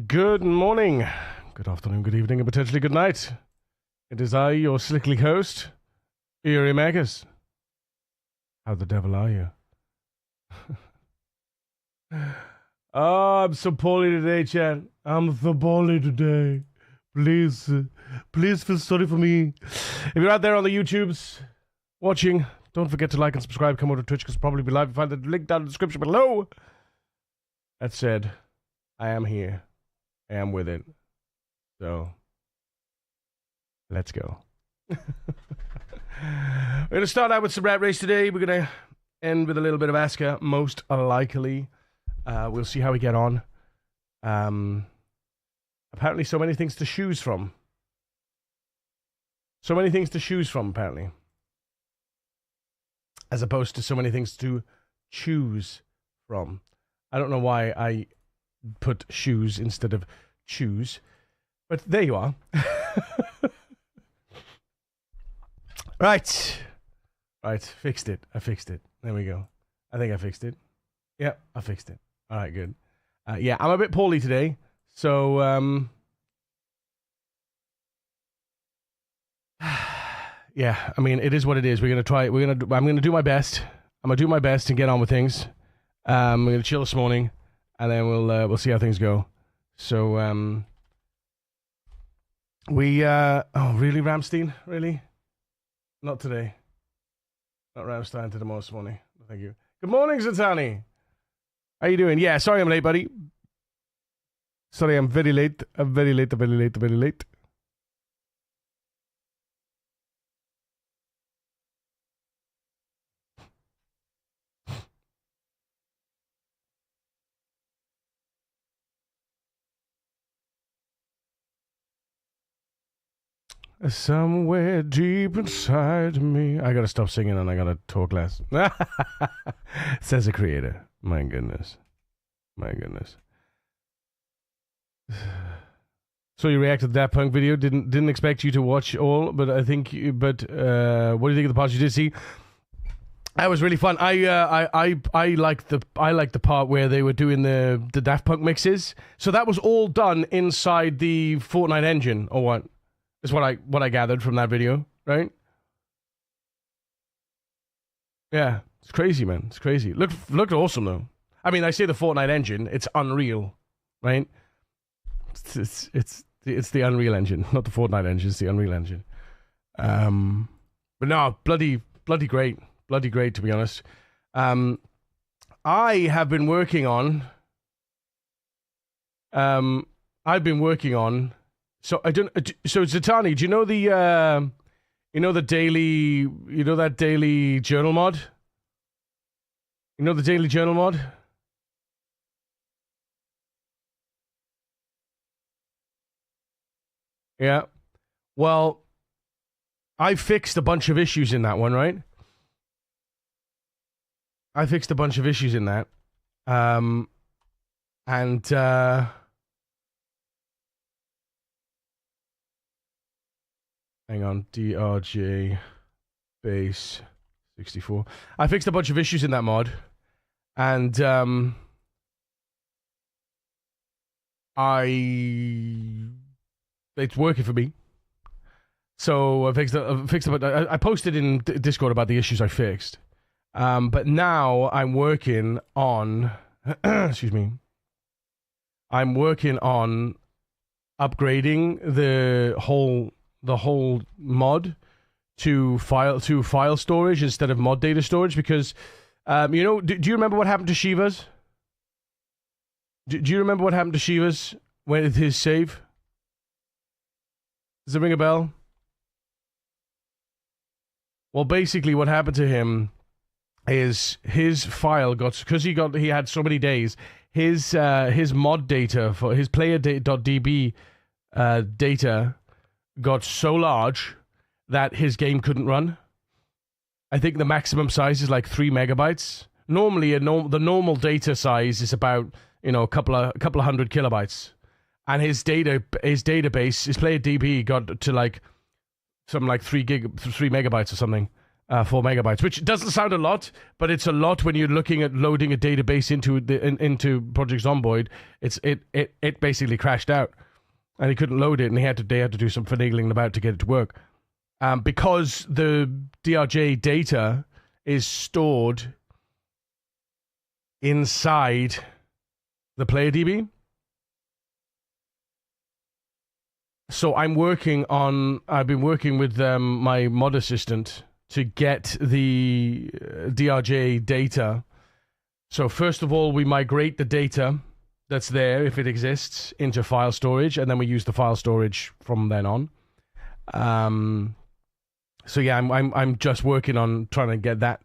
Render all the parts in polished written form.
Good morning, good afternoon, good evening, and potentially good night. It is I, your slickly host, Erie Magus. How the devil are you? Oh, I'm so poorly today, Chan. I'm so poorly today. Please feel sorry for me. If you're out there on the YouTubes watching, don't forget to like and subscribe. Come over to Twitch, because probably be live. You find the link down in the description below. That said, I am here. I am with it. So, let's go. We're going to start out with some Rat Race today. We're going to end with a little bit of Asuka, most likely. We'll see how we get on. Apparently so many things to choose from. So many things to choose from, apparently. As opposed to so many things to choose from. I don't know why I put shoes instead of choose, but there you are. Right, fixed it. I fixed it. There we go. I think I fixed it. Yeah, I fixed it. All right, good. Yeah, I'm a bit poorly today, so yeah. I mean, it is what it is. We're gonna try. I'm gonna do my best. I'm gonna do my best and get on with things. I'm gonna chill this morning, and then we'll see how things go. So oh really, Ramstein? Really? Not today. Not Ramstein to the most morning. Thank you. Good morning, Zitani. How you doing? Yeah, sorry I'm late, buddy. Sorry, I'm very late. I'm very late. Somewhere deep inside me. I gotta stop singing and I gotta talk less. Says a creator. My goodness. So you reacted to that punk video. Didn't expect you to watch all, but I think. But what do you think of the parts you did see? That was really fun. I liked the part where they were doing the Daft Punk mixes. So that was all done inside the Fortnite engine, or what? Is what I gathered from that video, right? Yeah, it's crazy, man. It's crazy. Looked awesome though. I mean, I say the Fortnite engine. It's Unreal, right? It's the Unreal Engine, not the Fortnite engine. It's the Unreal Engine. But no, bloody great, to be honest. I have been working on. I've been working on. So I don't. So Zitani, do you know the that daily journal mod? You know the daily journal mod? Yeah. Well, I fixed a bunch of issues in that one, right? I fixed a bunch of issues in that. Hang on, DRJ base 64. I fixed a bunch of issues in that mod, and it's working for me. So I fixed it. I posted in Discord about the issues I fixed, but now I'm working on. Excuse me. I'm working on upgrading the whole mod to file storage instead of mod data storage, because do you remember what happened to Shiva's? Do you remember what happened to Shiva's with his save? Does it ring a bell? Well, basically what happened to him is his file got, because he had so many days, his mod data for his player.db data got so large that his game couldn't run. I think the maximum size is like 3 megabytes. Normally, the normal data size is about a couple of hundred kilobytes, and his database, his player DB got to like something like 3 megabytes or something. 4 megabytes, which doesn't sound a lot, but it's a lot when you're looking at loading a database into Project Zomboid. It basically crashed out, and he couldn't load it, and they had to do some finagling about to get it to work, because the DRJ data is stored inside the player DB. So I've been working with my mod assistant to get the DRJ data. So first of all, we migrate the data that's there, if it exists, into file storage, and then we use the file storage from then on. So yeah, I'm just working on trying to get that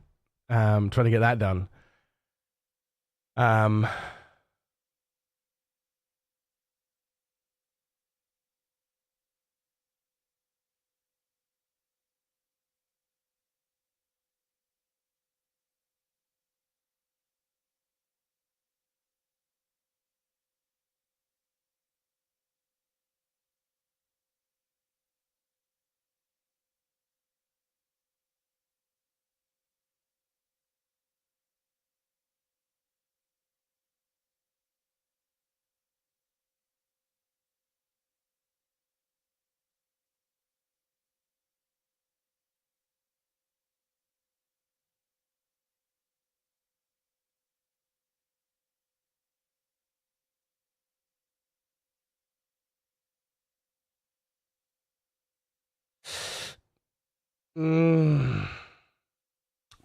done.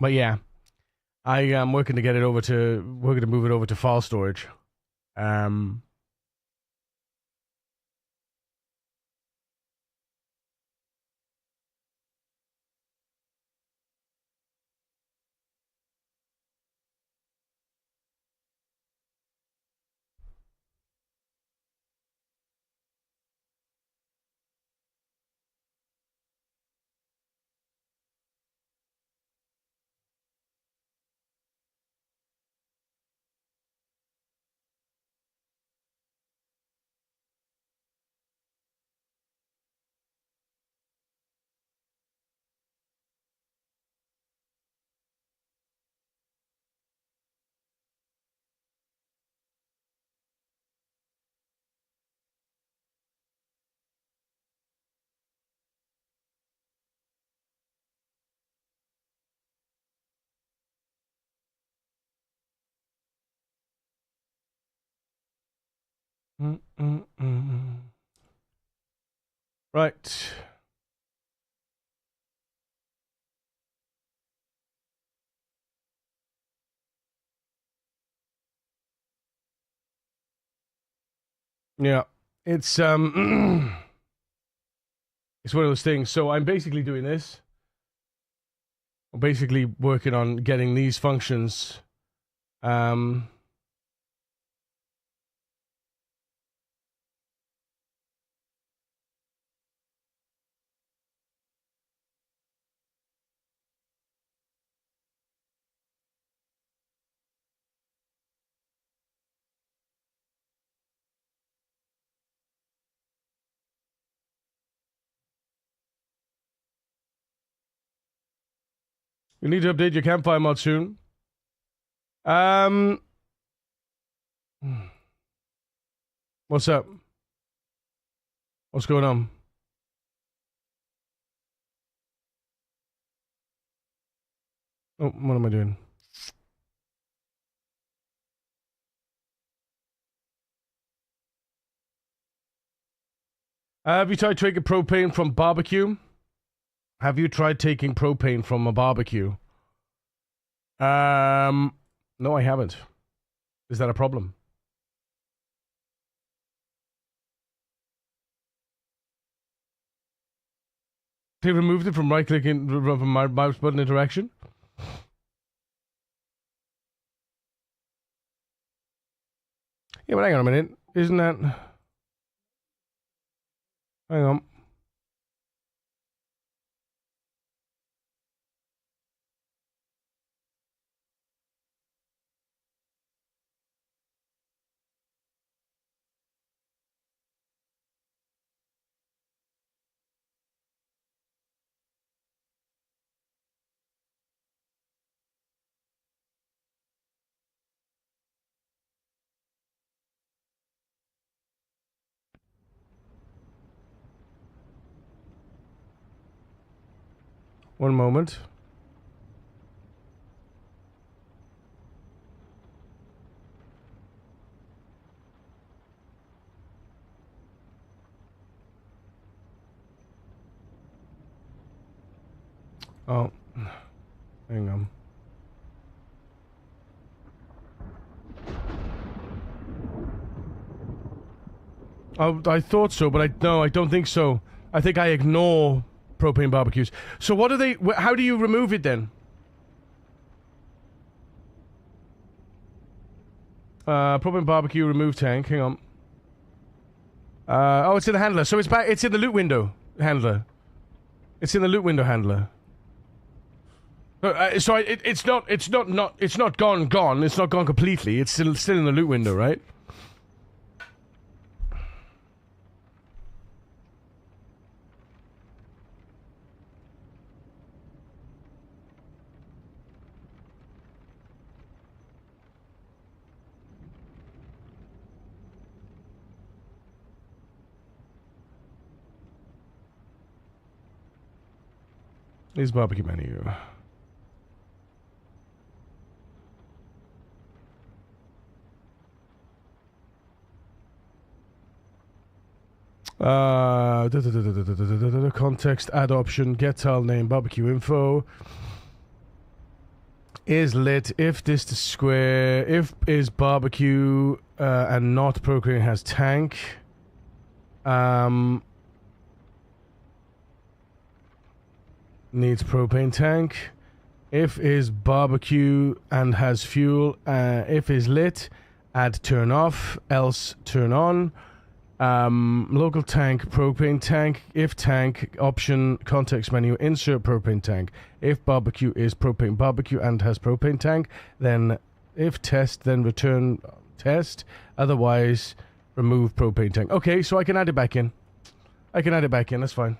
But yeah, I am working to move it over to file storage. Right. Yeah. It's it's one of those things. So I'm basically doing this. I'm basically working on getting these functions. You need to update your campfire mod soon. What's up? What's going on? Oh, what am I doing? Have you tried taking propane from barbecue? Have you tried taking propane from a barbecue? No, I haven't. Is that a problem? They removed it from right-clicking from mouse button interaction. Yeah, but hang on a minute. Isn't that... Hang on. One moment. Oh, hang on. Oh, I thought so, but no, I don't think so. I think I ignore propane barbecues. So what do they? How do you remove it then? Propane barbecue remove tank. Hang on. Oh, it's in the handler. So it's back. It's in the loot window handler. It's in the loot window handler. So it's not gone. It's not gone completely. It's still in the loot window, right? Here's barbecue menu. Context, add option, get tile name, barbecue info. Is lit, if this is square, if is barbecue, and not procreating has tank. Needs propane tank. If is barbecue and has fuel, if is lit, add turn off, else turn on. Local tank, propane tank. If tank, option, context menu, insert propane tank. If barbecue is propane barbecue and has propane tank, then if test, then return test. Otherwise, remove propane tank. Okay, so I can add it back in. That's fine.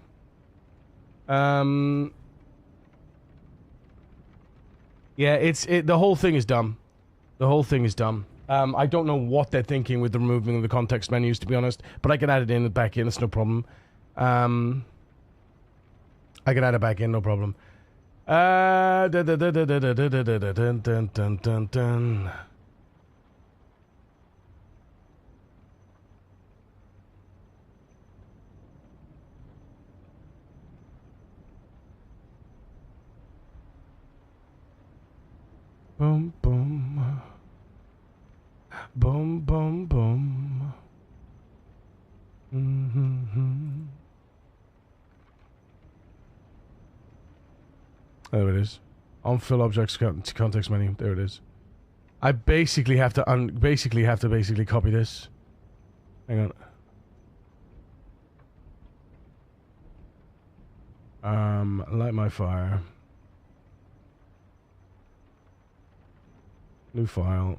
Yeah, the whole thing is dumb. I don't know what they're thinking with the removing of the context menus, to be honest, but I can add it in and back in, it's no problem. I can add it back in, no problem. Boom, boom. Boom, boom, boom. Mm-hmm. There it is. Unfill objects context menu. There it is. I basically have to copy this. Hang on. Light my fire. New file.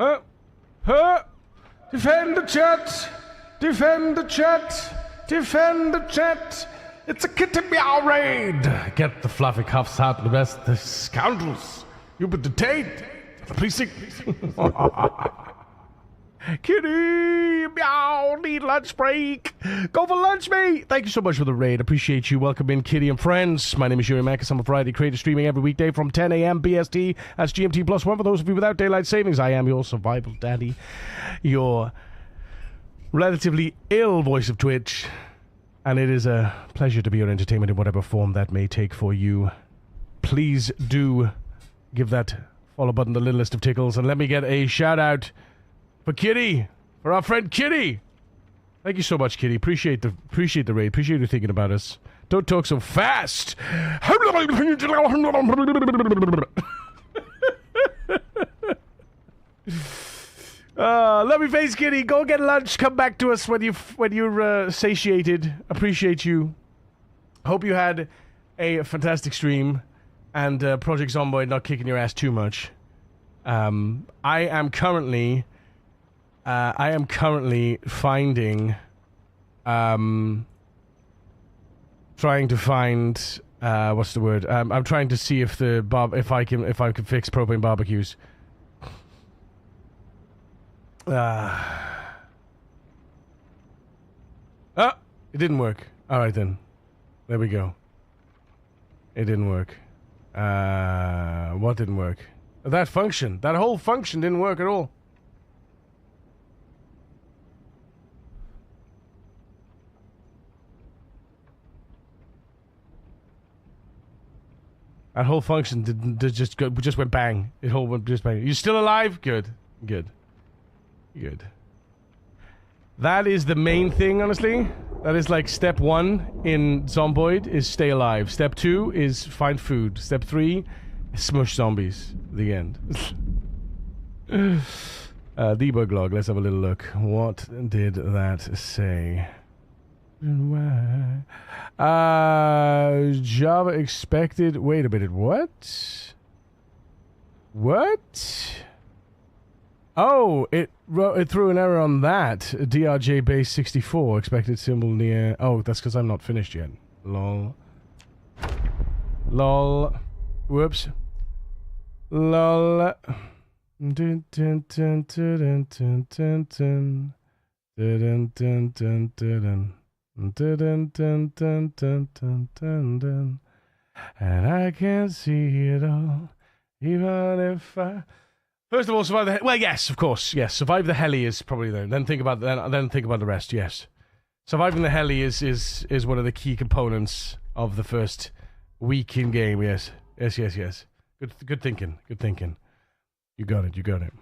Huh? Huh? Defend the chat! Defend the chat! Defend the chat! It's a kitty meow raid! Get the fluffy cuffs out, the rest the scoundrels! You've been detained! Precinct! Kitty! Meow! Need lunch break! Go for lunch, mate! Thank you so much for the raid. Appreciate you. Welcome in, Kitty and friends. My name is Yuri Mackis. I'm a Friday creator streaming every weekday from 10 a.m. BST. That's GMT plus one for those of you without daylight savings. I am your survival daddy. Your relatively ill voice of Twitch. And it is a pleasure to be your entertainment in whatever form that may take for you. Please do give that follow button the littlest of tickles. And let me get a shout out for Kitty, for our friend Kitty. Thank you so much, Kitty. Appreciate the raid. Appreciate you thinking about us. Don't talk so fast. Love your face, Kitty. Go get lunch. Come back to us when you're satiated. Appreciate you. Hope you had a fantastic stream, and Project Zomboid not kicking your ass too much. I am currently finding, trying to find, what's the word? I'm trying to see if if I can fix propane barbecues. It didn't work. Alright then. There we go. It didn't work. What didn't work? That whole function didn't work at all. That whole function just went bang. It whole went just bang. You still alive? Good. That is the main thing, honestly. That is like step 1 in Zomboid is stay alive. Step 2 is find food. Step 3, smush zombies. The end. Debug log. Let's have a little look. What did that say? Java expected. Wait a minute. What? Oh, it threw an error on that. DRJ base 64 expected symbol near. Oh, that's because I'm not finished yet. Lol. Whoops. Lol. Dun dun dun dun dun dun dun dun dun dun dun. Dun, dun, dun, dun, dun, dun, dun. And I can't see it all, even if I. First of all, survive the. Well, yes, of course, yes. Survive the heli is probably there. Then think about the rest. Yes, surviving the heli is one of the key components of the first week in game. Yes. Good thinking. You got it.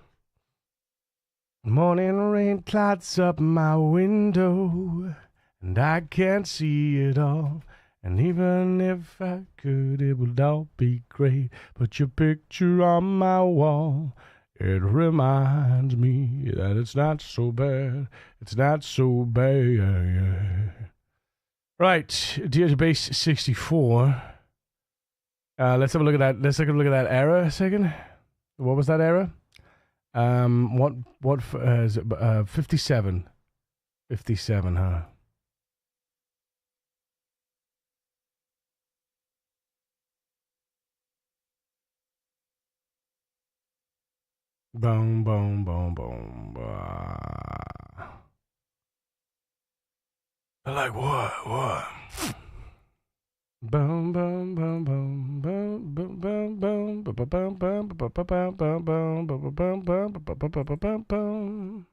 Morning rain clouds up my window. And I can't see it all. And even if I could, it would all be great. Put your picture on my wall. It reminds me that it's not so bad. It's not so bad. Right, DHbase 64. Let's have a look at that. Let's take a look at that error a second. What was that error? What is it? 57. 57, huh? Boom, boom, boom, boom. Like what? Boom, boom, boom, boom, boom, boom, boom, boom, boom, boom, boom, boom, boom, boom, boom, boom, boom. Boom, boom, boom, boom, boom, boom, boom, boom, boom, boom, boom, boom.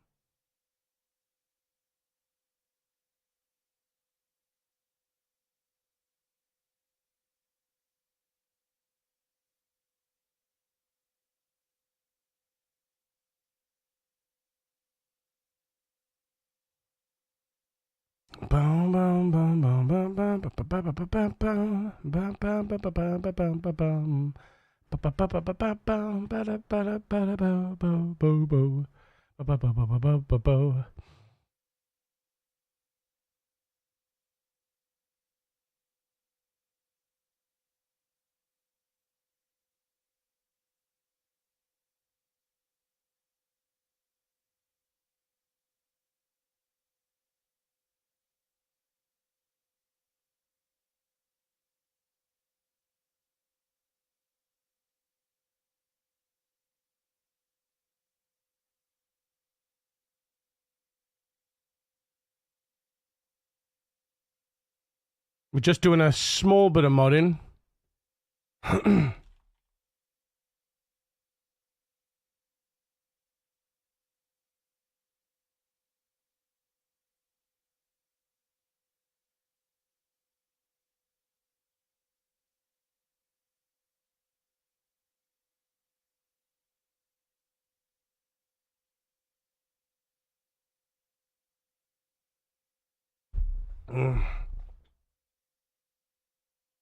We're just doing a small bit of modding.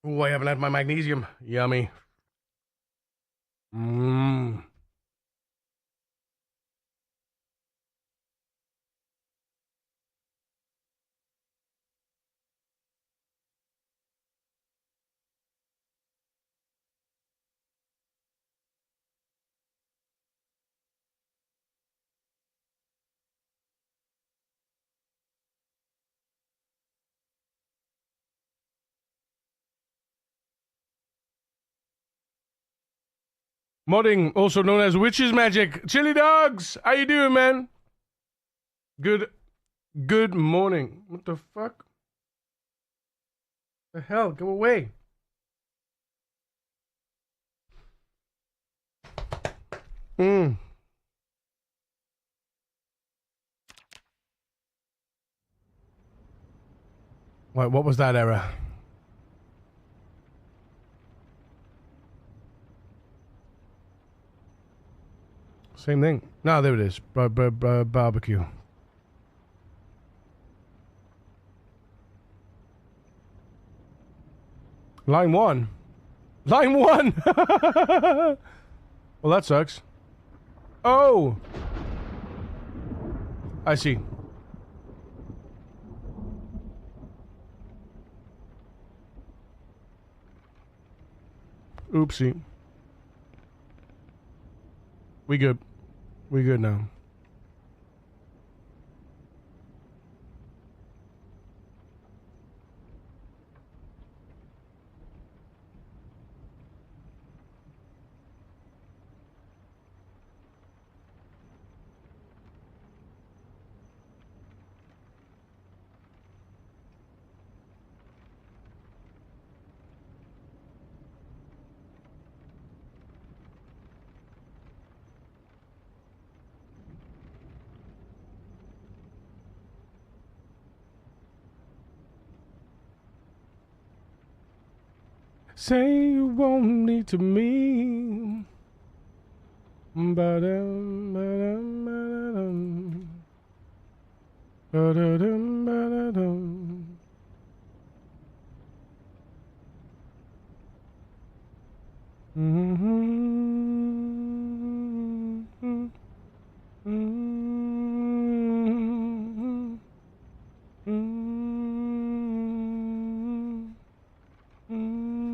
Oh, I haven't had my magnesium. Yummy. Mmm. Modding, also known as witch's magic. Chili dogs, how you doing, man? Good morning. What the fuck? The hell? Go away. Wait, what was that error? Same thing. No, there it is. Barbecue. Line 1. Line 1! Well, that sucks. Oh! I see. Oopsie. We good. We good now. Say you won't need to me. Ba-dum, ba-dum, ba-dum. Ba-da-dum, ba-da-dum. Mm-hmm. Mm-hmm. Mm-hmm. Mm-hmm.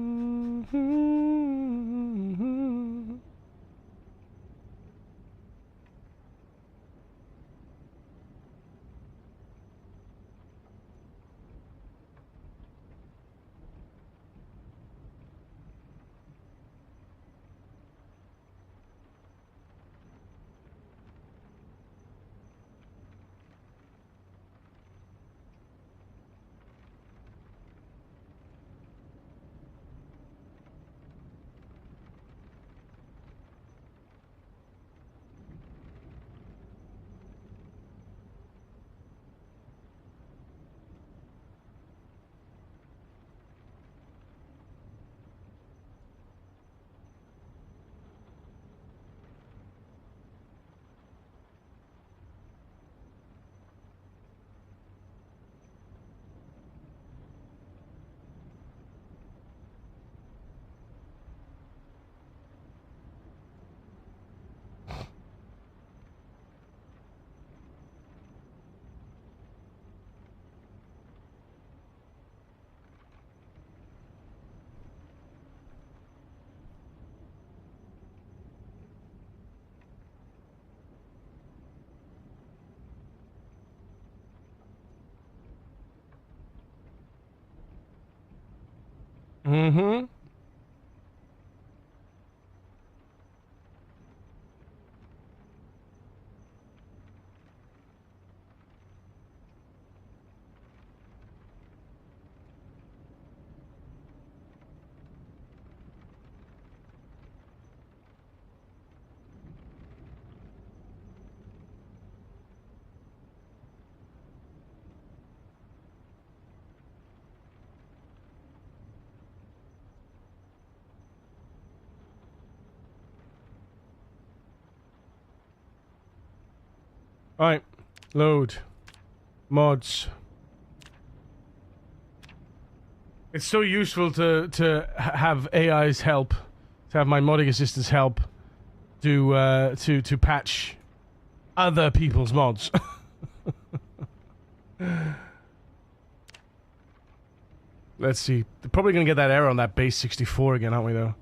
Mm-hmm. Alright. Load. Mods. It's so useful to have AI's help, to have my modding assistant's help to patch other people's mods. Let's see. They're probably gonna get that error on that base 64 again, aren't we, though?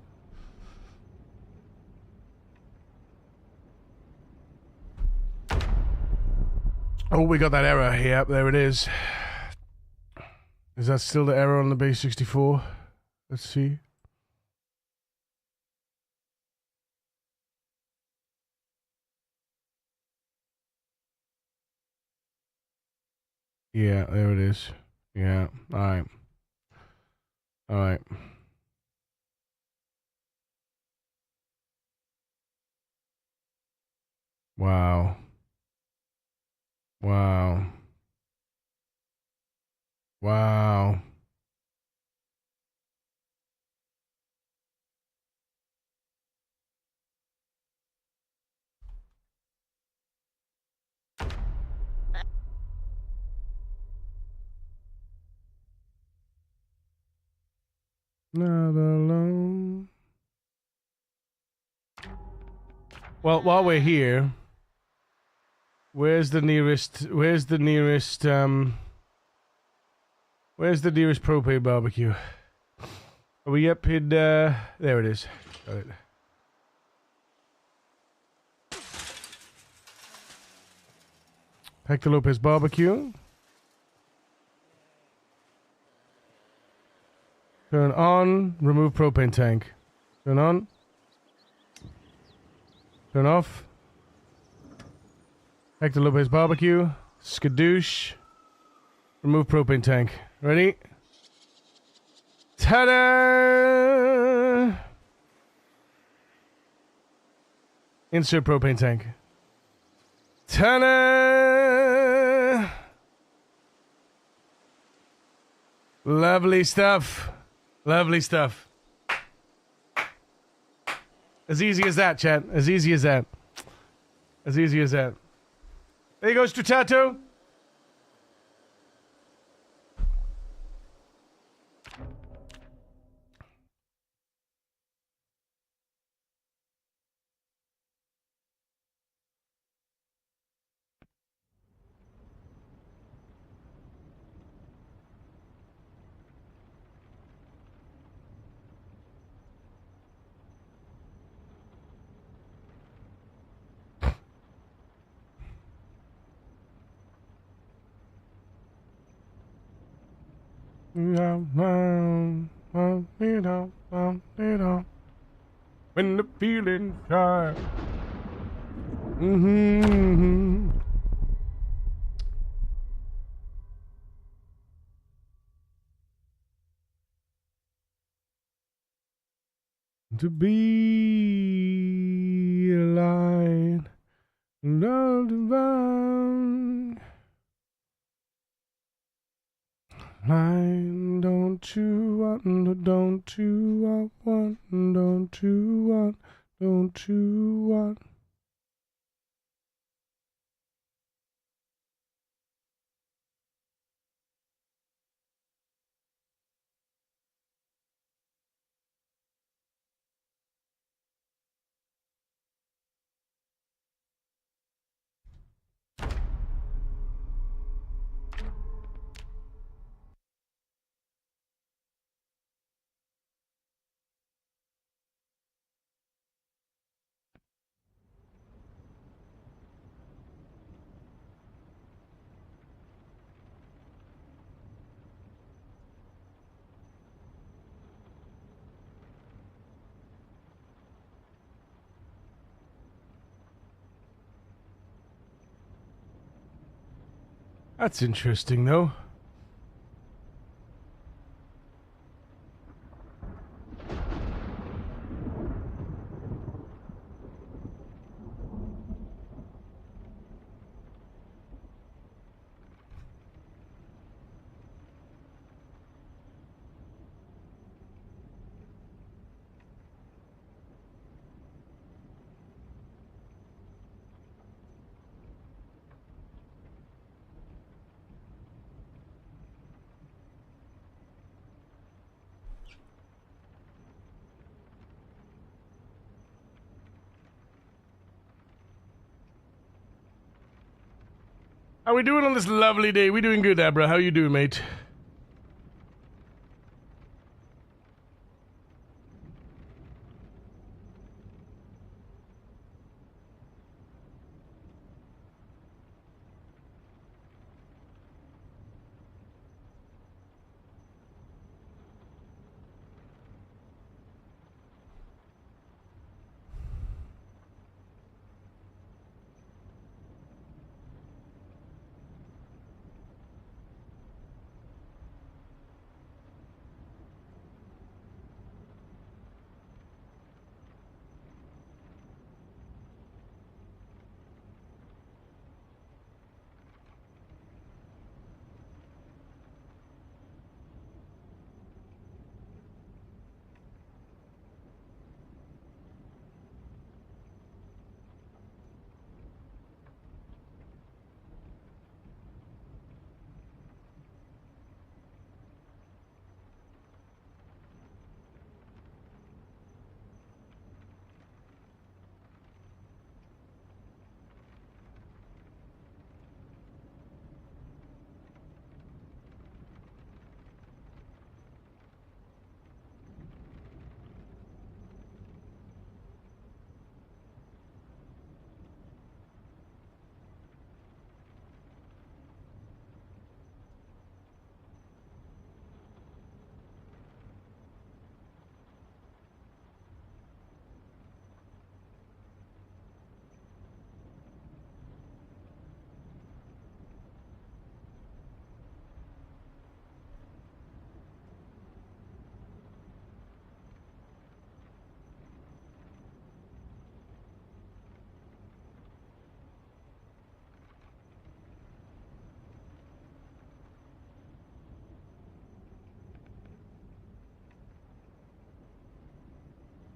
Oh, we got that error. Yep, there it is. Is that still the error on the base 64? Let's see. Yeah, there it is. Yeah, alright. Alright. Wow. Wow. Wow. Not alone. Well, while we're here, where's the nearest propane barbecue? Are we up in, there it is. Got it. Hector Lopez barbecue. Turn on, remove propane tank. Turn on. Turn off. Hector Lopez barbecue. Skadoosh. Remove propane tank. Ready? Ta-da! Insert propane tank. Ta-da! Lovely stuff. Lovely stuff. As easy as that, chat. As easy as that. As easy as that. There you go, Stratato. When the feeling's high. To be a light, love divine. Line, don't you want, don't you want, don't you want, don't you want. That's interesting, though. How we doing on this lovely day? We doing good, Abra. How you doing, mate?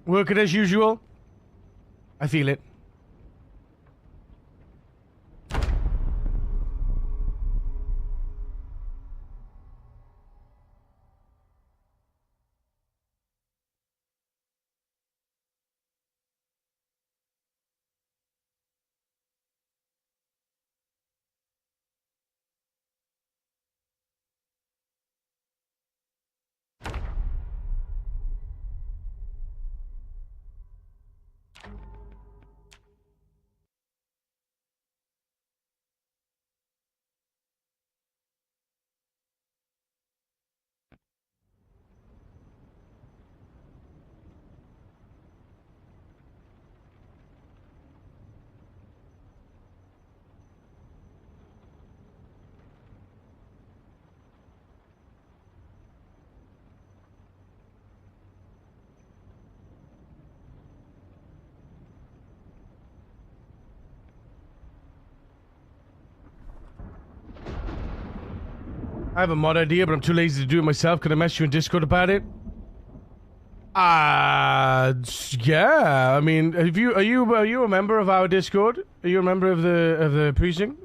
Working as usual. I feel it. I have a mod idea, but I'm too lazy to do it myself. Can I message you in Discord about it? Yeah. I mean, are you a member of our Discord? Are you a member of the precinct?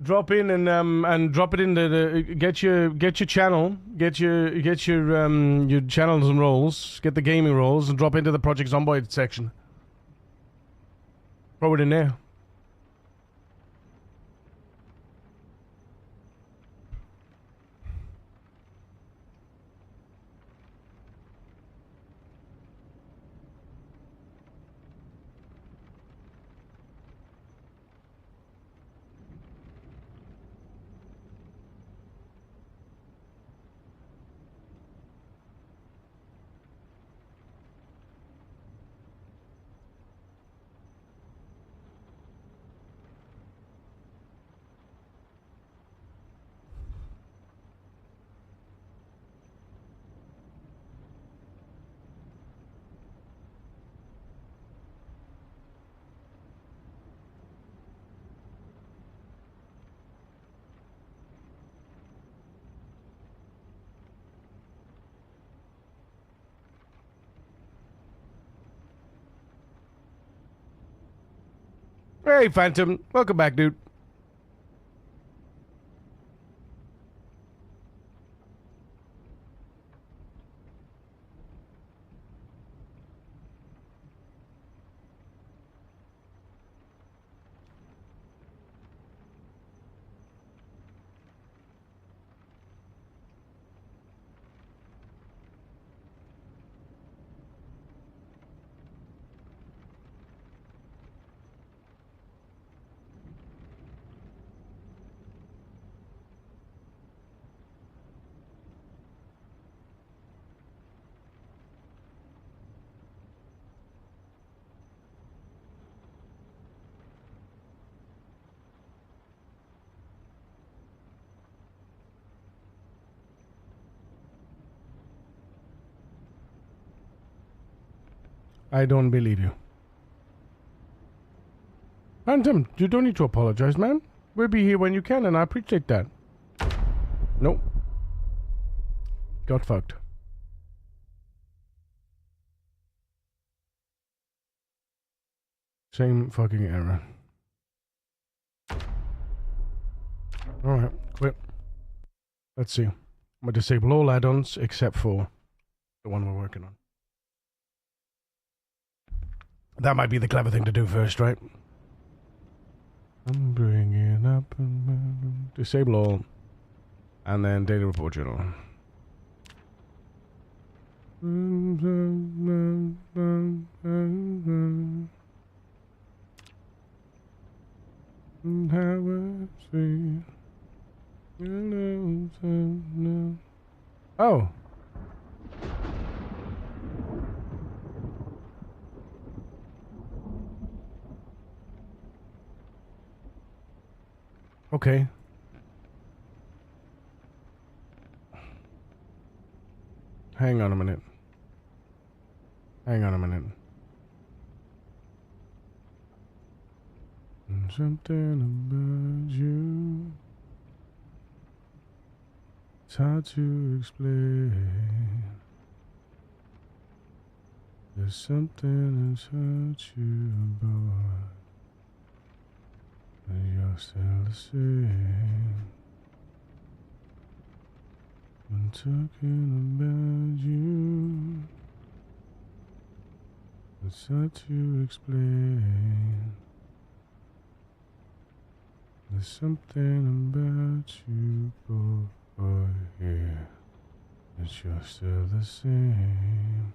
Drop in and drop it in the get your channel, get your channels and roles, get the gaming roles, and drop into the Project Zomboid section. Throw it in there. Hey, Phantom. Welcome back, dude. I don't believe you. Phantom, you don't need to apologize, man. We'll be here when you can, and I appreciate that. Nope. Got fucked. Same fucking error. Alright, quit. Let's see. I'm gonna disable all add-ons except for the one we're working on. That might be the clever thing to do first, right? I'm bringing up... Disable all. And then data report journal. Oh. Okay. Hang on a minute. Hang on a minute. Something about you. It's hard to explain. There's something inside you, boy. But you're still the same. I'm talking about you. It's hard to explain. There's something about you, boy, here. But you're still the same.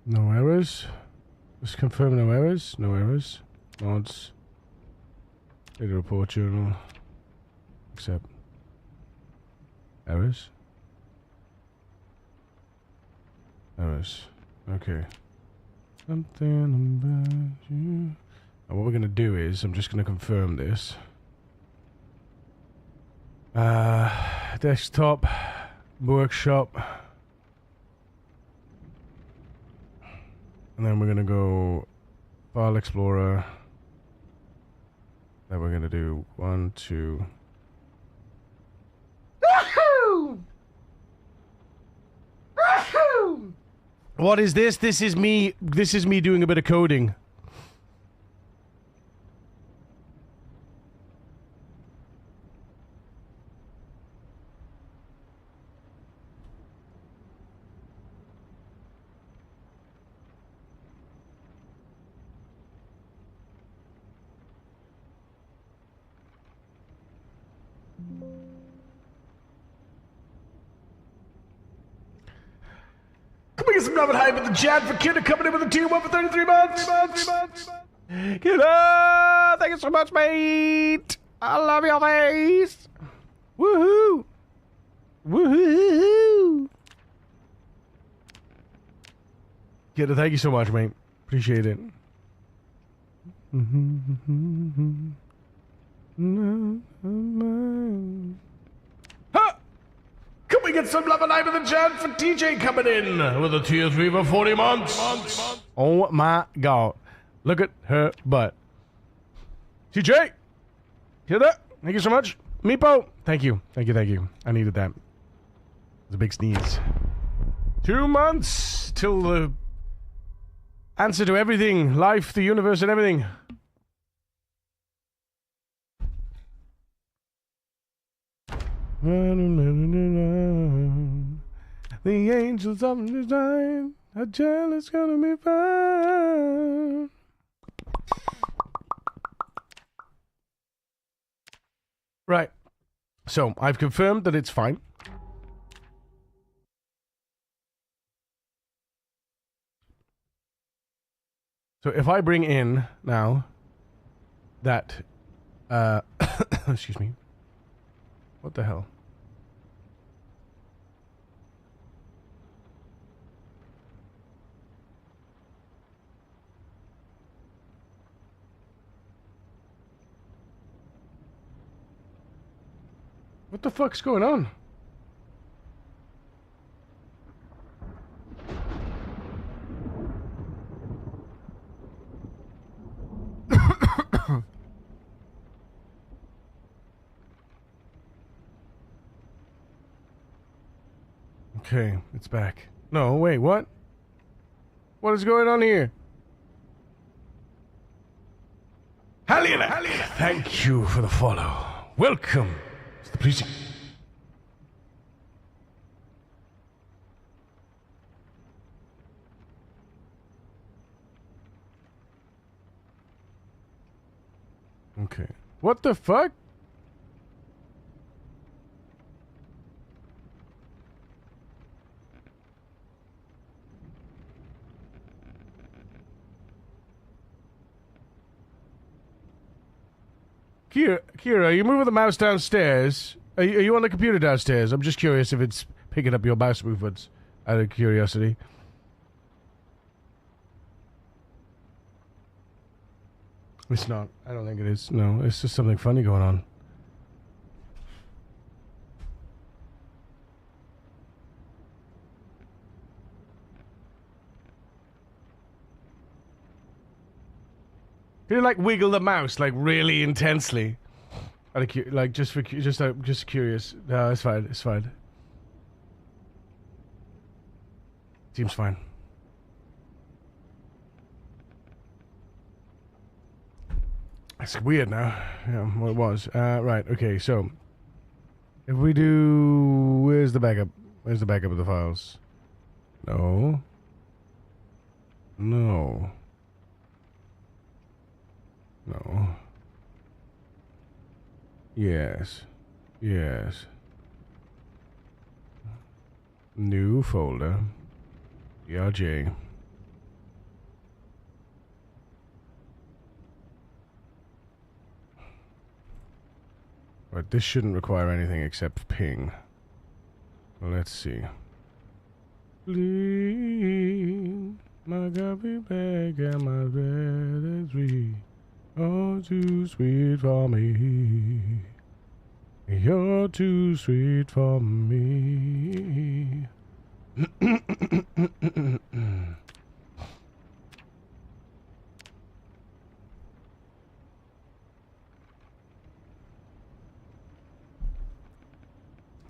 No errors. Just confirm no errors. No errors. Mods. Data report journal. Accept. Errors. Errors. Okay. Something about you. And what we're gonna do is, I'm just gonna confirm this. Desktop. Workshop. And then we're gonna go File Explorer. Then we're gonna do 1, 2. What is this? This is me doing a bit of coding. Can we get some love and hype in the chat for Kidda coming in with a tier 1 for 33 months? Kidda, thank you so much, mate. I love your face. Woohoo. Woohoo. Kidda, thank you so much, mate. Appreciate it. Ha! Can we get some love and hype in the chat for TJ coming in with a tier 3 for 40 months? Oh my god. Look at her butt. TJ! Hear that? Thank you so much. Meepo! Thank you. Thank you, thank you. I needed that. It was a big sneeze. 2 months till the answer to everything. Life, the universe, and everything. The angels of design are jealous, gonna be fine. Right. So, I've confirmed that it's fine. So if I bring in now that, excuse me, what the hell? What the fuck's going on? Okay, it's back. No, wait, what? What is going on here? Halliana! Thank you for the follow. Welcome to the precinct. Okay. What the fuck? Kira, you moving the mouse downstairs? Are you on the computer downstairs? I'm just curious if it's picking up your mouse movements out of curiosity. It's not. I don't think it is. No, it's just something funny going on. Can you like wiggle the mouse like really intensely? Like just curious. No, it's fine. It's fine. Seems fine. It's weird now. Yeah, well, it was. Right. Okay. So, if we do, where's the backup? Where's the backup of the files? No. No. No. Yes. Yes. New folder. BRJ. But this shouldn't require anything except ping. Let's see. Please, my coffee bag and my bread is sweet. Oh, too sweet for me. You're too sweet for me.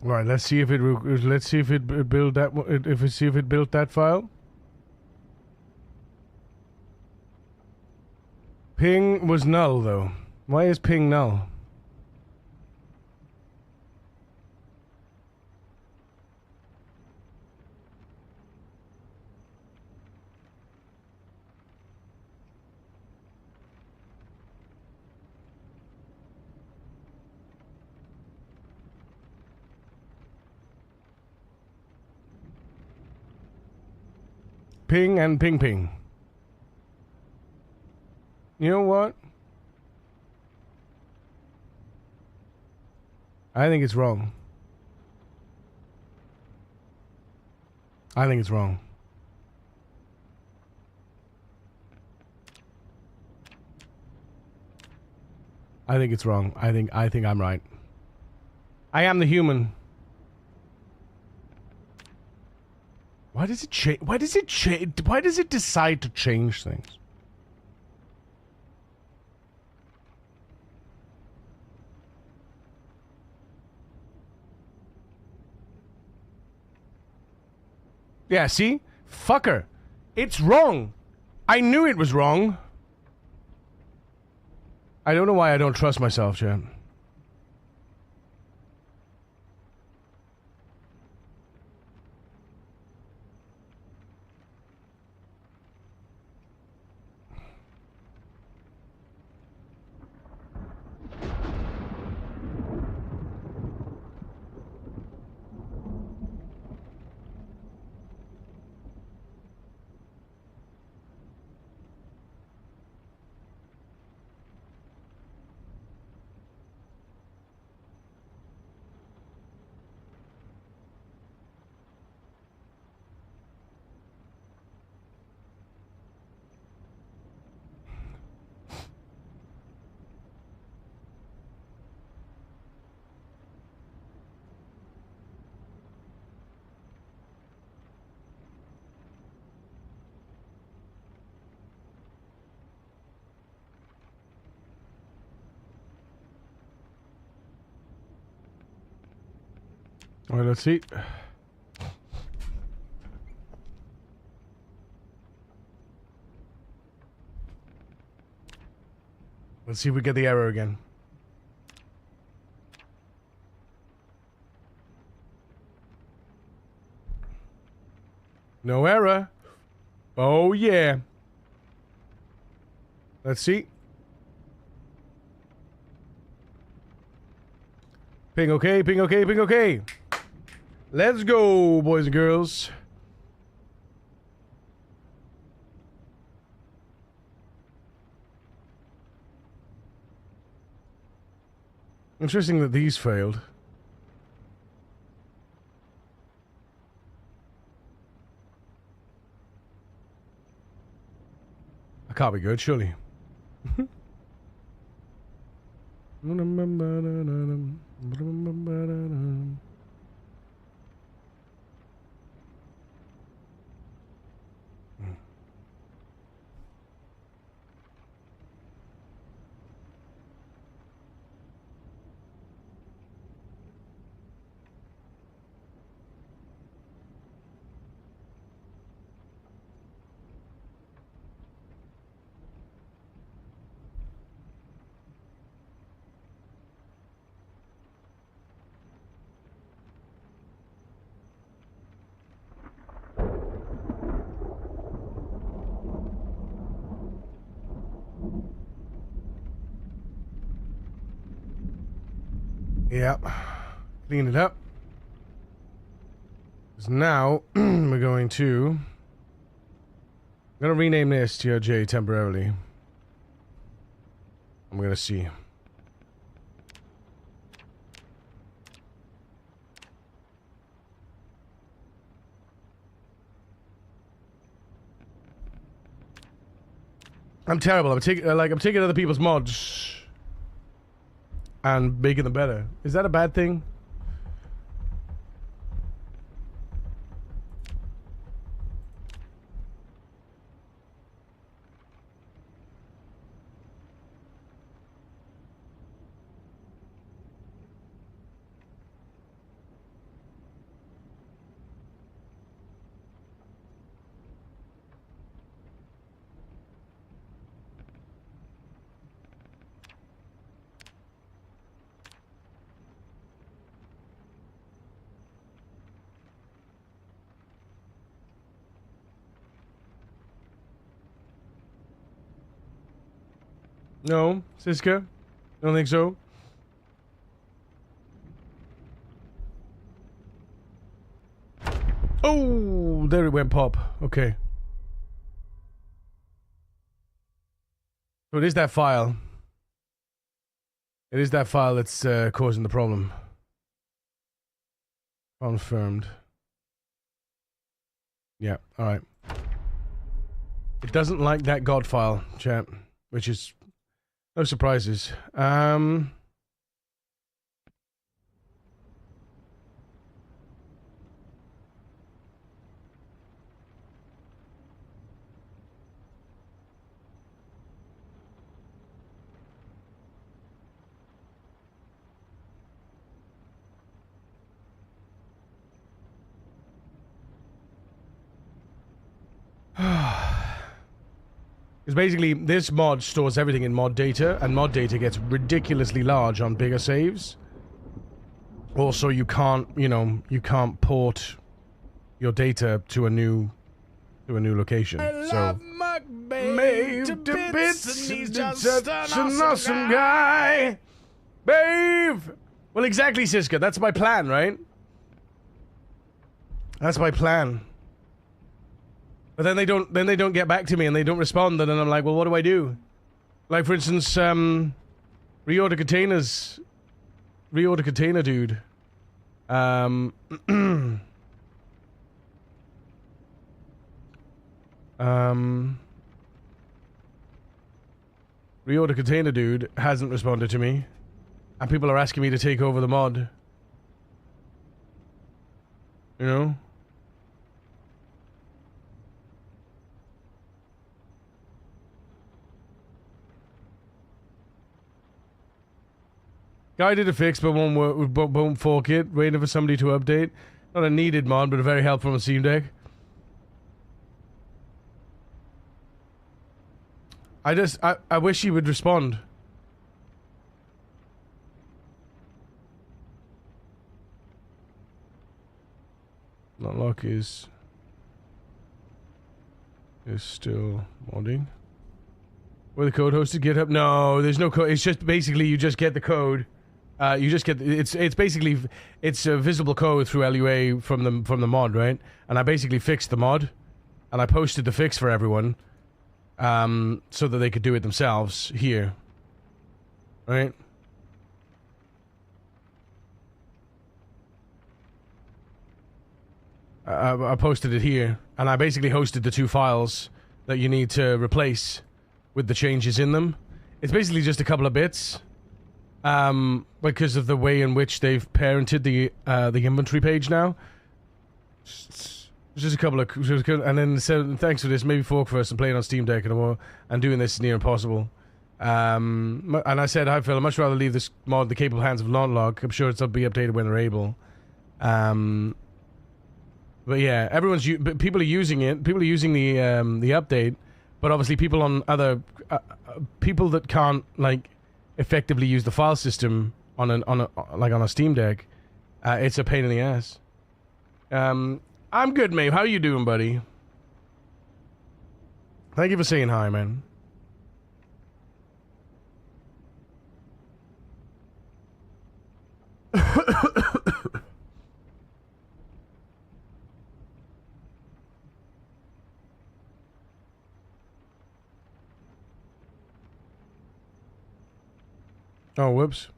Right, let's see if it built that. See if it built that file. Ping was null though. Why is ping null? Ping and ping ping. You know what? I think it's wrong. I think it's wrong. I think it's wrong. I think I'm right. I am the human. Why does it change? Why does it change? Why does it decide to change things? Yeah, see? Fucker. It's wrong. I knew it was wrong. I don't know why I don't trust myself, chat. All right, let's see. Let's see if we get the error again. No error. Oh, yeah. Let's see. Ping okay, ping okay, ping okay. Let's go, boys and girls. Interesting that these failed. That can't be good, surely. Yep. Clean it up. Because now, we're going to... I'm going to rename this TRJ temporarily. I'm going to see. I'm terrible. I'm taking other people's mods and making them better. Is that a bad thing? No, Siska? I don't think so. Oh, there it went pop. Okay. So it is that file. It is that file that's causing the problem. Confirmed. Yeah, alright. It doesn't like that God file, chat. Which is... no surprises. Because basically, this mod stores everything in mod data, and mod data gets ridiculously large on bigger saves. Also, you can't, you know, you can't port your data to a new location. So, Maeve to bits, and he's just an awesome guy. Maeve! Well, exactly, Siska. That's my plan, right? That's my plan. But then they don't get back to me and they don't respond, and then I'm like, well, what do I do? Like, for instance, reorder container dude. Reorder container dude hasn't responded to me, and people are asking me to take over the mod. You know? Guy did a fix, but won't fork it. Waiting for somebody to update. Not a needed mod, but a very helpful on Steam Deck. I wish he would respond. Not lock is still modding. Where the code hosted GitHub? No, there's no code. It's just basically you just get the code. You just get it's basically it's a visible code through LUA from the mod, right? And I basically fixed the mod, and I posted the fix for everyone, so that they could do it themselves here, right? I posted it here, and I basically hosted the 2 files that you need to replace with the changes in them. It's basically just a couple of bits, because of the way in which they've parented the inventory page now. Just a couple of, and then said thanks for this. Maybe fork first and play it on Steam Deck and doing this is near impossible. And I said, hi Phil, I'd much rather leave this mod in the capable hands of Launtlog. I'm sure it'll be updated when they're able. But yeah, people are using it. People are using the update, but obviously people on other people that can't like effectively use the file system on a Steam Deck, it's a pain in the ass. I'm good, mate. How you doing, buddy? Thank you for saying hi, man. Oh, whoops.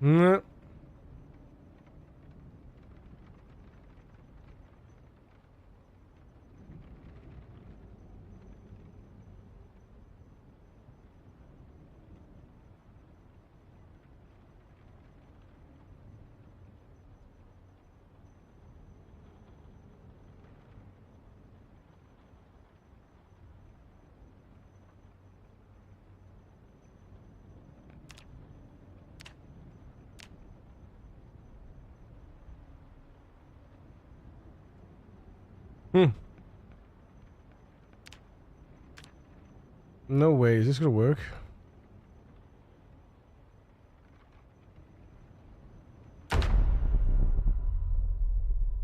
Huh? No way, is this gonna work?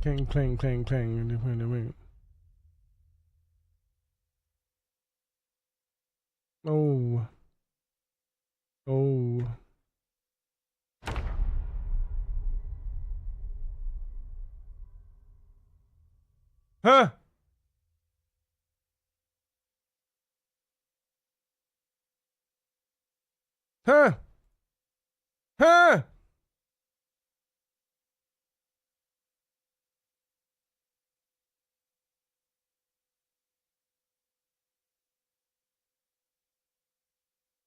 Clang, clang, clang, clang. Oh. Oh. Huh? Huh? Huh?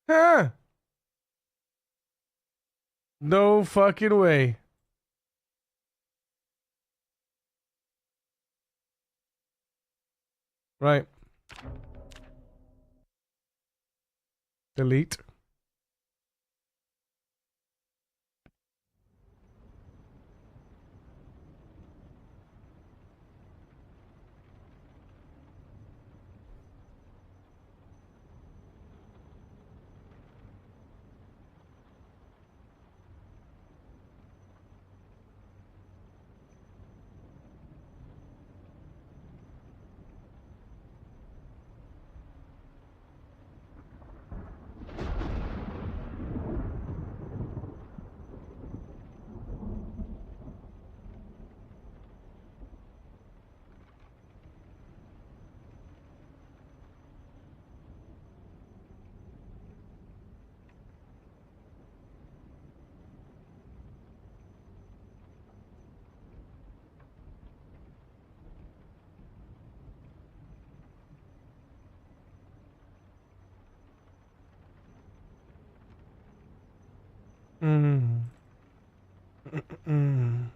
Huh? No fucking way. Right. Delete. Mm. Mm.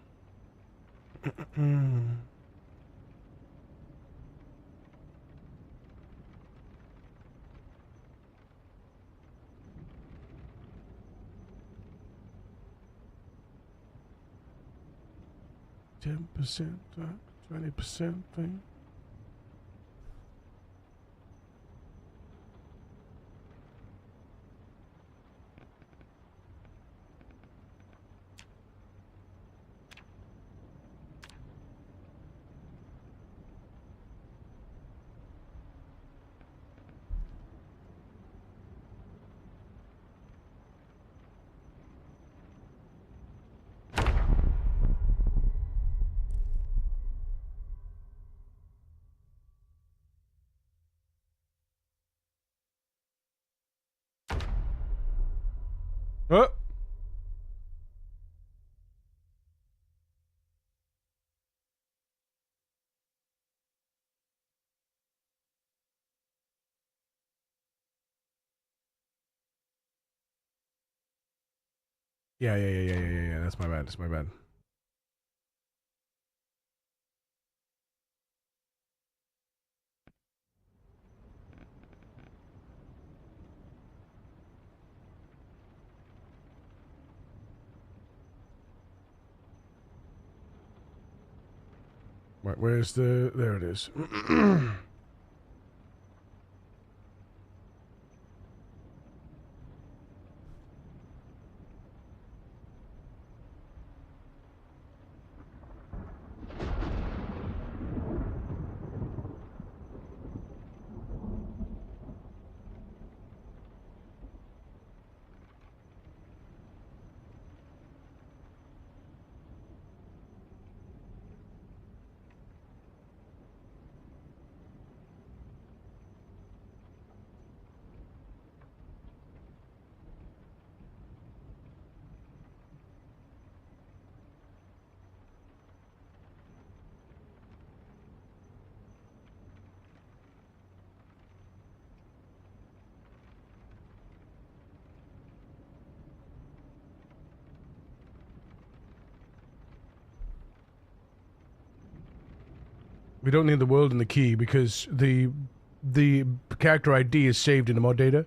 Mm. 10%, 20% thing. Oh. Yeah. That's my bad. That's my bad. Where's the... There it is. We don't need the world and the key because the character ID is saved in the mod data.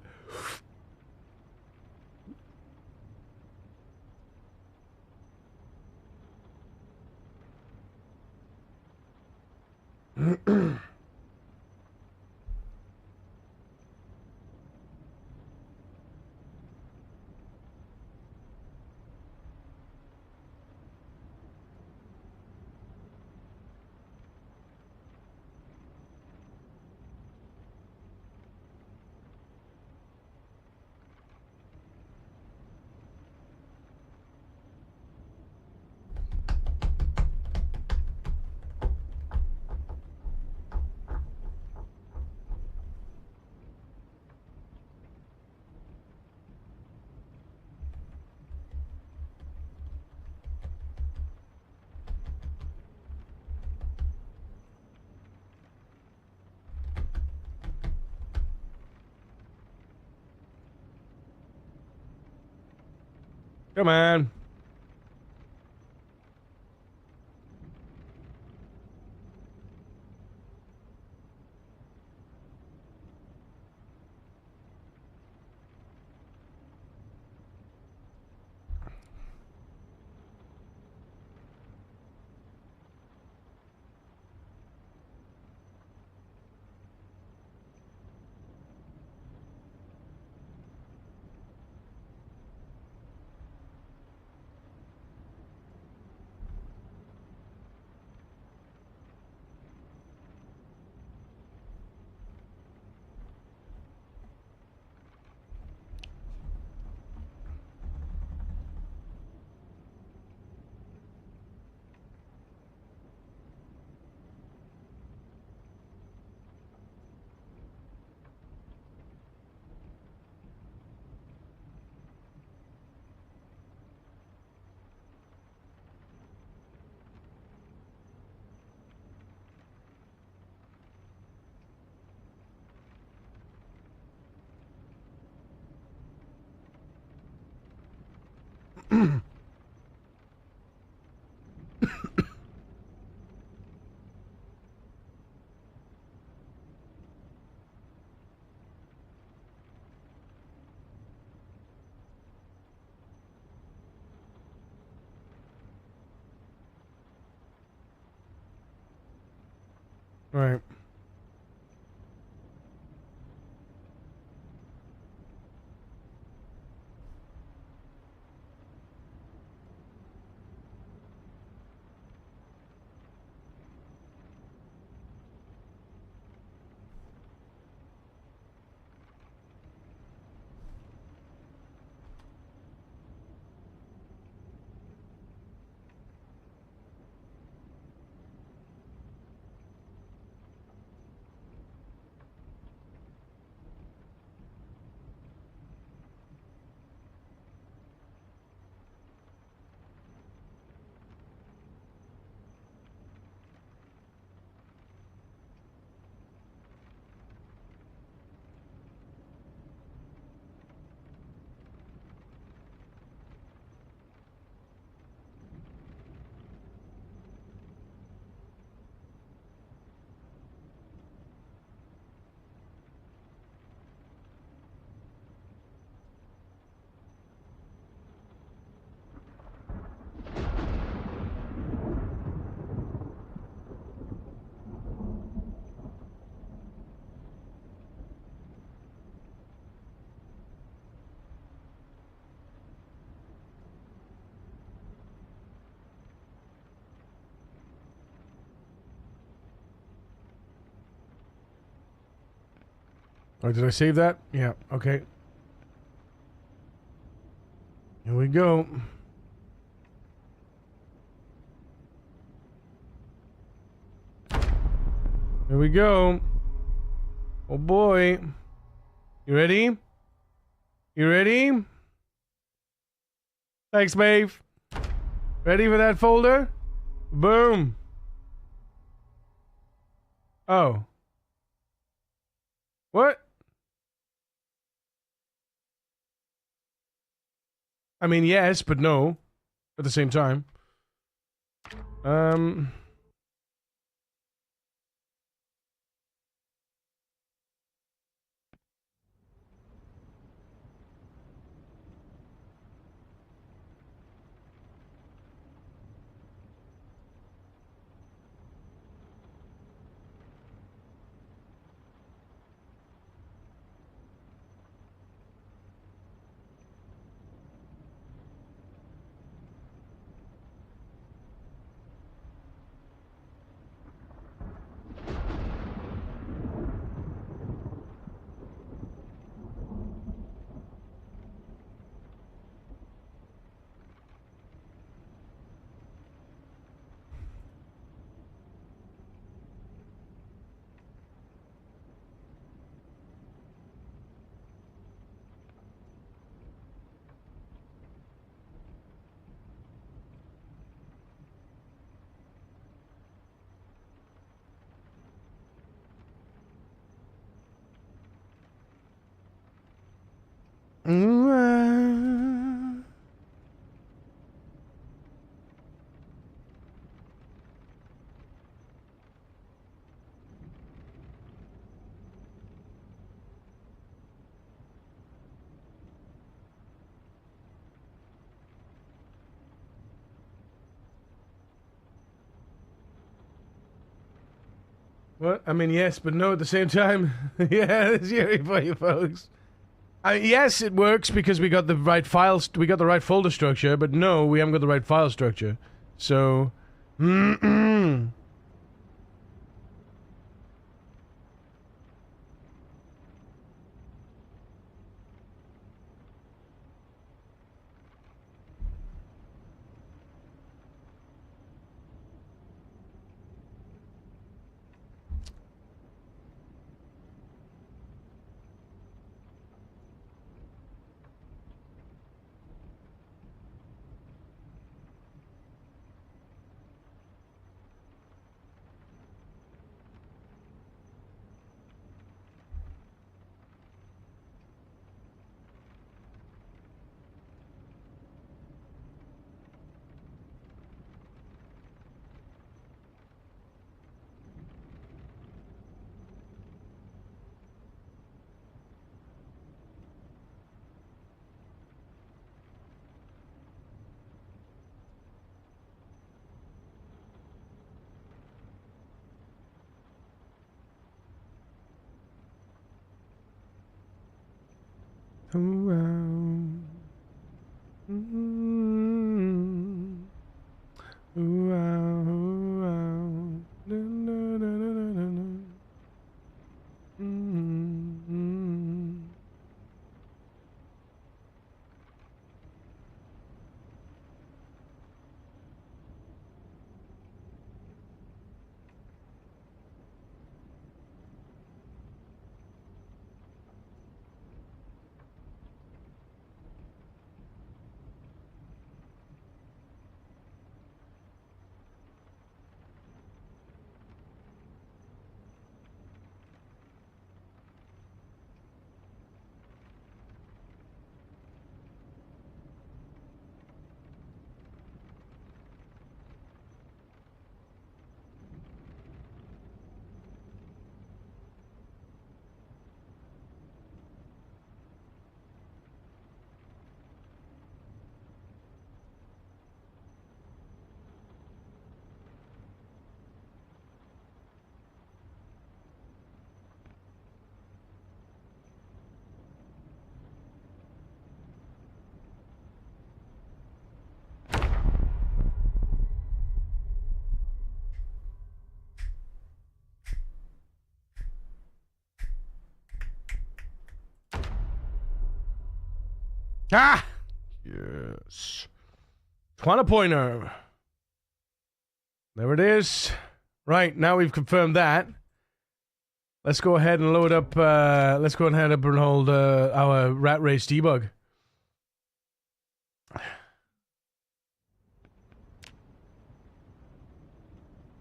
Come on. Right. Oh, did I save that? Yeah, okay. Here we go. Here we go. Oh boy. You ready? You ready? Thanks, Maeve. Ready for that folder? Boom. Oh. What? I mean, yes, but no. At the same time. What? I mean, yes, but no at the same time. Yeah, it's Yuri for you folks. Yes, it works because we got the right files, we got the right folder structure, but no, we haven't got the right file structure. So, Ooh, mm, ooh, ooh, da, da, da, da, da, da. Mm. Ah! Yes. 20 pointer. There it is. Right, now we've confirmed that. Let's go ahead and load up, let's go ahead and hold our rat race debug.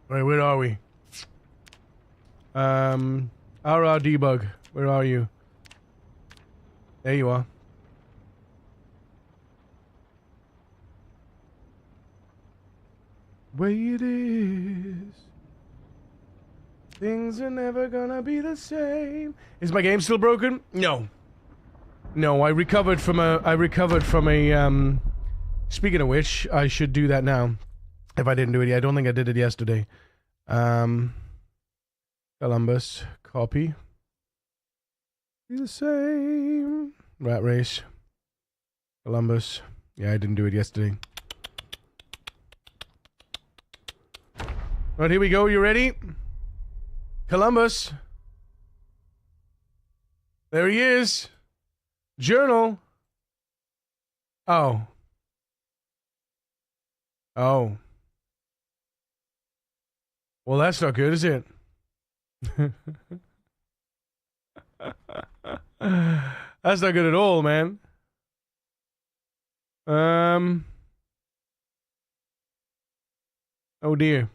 Right, where are we? RR debug, where are you? There you are. Way it is. Things are never gonna be the same. Is my game still broken? No. No, I recovered from a, speaking of which, I should do that now. If I didn't do it yet. I don't think I did it yesterday. Columbus, copy. Be the same. Rat race. Columbus. Yeah, I didn't do it yesterday. Right, here we go. You ready? Columbus. There he is. Journal. Oh. Oh. Well, that's not good, is it? That's not good at all, man. Oh dear.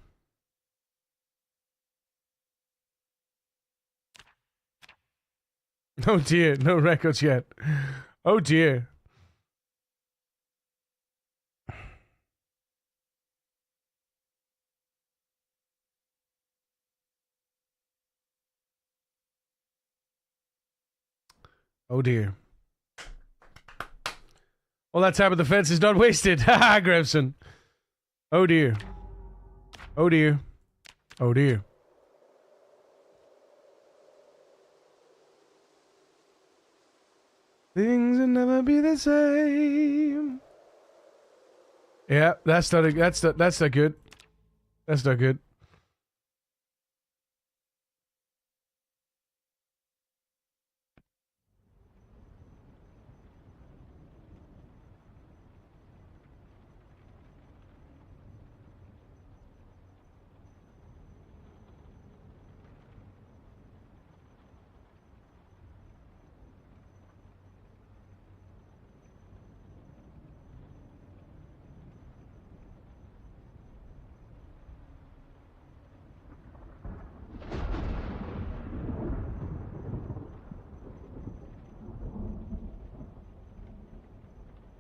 Oh dear, no records yet. Oh dear. Oh dear. All that time at the fence is not wasted. Haha, Grevson. Oh dear. Oh dear. Oh dear. Things will never be the same. Yeah, that's not good. That's not good.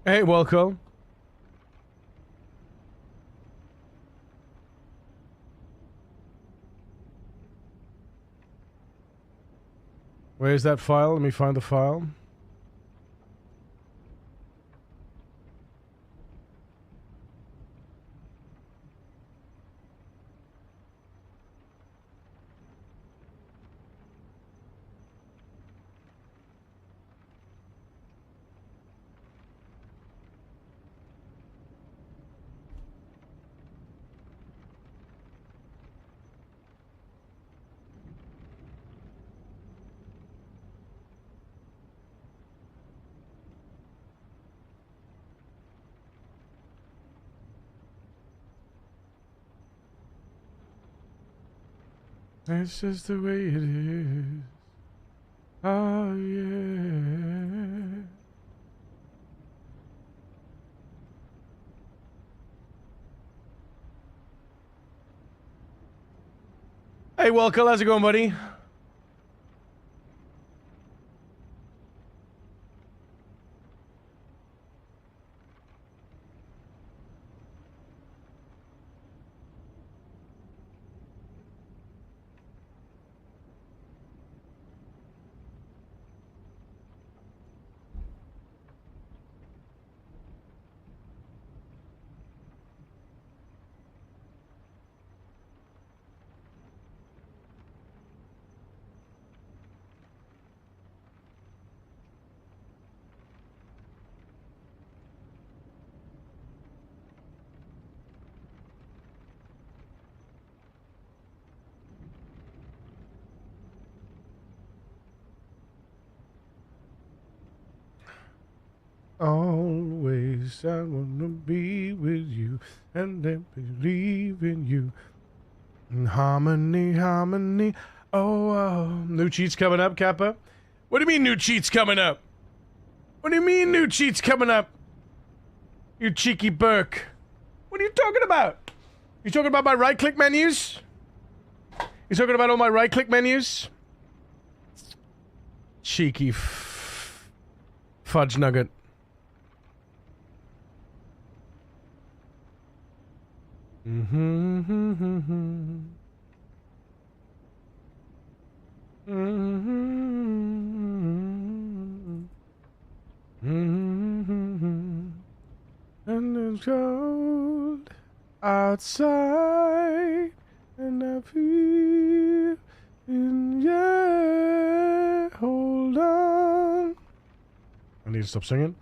Hey, welcome. Where's that file? Let me find the file. It's just the way it is. Oh, yeah. Hey, welcome. How's it going, buddy? Always I wanna be with you and then believe in you. Harmony, harmony. Oh, new cheats coming up, Kappa? What do you mean new cheats coming up? What do you mean new cheats coming up? You cheeky Burke. What are you talking about? You talking about my right-click menus? You talking about all my right-click menus? Cheeky fudge nugget. Mm-hmm. And it's cold outside, and I feel in yeah. Hold on. I need to stop singing.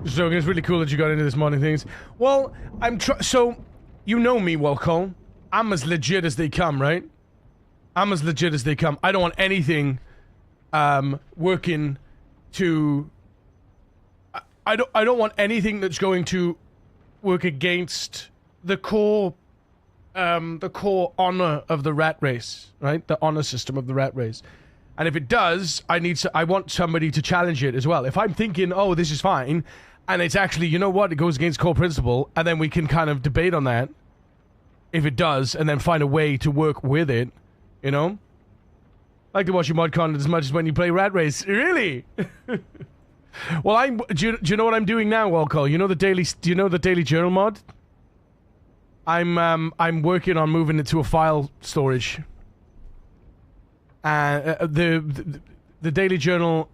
So it's really cool that you got into this morning things. Well, so, you know me, Walcall. I'm as legit as they come, right? I'm as legit as they come. I don't want anything, working to... I don't want anything that's going to work against the core honor of the rat race, right? The honor system of the rat race. And if it does, I want somebody to challenge it as well. If I'm thinking, oh, this is fine, and it's actually, you know what, it goes against core principle, and then we can kind of debate on that, if it does, and then find a way to work with it, you know? I like to watch your mod content as much as when you play Rat Race. Really? Well, do you know what I'm doing now, Walcall? Do you know the Daily Journal mod? I'm working on moving it to a file storage. The Daily Journal,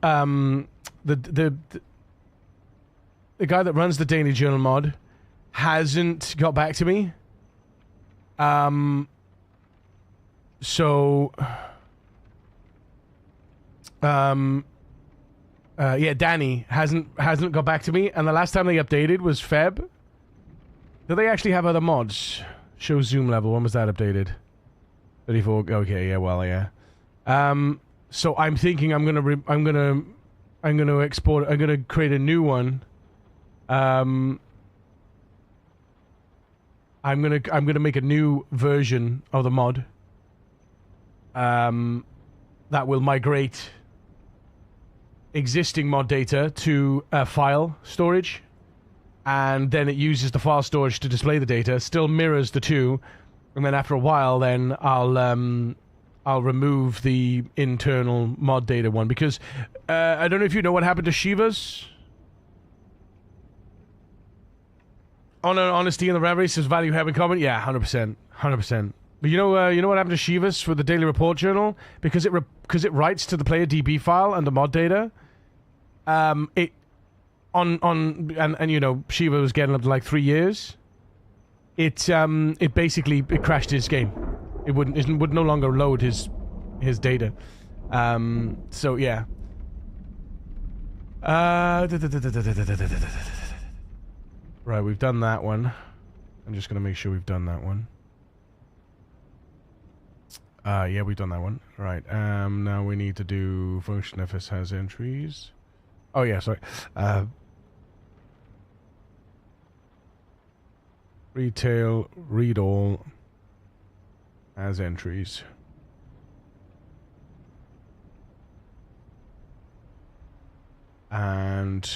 the guy that runs the Daily Journal mod hasn't got back to me. Yeah, Danny hasn't got back to me, and the last time they updated was Feb. Do they actually have other mods? Show zoom level. When was that updated? 34. Okay, yeah, well, yeah. So I'm thinking I'm gonna export. I'm gonna create a new one. I'm gonna make a new version of the mod. That will migrate existing mod data to file storage, and then it uses the file storage to display the data. Still mirrors the two, and then after a while, then I'll remove the internal mod data one because I don't know if you know what happened to Shiva's. Honesty in the rat race is value having comment. Yeah, 100%, 100%. But you know what happened to Shivas with the daily report journal because it writes to the player DB file and the mod data. It and you know Shiva was getting up to like 3 years. It basically crashed his game. It would no longer load his data. So yeah. Right, we've done that one. I'm just gonna make sure we've done that one. Yeah, we've done that one. Right, now we need to do function fs has entries. Oh yeah, sorry. Retail read all has entries. And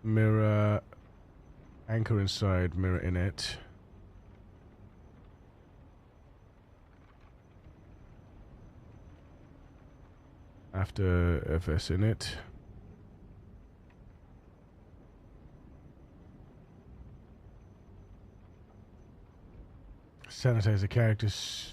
mirror anchor inside mirror init. After fs init. Sanitize the characters.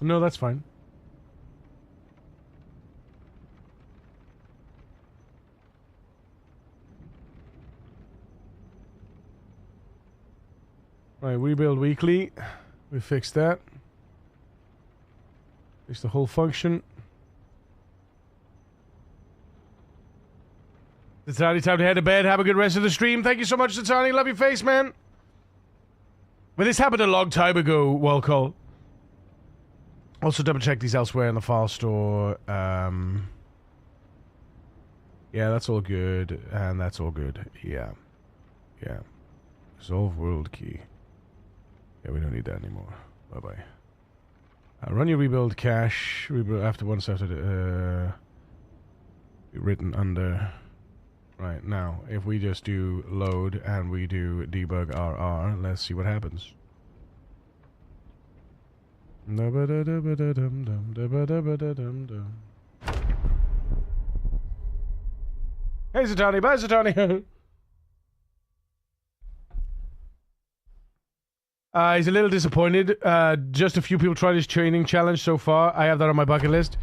No, that's fine. Right, rebuild weekly. We fixed that. Fix the whole function. Tatani, time to head to bed. Have a good rest of the stream. Thank you so much, Tatani. Love your face, man. But this happened a long time ago, Wellcall. Also, double check these elsewhere in the file store. Yeah, that's all good. And that's all good. Yeah. Yeah. Resolve world key. Yeah, we don't need that anymore. Bye-bye. Run your rebuild cache. Rebuild after once after the... written under... Right, now, if we just do load and we do debug RR, let's see what happens. Hey, Zatani. Bye, Zatani. He's a little disappointed. Just a few people tried his training challenge so far. I have that on my bucket list.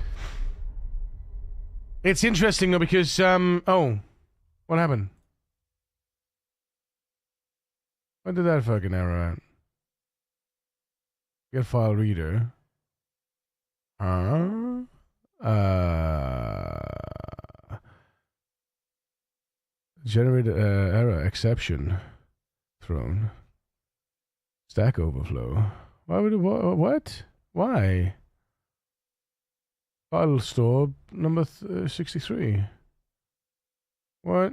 It's interesting, though, because, oh. What happened? When did that fucking error out? Get file reader. Generate error exception thrown. Stack overflow. Why would it, what? Why? File store number 63. What?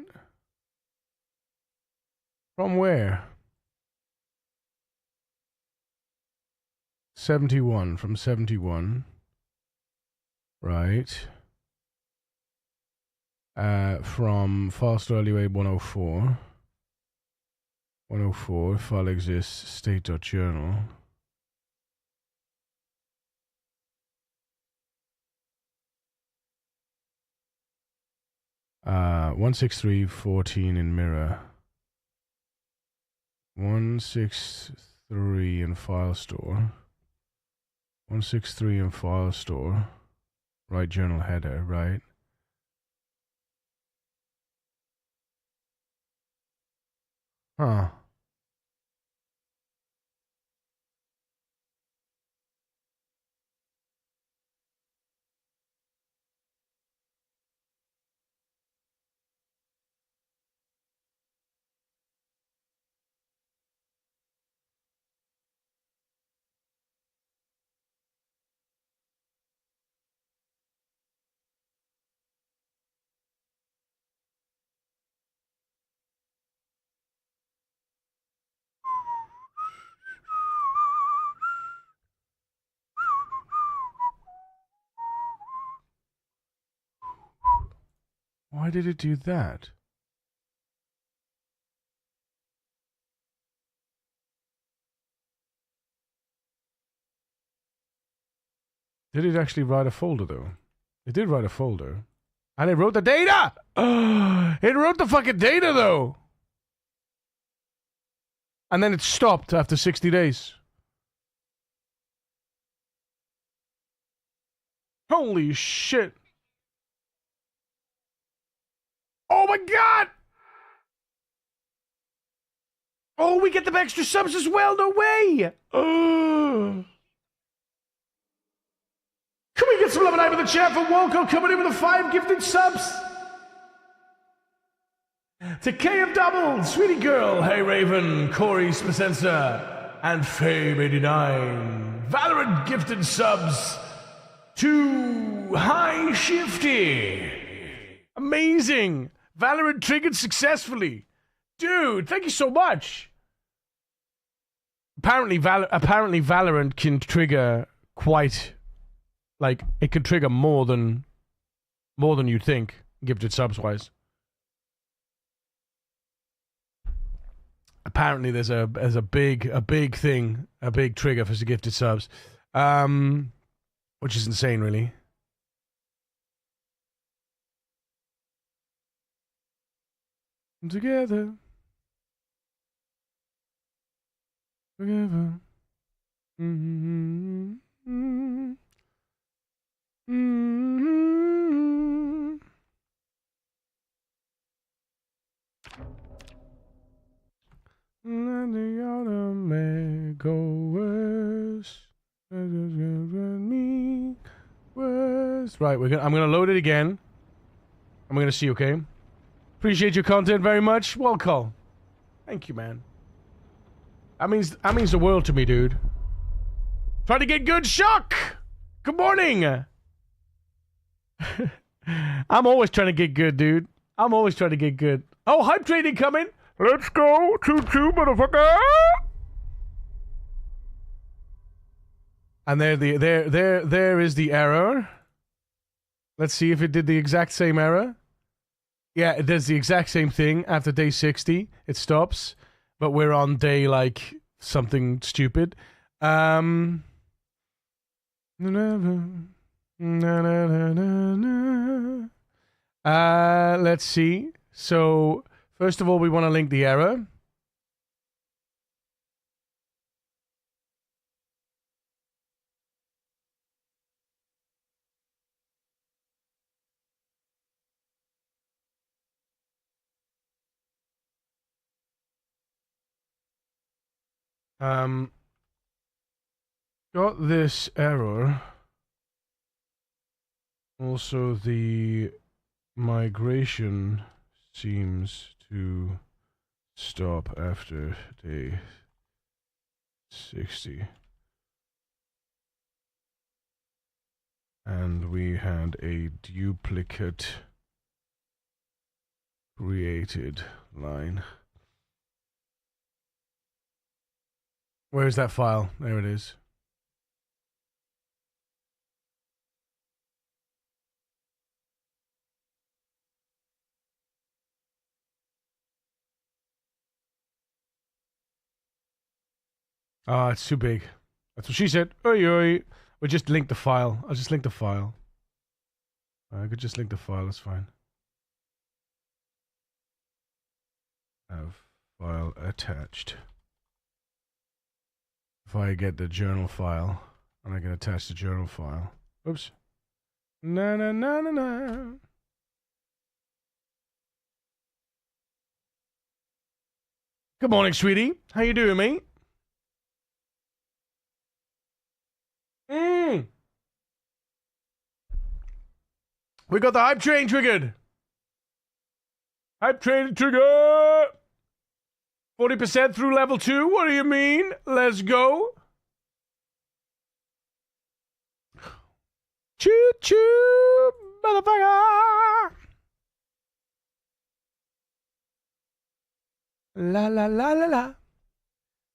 From where? 71. From 71. Right. From file store alleyway 104. 104. File exists. State.journal. Uh, 163.14 in mirror. 163 in file store. 163 in file store. Right journal header, right? Huh. Why did it do that? Did it actually write a folder, though? It did write a folder. And it wrote the data! It wrote the fucking data, though! And then it stopped after 60 days. Holy shit. Oh my god! Oh, we get the extra subs as well, no way! Can we get some love and hype in the chat for Wolco coming in with the 5 gifted subs? To KF Double, Sweetie Girl, Hey Raven, Corey Spacenza, and Fame89. Valorant gifted subs to High Shifty. Amazing! Valorant triggered successfully. Dude, thank you so much. Apparently Valorant can trigger quite... Like, it can trigger more than you'd think, gifted subs-wise. Apparently there's a big thing, a big trigger for gifted subs. Which is insane, really. Together. Together. Mm-hmm. Mm-hmm. Mm-hmm. And the autumn may go worse. Me worse. Right, I'm gonna load it again. I'm gonna see, okay? Appreciate your content very much. Well, call. Thank you, man. That means the world to me, dude. Try to get good, Shock. Good morning. I'm always trying to get good, dude. I'm always trying to get good. Oh, hype trading coming. Let's go. Choo-choo, motherfucker. And there is the error. Let's see if it did the exact same error. Yeah, it does the exact same thing. After day 60, it stops. But we're on day, like, something stupid. Let's see. So, first of all, we want to link the error. Got this error. Also, the migration seems to stop after day 60. And we had a duplicate created line. Where's that file? There it is. Ah, it's too big. That's what she said. Oi, oi. We just link the file. I'll just link the file. I could just link the file. That's fine. Have file attached. If I get the journal file, and I can attach the journal file. Oops. Na na na na na. Good morning, sweetie. How you doing, mate? We got the hype train triggered. Hype train trigger. 40% through level 2. What do you mean? Let's go. Choo choo, motherfucker. La la la la la.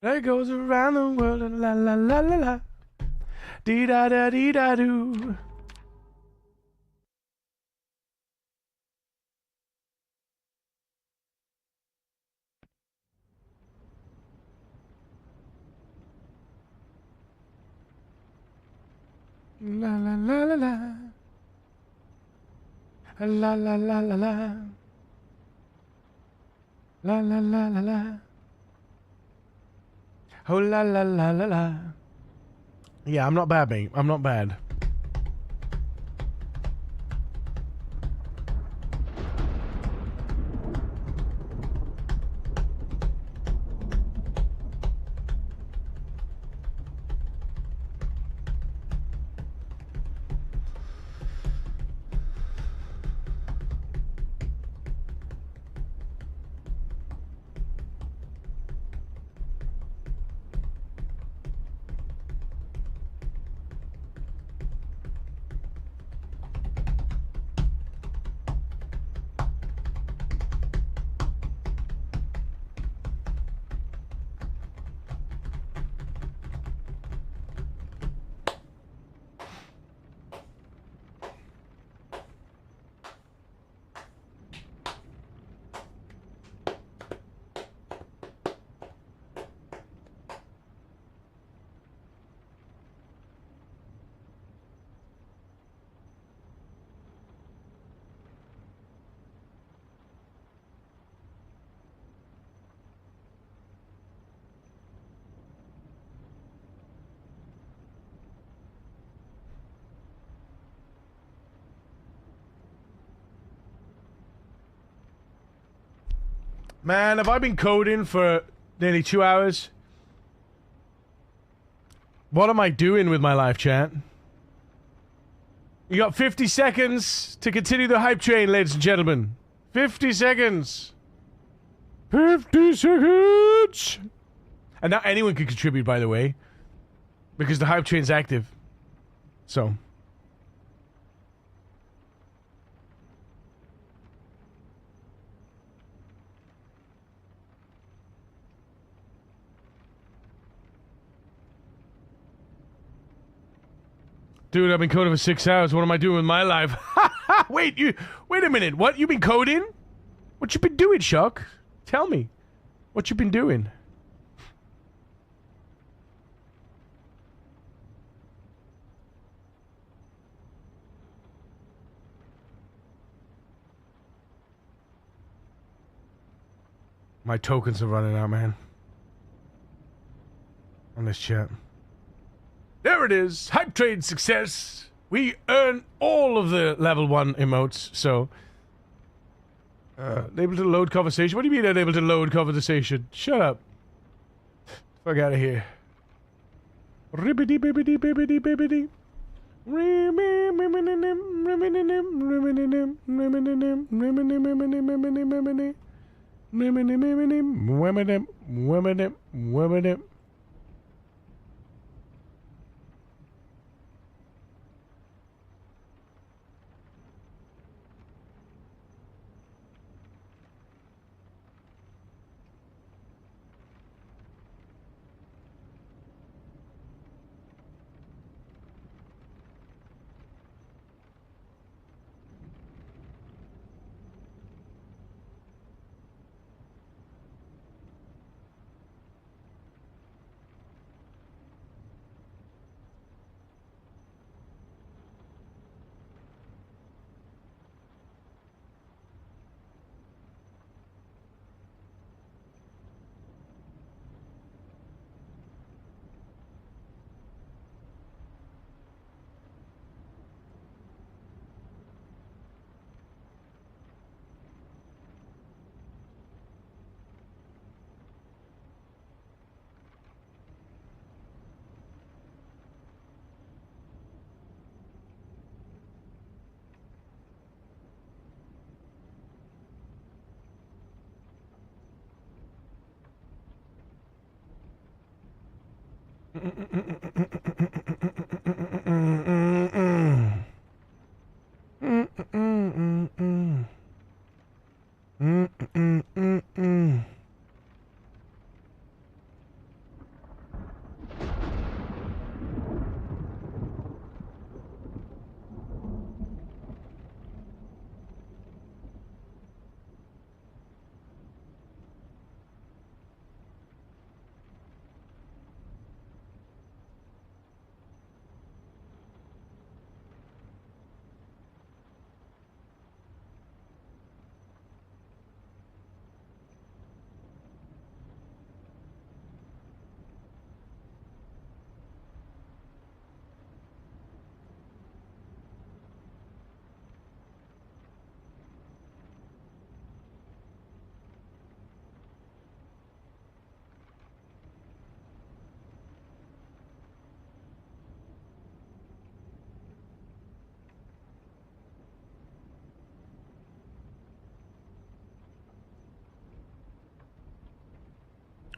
That goes around the world. La la la la la. Dee da da dee da doo. La la la la la. La la la la la. La la la la la. Oh la la la la la. Yeah, I'm not bad, mate. I'm not bad. Man, have I been coding for nearly 2 hours? What am I doing with my life, chat? You got 50 seconds to continue the hype train, ladies and gentlemen. 50 seconds. 50 seconds. And now anyone can contribute, by the way, because the hype train's active. So. Dude, I've been coding for 6 hours. What am I doing with my life? Wait a minute. What? You been coding? What you been doing, Chuck? Tell me. What you been doing? My tokens are running out, man. On this chat. There it is. Hype trade success. We earn all of the level 1 emotes, so... Unable to load conversation? What do you mean unable to load conversation? Shut up. Fuck out of here. Ribbity bibbity bibbity bibbity.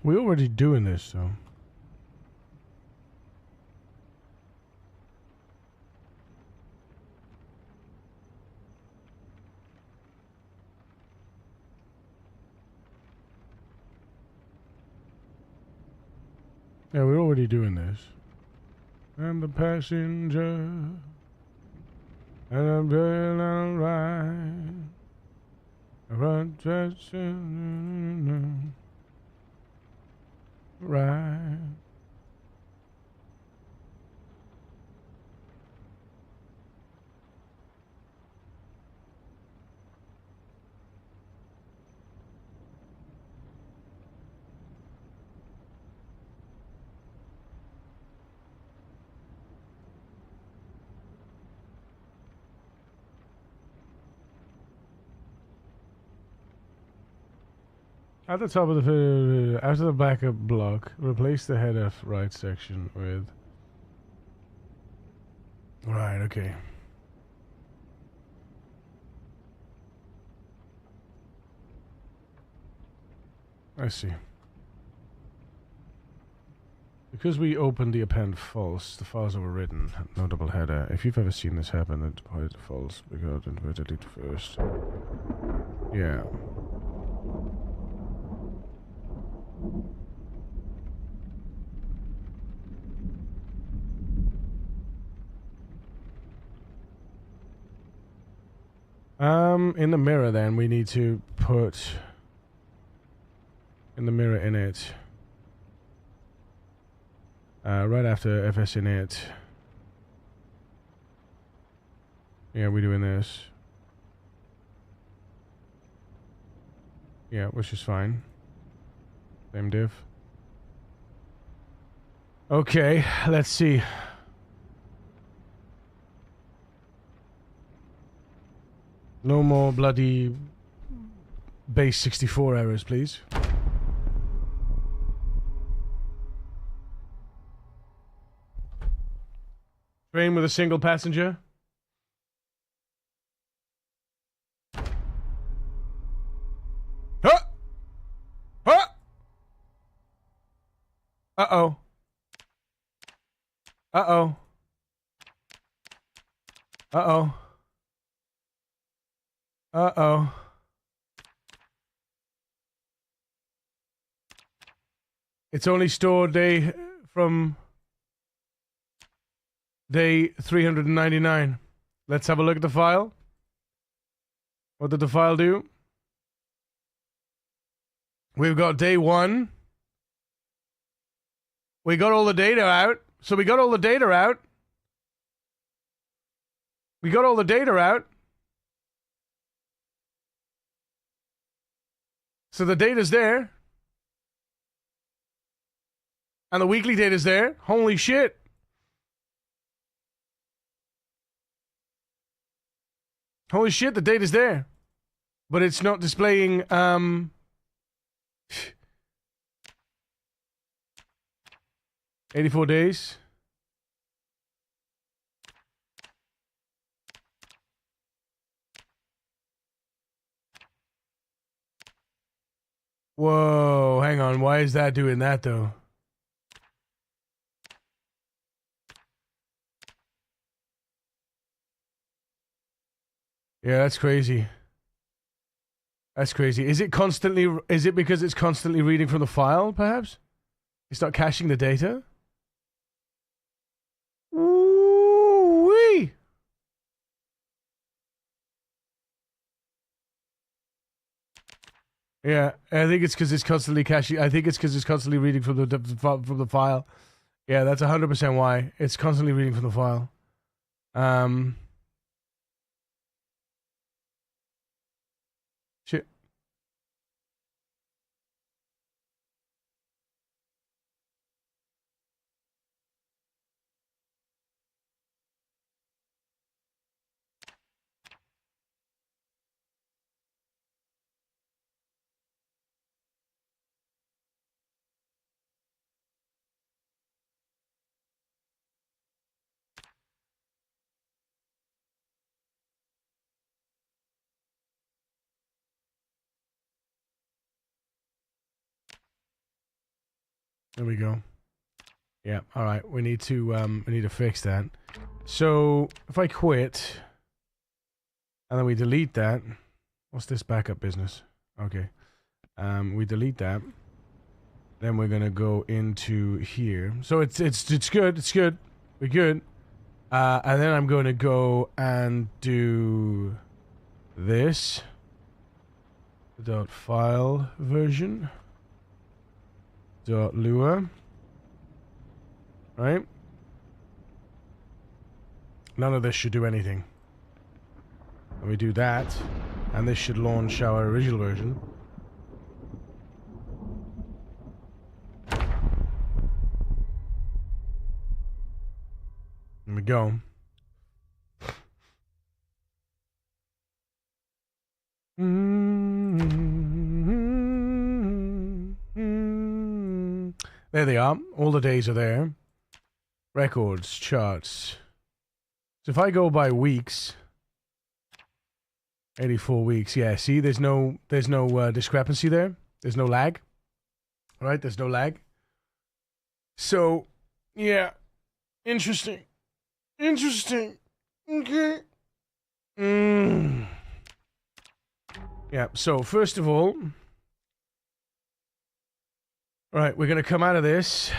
We're already doing this, so. Yeah, we're already doing this. I'm the passenger, and I'm doing alright. Right. At the top of the after the backup block, replace the header right section with. Right. Okay. I see. Because we opened the append false, the file's overwritten. No double header. If you've ever seen this happen, then deploy false because we delete first. Yeah. In the mirror then we need to put in the mirror init. Right after fs init. Yeah, we're doing this. Yeah, which is fine. Same div. Okay, let's see. No more bloody base 64 errors, please. Train with a single passenger. Huh! Huh! Uh-oh. Uh-oh. Uh-oh. Uh-oh. It's only stored from day 399. Let's have a look at the file. What did the file do? We've got day 1. We got all the data out. So we got all the data out. We got all the data out. So the data's there. And the weekly data's there. Holy shit. Holy shit, the data's there. But it's not displaying, 84 days. Whoa, hang on. Why is that doing that, though? Yeah, that's crazy. That's crazy. Is it because it's constantly reading from the file, perhaps? It's not caching the data? Ooh-wee! Yeah, I think it's because it's constantly caching. I think it's because it's constantly reading from the file. Yeah, that's 100% why. It's constantly reading from the file. Shit. There we go. Yeah, alright. We need to fix that. So, if I quit, and then we delete that, what's this backup business? Okay. We delete that. Then we're gonna go into here. So it's good, it's good. We're good. And then I'm gonna go and do this. Dot file version. Dot Lua. Right? None of this should do anything. And we do that, and this should launch our original version. There we go. There they are. All the days are there. Records, charts. So if I go by weeks, 84 weeks. Yeah, see, there's no discrepancy there. There's no lag. All right, there's no lag. So, yeah, interesting. Interesting. Okay. Yeah, so first of all, right, we're going to come out of this.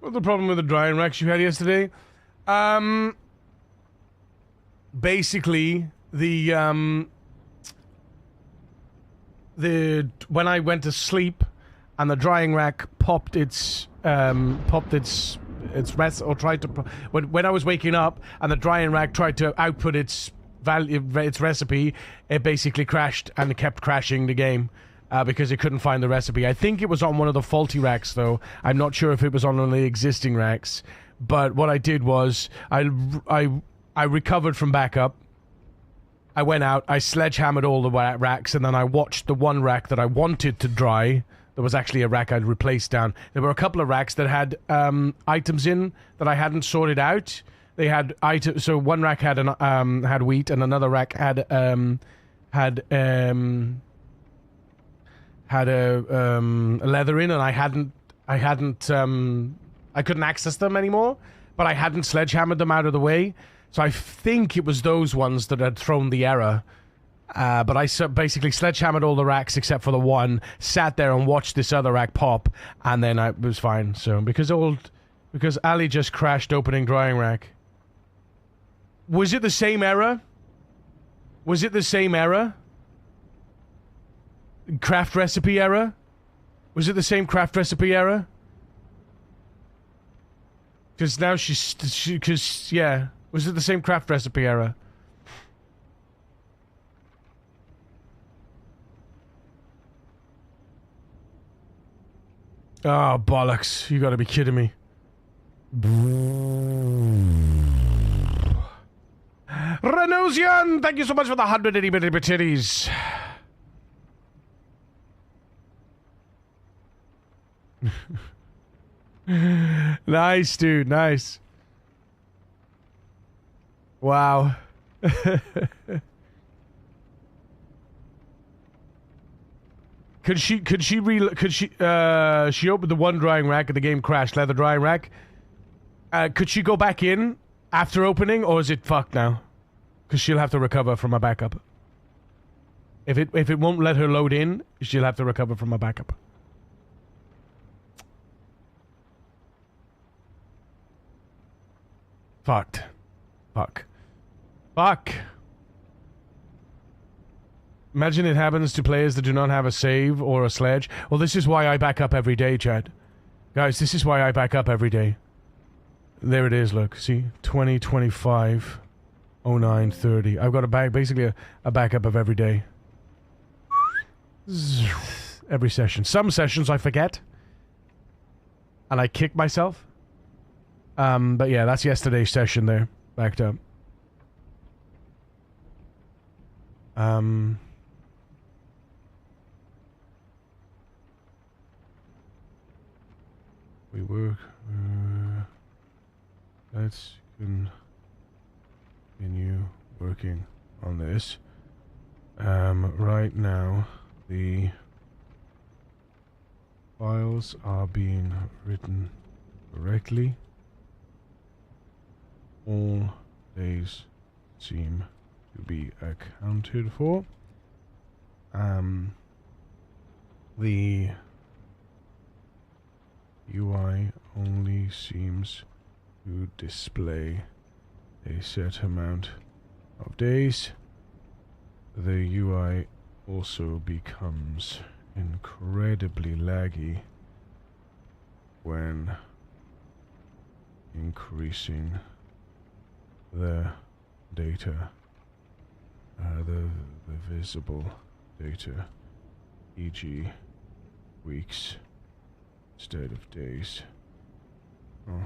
What's the problem with the drying racks you had yesterday? Basically, when I went to sleep, and the drying rack popped its rest, or tried to when I was waking up, and the drying rack tried to output its recipe, it basically crashed and kept crashing the game. Because it couldn't find the recipe. I think it was on one of the faulty racks, though. I'm not sure if it was on one of the existing racks. But what I did was, I recovered from backup. I went out, I sledgehammered all the racks, and then I watched the one rack that I wanted to dry. There was actually a rack I'd replaced down. There were a couple of racks that had items in that I hadn't sorted out. They had items, so one rack had had wheat, and another rack had a leather in, and I couldn't access them anymore, but I hadn't sledgehammered them out of the way, so I think it was those ones that had thrown the error. But I basically sledgehammered all the racks except for the one, sat there and watched this other rack pop, and then it was fine. So because Ali just crashed opening drying rack. Was it the same error? Was it the same error? Craft recipe error? Was it the same craft recipe error? Because now yeah. Was it the same craft recipe error? Oh, bollocks. You gotta be kidding me. Renosian, thank you so much for the 180 titties. Nice, dude. Nice. Wow. she opened the one drying rack and the game crashed, leather drying rack. Could she go back in after opening, or is it fucked now? Because she'll have to recover from a backup. If it won't let her load in, she'll have to recover from a backup. Fucked. Fuck. Fuck. Imagine it happens to players that do not have a save or a sledge. Well, this is why I back up every day, Chad. Guys, this is why I back up every day. There it is, look. See? 20, 25, 09, 30. I've got basically a backup of every day. Every session. Some sessions I forget. And I kick myself. But yeah, that's yesterday's session there. Backed up. We work. let's continue working on this. Right now, the files are being written correctly. All days seem to be accounted for. The UI only seems to display a set amount of days. The UI also becomes incredibly laggy when increasing the data, the visible data, e.g. weeks instead of days. Oh.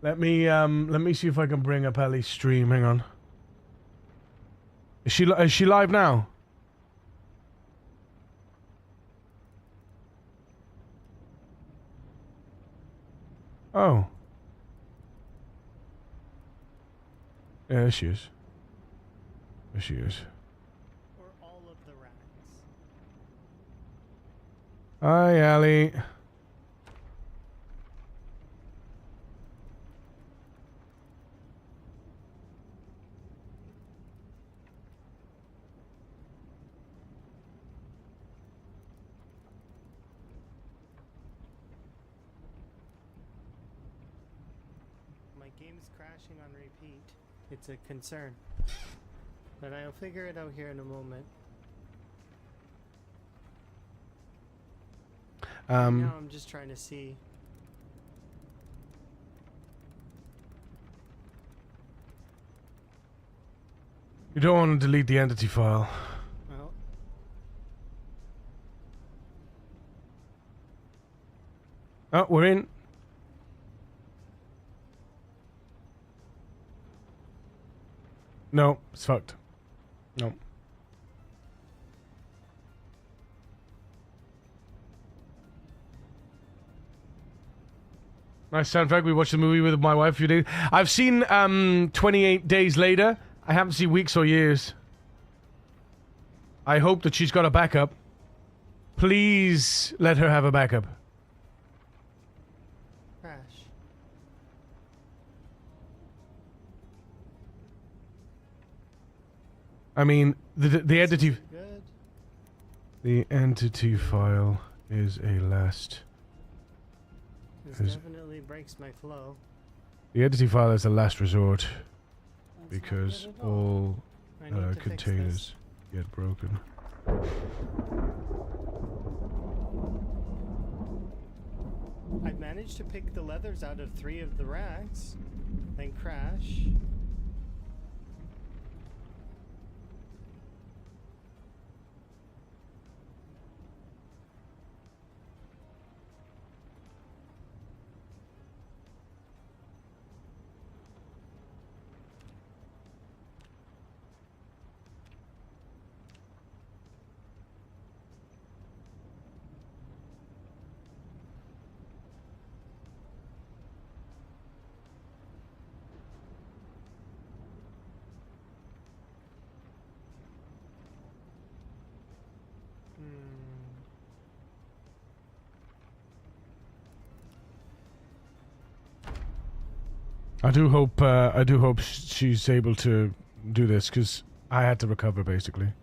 Let me see if I can bring up Ellie's stream. Hang on. Is she live now? Oh. Yeah, there she is. There she is. Or all of the rats. Hi, Ellie. My game's crashing on repeat. It's a concern. But I'll figure it out here in a moment. Now I'm just trying to see. You don't want to delete the entity file. Well, Oh, we're in. No, it's fucked. No. Nice soundtrack. We watched the movie with my wife a few days. I've seen 28 Days Later. I haven't seen Weeks or Years. I hope that she's got a backup. Please let her have a backup. crash. I mean, the entity... Good. The entity file is a last... This definitely breaks my flow. The entity file is a last resort That's because not good at all. all I need to fix containers get broken. this. I've managed to pick the leathers out of 3 of the racks, then crash. I do hope she's able to do this because I had to recover basically.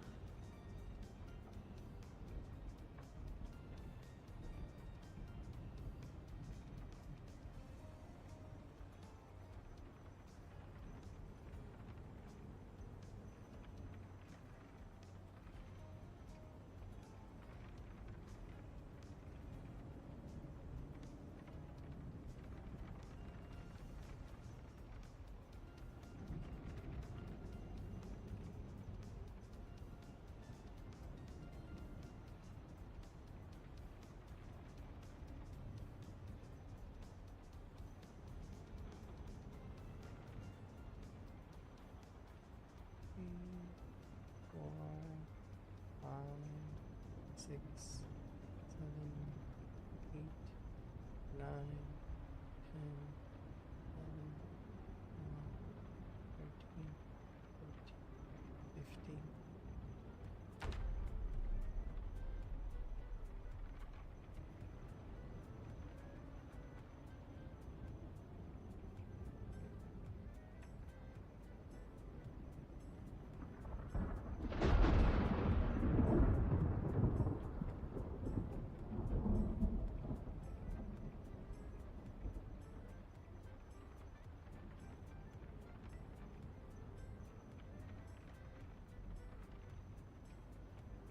6, 7, 8, 9, 10, 11, 12, 13, 14, 15.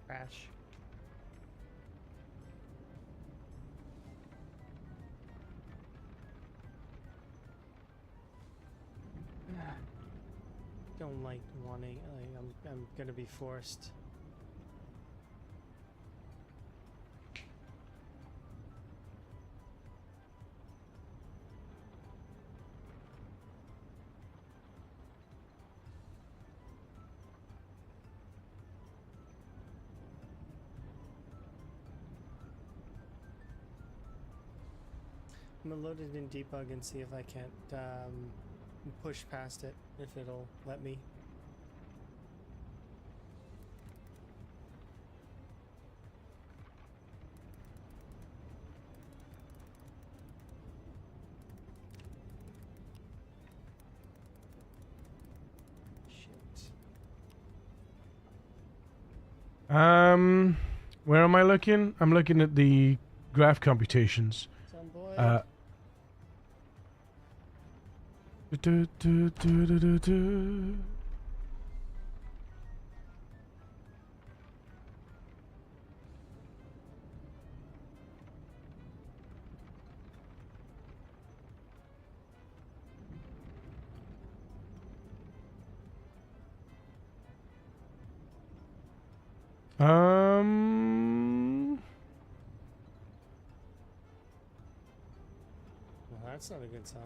Crash. Don't like wanting. I'm gonna be forced. I'm gonna load it in debug and see if I can't push past it, if it'll let me. Shit. Where am I looking? I'm looking at the graph computations. Zomboid. Do, do, do, do, do, do. Well, that's not a good sign.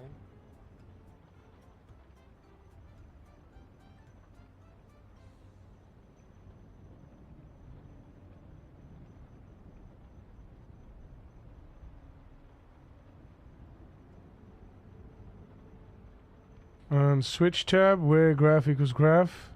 Switch tab where graph equals graph.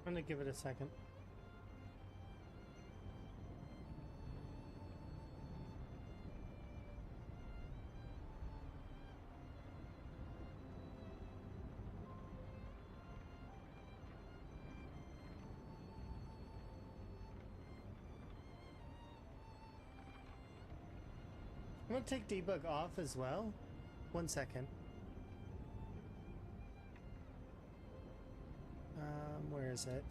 I'm gonna give it a second. I'm gonna take debug off as well. 1 second. Where is it?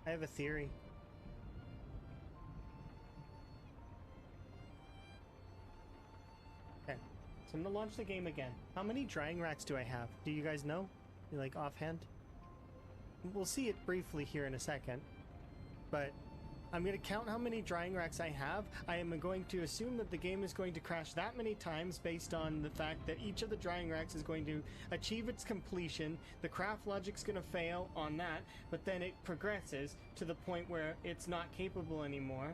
I have a theory. Okay, so I'm gonna launch the game again. How many drying racks do I have? Do you guys know? Like offhand? We'll see it briefly here in a second, but I'm going to count how many drying racks I have. I am going to assume that the game is going to crash that many times based on the fact that each of the drying racks is going to achieve its completion. The craft logic's going to fail on that, but then it progresses to the point where it's not capable anymore.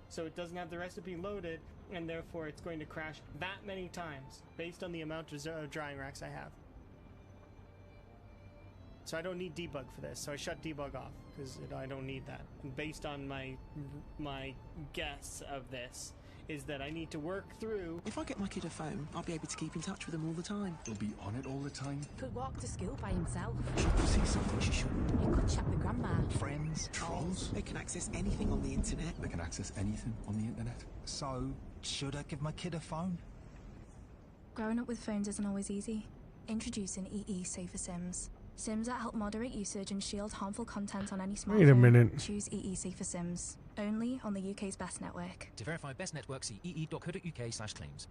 So it doesn't have the recipe loaded, and therefore it's going to crash that many times based on the amount of drying racks I have. So I don't need debug for this. So I shut debug off because I don't need that. And based on my guess of this, is that I need to work through. If I get my kid a phone, I'll be able to keep in touch with him all the time. He'll be on it all the time. Could walk to school by himself. Should she see something she shouldn't? You could chat with grandma. Friends, trolls. They can access anything on the internet. They can access anything on the internet. So, should I give my kid a phone? Growing up with phones isn't always easy. Introducing EE Safer Sims. Sims that help moderate usage and shield harmful content on any smartphone. Wait a minute. Choose EE Safer Sims. Only on the UK's best network. To verify best network, see ee.co.uk/claims.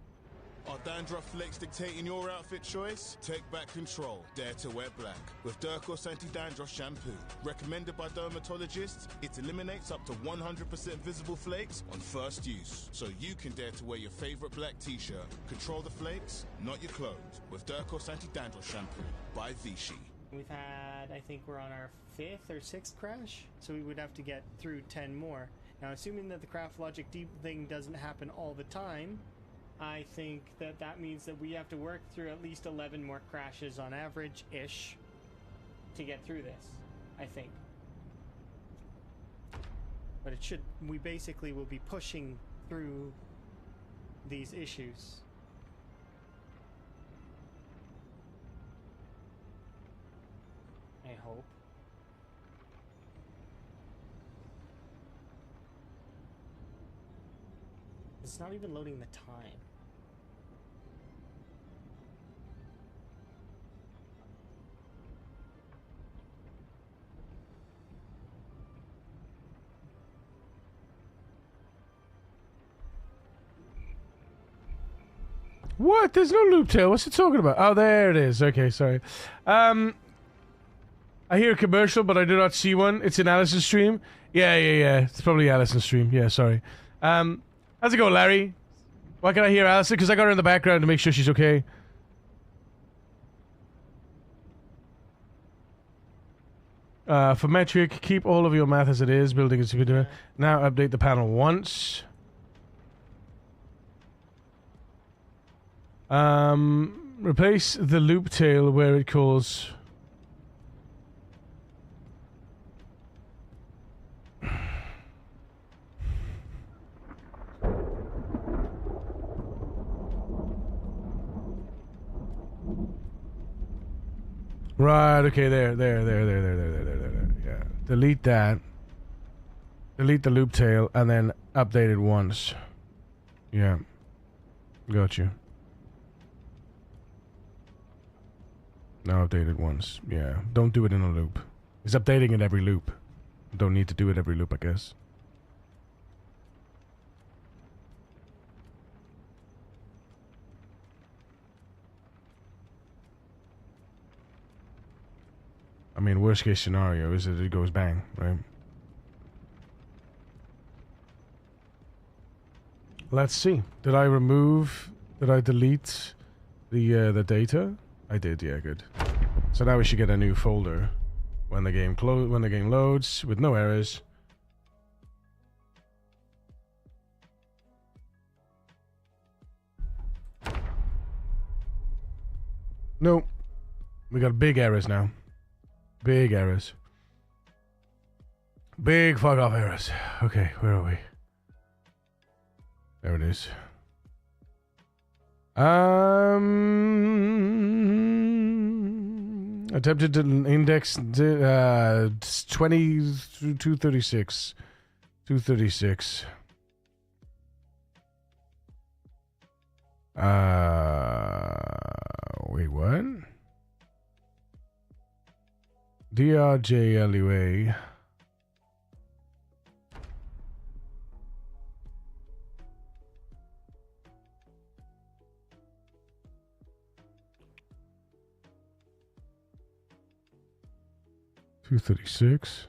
Are dandruff flakes dictating your outfit choice? Take back control. Dare to wear black. With Durkos Anti-Dandruff Shampoo. Recommended by dermatologists, it eliminates up to 100% visible flakes on first use. So you can dare to wear your favorite black t-shirt. Control the flakes, not your clothes. With Durkos Anti-Dandruff Shampoo by Vichy. We've had, I think we're on our 5th or 6th crash, so we would have to get through 10 more. Now, assuming that the craft logic deep thing doesn't happen all the time, I think that means that we have to work through at least 11 more crashes on average-ish to get through this, I think. But it should, we basically will be pushing through these issues. I hope. It's not even loading the time. What? There's no loop tail. What's it talking about? Oh, there it is. Okay, sorry. I hear a commercial, but I do not see one. It's in Alison's stream. Yeah. It's probably Alison's stream. Yeah, sorry. How's it going, Larry? Why can I hear Alison? Because I got her in the background to make sure she's okay. For metric, keep all of your math as it is. Building a computer. Now update the panel once. Replace the loop tail where it calls. Right, okay, there. Yeah. Delete that. Delete the loop tail and then update it once. Yeah. Got you. Now update it once. Yeah. Don't do it in a loop. It's updating it every loop. Don't need to do it every loop, I guess. I mean, worst case scenario is that it goes bang, right? Let's see. Did I delete the data? I did, yeah, good. So now we should get a new folder when the game loads with no errors. Nope. We got big errors now. Big errors. Big fuck off errors. Okay, where are we? There it is. Attempted to index 236. 236. Wait, what? DRJLUA. $236.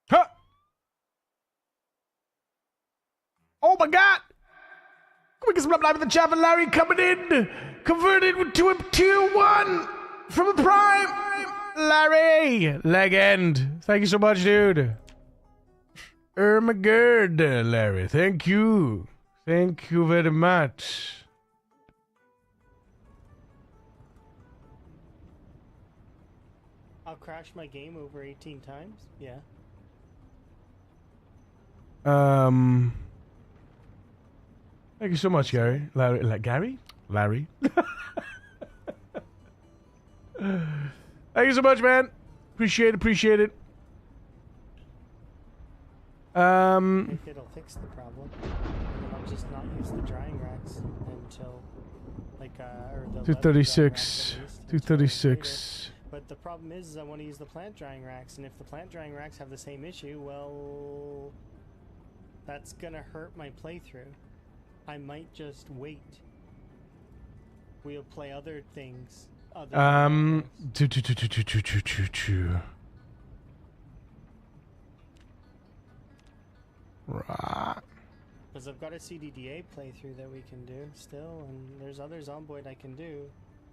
Huh! Oh my God! We can split live with the chat and Larry coming in, converted to a tier 1 from a prime. Larry! Legend. Thank you so much, dude. Good, Larry. Thank you. Thank you very much. I'll crash my game over 18 times? Yeah. Thank you so much, Gary. Larry? Gary? Larry? Thank you so much, man. Appreciate it. If it'll fix the problem, and then I'll just not use the drying racks until, like, or the 236. leather drying racks at least, 236. But the problem is I want to use the plant drying racks, and if the plant drying racks have the same issue, well, that's gonna hurt my playthrough. I might just wait. We'll play other things. Right. Because I've got a CDDA playthrough that we can do still, and there's other Zomboid I can do.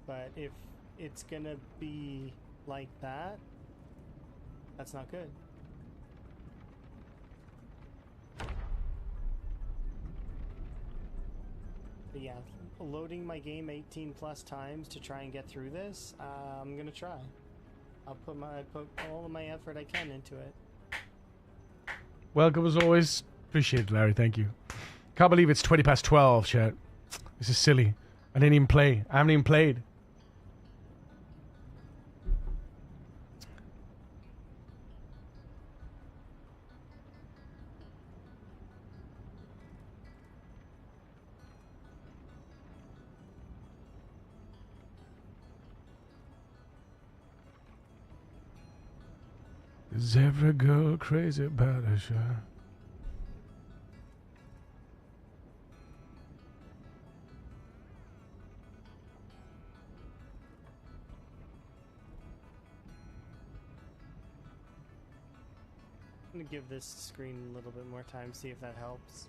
But if it's gonna be like that, that's not good. But yeah, loading my game 18 plus times to try and get through this, I'm gonna try. I'll put all of my effort I can into it. Welcome as always. Appreciate it, Larry. Thank you. Can't believe it's 20 past 12, chat. This is silly. I didn't even play. I haven't even played. Is every girl crazy about a shot? I'm gonna give this screen a little bit more time, see if that helps.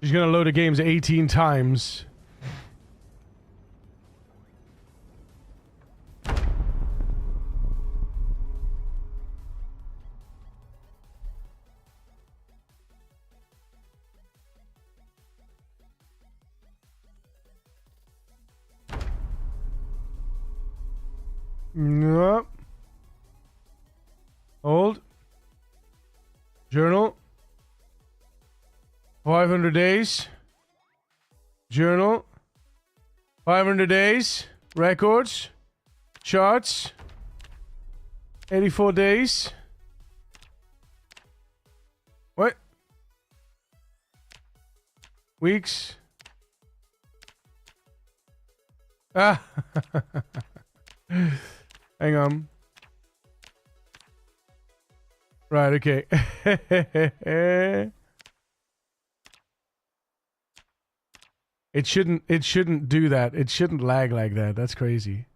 She's gonna load the games 18 times. Nope. Hold. 500 days. Journal. 500 days. Records. Charts. 84 days. What? Weeks. Ah. Hang on. Right, okay. It shouldn't do that. It shouldn't lag like that. That's crazy.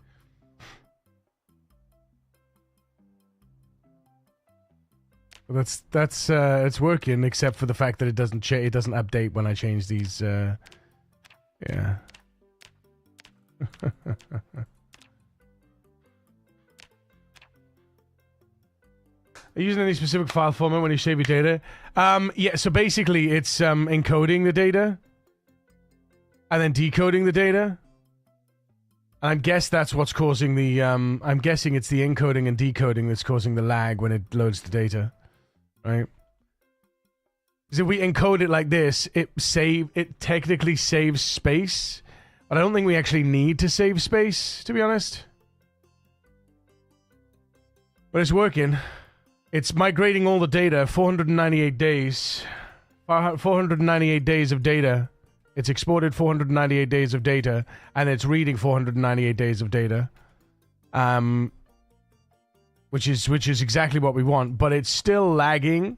That's it's working, except for the fact that it doesn't update when I change these. Yeah. Are you using any specific file format when you save your data? Yeah. So basically, it's encoding the data and then decoding the data. I guess that's what's causing the. I'm guessing it's the encoding and decoding that's causing the lag when it loads the data. Right? Because if we encode it like this, it technically saves space, but I don't think we actually need to save space, to be honest. But it's working. It's migrating all the data, 498 days. 498 days of data. It's exported 498 days of data, and it's reading 498 days of data. Which is exactly what we want, but it's still lagging.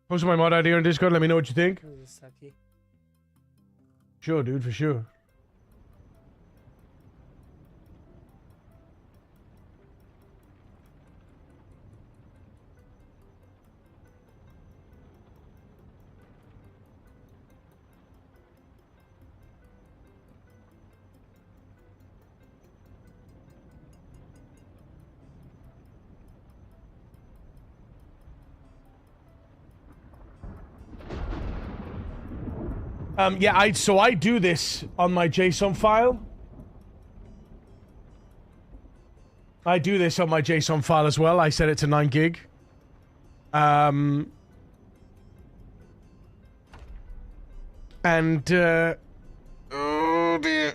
Post my mod ID on Discord. Let me know what you think. Sure, dude, for sure. Yeah, I do this on my JSON file. I do this on my JSON file as well. I set it to 9 gig. And oh dear.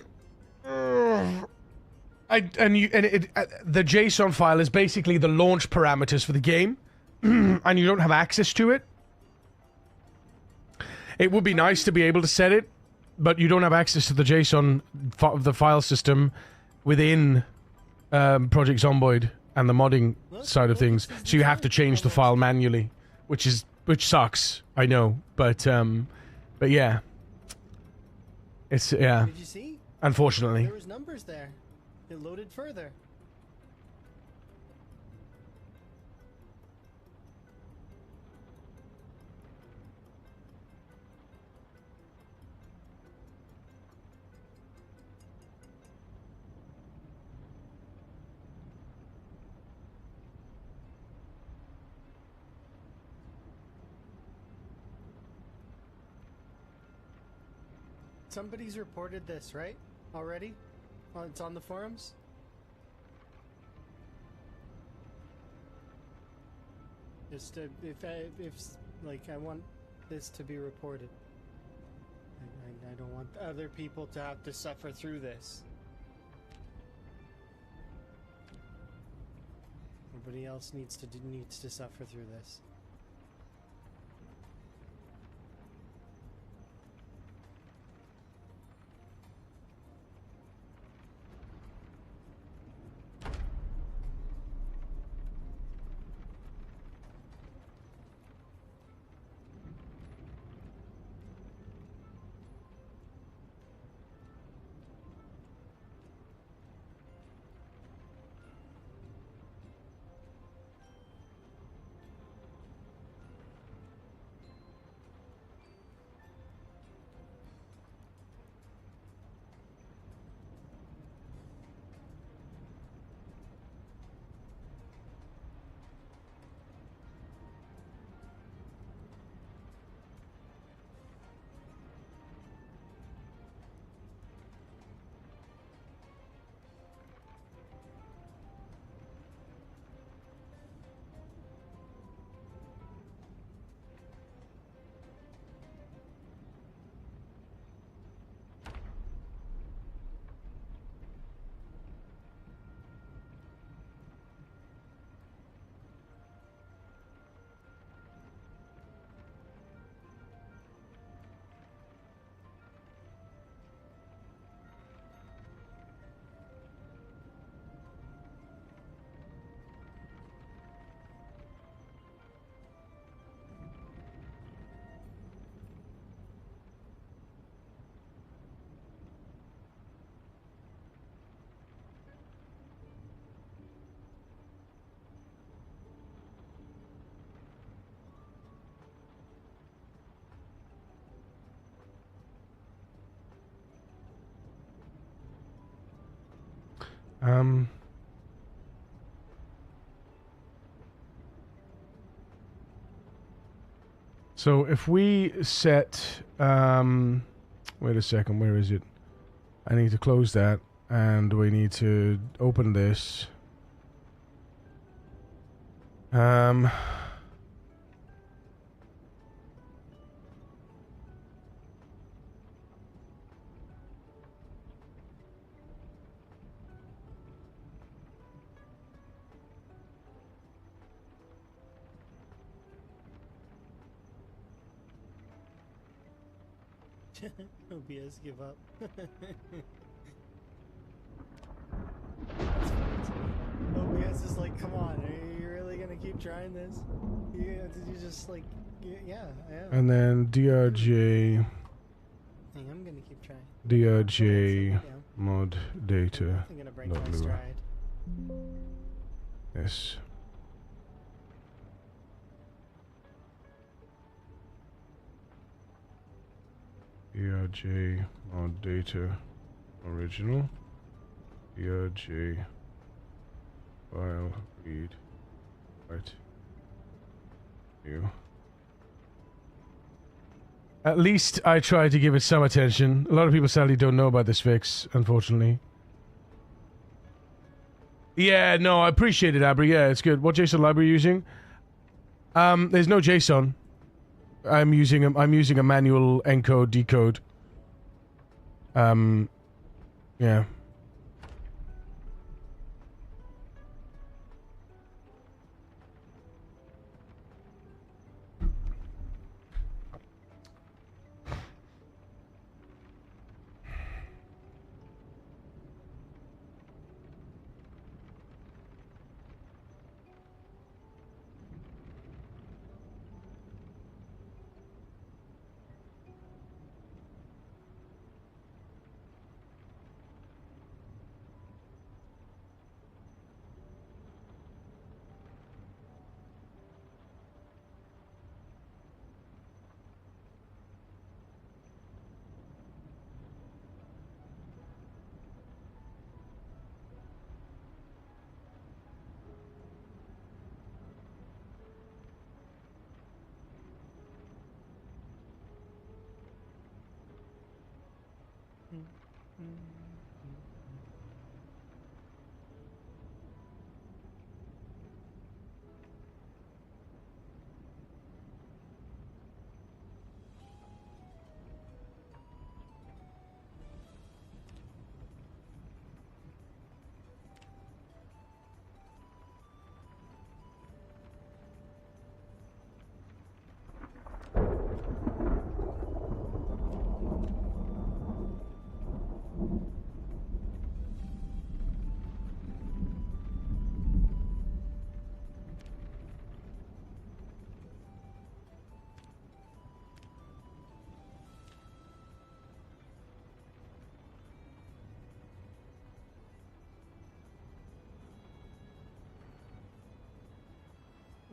The JSON file is basically the launch parameters for the game, and you don't have access to it. It would be nice to be able to set it, but you don't have access to the JSON of the file system within Project Zomboid and the modding side of things. So you have to change the file manually, which sucks. I know, but yeah, it's yeah. Did you see? Unfortunately, there was numbers there. It loaded further. Somebody's reported this, right? Already? Oh, it's on the forums? Just I want this to be reported. I don't want other people to have to suffer through this. Nobody else needs to suffer through this. So if we set, wait a second, where is it? I need to close that, and we need to open this. OBS give up. OBS is like, come on, are you really gonna keep trying this? Yeah, did you just like, yeah, I am. And then DRJ, I am gonna keep trying. DRJ mod data. I'm gonna break my stride. Yes. DRJ mod data original. DRJ file read right new. At least I tried to give it some attention. A lot of people sadly don't know about this fix, unfortunately. Yeah, no, I appreciate it, Abri. Yeah, it's good. What JSON library are you using? There's no JSON. I'm using a manual encode decode. Yeah.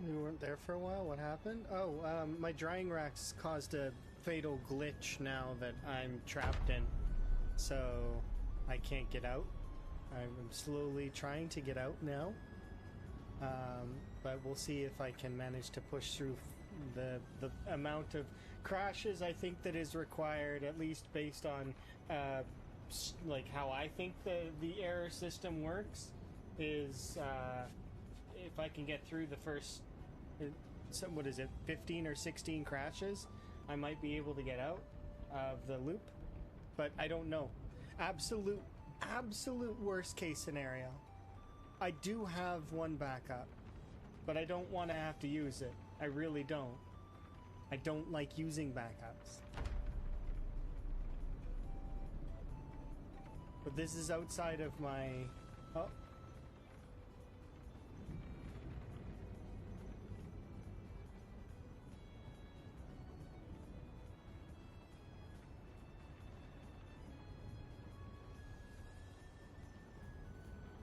You weren't there for a while? What happened? Oh, my drying racks caused a fatal glitch now that I'm trapped in. So, I can't get out. I'm slowly trying to get out now. But we'll see if I can manage to push through the amount of crashes I think that is required, at least based on like how I think the error system works, is if I can get through the first, what is it, 15 or 16 crashes, I might be able to get out of the loop, but I don't know. Absolute worst case scenario. I do have one backup, but I don't want to have to use it. I really don't. I don't like using backups. But this is outside of my... Oh.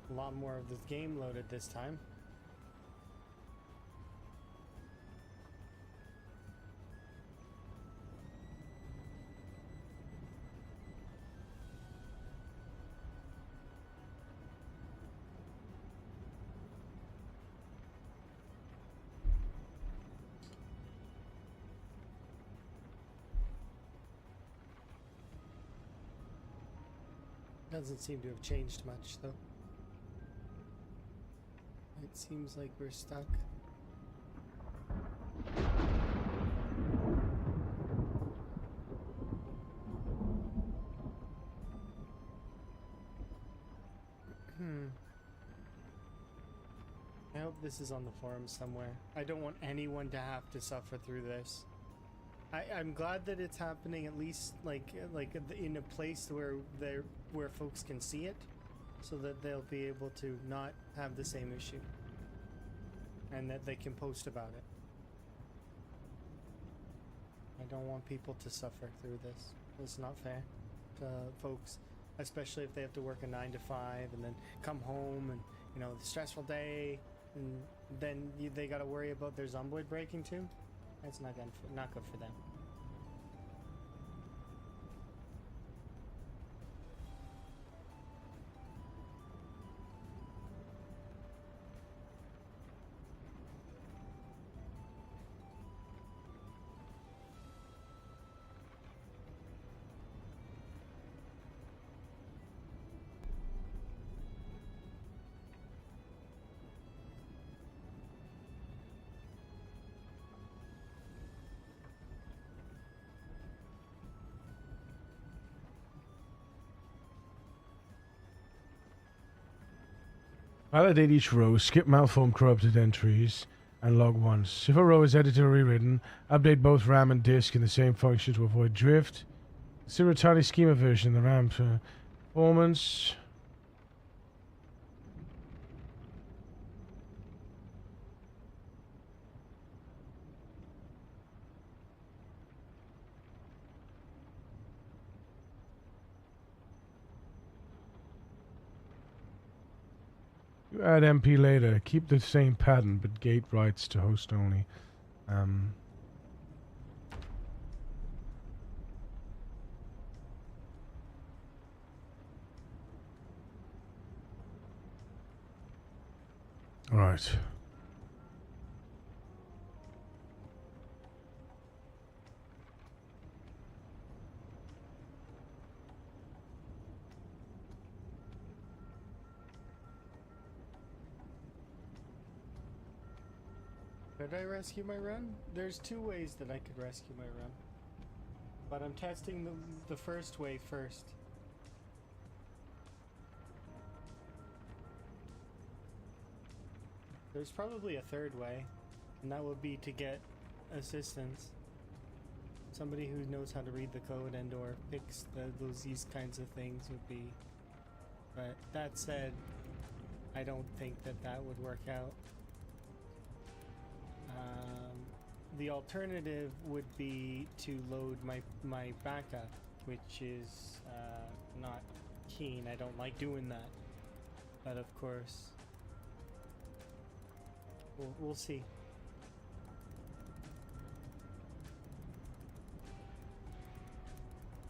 A lot more of this game loaded this time. Doesn't seem to have changed much, though. It seems like we're stuck. I hope this is on the forums somewhere. I don't want anyone to have to suffer through this. I'm glad that it's happening at least like in a place where folks can see it, so that they'll be able to not have the same issue, and that they can post about it. I don't want people to suffer through this. It's not fair to folks, especially if they have to work a 9 to 5 and then come home and, you know, the stressful day, and then they got to worry about their Zomboid breaking too. That's not good for them. Validate each row, skip malformed corrupted entries, and log once. If a row is edited or rewritten, update both RAM and disk in the same function to avoid drift. Consider a tiny schema version of the RAM for performance. You add MP later. Keep the same pattern, but gate writes to host only. All right. Could I rescue my run? There's 2 ways that I could rescue my run, but I'm testing the first way first. There's probably a 3rd way, and that would be to get assistance. Somebody who knows how to read the code and or fix these kinds of things would be. But that said, I don't think that would work out. The alternative would be to load my backup, which is not keen. I don't like doing that. But of course, we'll see.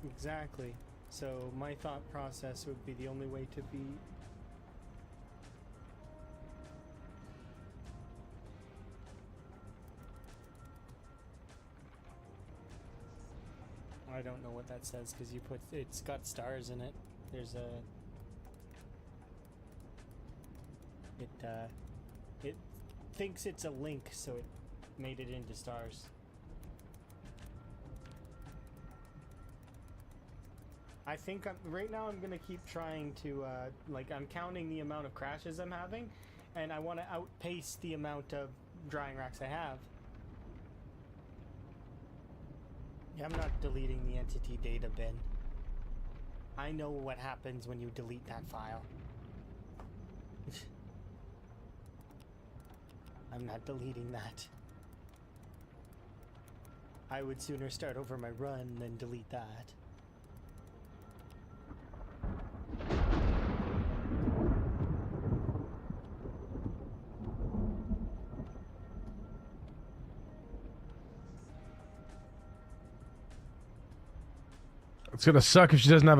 Exactly. So my thought process would be the only way to be. I don't know what that says because it's got stars in it. There's it thinks it's a link, so it made it into stars. I think right now I'm gonna keep trying to I'm counting the amount of crashes I'm having, and I want to outpace the amount of drying racks I have. I'm not deleting the entity data bin. I know what happens when you delete that file. I'm not deleting that. I would sooner start over my run than delete that. It's gonna suck if she doesn't have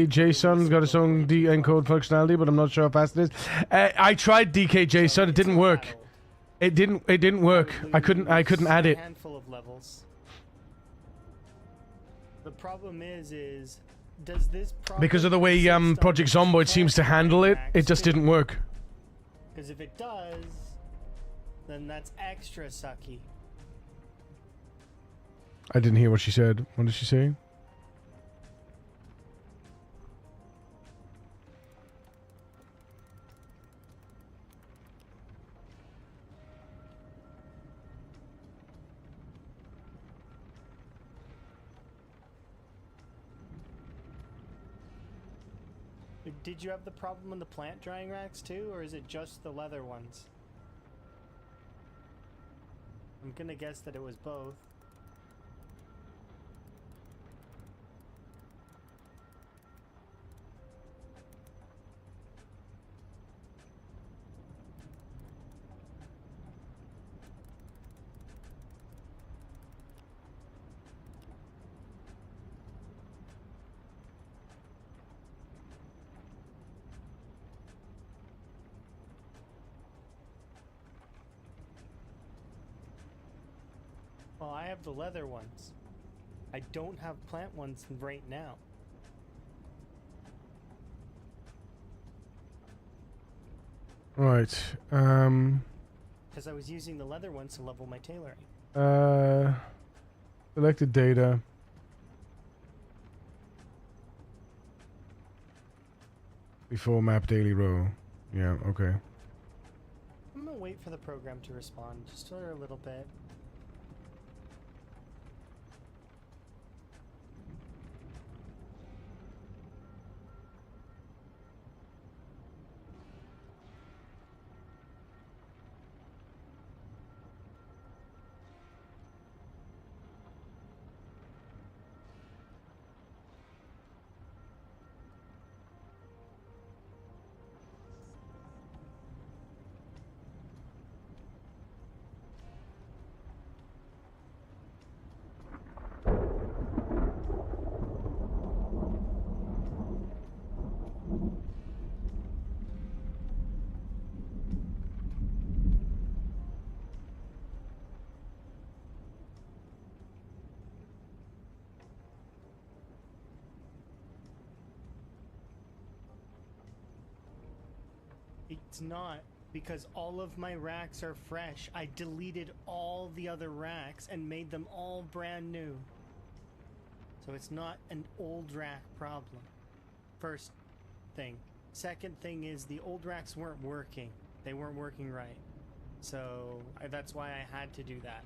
JSON's got its own encode functionality, but I'm not sure how fast it is. I tried DKJSON, it didn't work. It didn't work. I couldn't add it. A handful of levels. The problem is does this Because of the way Project Zomboid seems to handle it, it just didn't work. Because if it does, then that's extra sucky. I didn't hear what she said. What did she say? Did you have the problem in the plant drying racks too, or is it just the leather ones? I'm gonna guess that it was both. Well, I have the leather ones. I don't have plant ones right now. Right. Because I was using the leather ones to level my tailoring. Selected data. Before map daily row. Yeah, okay. I'm gonna wait for the program to respond just for a little bit. It's not, because all of my racks are fresh. I deleted all the other racks and made them all brand new. So it's not an old rack problem. First thing. Second thing is the old racks weren't working. They weren't working right. So that's why I had to do that.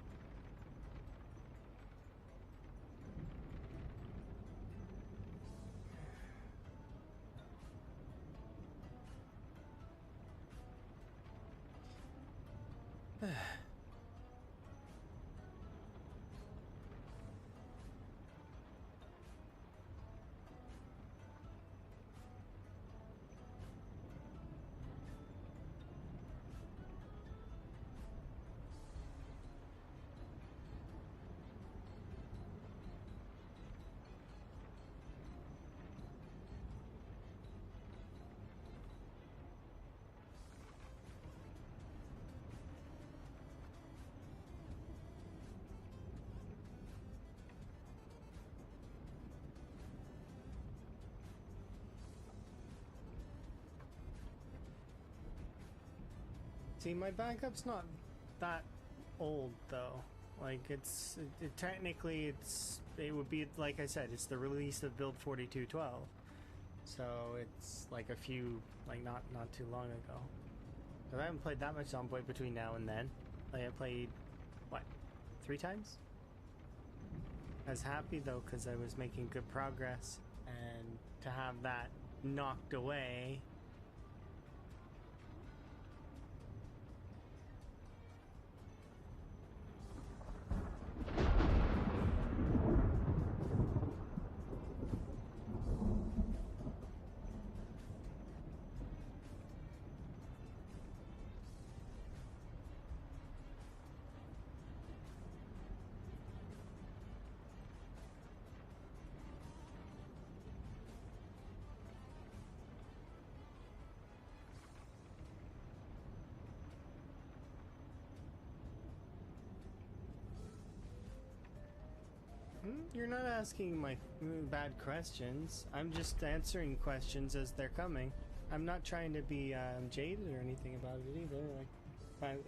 See, my backup's not that old though. Like technically it would be, like I said, it's the release of build 4212. So it's like a few, like not too long ago. But I haven't played that much Zomboid between now and then. Like I played, what, 3 times? I was happy though because I was making good progress, and to have that knocked away. You're not asking my bad questions. I'm just answering questions as they're coming. I'm not trying to be jaded or anything about it either. Like,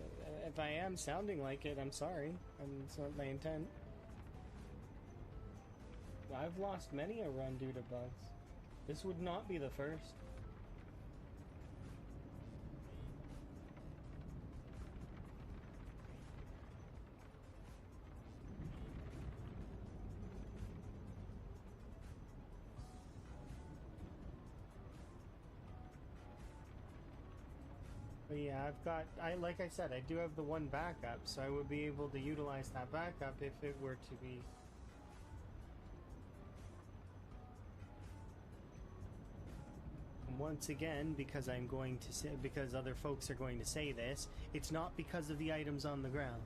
if I am sounding like it, I'm sorry. It's not my intent. I've lost many a run due to bugs. This would not be the first. But yeah, like I said, I do have the one backup, so I would be able to utilize that backup if it were to be. And once again, because I'm going to say, because other folks are going to say this, it's not because of the items on the ground.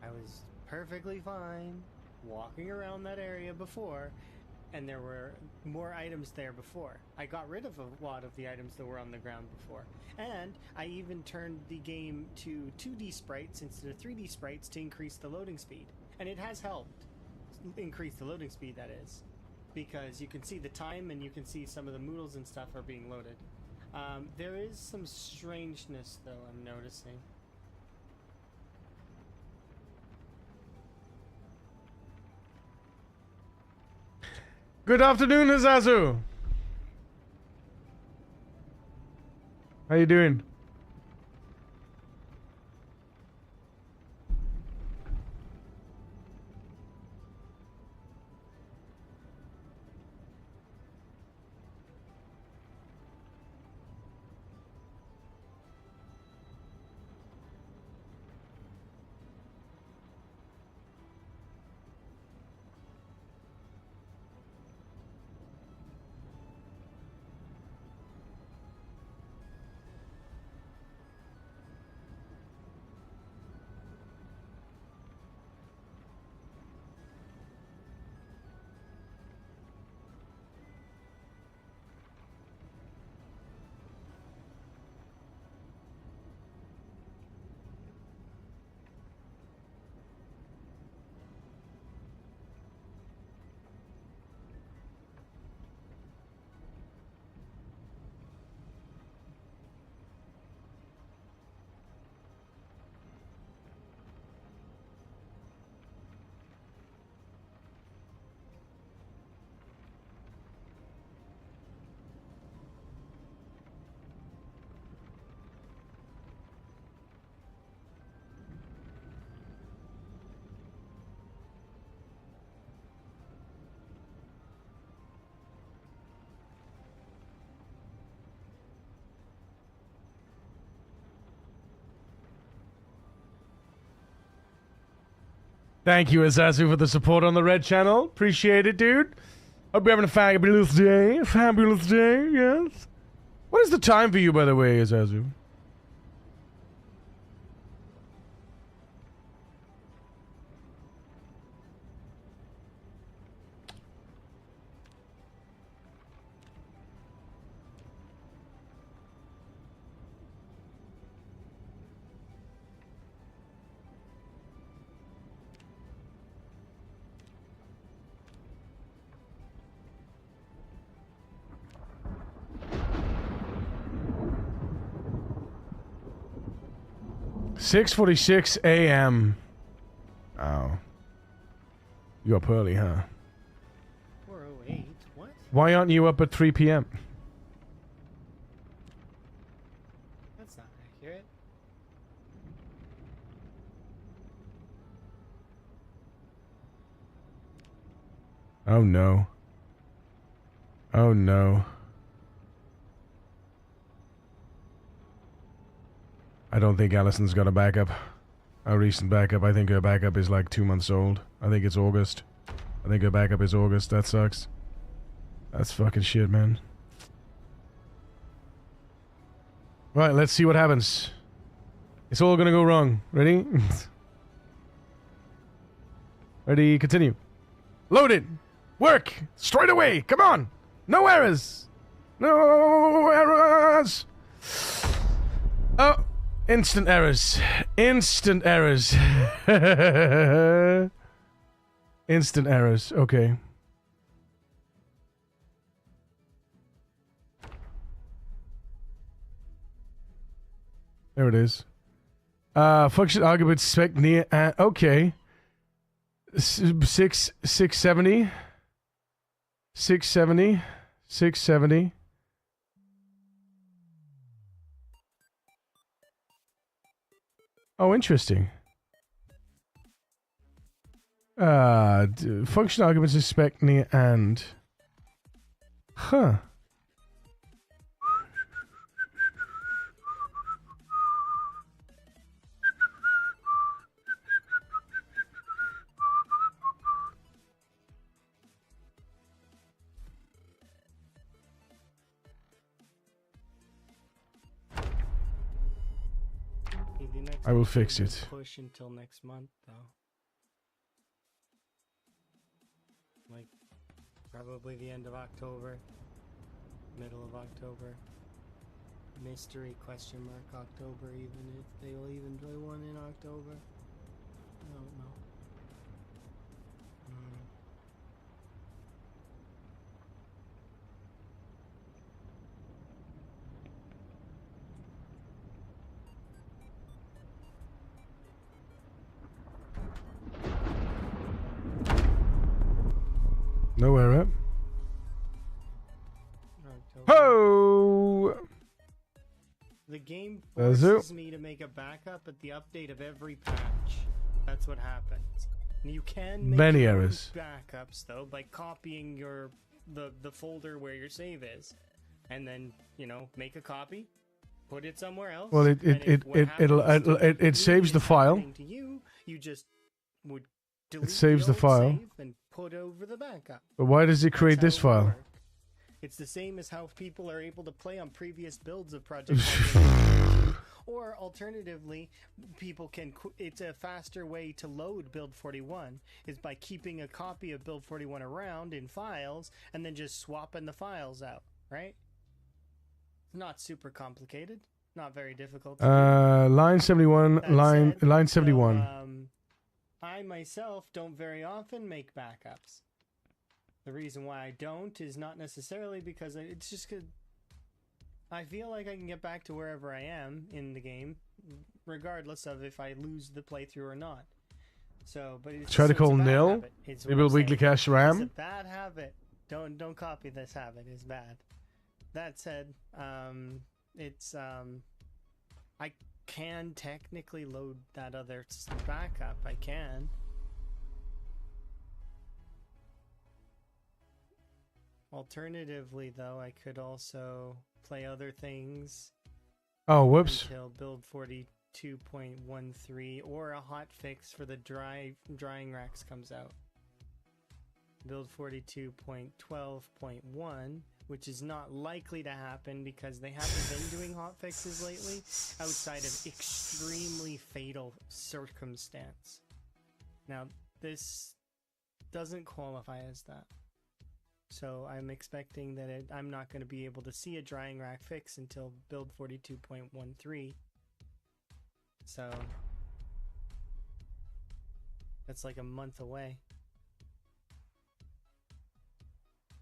I was perfectly fine walking around that area before, and there were more items there before. I got rid of a lot of the items that were on the ground before. And I even turned the game to 2D sprites instead of 3D sprites to increase the loading speed. And it has helped increase the loading speed, that is. Because you can see the time and you can see some of the moodles and stuff are being loaded. There is some strangeness, though, I'm noticing. Good afternoon, Azazu. How you doing? Thank you, Azazu, for the support on the Red Channel. Appreciate it, dude. Hope you're having a fabulous day. Fabulous day, yes. What is the time for you, by the way, Azazu? $6:46 a.m. Oh. You up early, huh? 4:08. What? Why aren't you up at 3 p.m.? That's not accurate. Oh no. Oh no. I don't think Allison's got a backup. A recent backup. I think her backup is like 2 months old. I think it's August. I think her backup is August. That sucks. That's fucking shit, man. Right, let's see what happens. It's all gonna go wrong. Ready? Ready, continue. Loaded! Work! Straight away! Come on! No errors! No errors! Oh! Instant errors. Instant errors. Instant errors. Okay. There it is. Function argument spec near. Okay. 670. 670. 670. Oh, interesting. Function arguments is spec near and. Huh. The next I will one fix will it. Push until next month, though. Like, probably the end of October, middle of October. Mystery question mark October, even if they will even do one in October. I don't know. No error. October. Ho! The game Does forces it? me to make a backup at the update of every patch. That's what happens. You can make Many your own errors. backups though by copying your the folder where your save is, and then make a copy, put it somewhere else. Well, and if what happens to it saves me the is file. happening to you, you just would delete saves the old file. save and put over the backup. But why does it That's create how this it would file? work. It's the same as how people are able to play on previous builds of Project Zomboid. Or alternatively, people can. It's a faster way to load Build 41 is by keeping a copy of Build 41 around in files and then just swapping the files out. Right? Not super complicated. Not very difficult. To do. Line 71. That Line said, line 71. though, I myself don't very often make backups. The reason why I don't is not necessarily because it's just because I feel like I can get back to wherever I am in the game, regardless of if I lose the playthrough or not. So, but it's Try to it's a call bad nil. habit, is what Maybe I'm weekly saying. cache It's a RAM. bad habit. Don't copy this habit. It's bad. That said, I can technically load that other backup. I can. Alternatively, though, I could also play other things Oh, whoops. until build 42.13 or a hotfix for the drying racks comes out. Build 42.12.1, which is not likely to happen because they haven't been doing hotfixes lately outside of extremely fatal circumstance. Now, this doesn't qualify as that. So I'm expecting that I'm not going to be able to see a drying rack fix until build 42.13. So that's like a month away.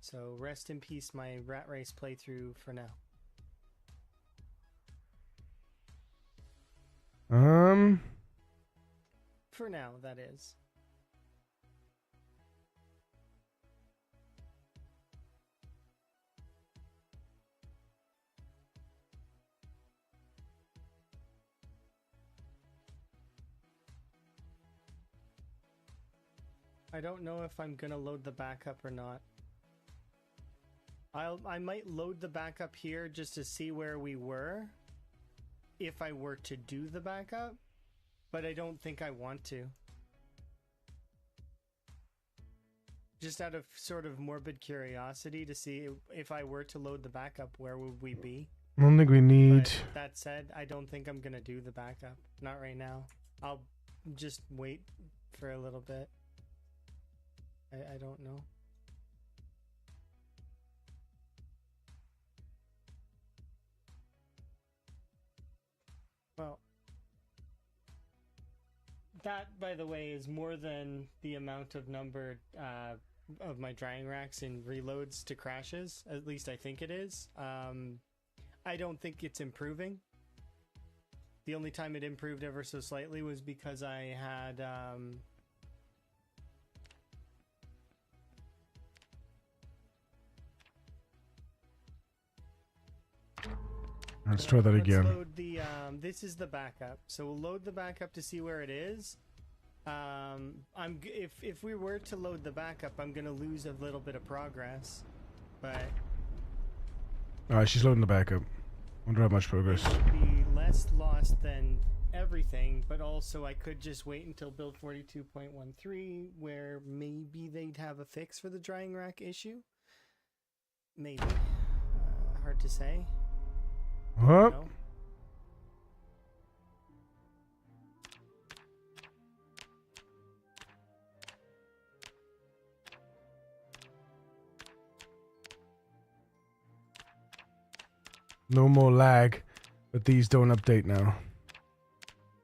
So rest in peace my Rat Race playthrough for now. For now, that is. I don't know if I'm gonna load the backup or not. I might load the backup here just to see where we were if I were to do the backup, but I don't think I want to. Just out of sort of morbid curiosity to see if I were to load the backup, where would we be? I don't think we need. But that said, I don't think I'm gonna do the backup. Not right now. I'll just wait for a little bit. I don't know. Well, That, by the way, is more than the amount of number of my drying racks in reloads to crashes. At least I think it is. I don't think it's improving. The only time it improved ever so slightly was because I had... Let's try that again. Let's load the, this is the backup. So we'll load the backup to see where it is. If we were to load the backup, I'm gonna lose a little bit of progress. But Alright, she's loading the backup. Wonder how much progress. it would be less lost than everything, but also I could just wait until build 42.13, where maybe they'd have a fix for the drying rack issue. Maybe. Hard to say. What? No. No more lag, but these don't update now.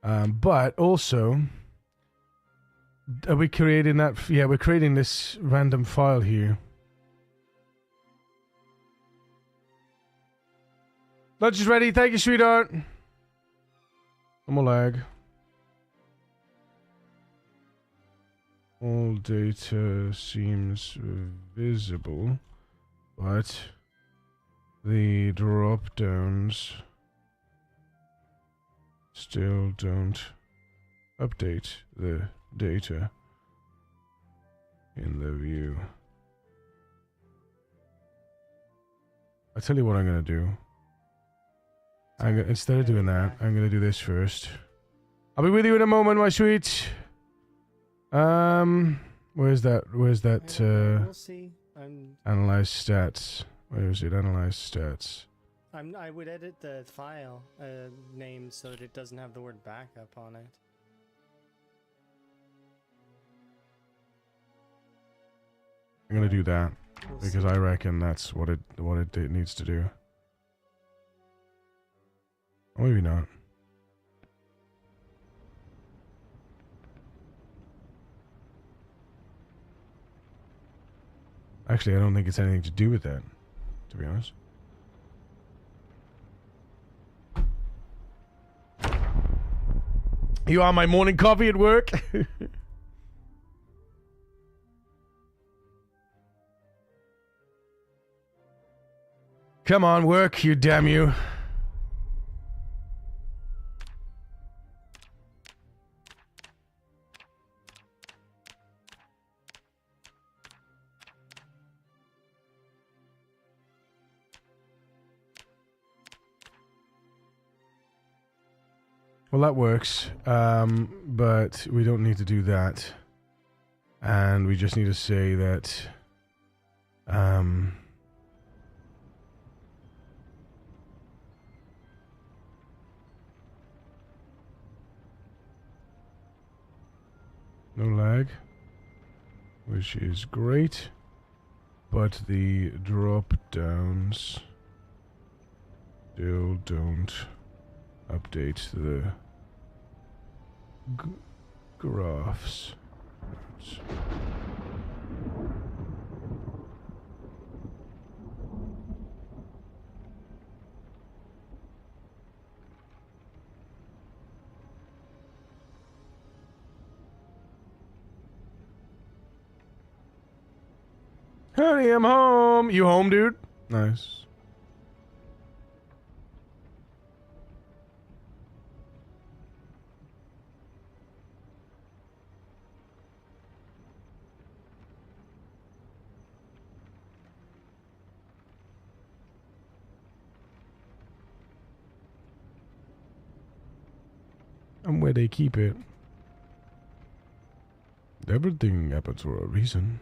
But also, are we creating that? Yeah, we're creating this random file here. Lunch is ready. Thank you, sweetheart. No more lag. All data seems visible, but the drop downs still don't update the data in the view. I tell you what I'm gonna do. Instead of doing that, I'm gonna do this first. I'll be with you in a moment, my sweet. Where's that? We'll see. Analyze stats. Where is it? Analyze stats. I would edit the file name so that it doesn't have the word backup on it. I'm gonna do that We'll because see. I reckon that's what it needs to do. Or maybe not. Actually, I don't think it's anything to do with that, to be honest. You are my morning coffee at work? Come on, work, you damn you. Well, that works, but we don't need to do that. And we just need to say that, no lag, which is great, but the drop downs still don't update the graphs. Honey, I'm home. You home, dude? Nice. And where they keep it. Everything happens for a reason.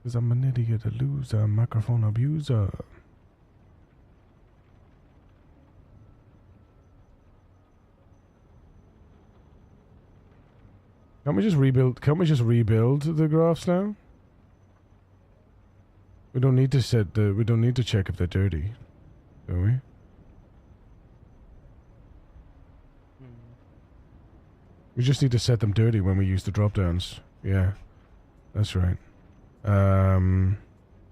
Cause I'm an idiot, a loser, microphone abuser. Can't we just rebuild the graphs now? We don't need to check if they're dirty, do we? We just need to set them dirty when we use the drop downs. Yeah, that's right.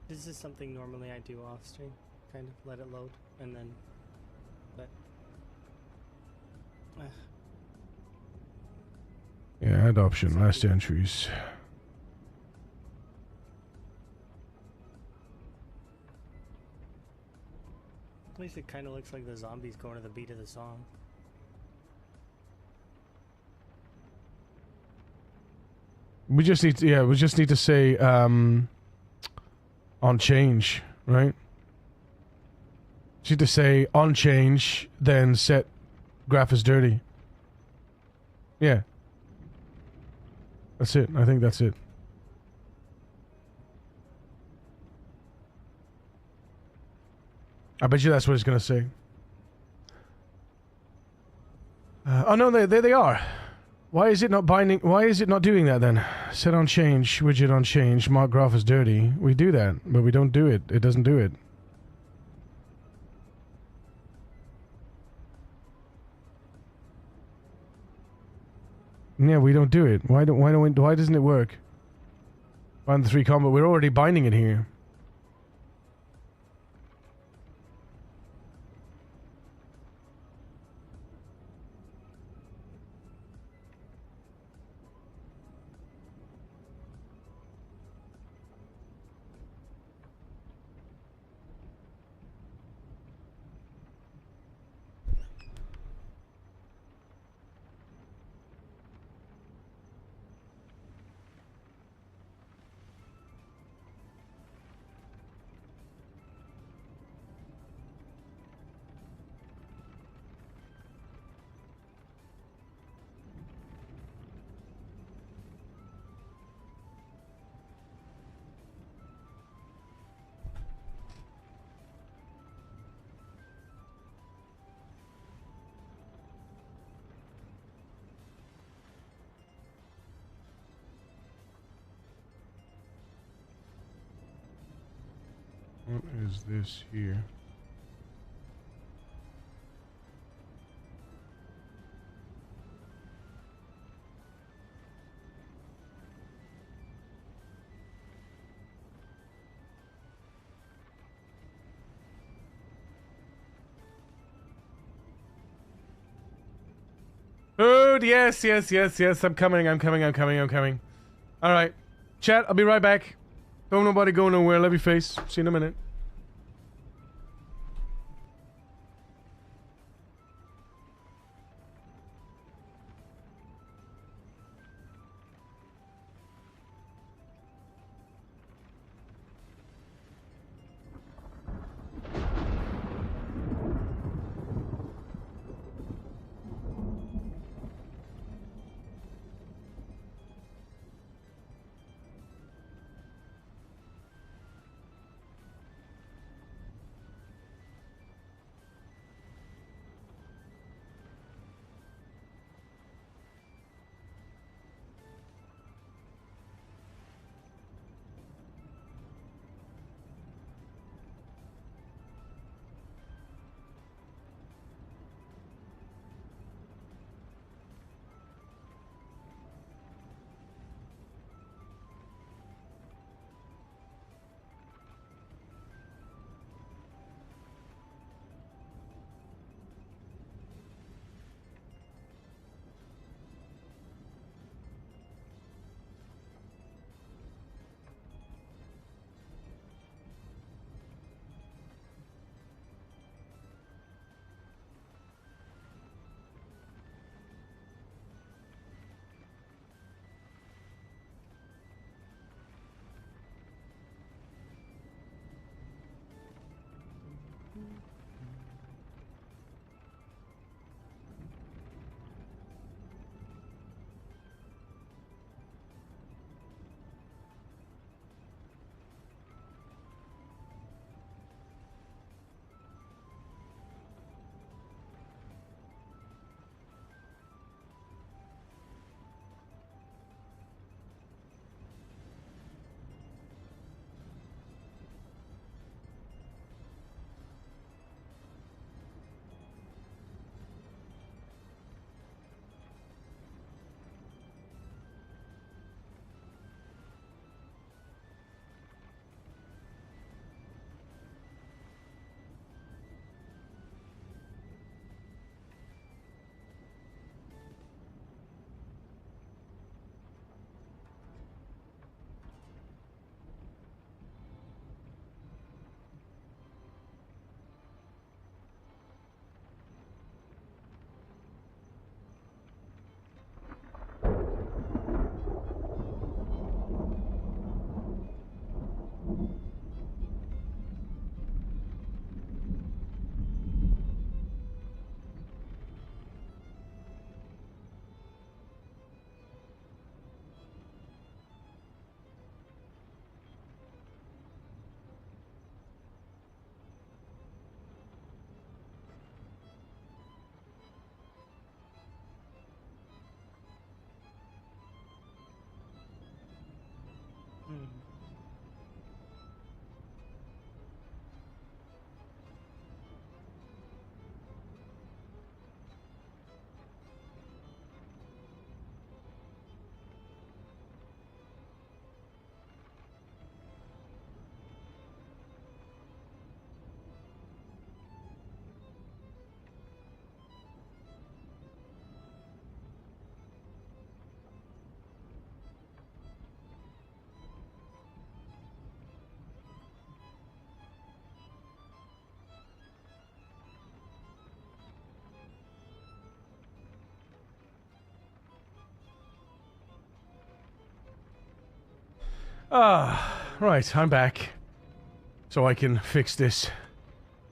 This is something normally I do off stream. Kind of let it load and then. But. Yeah, add option, last entries. At least it kind of looks like the zombies going to the beat of the song. We just need to, yeah, we just need to say, on change, right? Just need to say on change, then set graph as dirty. Yeah. That's it. I think that's it. I bet you that's what it's going to say. Oh no, they are. Why is it not binding? Why is it not doing that then? Set on change, widget on change, mark graph as dirty. We do that, but we don't do it. It doesn't do it. Yeah, we don't do it. Why doesn't it work? Bind the 3 combo. We're already binding it here. What is this here? Food, yes. I'm coming. All right. Chat, I'll be right back. Don't nobody go nowhere. Love your face. See you in a minute. Right, I'm back. So I can fix this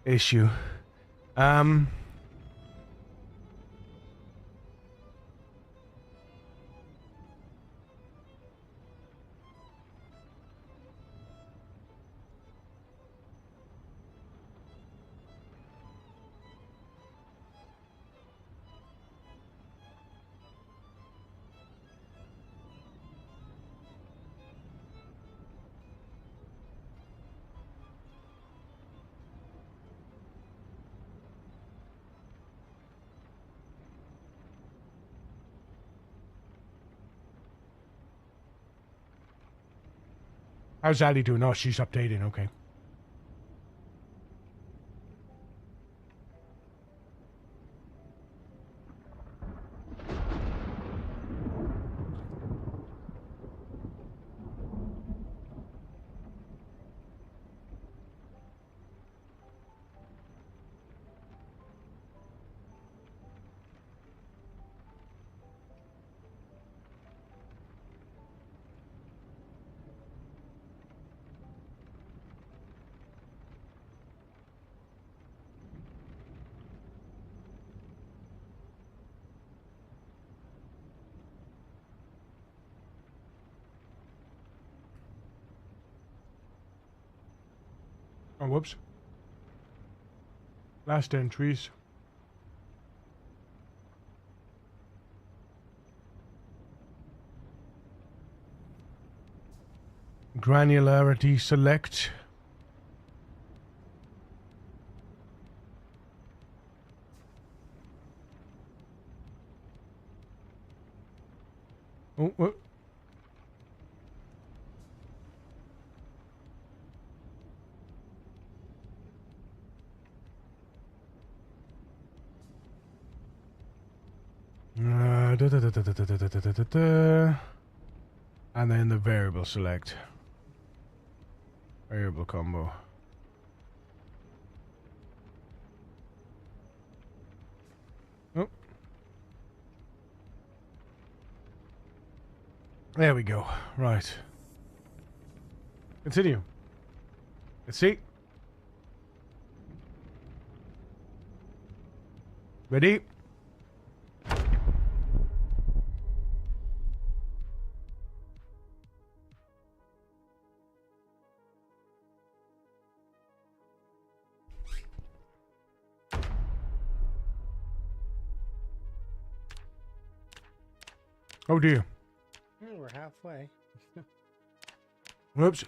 issue. How's Ali doing? Oh, she's updating, okay. Oh, whoops. Last entries. Granularity select. Oh, what? And then the variable select. Variable combo. Oh. There we go. Right. Continue. Let's see. Ready? Oh dear. We're halfway. Whoops.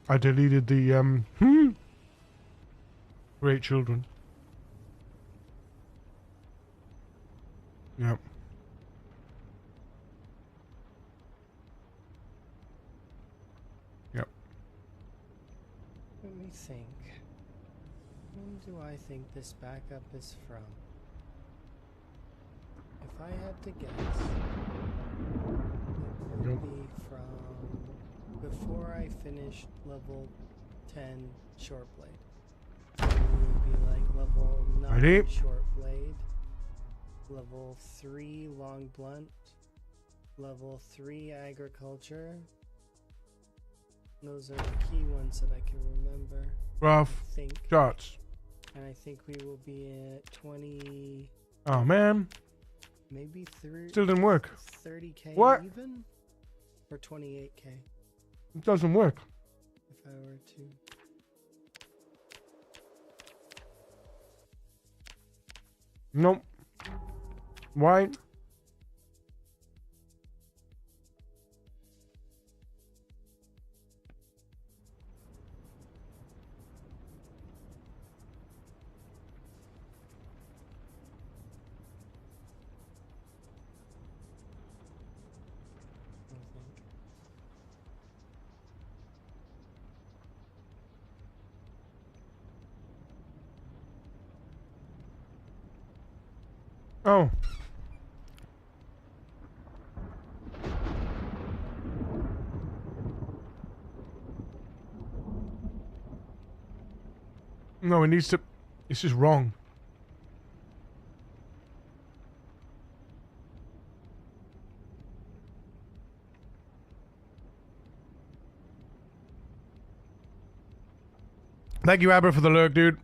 I deleted the great children. Yep. Yep. Let me think. Whom do I think this backup is from? If I had to guess, it would be from before I finished level 10 short blade. It would be like level 9 Ready? short blade, level 3 long blunt, level 3 agriculture. Those are the key ones that I can remember. Rough I think. shots. And I think we will be at 20. Oh man. Maybe Still didn't work. 30k What? even? Or 28k It doesn't work. if I were to. Nope. Why? Oh. No, it needs to... It's just wrong. Thank you, Abra, for the lurk, dude.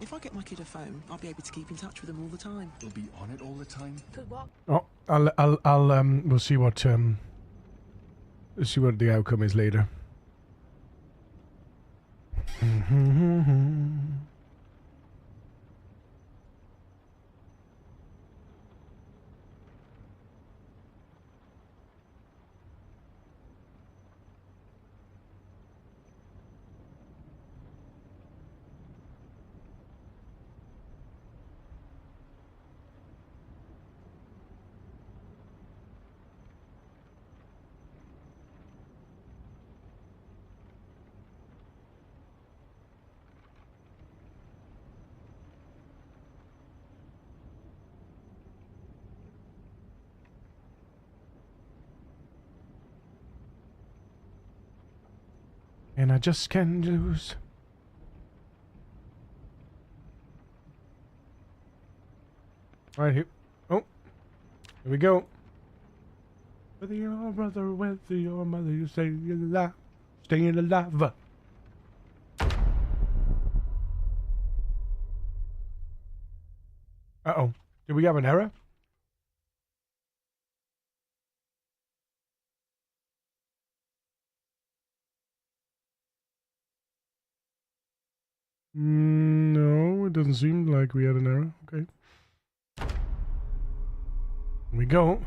If I get my kid a phone, I'll be able to keep in touch with them all the time. They'll be on it all the time. Could what? Oh, we'll see what the outcome is later. And I just can't lose. Alright, here. Oh. Here we go. Whether you're a brother, whether you're a mother, you stay alive. Staying alive. Uh-oh. Did we have an error? No, it doesn't seem like we had an error. Okay. Here we go.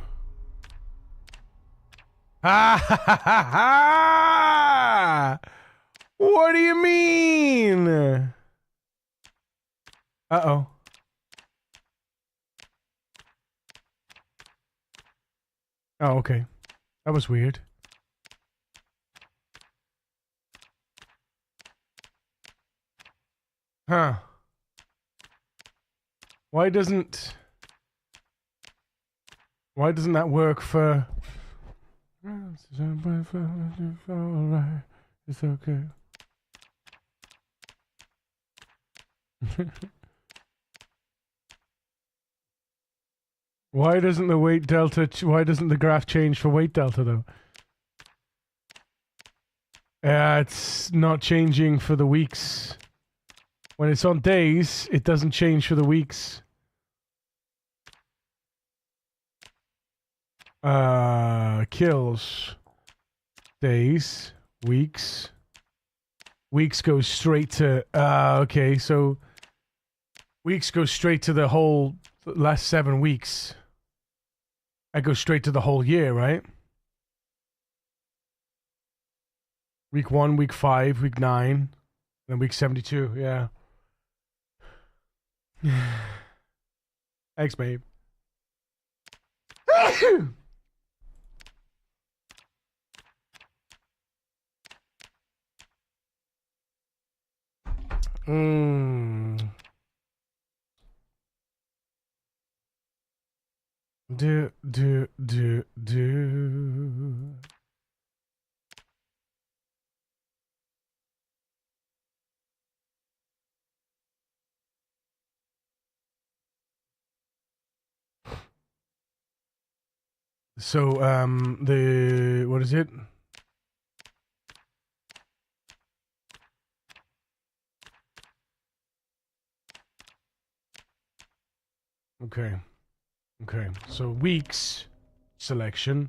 Ha ha ha ha ha! What do you mean? Uh-oh. Oh, okay. That was weird. Huh. Why doesn't that work for... Alright, it's okay. Why doesn't the weight delta... Why doesn't the graph change for weight delta, though? It's not changing for the weeks. When it's on days, it doesn't change for the weeks. Kills. Days. Weeks. Weeks go straight to... okay, so... Weeks go straight to the whole last 7 weeks. I go straight to the whole year, right? Week 1, week 5, week 9, then week 72, yeah. Thanks, babe. Mm. Do. So, what is it? Okay. Okay. So, weeks selection.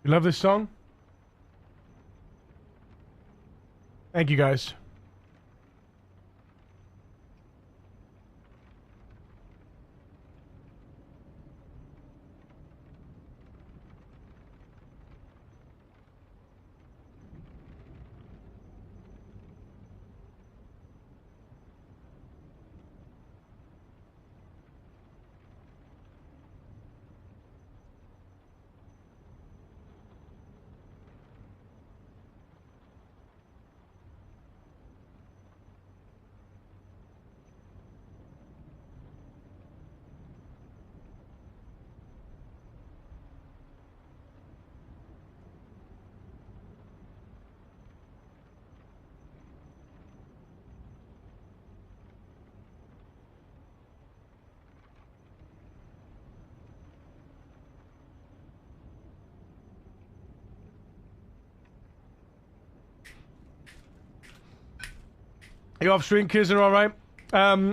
You love this song? Thank you, guys. You off string kids are alright.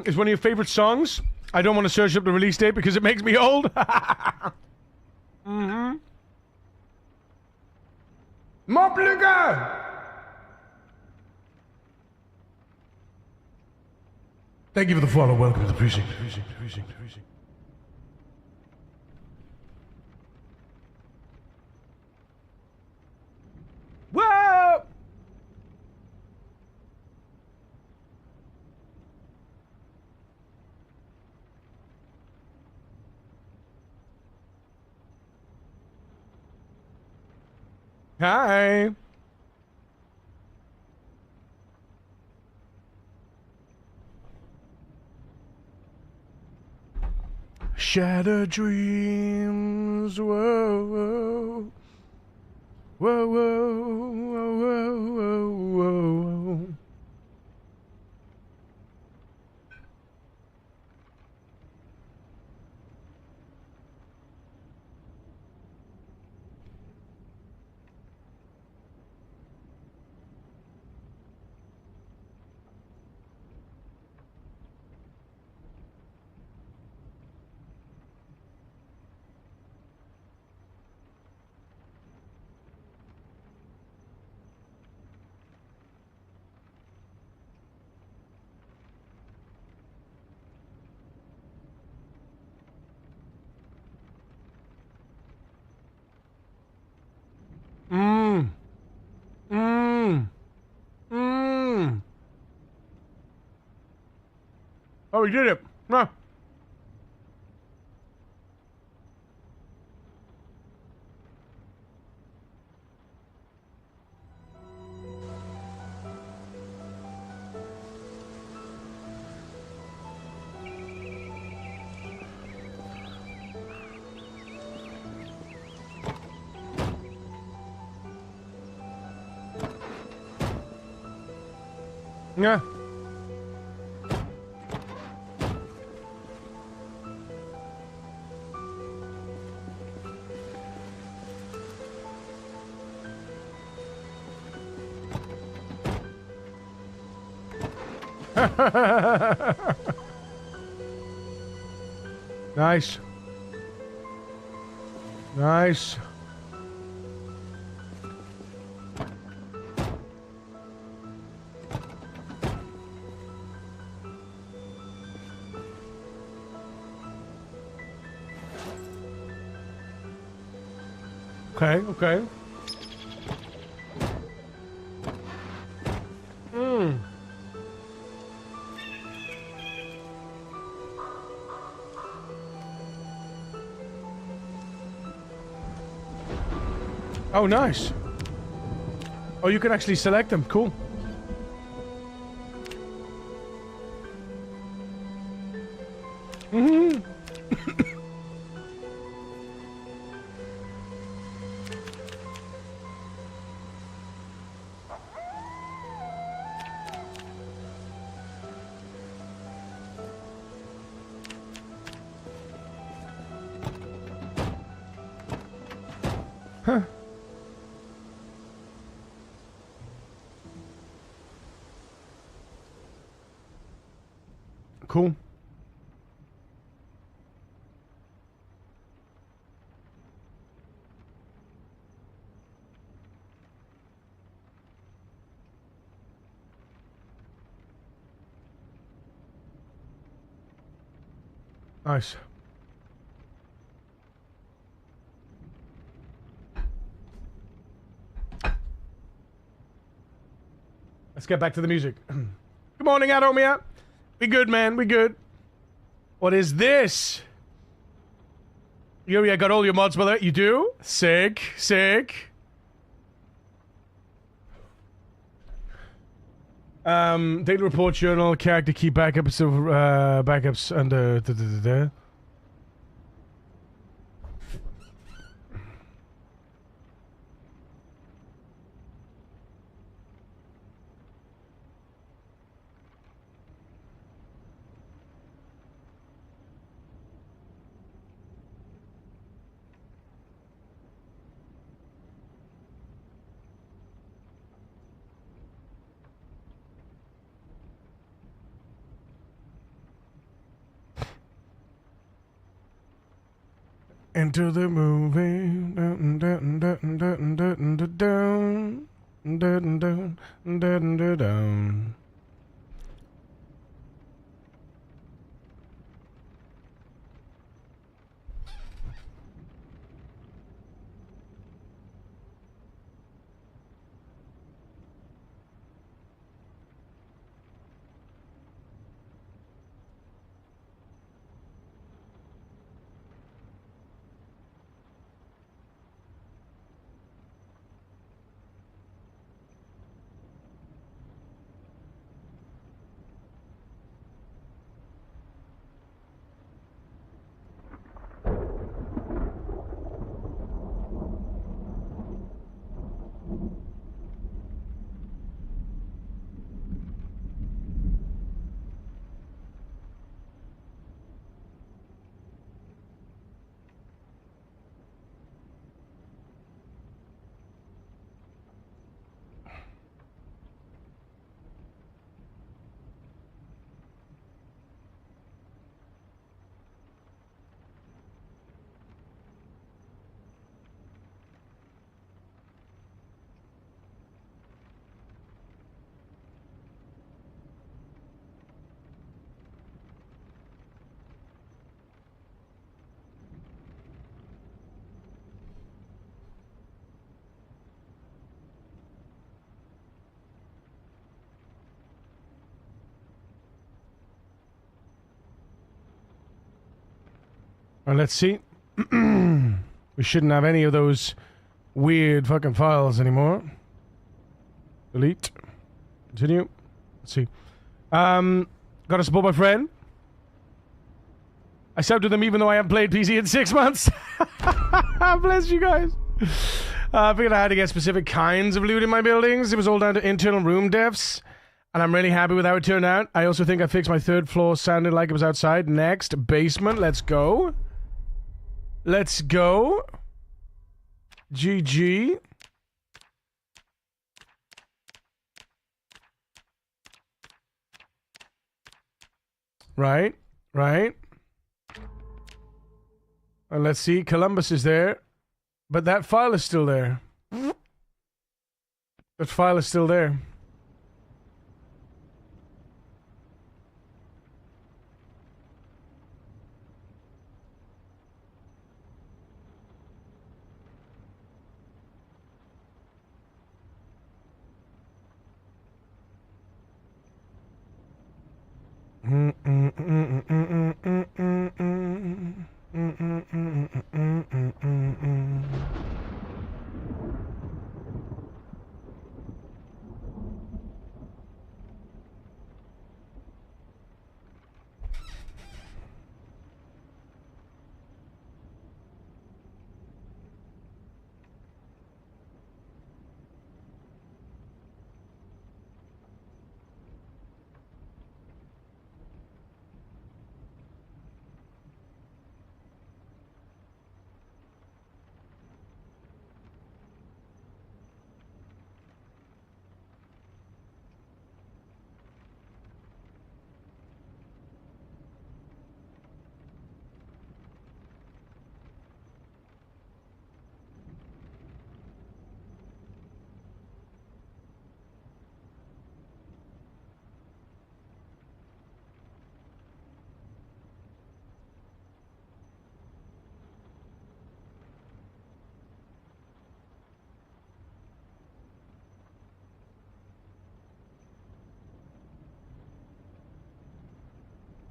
Is one of your favorite songs. I don't want to search up the release date because it makes me old. Mm-hmm. Mobliga! Thank you for the follow. Welcome to the precinct. Whoa! Hi. Shattered dreams. Whoa, whoa, whoa, whoa, whoa, whoa, whoa. Mmm. Mmm. Mmm. Oh, we did it. No. Yeah. Nice. Nice. Okay, okay. Oh, nice. Oh, you can actually select them. Cool. Mm-hmm. Huh. Cool. Nice. Let's get back to the music. Good morning, Adomia. We good, man. We good. What is this? Yuri, I got all your mods, brother. You do? Sick. Sick. Daily report journal, character key backups of backups under Enter the movie. Well, let's see. We shouldn't have any of those weird fucking files anymore. Delete. Continue. Let's see. Gotta support my friend. I subbed to them even though I haven't played PC in 6 months. Bless you guys. I figured I had to get specific kinds of loot in my buildings. It was all down to internal room defs. And I'm really happy with how it turned out. I also think I fixed my third floor. Sounded like it was outside. Next, basement. Let's go. Let's go. GG. Right. And let's see, Columbus is there. But that file is still there. That file is still there.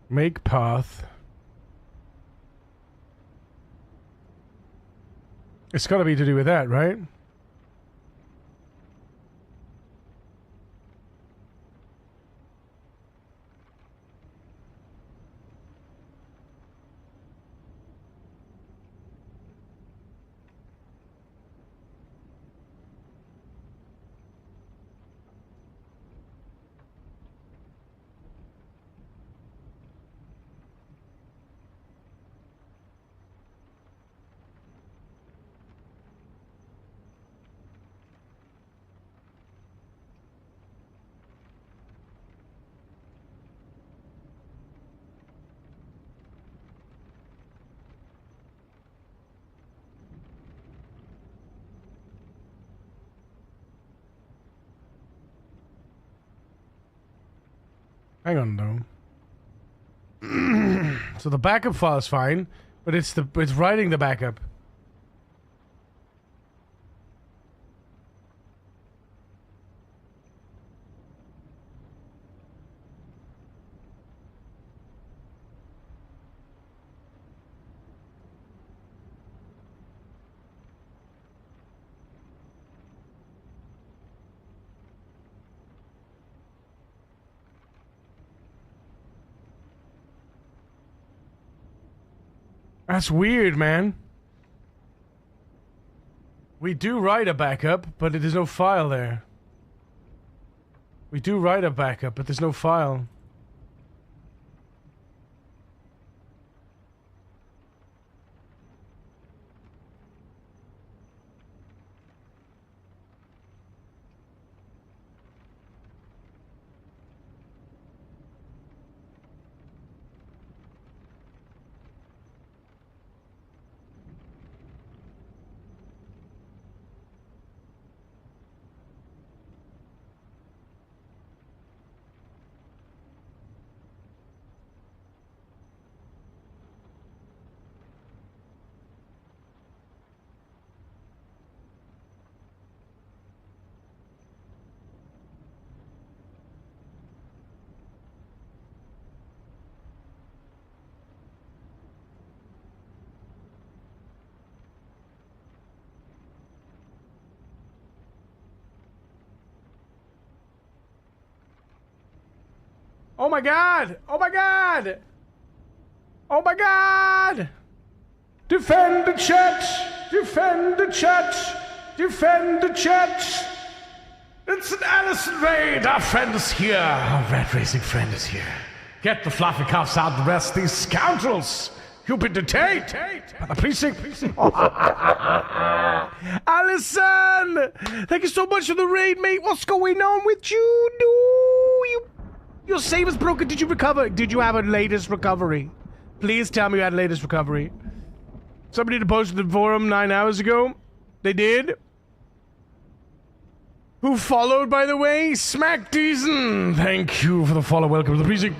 Make path. It's got to be to do with that, right? Hang on, though. So the backup file is fine, but it's writing the backup. That's weird, man. We do write a backup, but there's no file there. We do write a backup, but there's no file. Oh my god! Oh my god! Oh my god! Defend the church! Defend the church! Defend the church! It's an Allison raid! Our friend is here! Our red racing friend is here. Get the fluffy cuffs out and arrest these scoundrels! You've been detained! Precinct! Allison! Thank you so much for the raid, mate! What's going on with you? No, you... Your save is broken. Did you recover? Did you have a latest recovery? Please tell me you had a latest recovery. Somebody posted the forum 9 hours ago. They did. Who followed, by the way? Smack Deason. Thank you for the follow. Welcome to the precinct.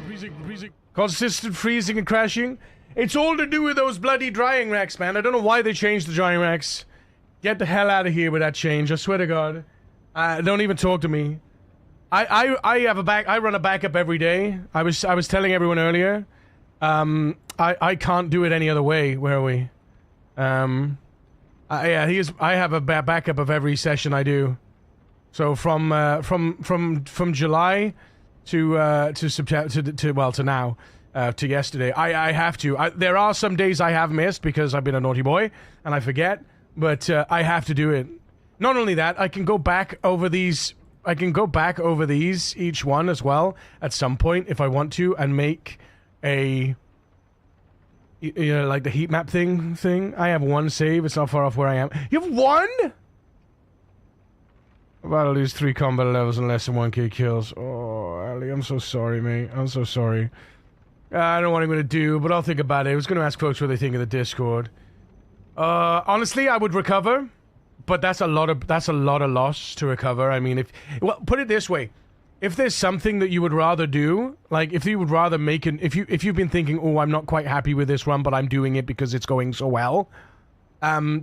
Consistent freezing and crashing. It's all to do with those bloody drying racks, man. I don't know why they changed the drying racks. Get the hell out of here with that change. I swear to God. Don't even talk to me. I run a backup every day. I was telling everyone earlier. I can't do it any other way. Where are we? I have a backup of every session I do. So from July to September to now to yesterday, I have to. There are some days I have missed because I've been a naughty boy and I forget, but I have to do it. Not only that, I can go back over these. Each one as well at some point if I want to and make a. Like the heat map thing. I have one save. It's not far off where I am. You have one? I'm about to lose 3 combat levels and less than 1k kills. Oh, Ali, I'm so sorry, mate. I'm so sorry. I don't know what I'm going to do, but I'll think about it. I was going to ask folks what they think of the Discord. Honestly, I would recover, but that's a lot of loss to recover. I mean, put it this way. If there's something that you would rather do, like if you would rather make if you've been thinking, oh, I'm not quite happy with this run, but I'm doing it because it's going so well,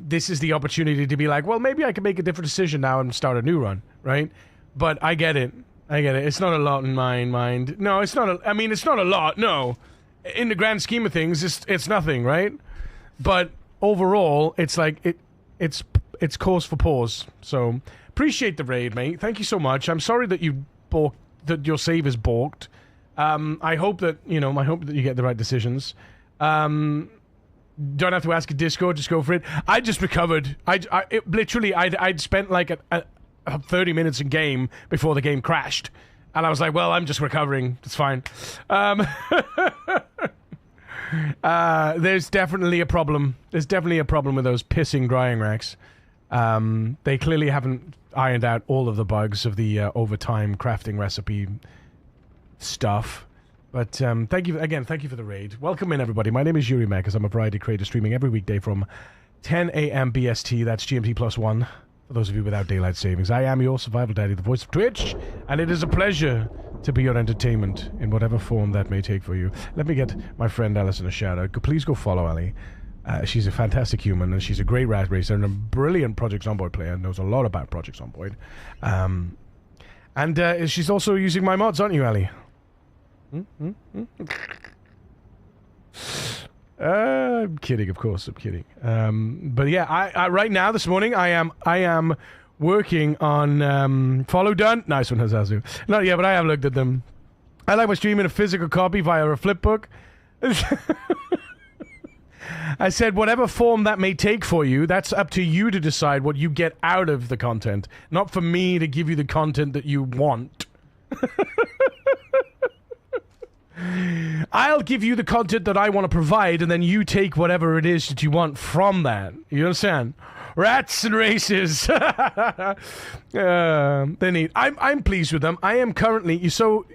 this is the opportunity to be like, well, maybe I can make a different decision now and start a new run, right? But I get it. It's not a lot in my mind. No, it's not. It's not a lot. No, in the grand scheme of things, it's nothing, right? But overall, it's like it's cause for pause. So appreciate the raid, mate. Thank you so much. I'm sorry that that your save is balked. I hope that you get the right decisions. Don't have to ask a Discord, just go for it. I just recovered. I'd spent like 30 minutes in game before the game crashed. And I was like, well, I'm just recovering. It's fine. There's definitely a problem. There's definitely a problem with those pissing drying racks. They clearly haven't ironed out all of the bugs of the overtime crafting recipe stuff. But thank you for the raid. Welcome in, everybody. My name is Yuri Mekas. I'm a variety creator streaming every weekday from 10 a.m. BST. That's GMT +1. For those of you without daylight savings, I am your survival daddy, the voice of Twitch, and it is a pleasure to be your entertainment in whatever form that may take for you. Let me get my friend Alison a shout out. Please go follow Ali. She's a fantastic human, and she's a great rat racer and a brilliant Project Zomboid player, knows a lot about Project Zomboid. And she's also using my mods, aren't you, Ali? I'm kidding, of course, I'm kidding. But yeah, I right now, this morning, I am working on follow done. Nice one, Hazazu. Not yet, but I have looked at them. I like my stream in a physical copy via a flipbook. I said, whatever form that may take for you, that's up to you to decide what you get out of the content. Not for me to give you the content that you want. I'll give you the content that I want to provide, and then you take whatever it is that you want from that. You understand? Rats and races. They're neat. I'm pleased with them. I am currently... So,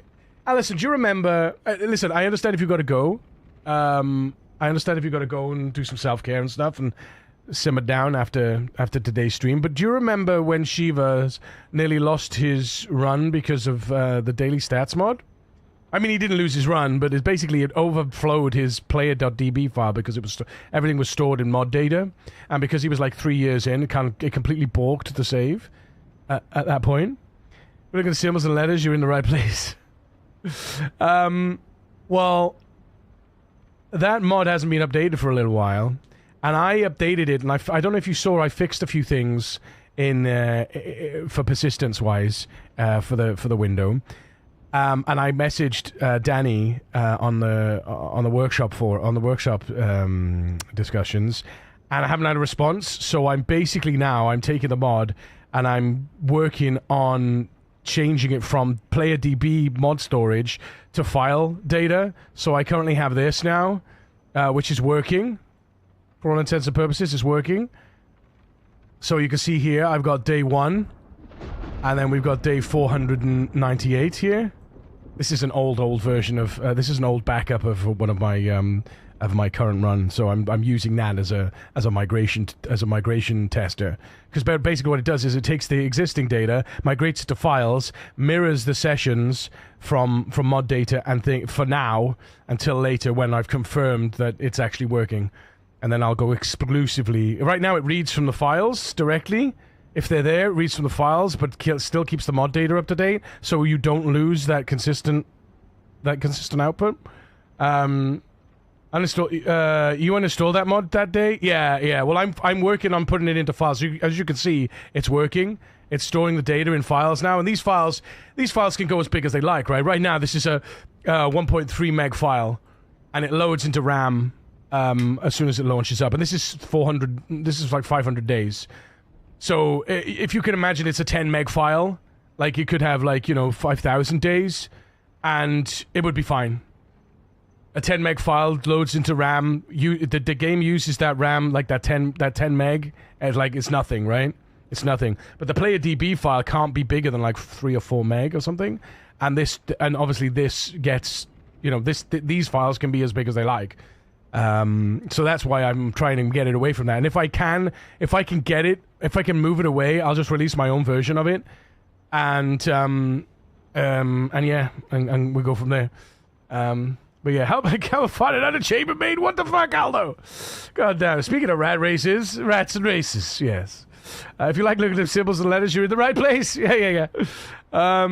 Alison, do you remember... listen, I understand if you've got to go. I understand if you've got to go and do some self-care and stuff and simmer down after today's stream. But do you remember when Shiva's nearly lost his run because of the daily stats mod? I mean, he didn't lose his run, but it overflowed his player.db file because everything was stored in mod data. And because he was like 3 years in, it completely balked the save at that point. Look at the symbols and letters, you're in the right place. Well... That mod hasn't been updated for a little while, and I updated it, and I don't know if you saw, I fixed a few things in for persistence-wise for the window, and I messaged Danny on the workshop discussions, and I haven't had a response. So I'm taking the mod and I'm working on changing it from PlayerDB mod storage to file data. So I currently have this now, which is working. For all intents and purposes, it's working. So you can see here, I've got day 1, and then we've got day 498 here. This is an old version of. This is an old backup of one of my current run. So I'm using that as a migration tester. Because basically what it does is it takes the existing data, migrates it to files, mirrors the sessions from mod data, and for now until later when I've confirmed that it's actually working, and then I'll go exclusively. Right now it reads from the files directly. If they're there, it reads from the files, but still keeps the mod data up to date, so you don't lose that consistent output. Uninstall. You uninstalled that mod that day? Yeah. Well, I'm working on putting it into files. As you can see, it's working. It's storing the data in files now, and these files can go as big as they like. Right now, this is a 1.3 meg file, and it loads into RAM as soon as it launches up. And this is 400. This is like 500 days. So if you can imagine, it's a 10 meg file. Like, you could have 5,000 days, and it would be fine. A 10 meg file loads into RAM. The game uses that RAM, like that 10 meg, as it's nothing, right? It's nothing. But the player DB file can't be bigger than 3 or 4 meg or something. And obviously this gets, these files can be as big as they like. So that's why I'm trying to get it away from that. And if I can move it away, I'll just release my own version of it. And we go from there. But yeah, how about find another chambermaid? What the fuck, Aldo? God damn. Speaking of rats and races, yes. If you like looking at symbols and letters, you're in the right place. Yeah. I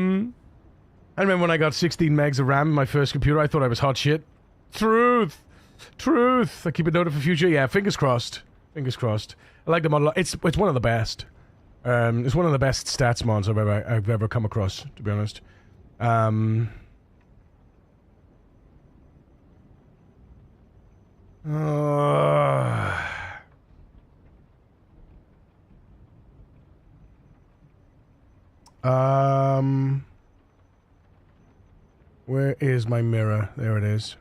remember when I got 16 megs of RAM in my first computer, I thought I was hot shit. Truth. I keep a note for future. Yeah, fingers crossed. I like the model. It's one of the best. It's one of the best stats mods I've ever come across, to be honest. Where is my mirror? There it is.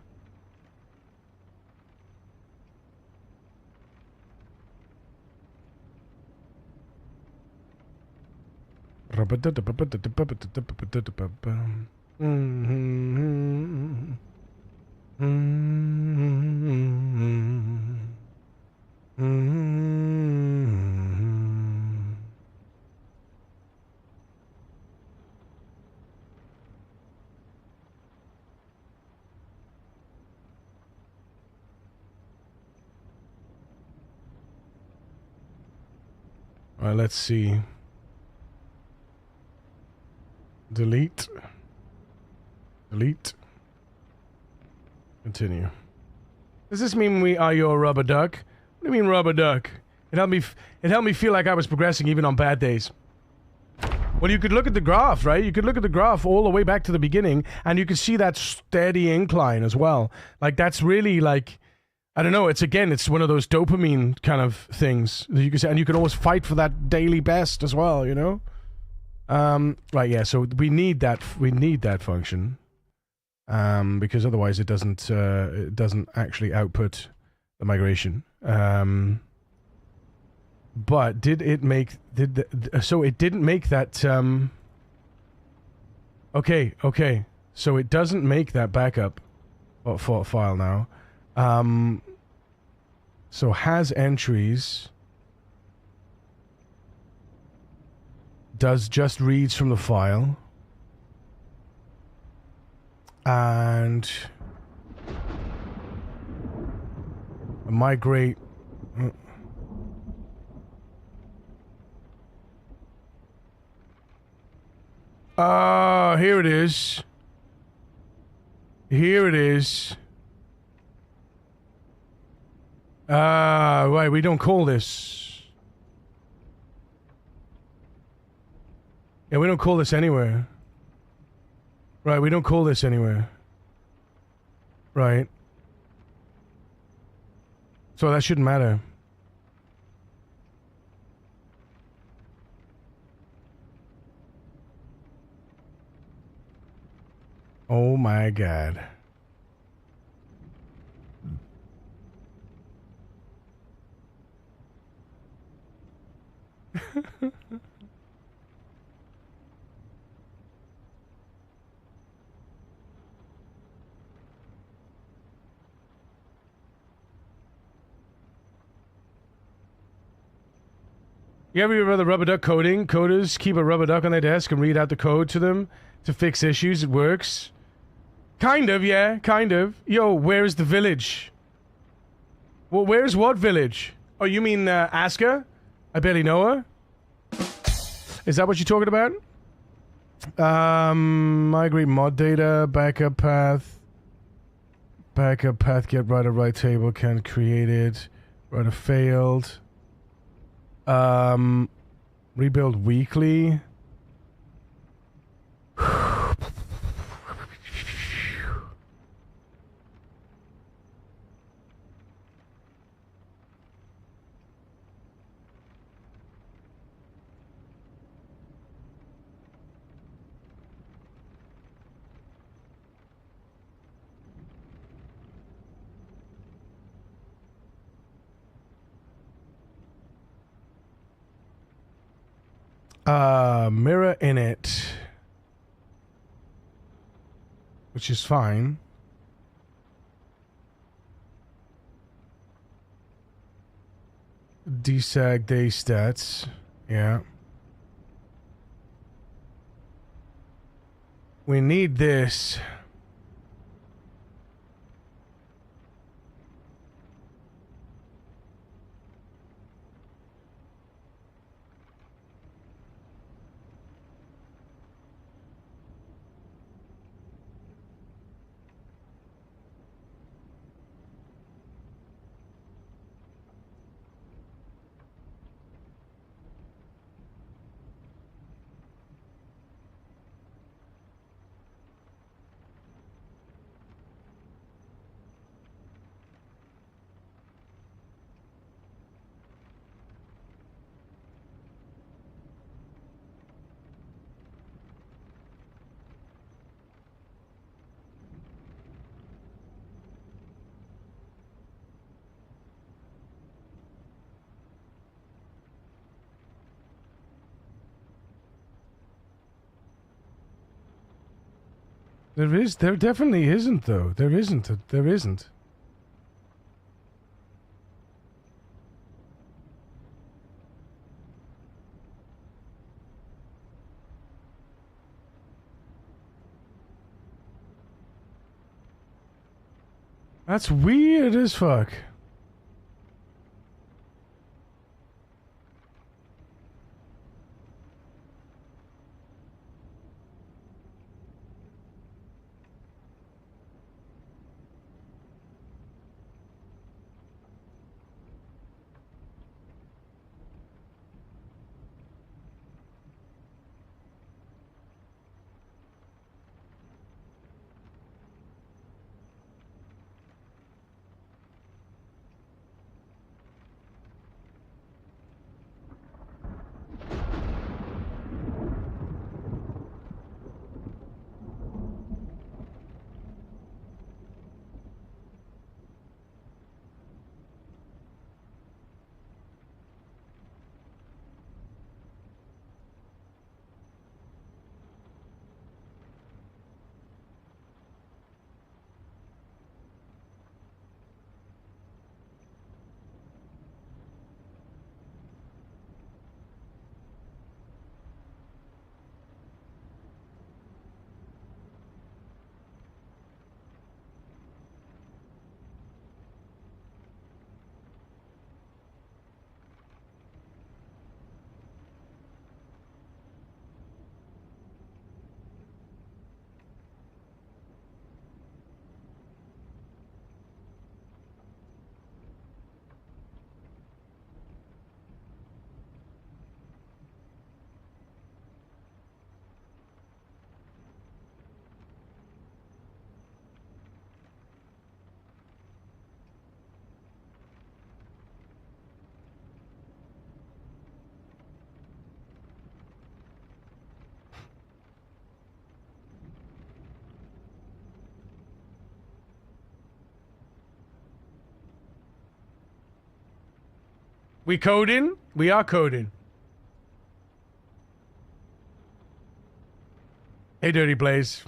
All right, let's see. Delete. Continue. Does this mean we are your rubber duck? What do you mean rubber duck? It helped me feel like I was progressing even on bad days. Well, you could look at the graph, right? You could look at the graph all the way back to the beginning, and you could see that steady incline as well. That's really I don't know. It's one of those dopamine kind of things that you can say, and you can always fight for that daily best as well. Right, yeah, so we need that function, because otherwise it doesn't actually output the migration. But it didn't make that, okay, so it doesn't make that backup file now. So has entries just reads from the file, and migrate. Here it is. Right, we don't call this. Yeah, we don't call this anywhere. Right, we don't call this anywhere. Right. So that shouldn't matter. Oh my god. You ever hear about the rubber duck coding? Coders keep a rubber duck on their desk and read out the code to them to fix issues. It works. Kind of, yeah, kind of. Yo, where's the village? Well, where's what village? Oh, you mean Aska? I barely know her. Is that what you're talking about? Migrate mod data, backup path. Backup path, get writer right table, can't create it. Writer failed. Rebuild weekly. Mirror in it. Which is fine. Desag day stats. Yeah. We need this. There definitely isn't, though. There isn't. That's weird as fuck. We coding? We are coding. Hey, Dirty Blaze.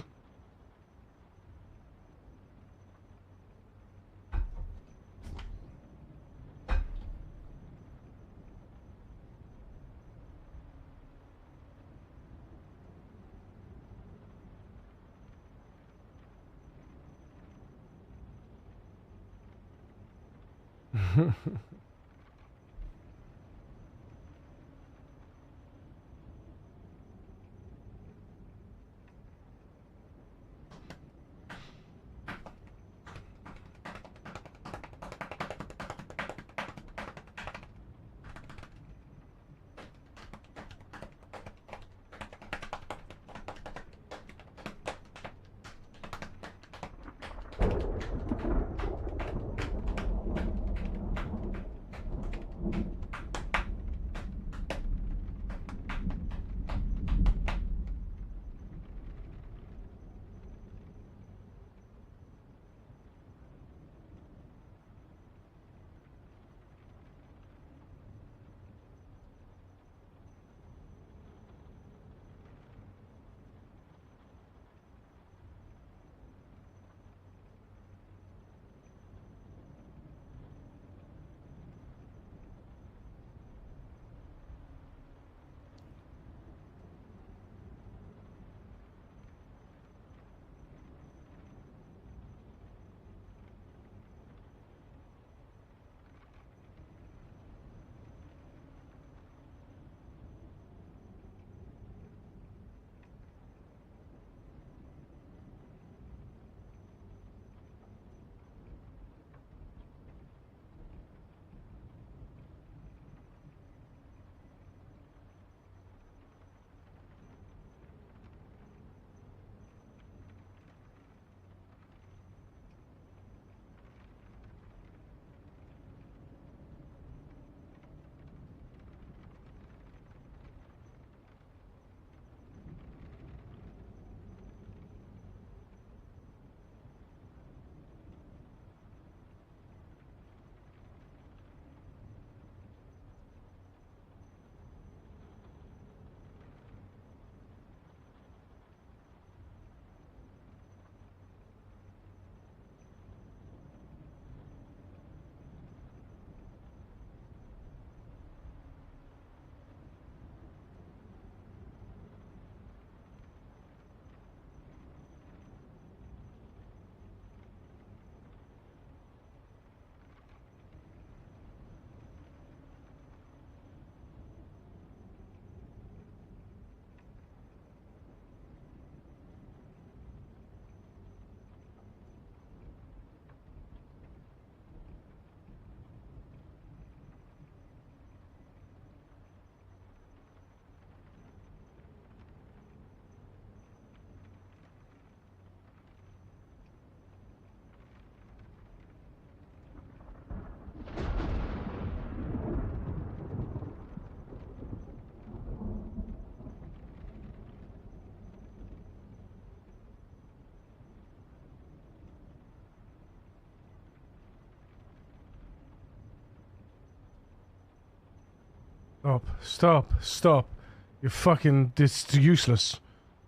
Stop. Stop. Stop. You're fucking... This is useless.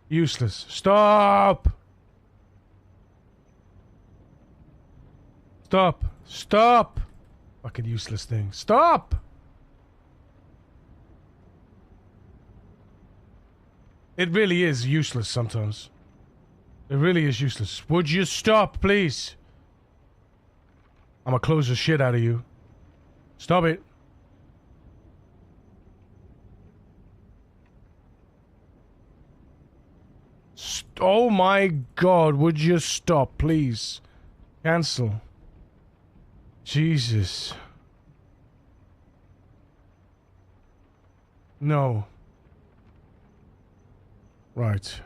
Useless. Stop! Stop. Stop! Fucking useless thing. Stop! It really is useless sometimes. It really is useless. Would you stop, please? I'm gonna close the shit out of you. Stop it. Oh my god, would you stop, please? Cancel. Jesus. No. Right.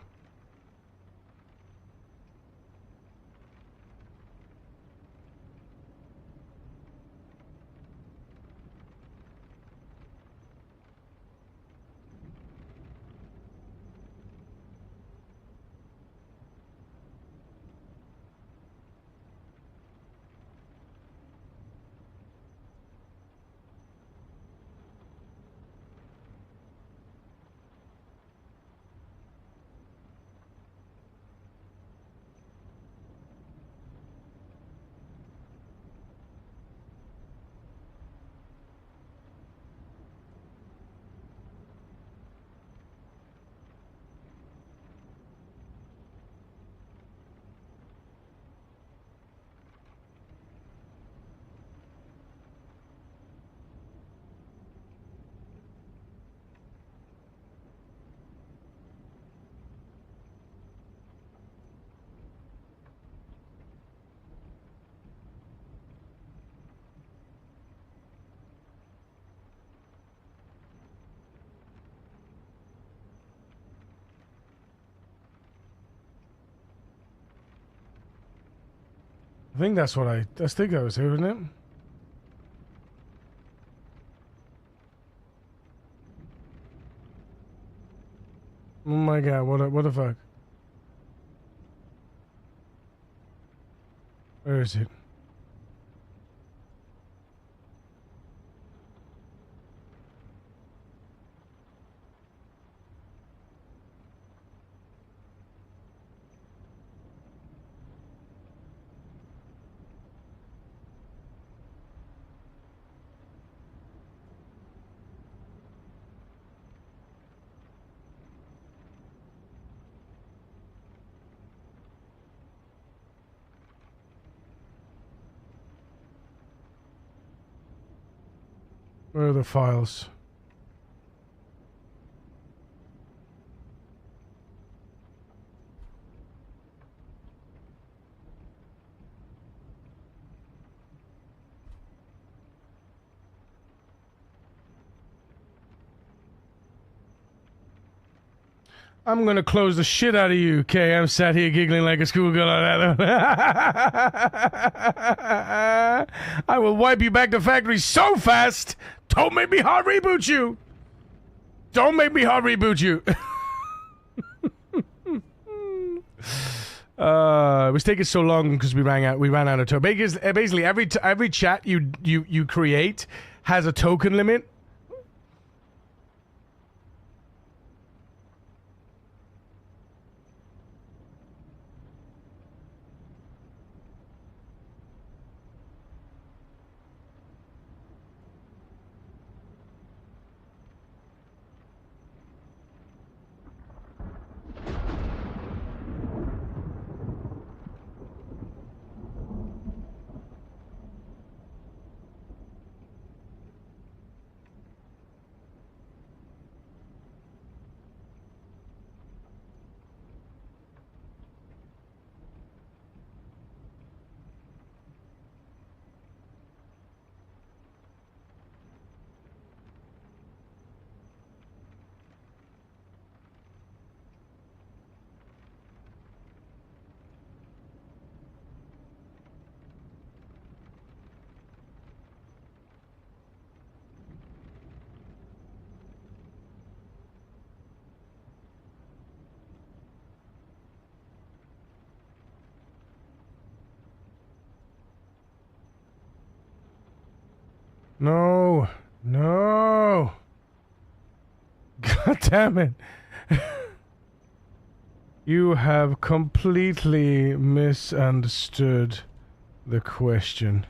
I think that's what I think that was here, isn't it? Oh my god, what the fuck? Where is it? Where are the files? I'm gonna close the shit out of you, okay? I'm sat here giggling like a schoolgirl on that. I will wipe you back to factory so fast. Don't make me hard reboot you. Don't make me hard reboot you. It was taking so long because we ran out of token. Basically, every chat you create has a token limit. No. No. God damn it. You have completely misunderstood the question.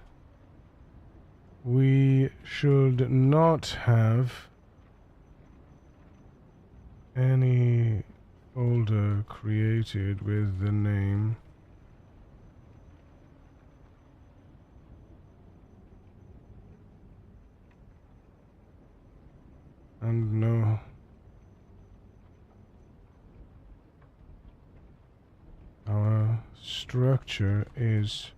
We should not have any folder created with the name and no. Our structure is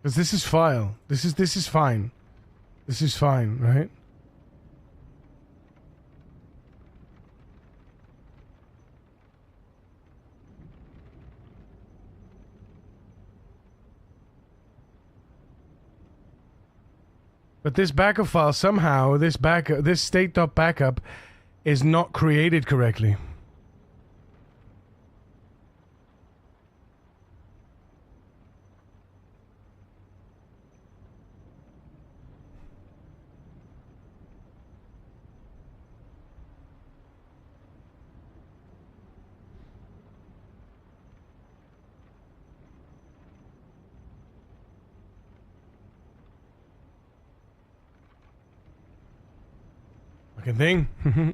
because this is file. This is fine. This is fine, right? But this backup file, somehow, this state.backup is not created correctly. Fucking thing.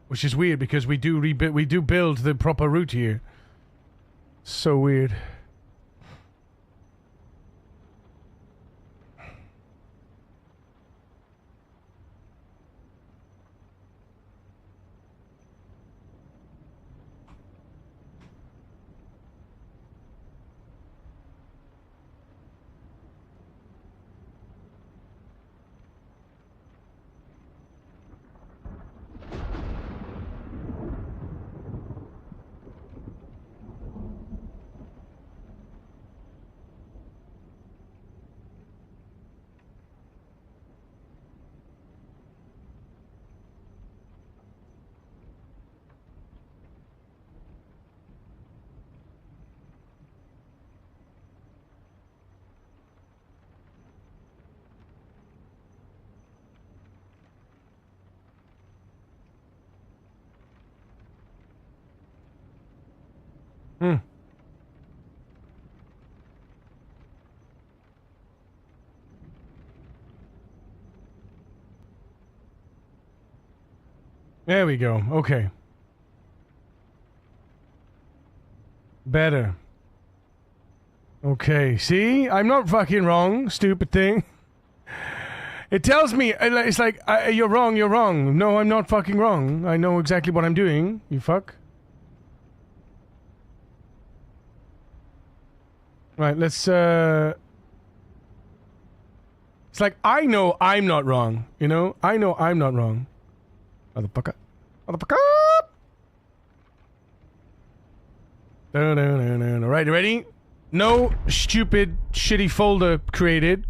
Which is weird because we do build the proper route here. So weird. Hmm. There we go. Okay. Better. Okay. See? I'm not fucking wrong, stupid thing. It tells me, it's like, you're wrong, you're wrong. No, I'm not fucking wrong. I know exactly what I'm doing, you fuck. Right, let's, it's like, I know I'm not wrong, you know? I know I'm not wrong. Motherfucker. Motherfucker! Alright, ready? No stupid, shitty folder created,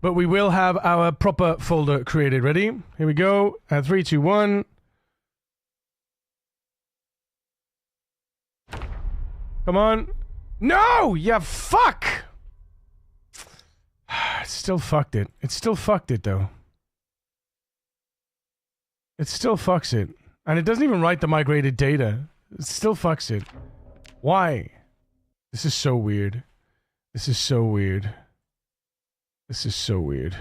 but we will have our proper folder created. Ready? Here we go. 3, 2, 1. Come on. No! You fuck! It still fucked it. It still fucked it, though. It still fucks it. And it doesn't even write the migrated data. It still fucks it. Why? This is so weird. This is so weird. This is so weird.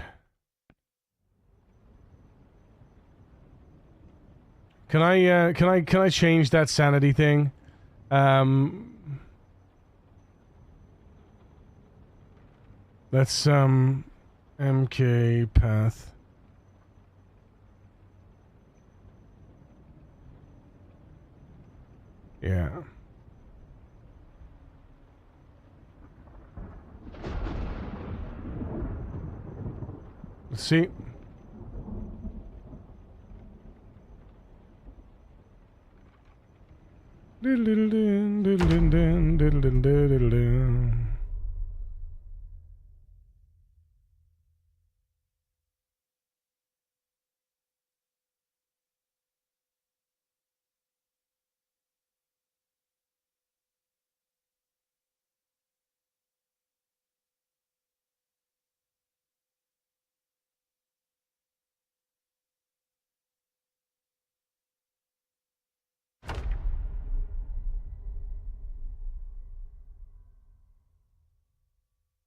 Can I change that sanity thing? Let's MK path. Yeah. Let's see.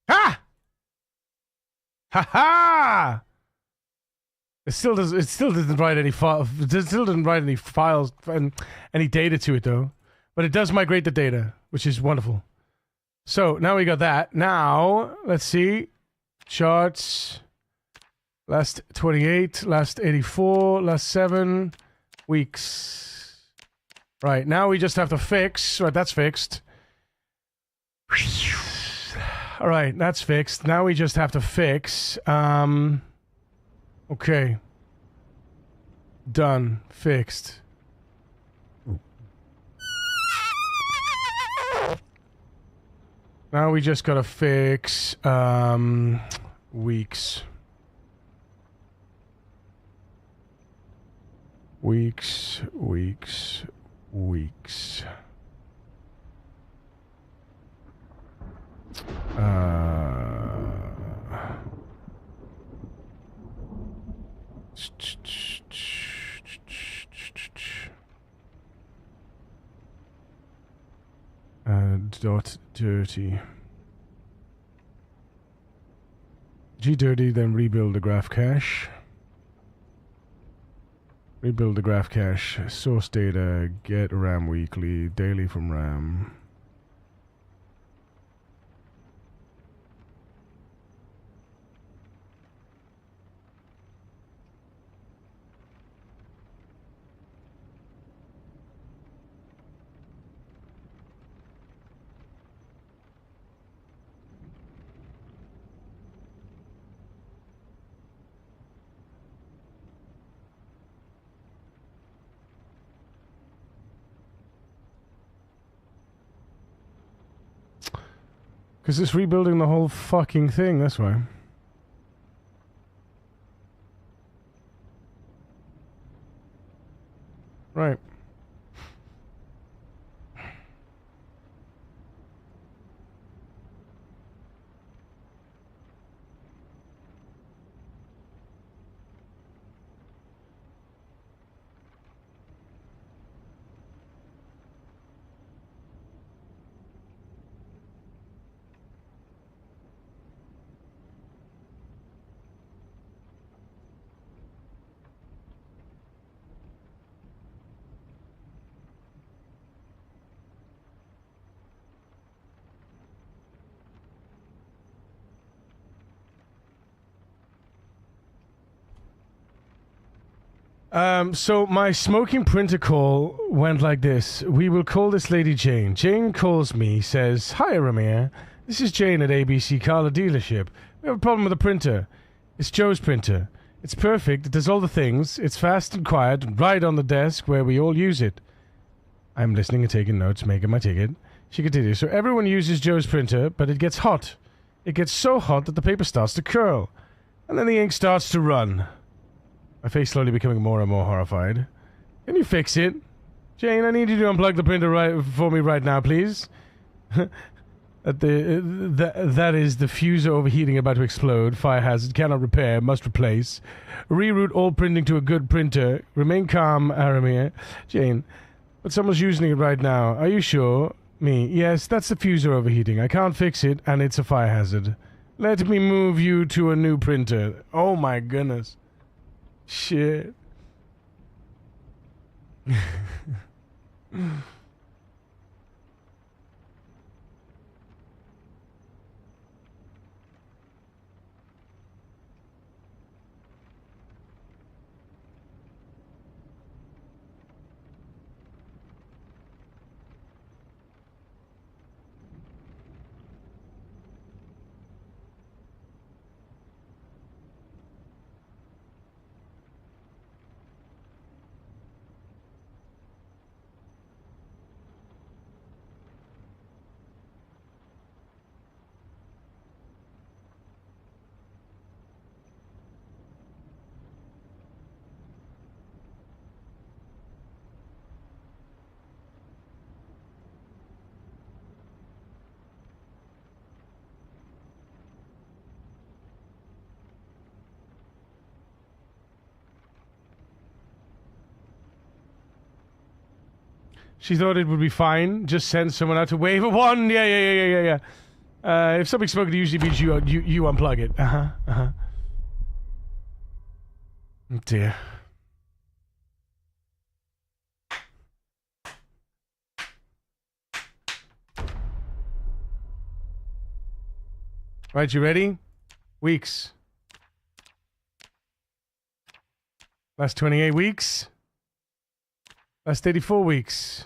Ha! Ha ha! It still doesn't write any file. It still doesn't write any files and any data to it though. But it does migrate the data, which is wonderful. So now we got that. Now, let's see. Charts. Last 28, last 84, last 7 weeks. Right, now we just have to fix. Right, that's fixed. All right, that's fixed. Now we just have to fix. Okay. Done. Fixed. Now we just gotta fix, weeks. Weeks. Dot dirty. G dirty, then rebuild the graph cache. Rebuild the graph cache. Source data. Get RAM weekly. Daily from RAM. Because it's rebuilding the whole fucking thing, that's why. Right. So my smoking printer call went like this. We will call this lady Jane. Jane calls me, says, "Hi, Ramir. This is Jane at ABC Carla dealership. We have a problem with the printer. It's Joe's printer. It's perfect. It does all the things. It's fast and quiet and right on the desk where we all use it." I'm listening and taking notes, making my ticket. She continues. So everyone uses Joe's printer, but it gets hot. It gets so hot that the paper starts to curl. And then the ink starts to run. My face slowly becoming more and more horrified. Can you fix it? Jane, I need you to unplug the printer for me right now, please. That is the fuser overheating about to explode. Fire hazard, cannot repair, must replace. Reroute all printing to a good printer. Remain calm, Aramir. Jane, but someone's using it right now. Are you sure? Me. Yes, that's the fuser overheating. I can't fix it, and it's a fire hazard. Let me move you to a new printer. Oh my goodness. Shit. She thought it would be fine. Just send someone out to wave a wand. Yeah. If something's spoken, it usually means you unplug it. Oh dear. Right, you ready? Weeks. Last 28 weeks. Last 84 weeks.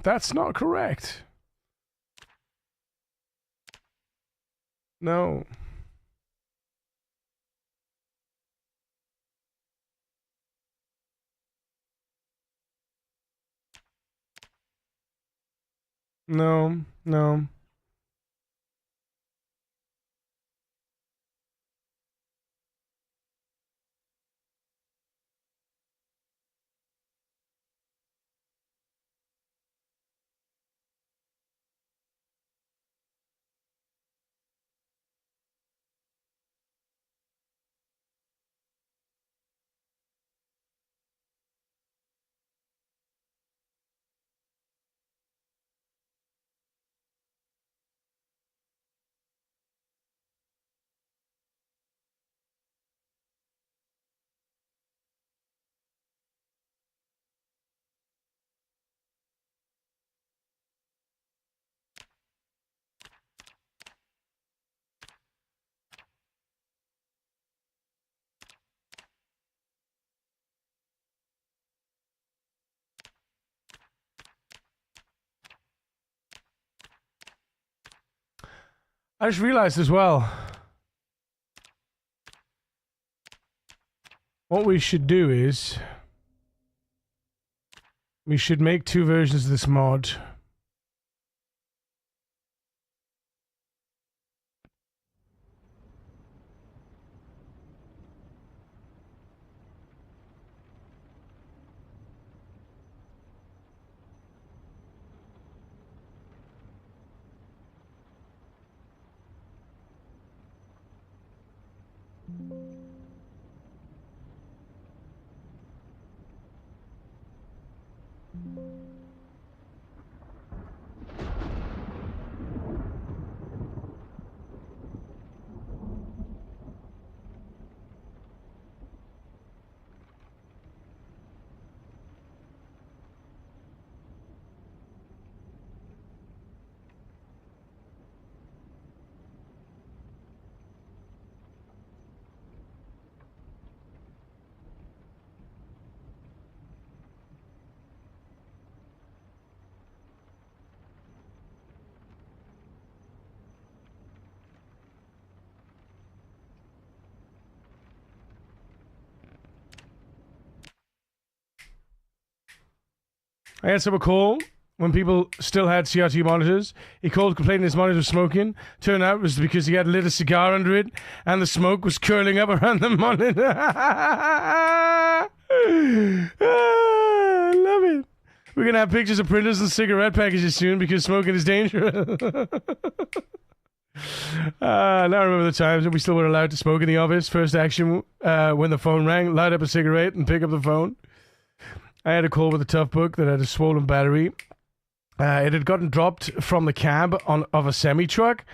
That's not correct. No. No, no. I just realized as well, what we should do is we should make 2 versions of this mod. I had someone call when people still had CRT monitors. He called complaining his monitor was smoking. Turned out it was because he had lit a cigar under it and the smoke was curling up around the monitor. I love it. We're going to have pictures of printers and cigarette packages soon because smoking is dangerous. Now I remember the times when we still were allowed to smoke in the office. First action when the phone rang, light up a cigarette and pick up the phone. I had a call with a tough book that had a swollen battery. It had gotten dropped from the cab of a semi-truck.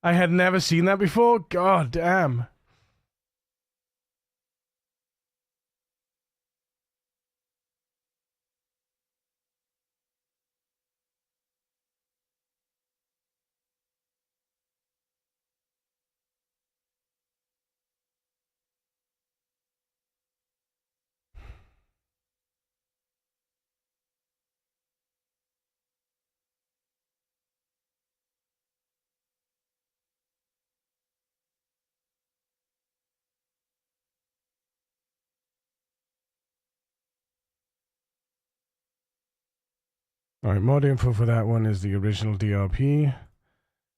I had never seen that before. God damn. All right, mod info for that one is the original DRP.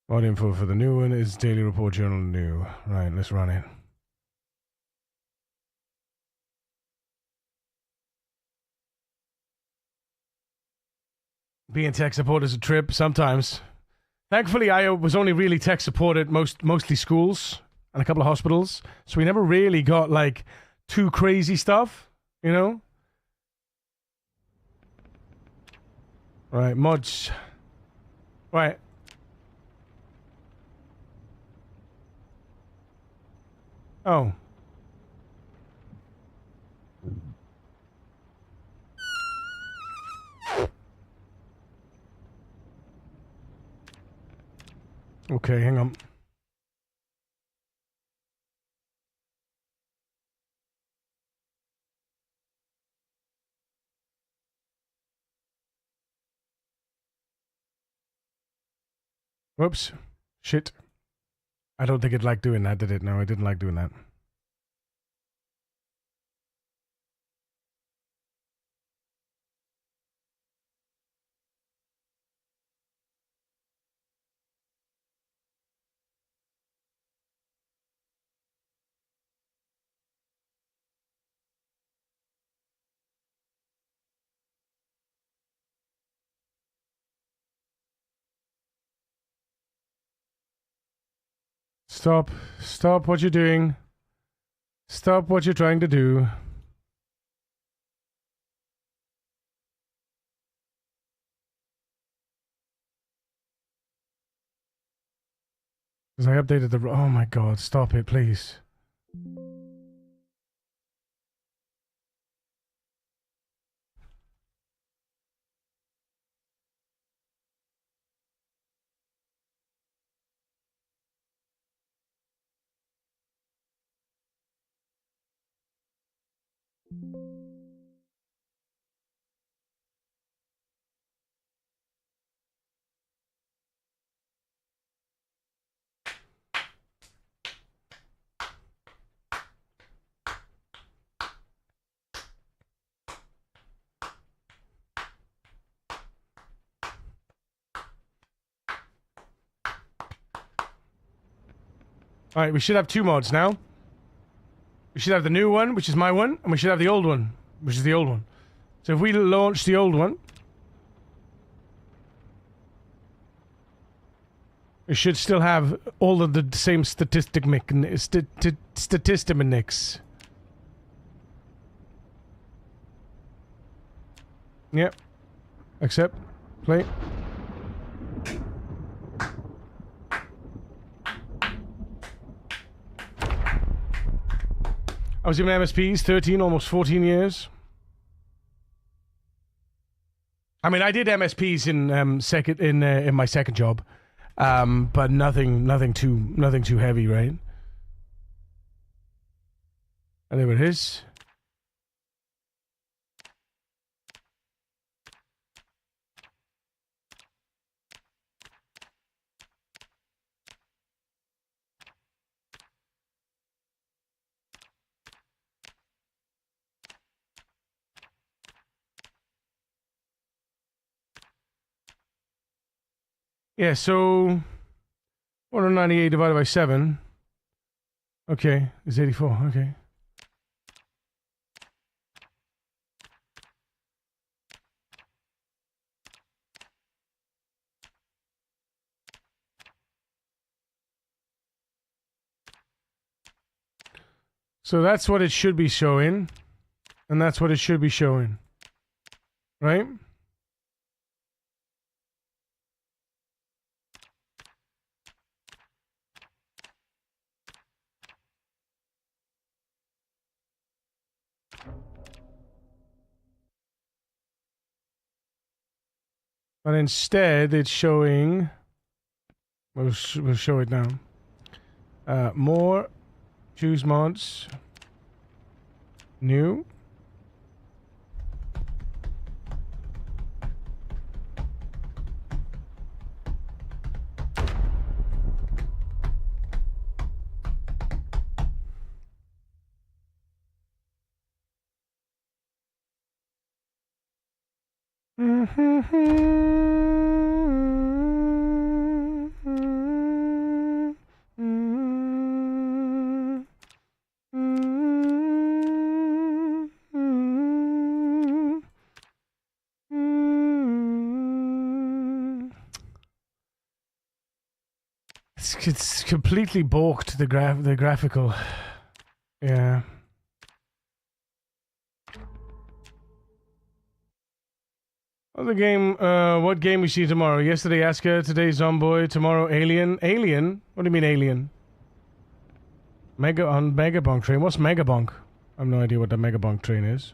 Mod info for the new one is Daily Report Journal New. Right, let's run it. Being tech support is a trip sometimes. Thankfully, I was only really tech support at mostly schools and a couple of hospitals, so we never really got like too crazy stuff, you know. Right, mods. Right. Oh. Okay, hang on. Whoops. Shit. I don't think it liked doing that, did it? No, I didn't like doing that. Stop. Stop what you're doing. Stop what you're trying to do. Because I updated the... Oh my god, stop it, please. Alright, we should have two mods now. We should have the new one, which is my one, and we should have the old one, which is the old one. So if we launch the old one, it should still have all of the same statistics. Yep. Accept. Play. I was doing MSPs 13, almost 14 years. I mean, I did MSPs in my second job, but nothing too heavy, right? And there it is. Yeah, so 198 divided by 7. Okay, is 84. Okay. So that's what it should be showing. And that's what it should be showing. Right? But instead, it's showing... We'll show it now. More. Choose mods. New. it's completely balked the graphical. Yeah. Other game, what game we see tomorrow? Yesterday Aska, today Zomboid, tomorrow Alien. Alien? What do you mean Alien? Megabonk train. What's Megabonk? I have no idea what the Megabonk train is.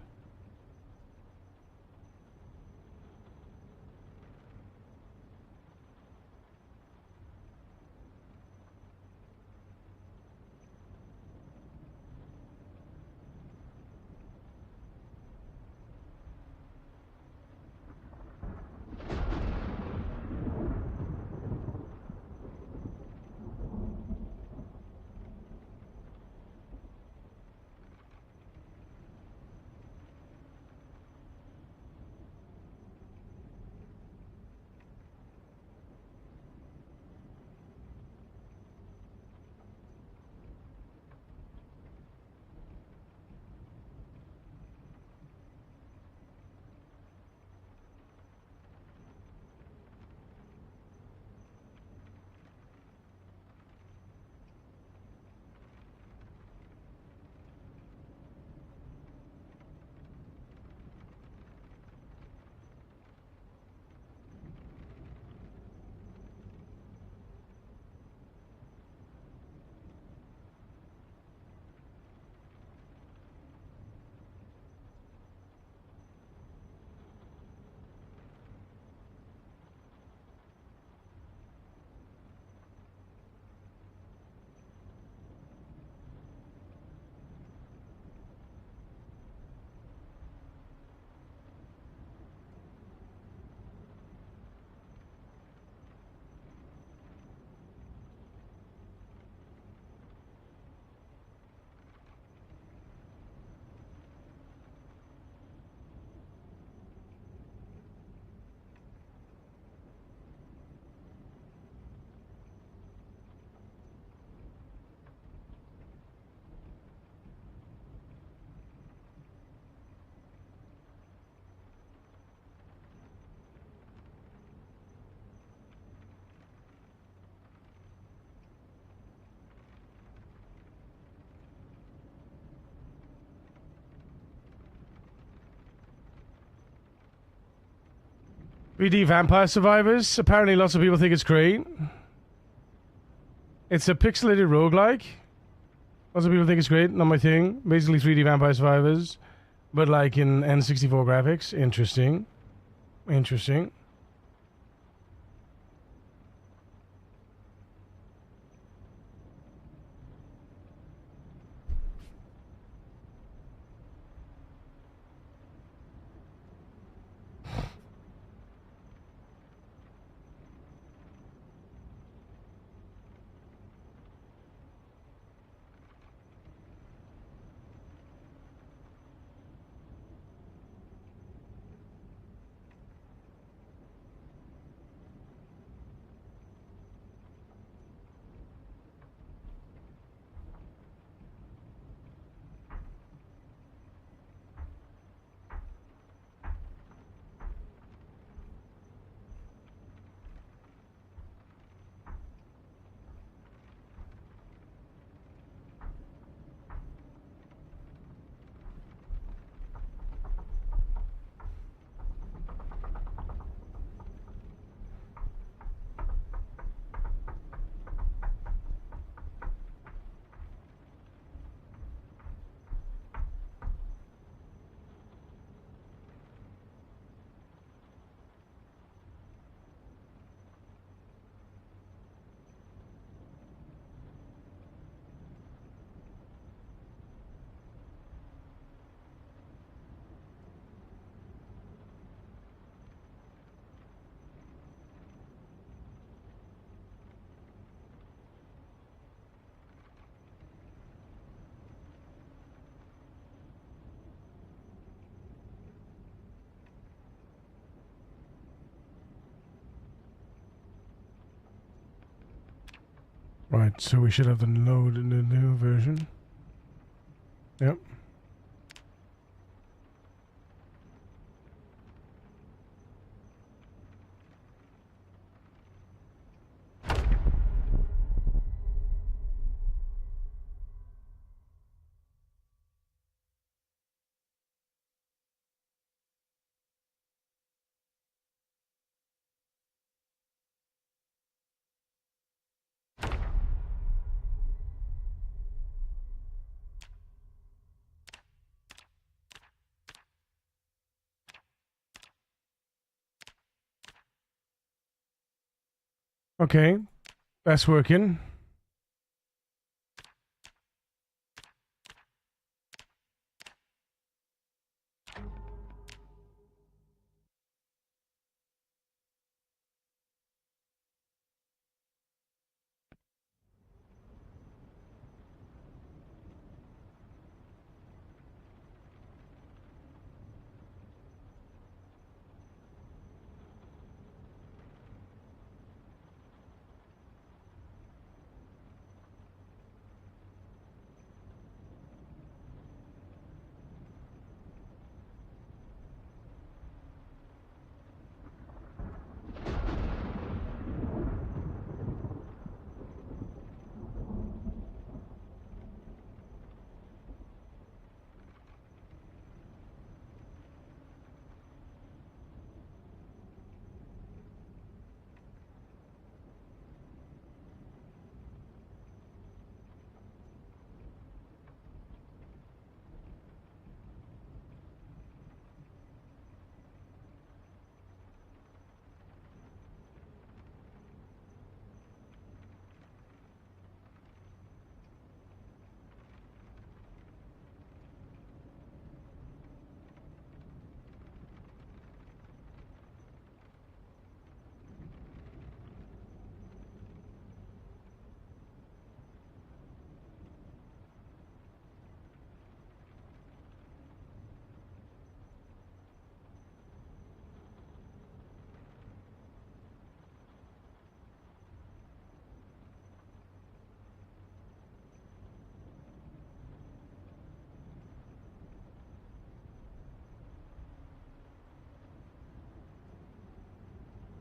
VD Vampire Survivors. Apparently lots of people think it's great. It's a pixelated roguelike. Lots of people think it's great. Not my thing. Basically 3D Vampire Survivors. But like in N64 graphics. Interesting. Interesting. Right, so we should have the load in the new version. Yep. Okay, that's working.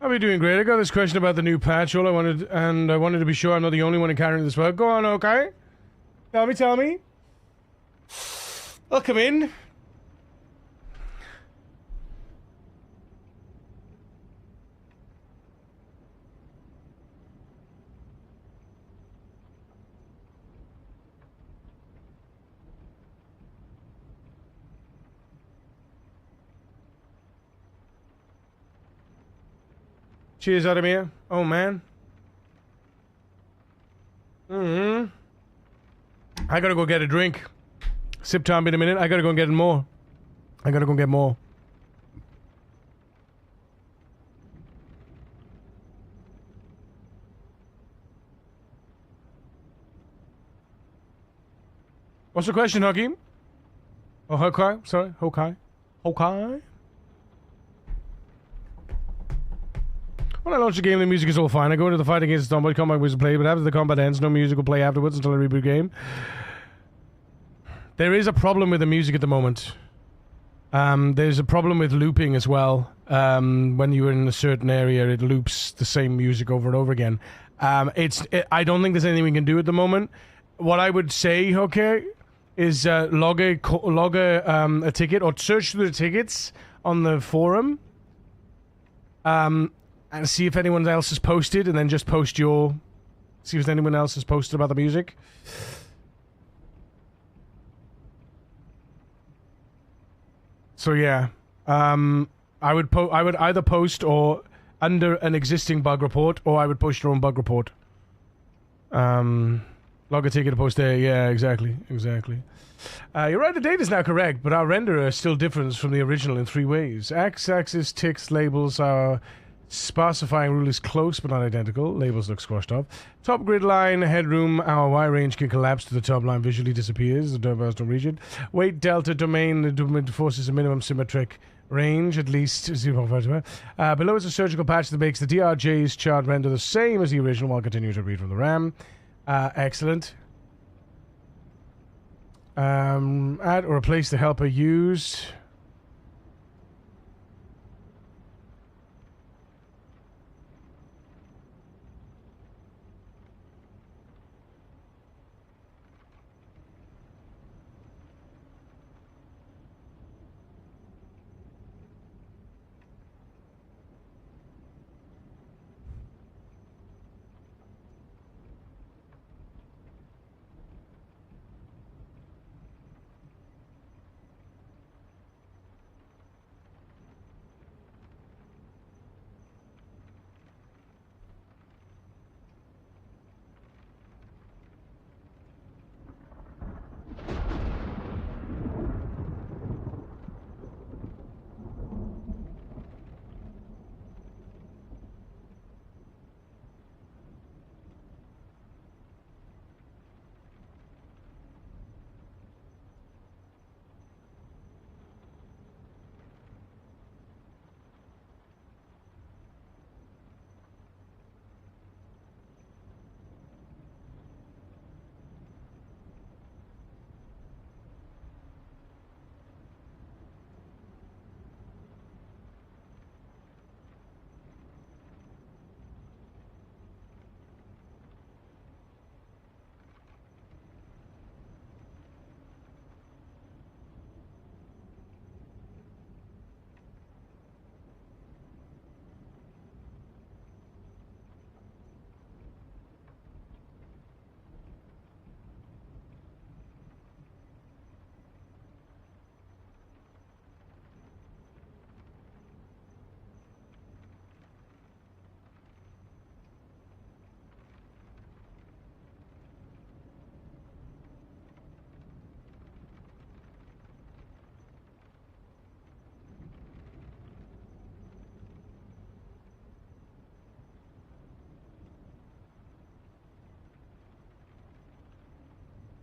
I'll be doing great. I got this question about the new patch. I wanted to be sure I'm not the only one encountering this bug. Go on, okay? Tell me. I'll come in. Cheers, Adamir. Oh, man. I gotta go get a drink. Sip time in a minute. I gotta go and get more. What's the question, Hakeem? Oh, Hokai? Sorry, Hokai? When I launch the game, the music is all fine. I go into the fight against Zomboid, combat was play, but after the combat ends, no music will play afterwards until I reboot game. There is a problem with the music at the moment. There's a problem with looping as well. When you're in a certain area, it loops the same music over and over again. I don't think there's anything we can do at the moment. What I would say, okay, is log a ticket or search through the tickets on the forum. And see if anyone else has posted, and then just post your... See if anyone else has posted about the music. So yeah, I would either post or under an existing bug report, or I would post your own bug report. Log a ticket to post there. Yeah, exactly. You're right, the data is now correct, but our renderer still differs from the original in 3 ways. X-axis ticks labels are... Sparsifying rule is close but not identical. Labels look squashed off. Top grid line, headroom, our Y range can collapse to the top line, visually disappears. The bars don't reach it. Weight delta domain forces a minimum symmetric range, at least 0.5. Below is a surgical patch that makes the DRJ's chart render the same as the original while continuing to read from the RAM. Excellent. Add or replace the helper used.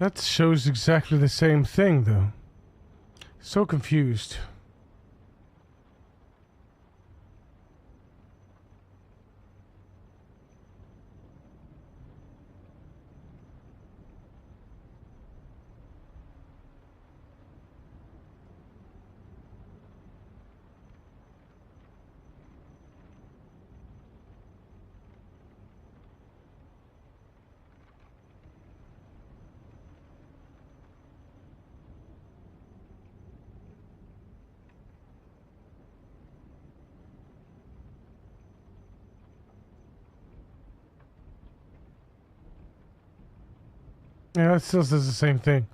That shows exactly the same thing, though. So confused. Yeah, it still says the same thing.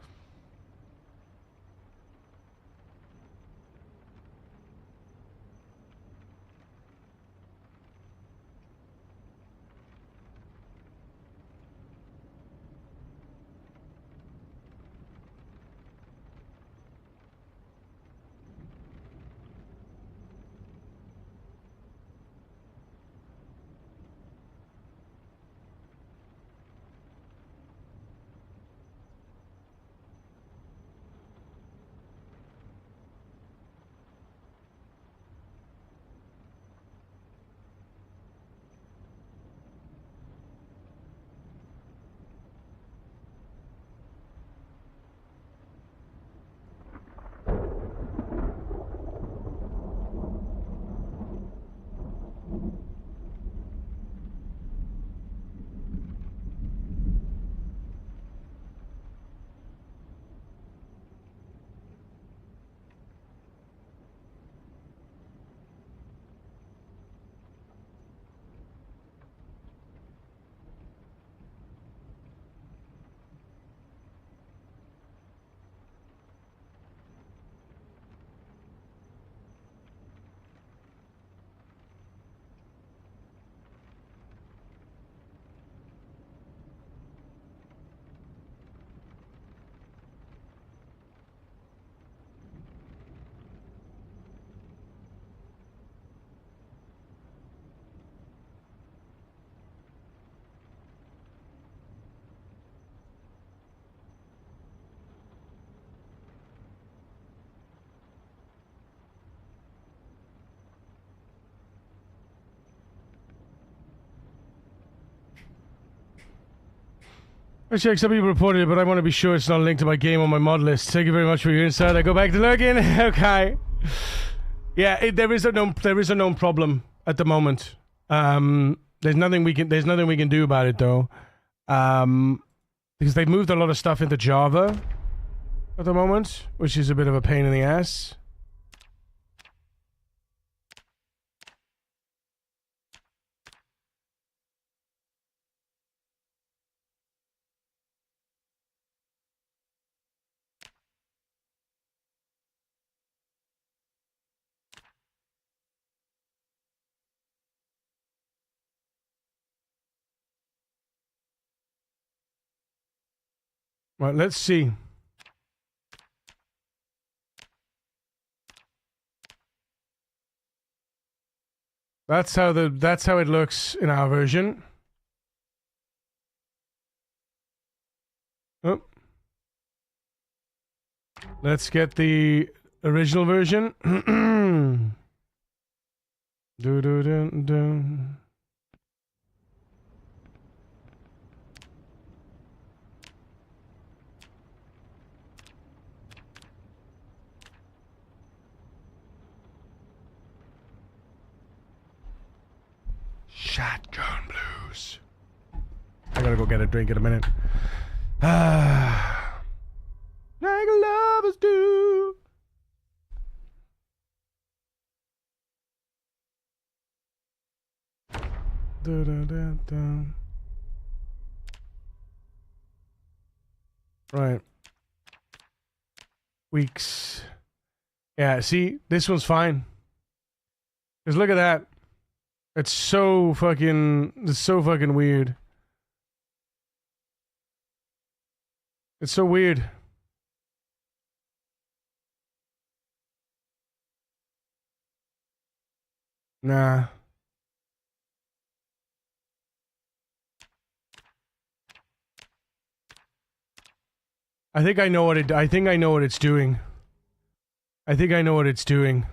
I checked, some people reported it, but I want to be sure it's not linked to my game on my mod list. Thank you very much for your insight. I go back to looking. Okay. Yeah, there is a known problem at the moment. There's nothing we can do about it though. Because they've moved a lot of stuff into Java at the moment, which is a bit of a pain in the ass. Right, let's see. That's how it looks in our version. Oh. Let's get the original version. Do do do do. Shotgun blues. I gotta go get a drink in a minute. Like lovers do. Da, da, da, da. Right. Weeks. Yeah, see, this one's fine. Because look at that. It's so fucking weird. It's so weird. Nah. I think I know what it. I think I know what it's doing. I think I know what it's doing.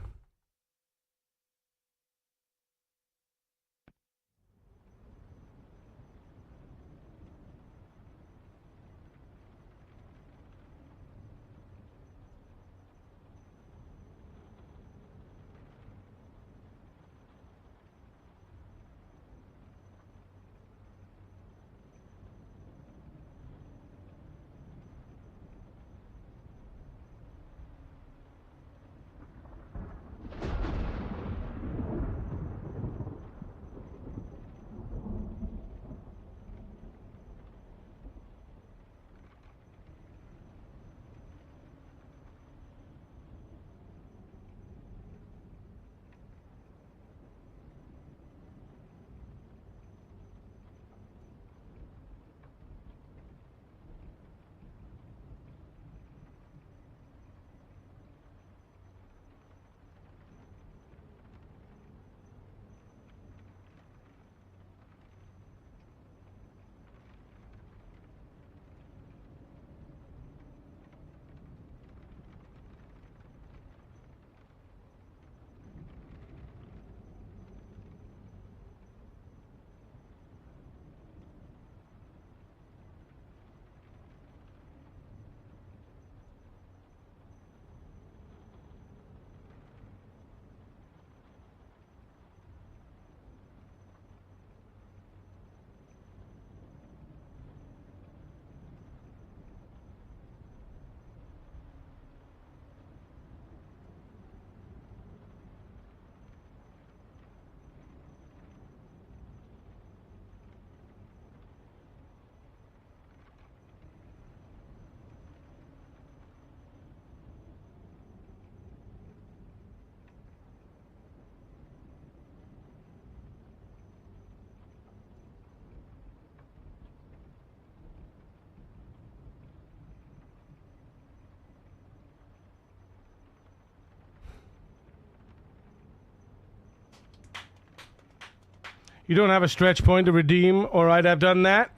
You don't have a stretch point to redeem. All right, I've done that.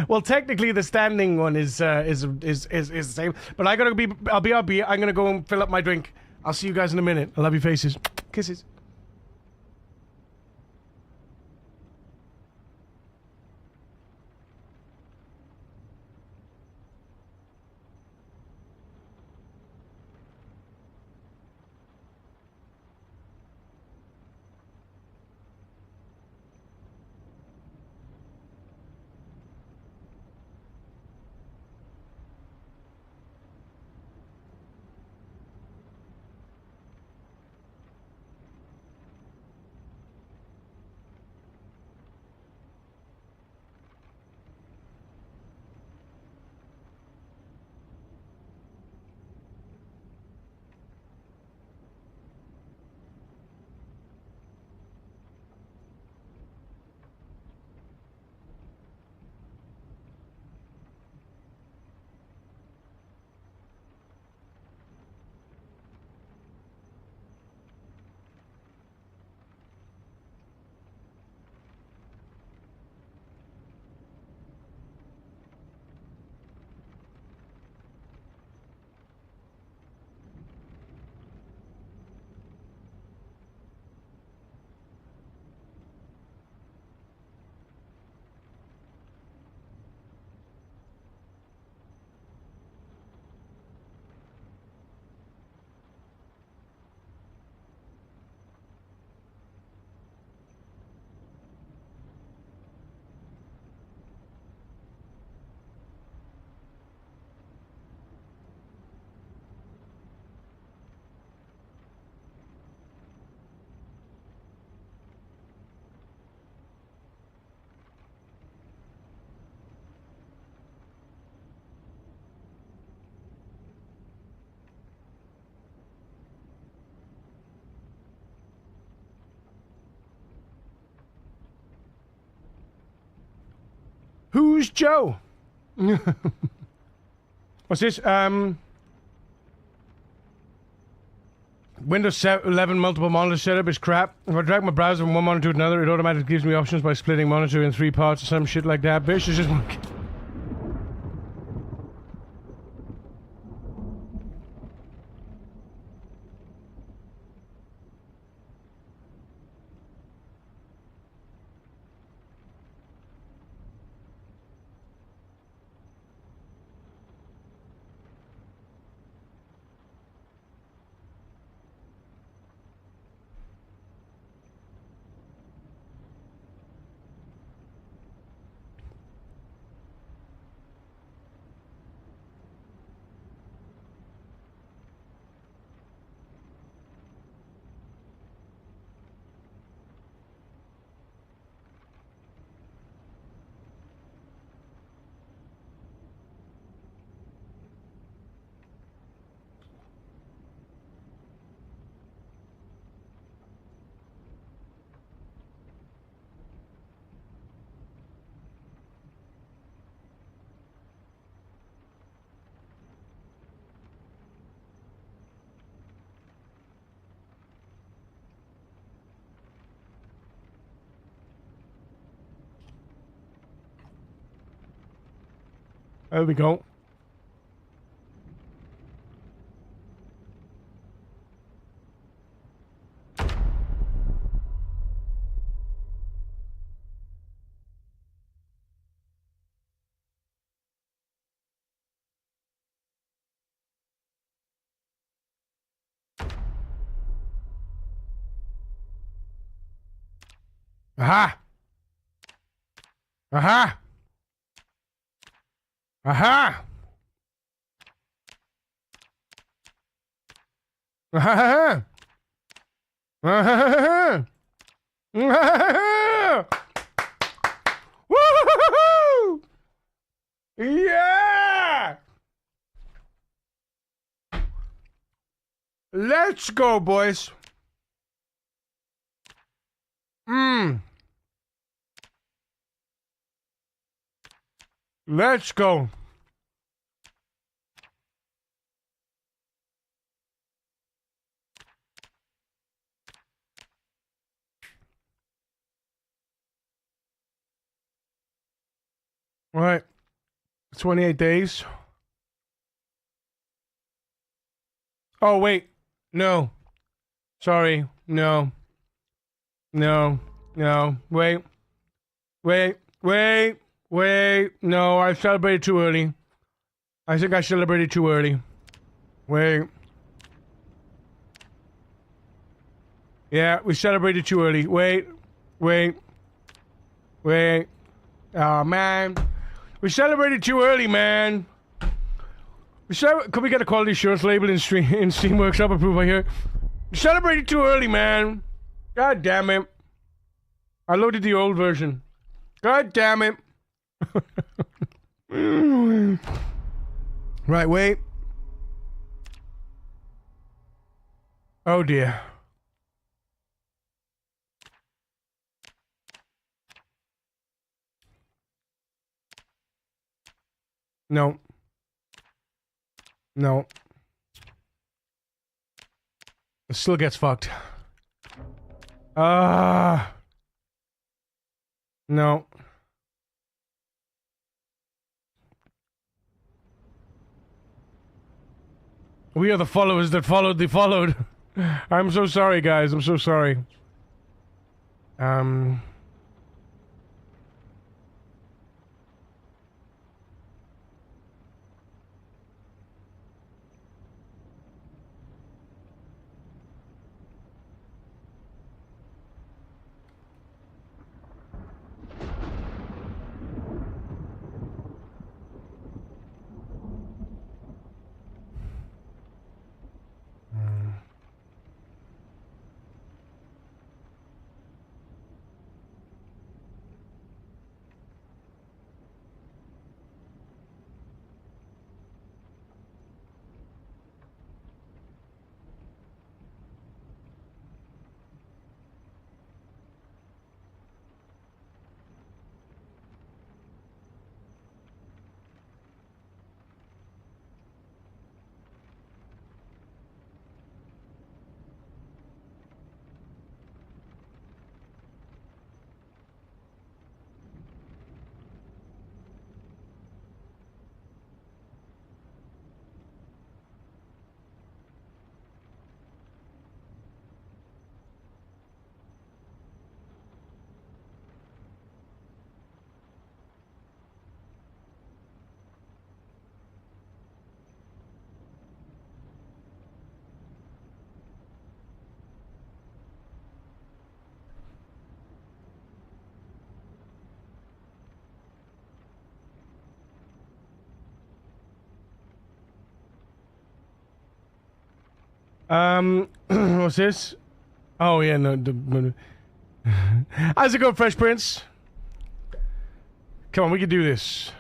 Well, technically, the standing one is the same. But I gotta be. I'll be. I'm gonna go and fill up my drink. I'll see you guys in a minute. I love you faces. Kisses. Who's Joe? What's this? Windows 11 multiple monitor setup is crap. If I drag my browser from one monitor to another, it automatically gives me options by splitting monitor in 3 parts or some shit like that. Bitch, it's just one. There we go. Aha! Aha! Aha! Aha! Aha! Aha! Woo-hoo-hoo-hoo! Yeah! Let's go, boys. Let's go. All right. 28 days. Oh, wait. No. Sorry. No. No. No. Wait. Wait. Wait. Wait. No, I celebrated too early. I think I celebrated too early. Wait. Yeah, we celebrated too early. Wait. Wait. Wait. Oh, man. We celebrated too early, man. Could we get a quality assurance label in Steam Workshop approved by here? We celebrated too early, man. God damn it. I loaded the old version. God damn it. Right, wait. Oh, dear. No. No. It still gets fucked. No. We are the followers that followed the followed. I'm so sorry, guys. I'm so sorry. What's this? Oh, yeah, no. How's it go, Fresh Prince? Come on, we can do this.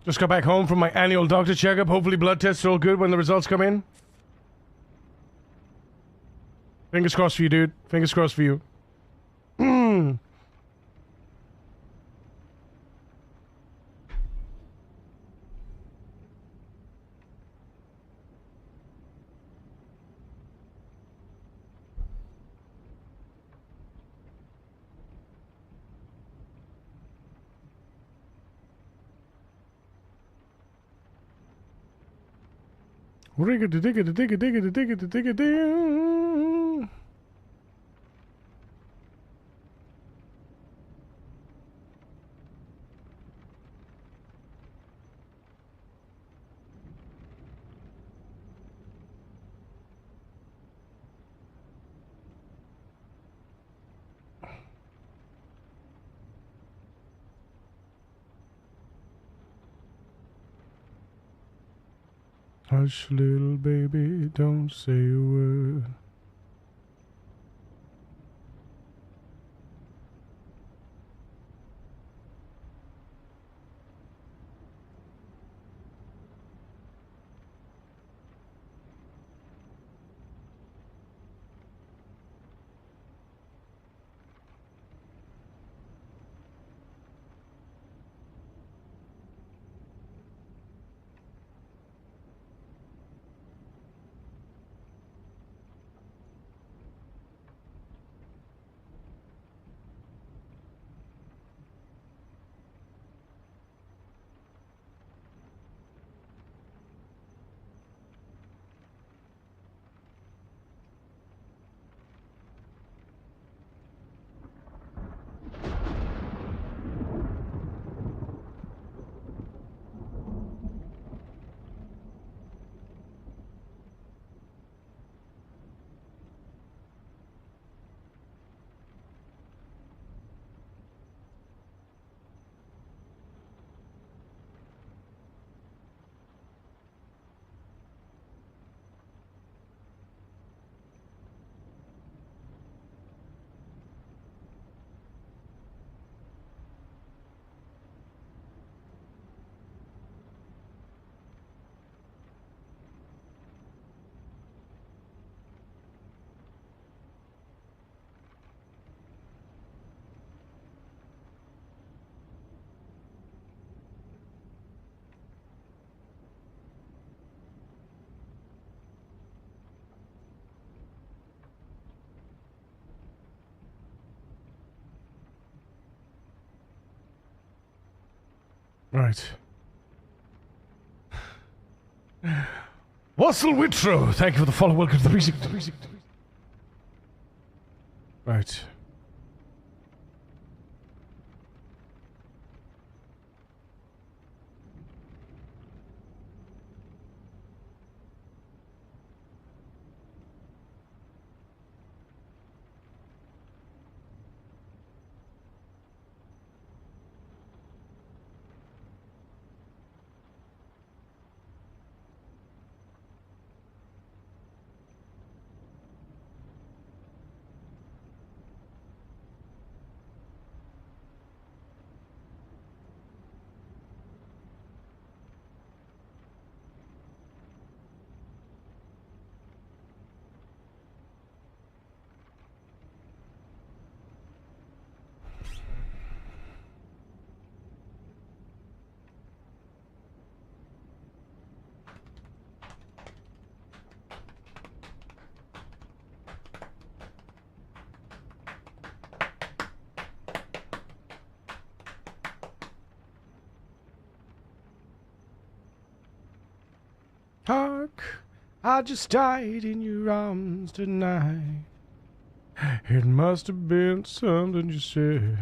Just got back home from my annual doctor checkup. Hopefully blood tests are all good when the results come in. Fingers crossed for you, dude. Fingers crossed for you. Hush, little baby, don't say a word. Right. Wassel Witro, thank you for the follow. Welcome to the precinct. Right. Hark, I just died in your arms tonight. It must have been something you said.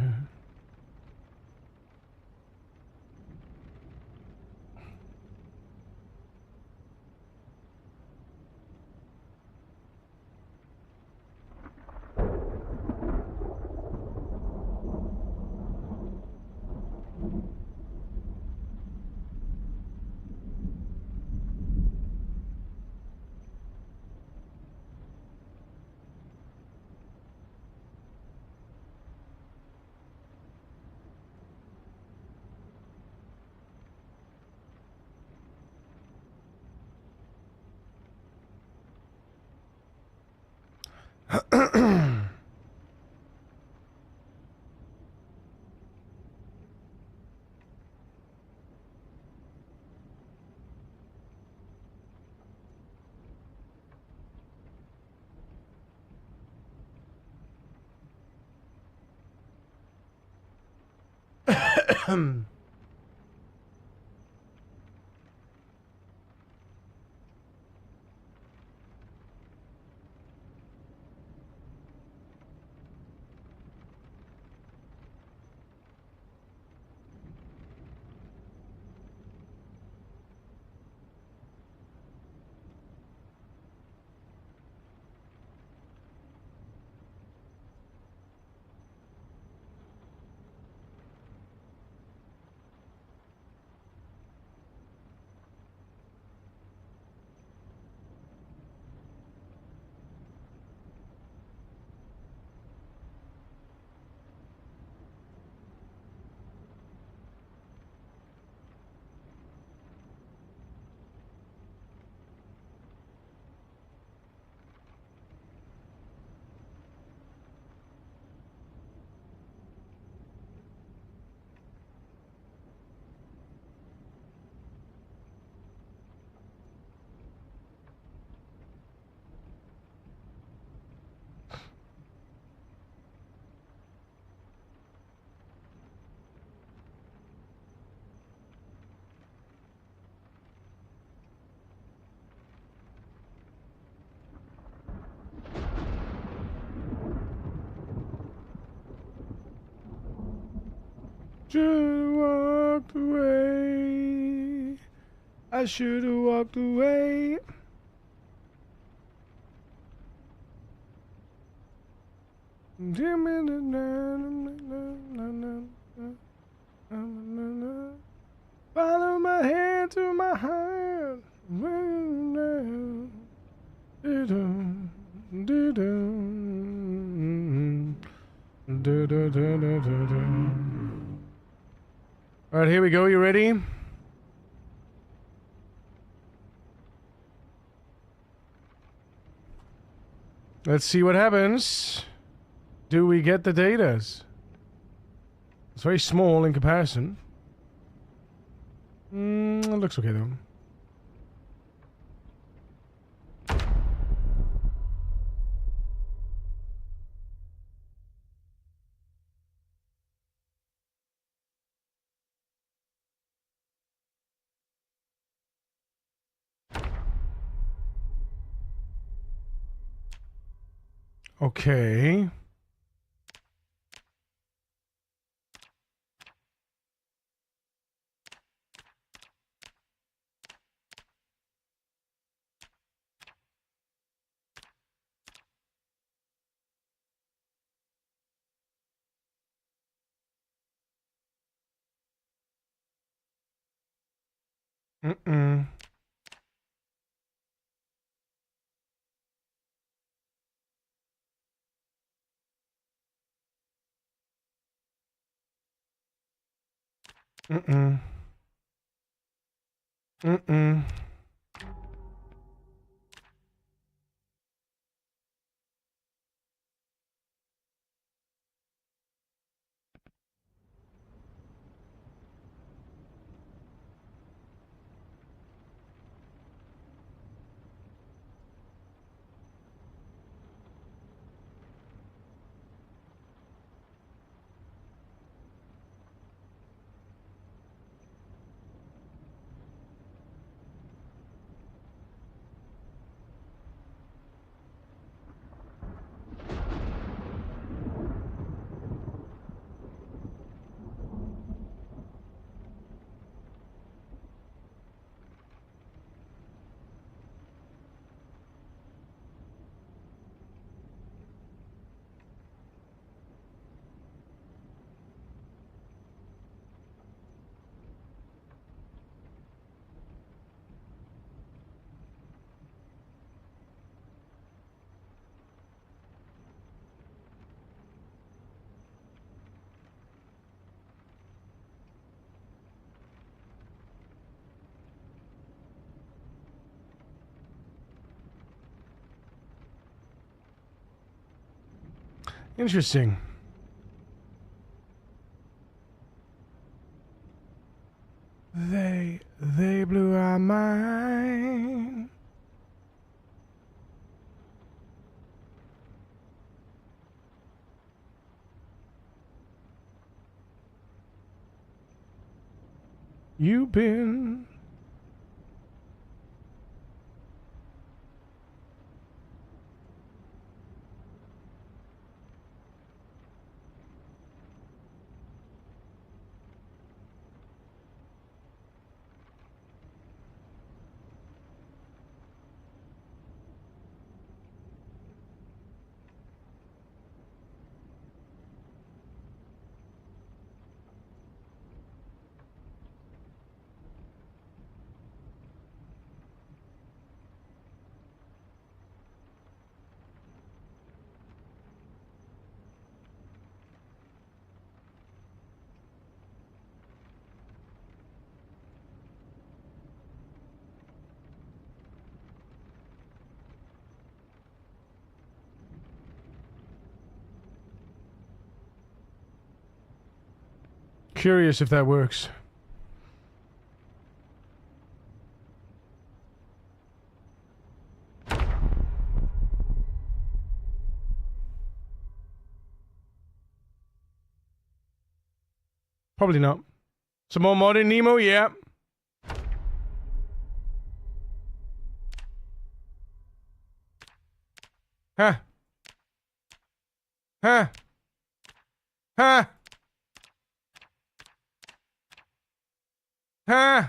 Should've walked away. I should've walked away. Follow my hand to my heart. All right, here we go. You ready? Let's see what happens. Do we get the data? It's very small in comparison. It looks okay though. Okay. Mm-mm. Mm-mm. Mm-mm. Interesting. They blew our mind. you been? Curious if that works. Probably not. Some more modding Nemo, yeah. Huh. Huh. Huh. Huh.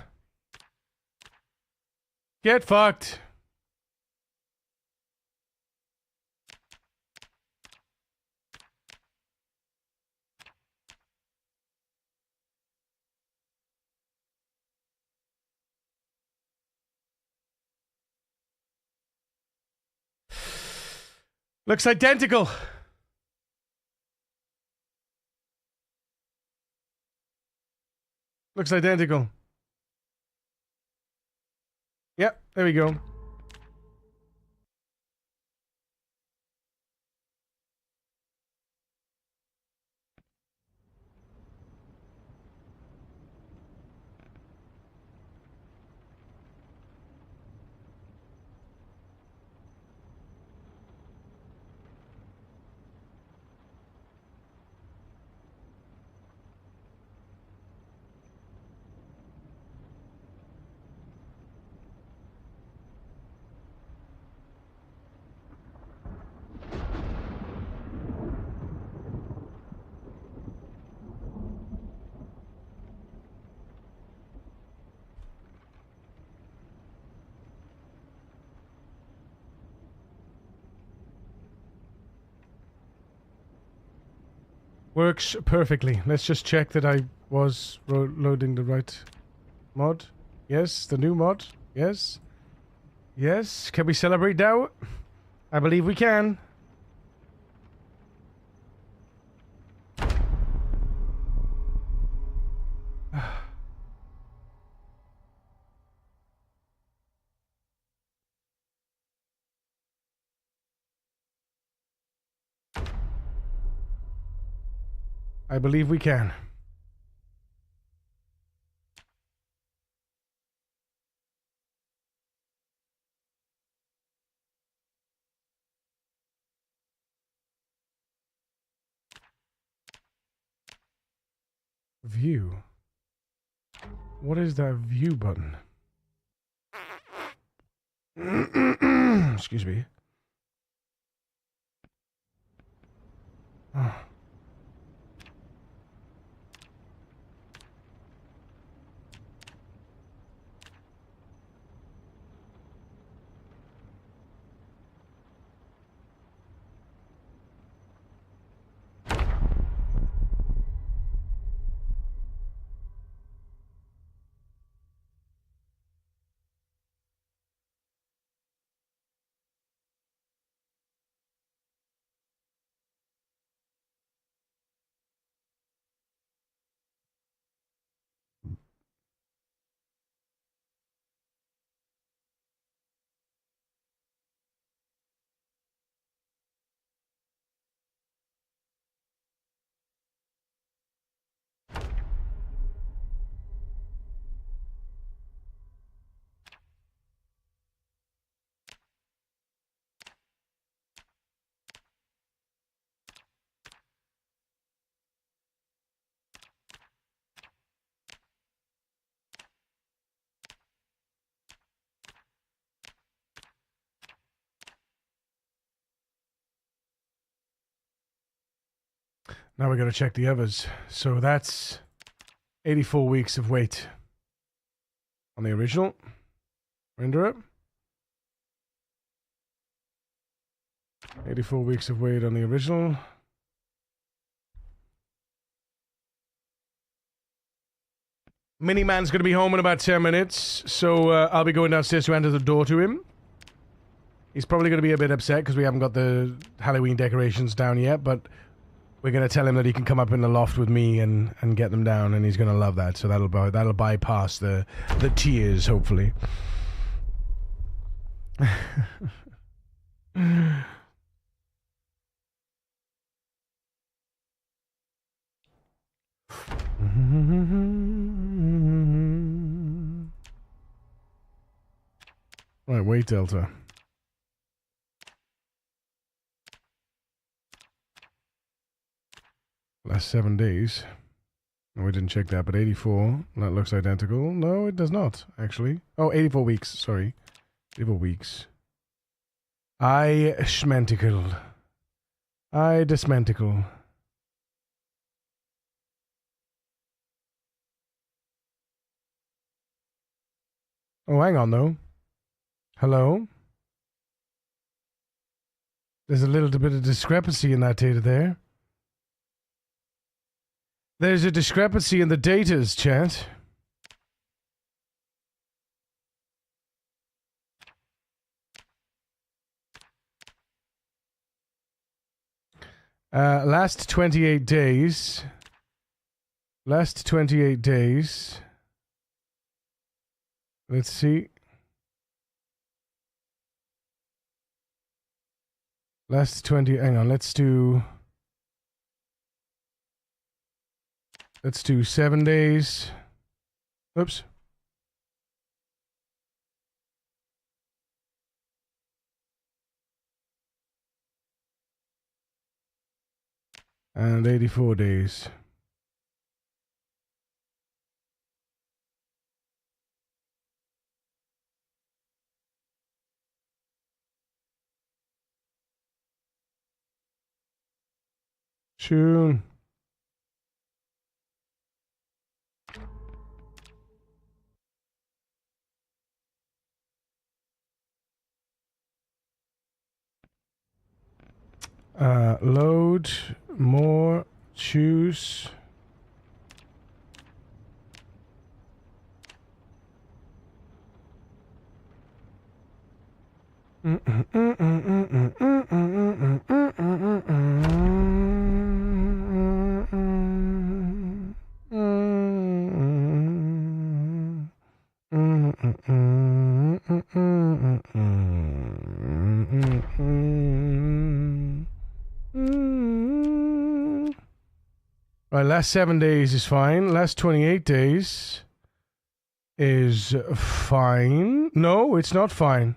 Get fucked. Looks identical. Looks identical. Yep, there we go. Works perfectly. Let's just check that I was loading the right mod. Yes, the new mod. Yes. Yes. Can we celebrate now? I believe we can. I believe we can. View. What is that view button? Excuse me. Oh. Now we got to check the others. So that's 84 weeks of wait on the original. Render it. 84 weeks of wait on the original. Miniman's going to be home in about 10 minutes, so I'll be going downstairs to enter the door to him. He's probably going to be a bit upset because we haven't got the Halloween decorations down yet, but we're going to tell him that he can come up in the loft with me and get them down, and he's going to love that. So that'll bypass the tears, hopefully. Right, wait, Delta. Last 7 days. No, we didn't check that, but 84. That looks identical. No, it does not, actually. Oh, 84 weeks, sorry. 84 weeks. I schmenticle. I dismenticle. Oh, hang on, though. Hello? There's a little bit of discrepancy in that data there. There's a discrepancy in the datas, chat. Last 28 days. Last 28 days. Let's see. Last 20, hang on, let's do 7 days. Oops. And 84 days. Tune. Load, more, choose. Right, last 7 days is fine. Last 28 days is fine. No, it's not fine.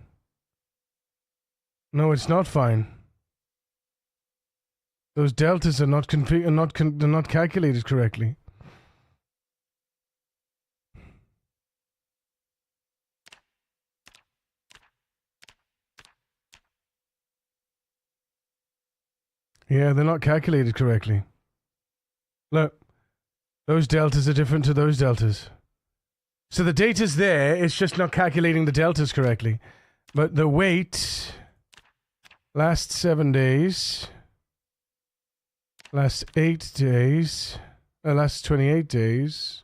No, it's not fine. Those deltas are not they're not calculated correctly. Yeah, they're not calculated correctly. Look, those deltas are different to those deltas. So the data's there, it's just not calculating the deltas correctly. But the weight, last 7 days, last 8 days, last 28 days.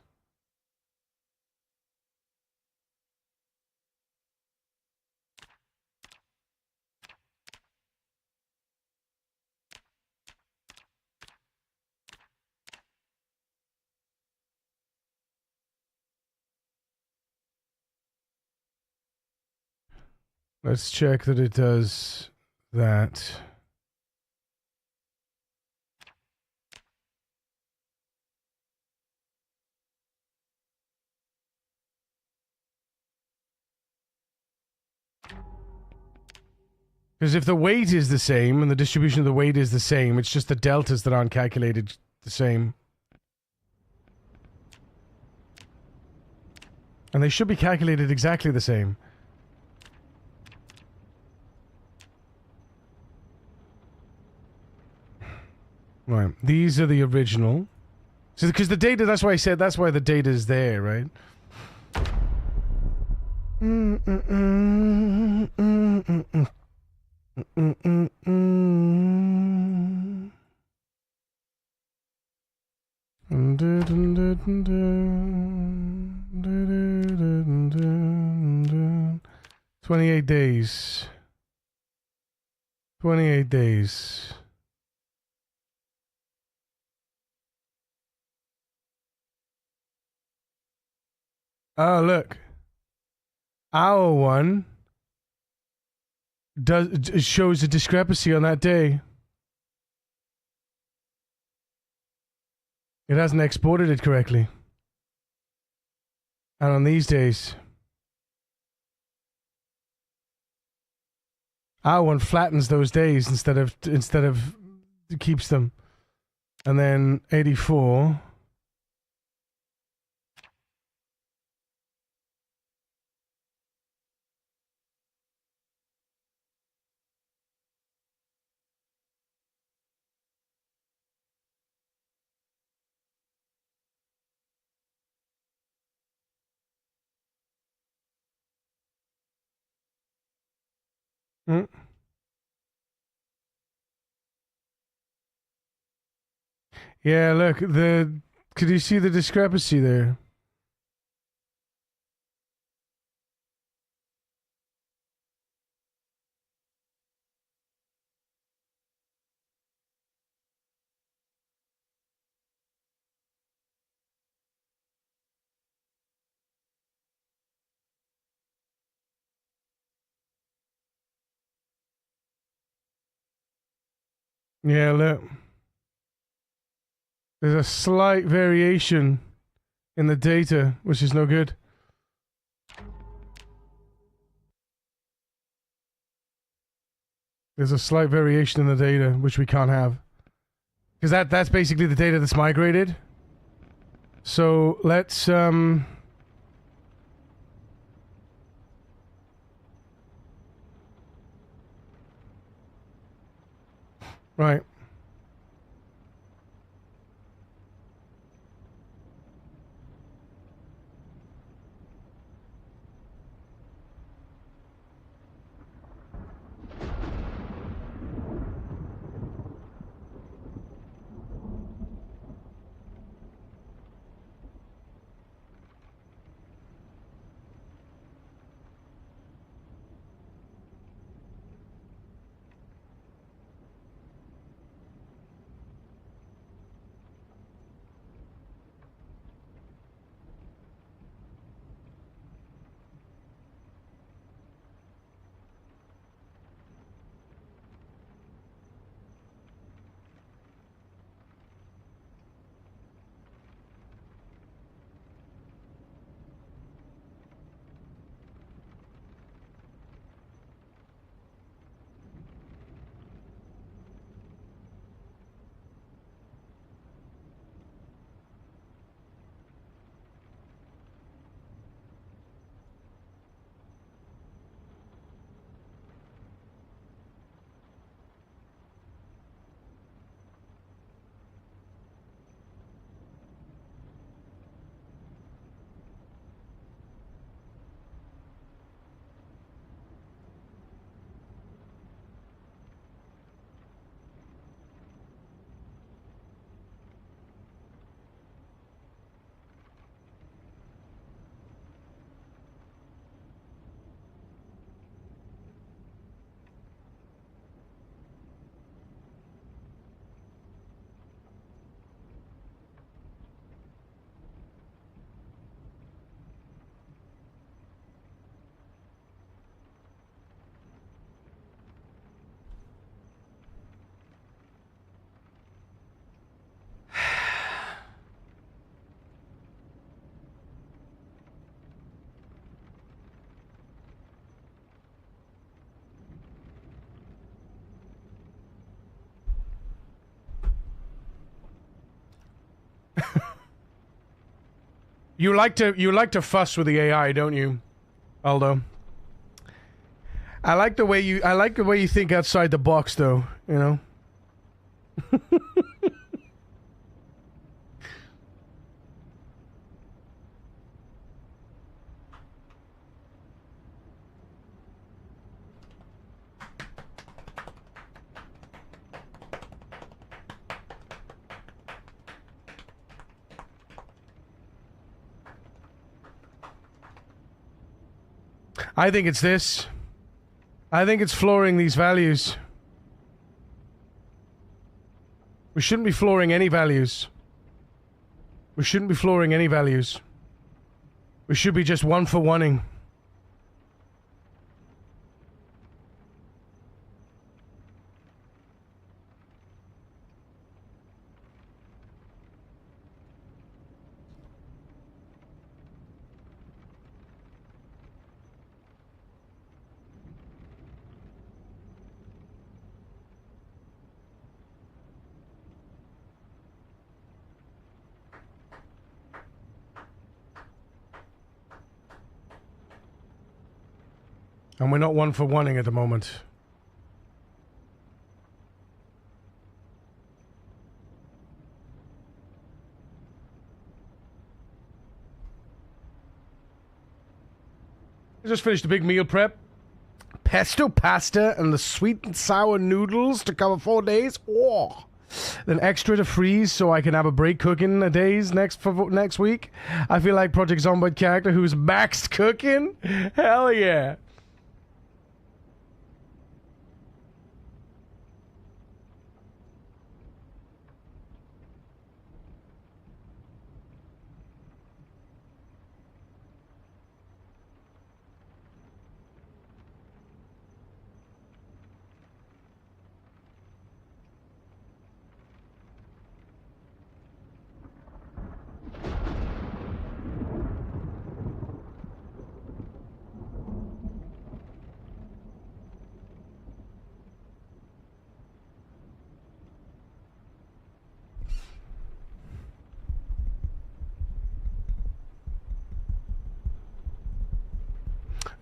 Let's check that it does that. Because if the weight is the same and the distribution of the weight is the same, it's just the deltas that aren't calculated the same. And they should be calculated exactly the same. Right. These are the original. So, because the data, that's why I said, that's why the data is there, right? $28 days. 28 days. Oh, look. Our one shows a discrepancy on that day. It hasn't exported it correctly. And on these days, our one flattens those days instead of keeps them. And then 84. Hmm. Yeah, look, could you see the discrepancy there? Yeah, look. There's a slight variation in the data, which is no good. There's a slight variation in the data, which we can't have. Because that's basically the data that's migrated. So let's right. You like to fuss with the AI, don't you, Aldo? I like the way you think outside the box, though. You know. I think it's this. I think it's flooring these values. We shouldn't be flooring any values. We shouldn't be flooring any values. We should be just one for oneing. And we're not one for oneing at the moment. I just finished a big meal prep. Pesto pasta and the sweet and sour noodles to cover 4 days. Oh. Then extra to freeze so I can have a break cooking a days next week. I feel like Project Zomboid character who's maxed cooking. Hell yeah.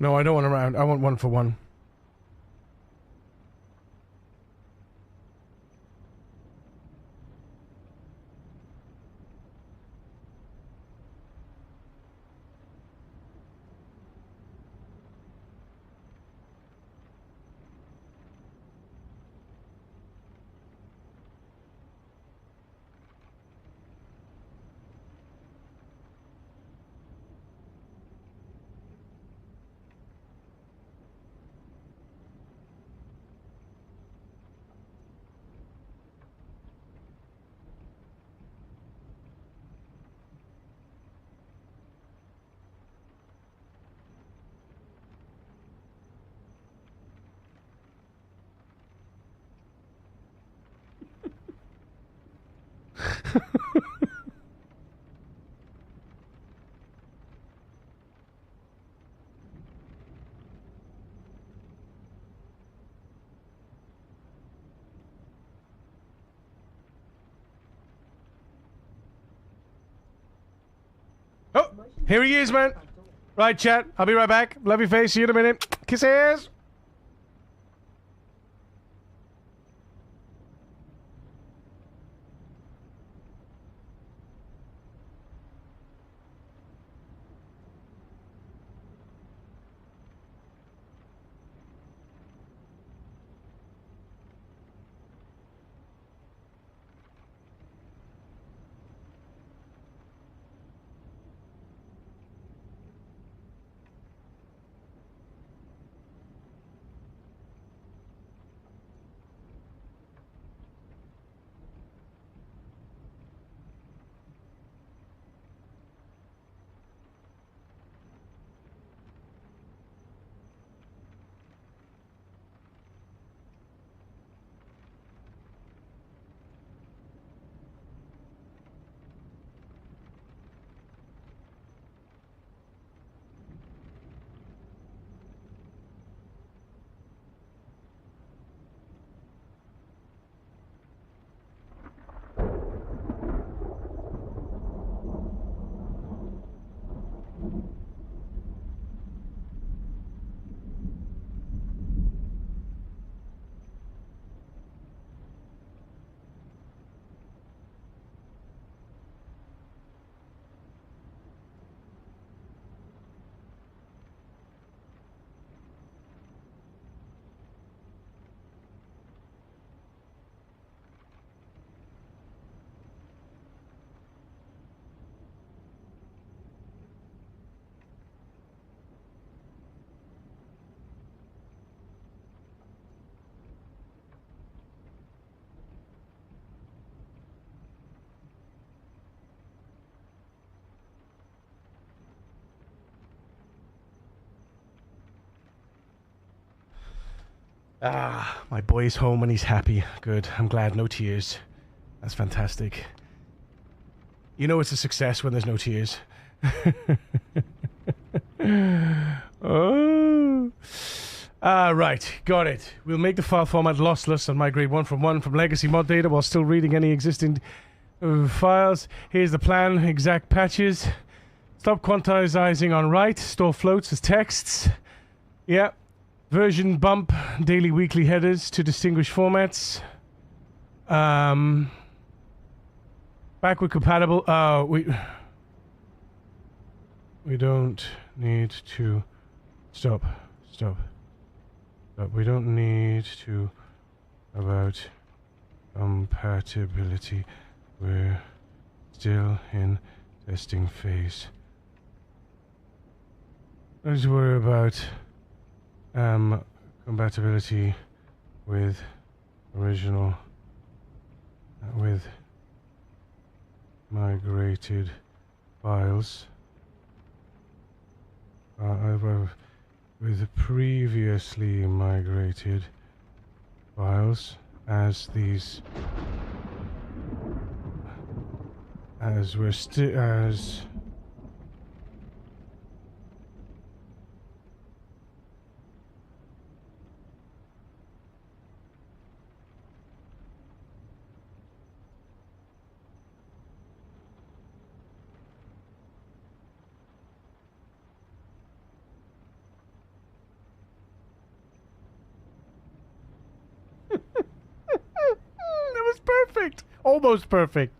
No, I don't want a round. I want one for one. Oh, here he is, man. Right, chat. I'll be right back. Love your face. See you in a minute. Kisses. Ah, my boy is home and he's happy. Good. I'm glad. No tears. That's fantastic. You know it's a success when there's no tears. Oh. Right. Got it. We'll make the file format lossless and migrate one from legacy mod data while still reading any existing files. Here's the plan. Exact patches. Stop quantizing on write. Store floats as texts. Yeah. Version bump. Daily, weekly headers to distinguish formats. Backward compatible. We don't need to. Stop. We don't need to about compatibility. We're still in testing phase. Don't need to worry about compatibility with original with migrated files. With previously migrated files as we're still as That was perfect. Almost perfect.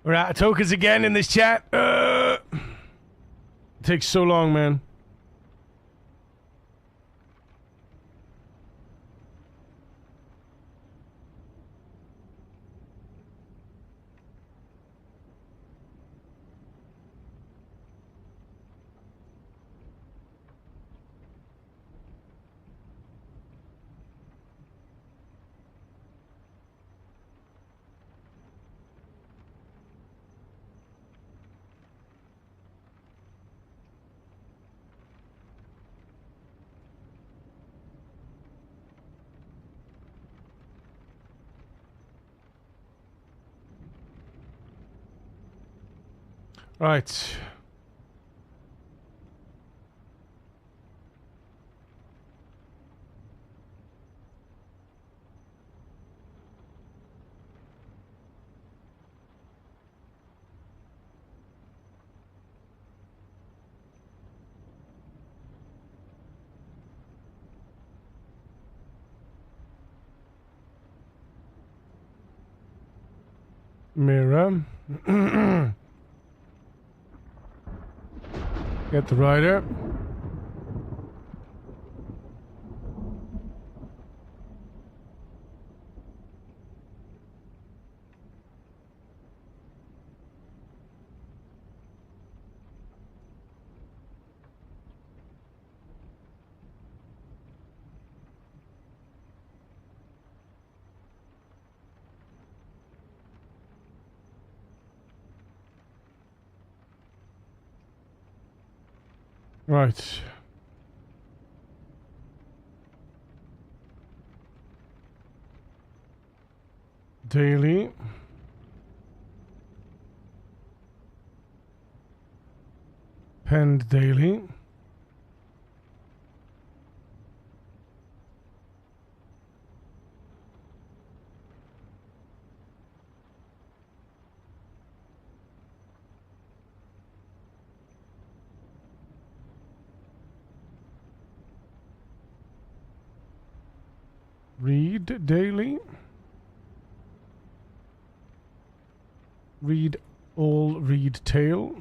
We're out of tokens again in this chat. It takes so long, man. Right. Mirror. Get the rider. Right. Daily. Penned daily. Read daily. Read all, read tail.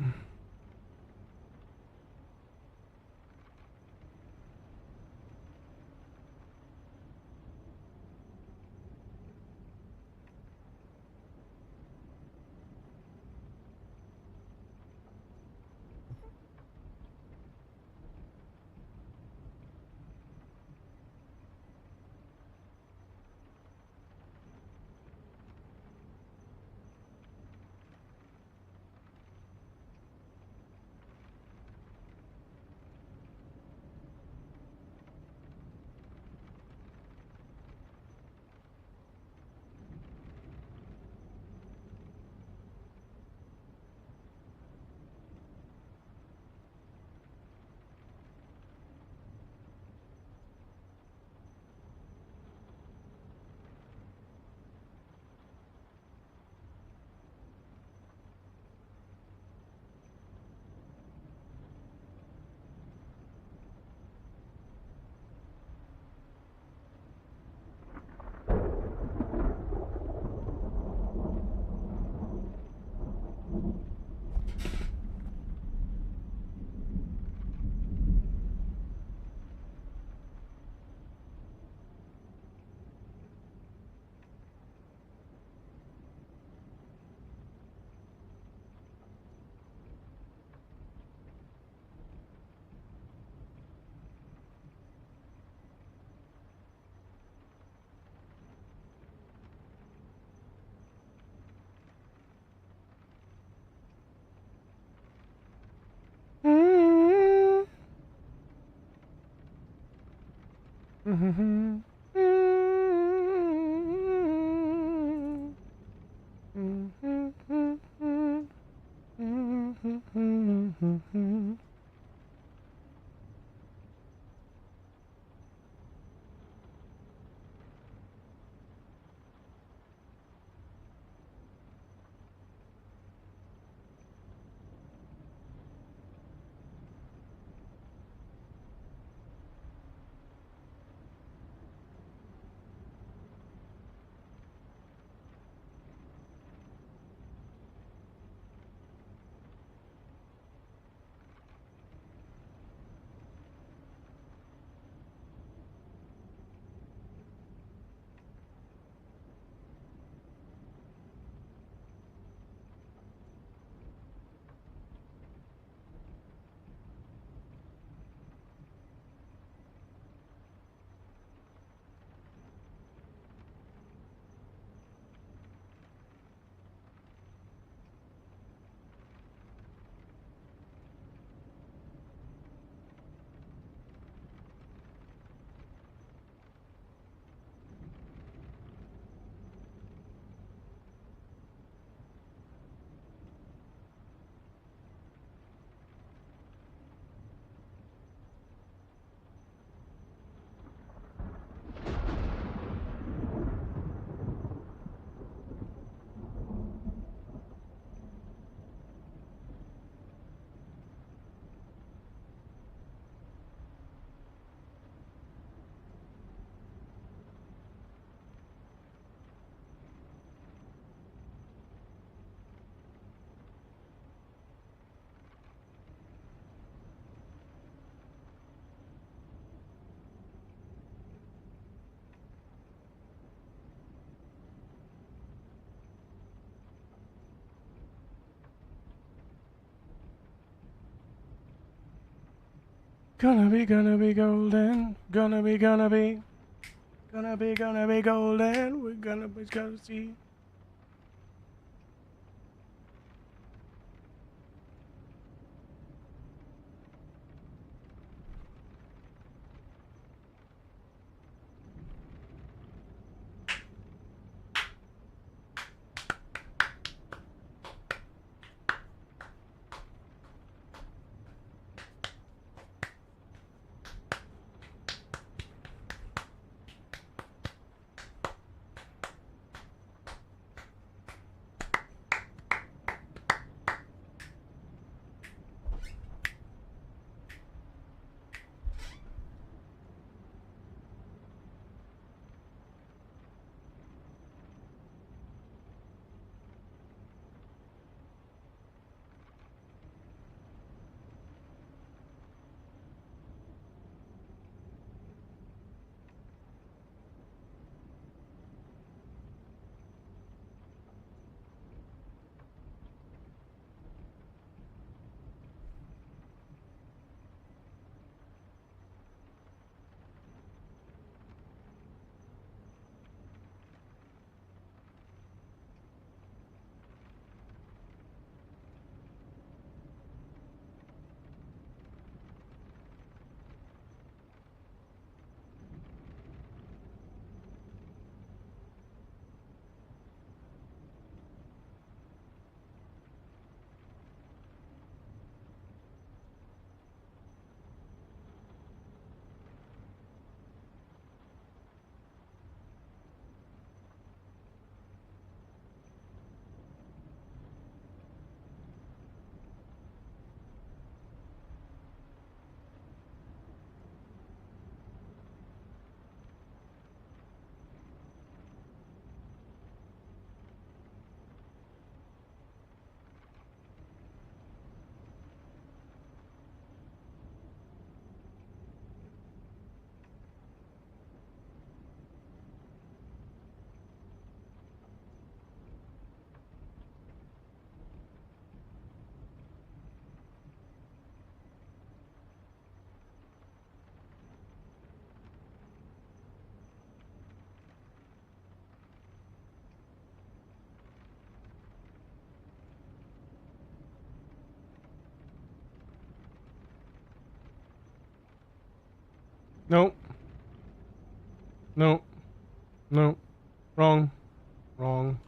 Gonna be golden. Gonna be golden. We're gonna see. No. No. No. Wrong. Wrong.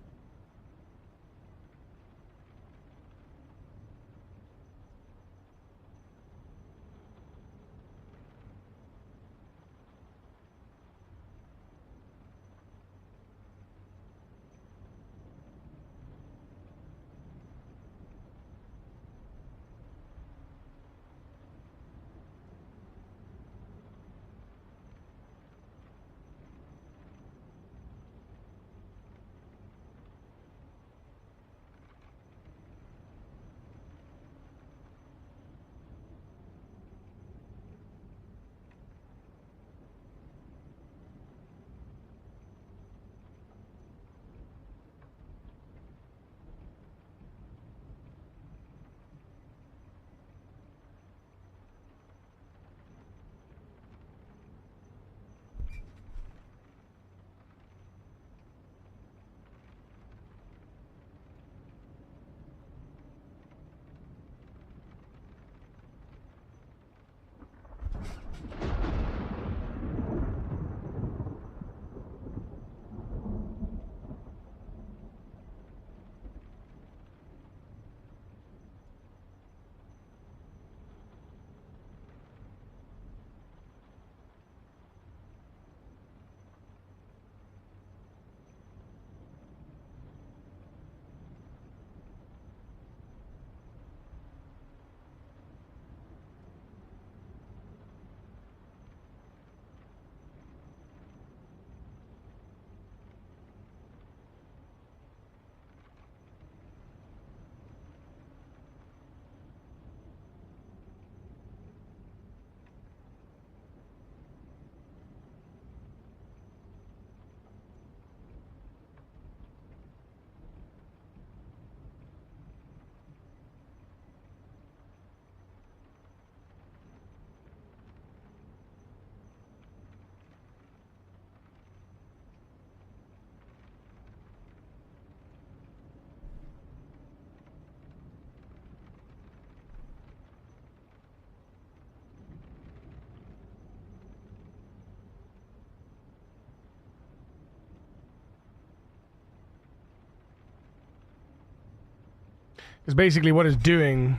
Because basically what it's doing,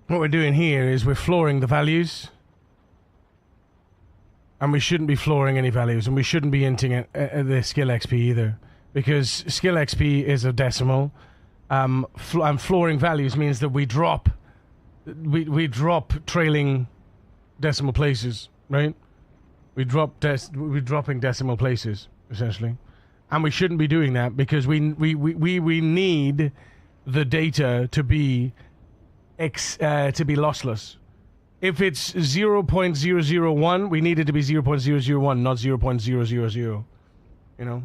what we're doing here is we're flooring the values. And we shouldn't be flooring any values, and we shouldn't be inting it, the skill XP either. Because skill XP is a decimal. And flooring values means that we drop trailing decimal places, right? We're dropping decimal places, essentially. And we shouldn't be doing that because we need the data to be lossless. If it's 0.001, we need it to be 0.001, not 0.000. You know?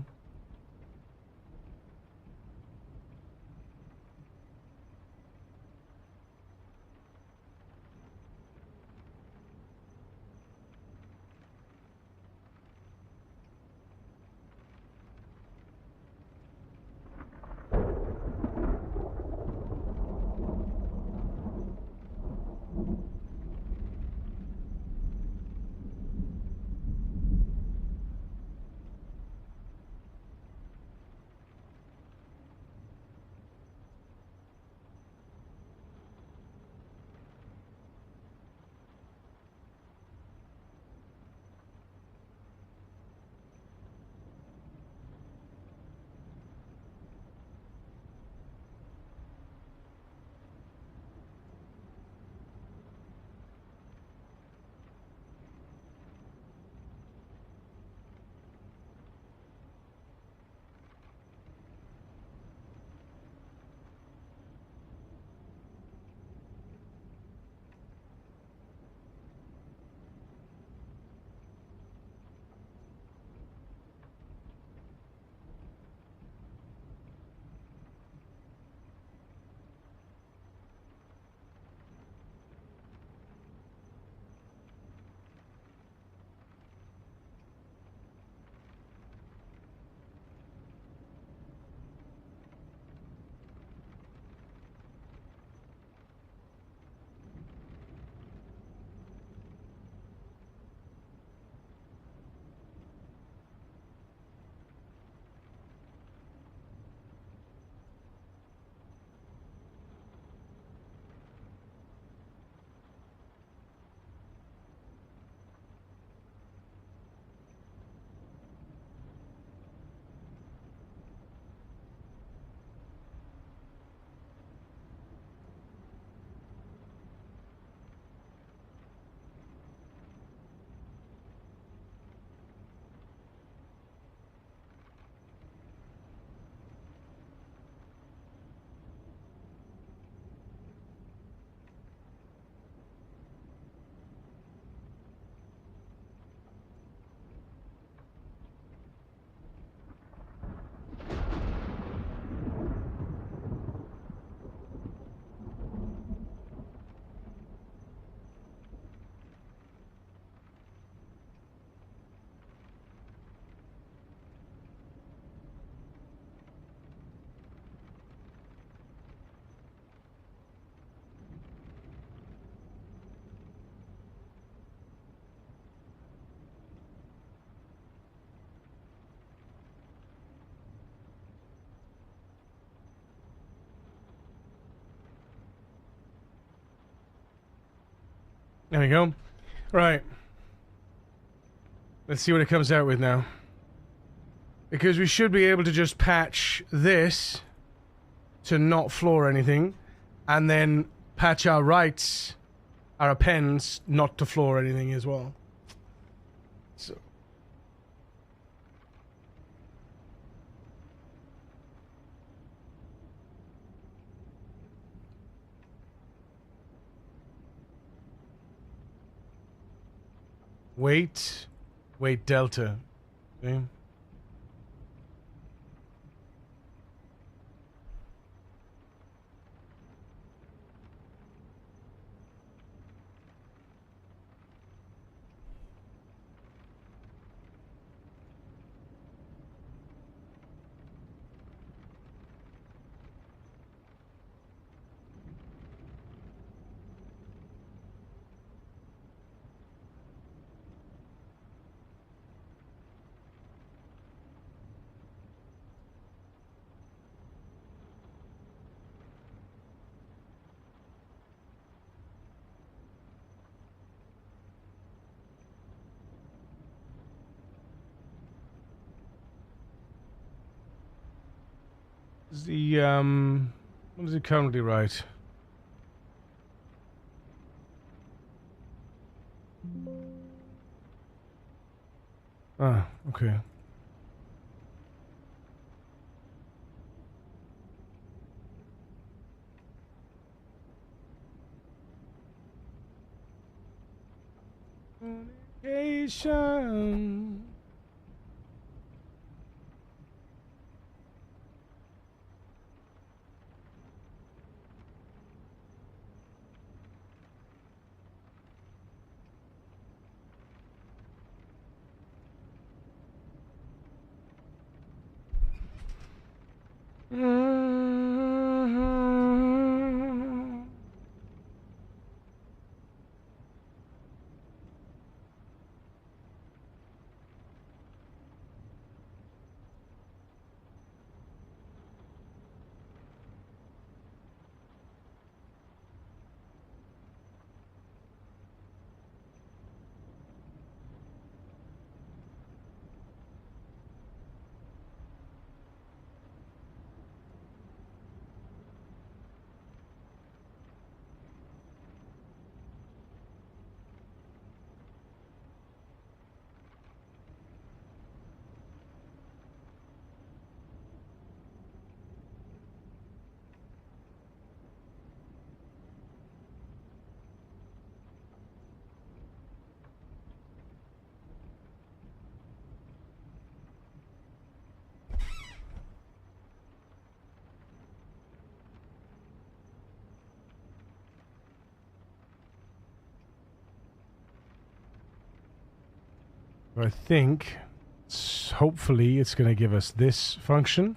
There we go. Right. Let's see what it comes out with now. Because we should be able to just patch this to not floor anything, and then patch our rights, our appends, not to floor anything as well. So. Weight delta. Okay. what does it currently write? Ah, okay. Communication. I think, hopefully, it's going to give us this function.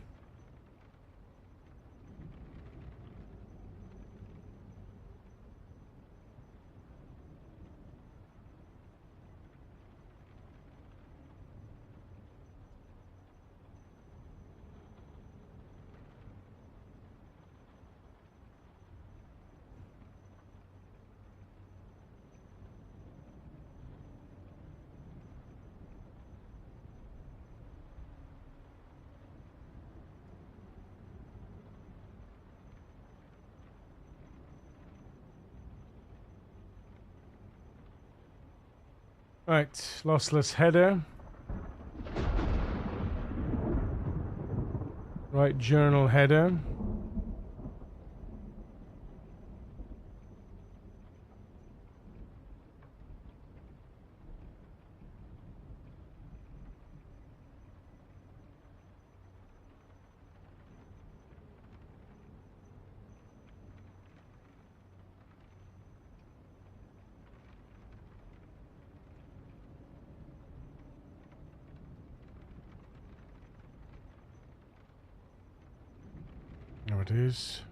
Right, lossless header. Right, journal header. There it is.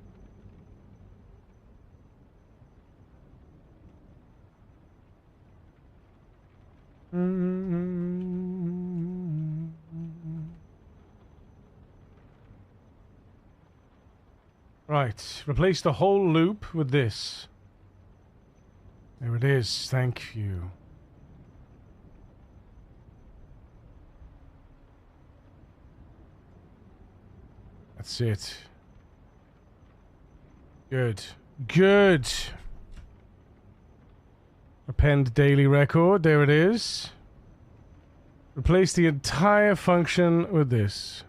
Right, replace the whole loop with this. There it is, thank you. That's it. Good. Good. Append daily record. There it is. Replace the entire function with this.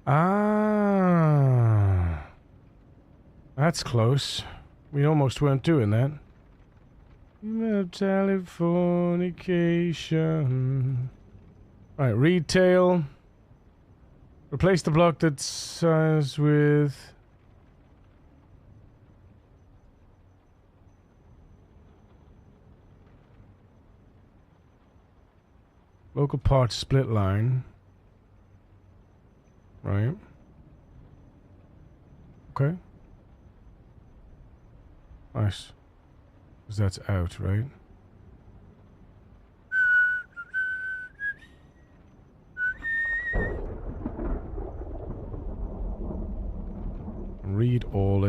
Ah. That's close. We almost weren't doing that. Telefornication. Right, retail. Replace the block that size with... local part split line. Right. Okay. Nice. Because that's out, right?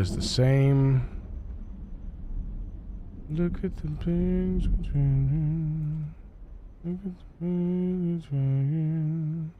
is the same. Look at the things between. Look at the things between.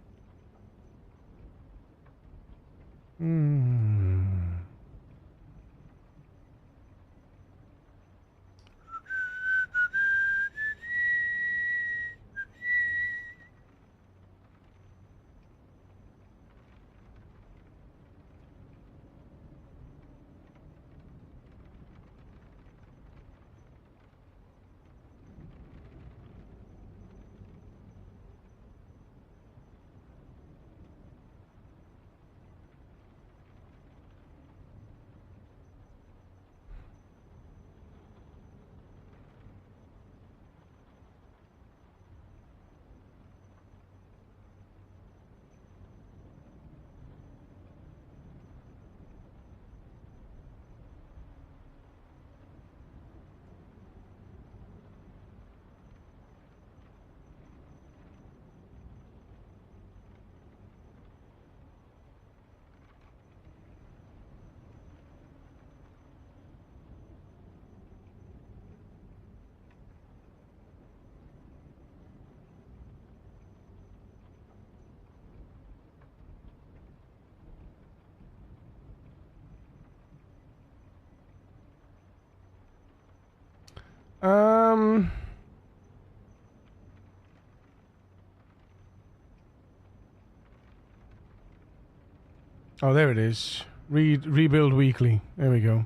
Oh, there it is. Rebuild weekly. There we go.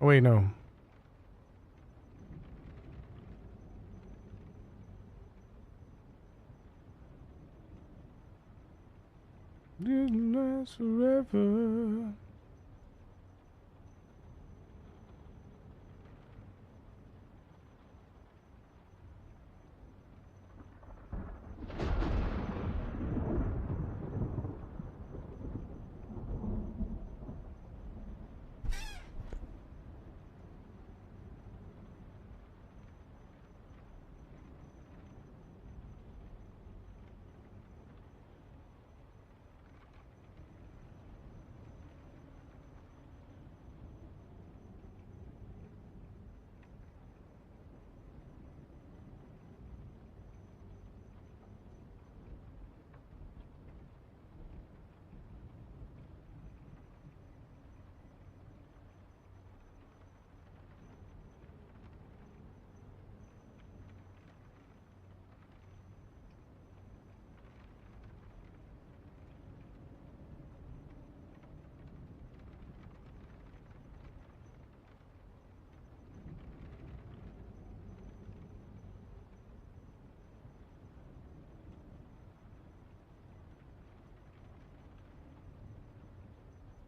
Oh, wait, no. Didn't last forever.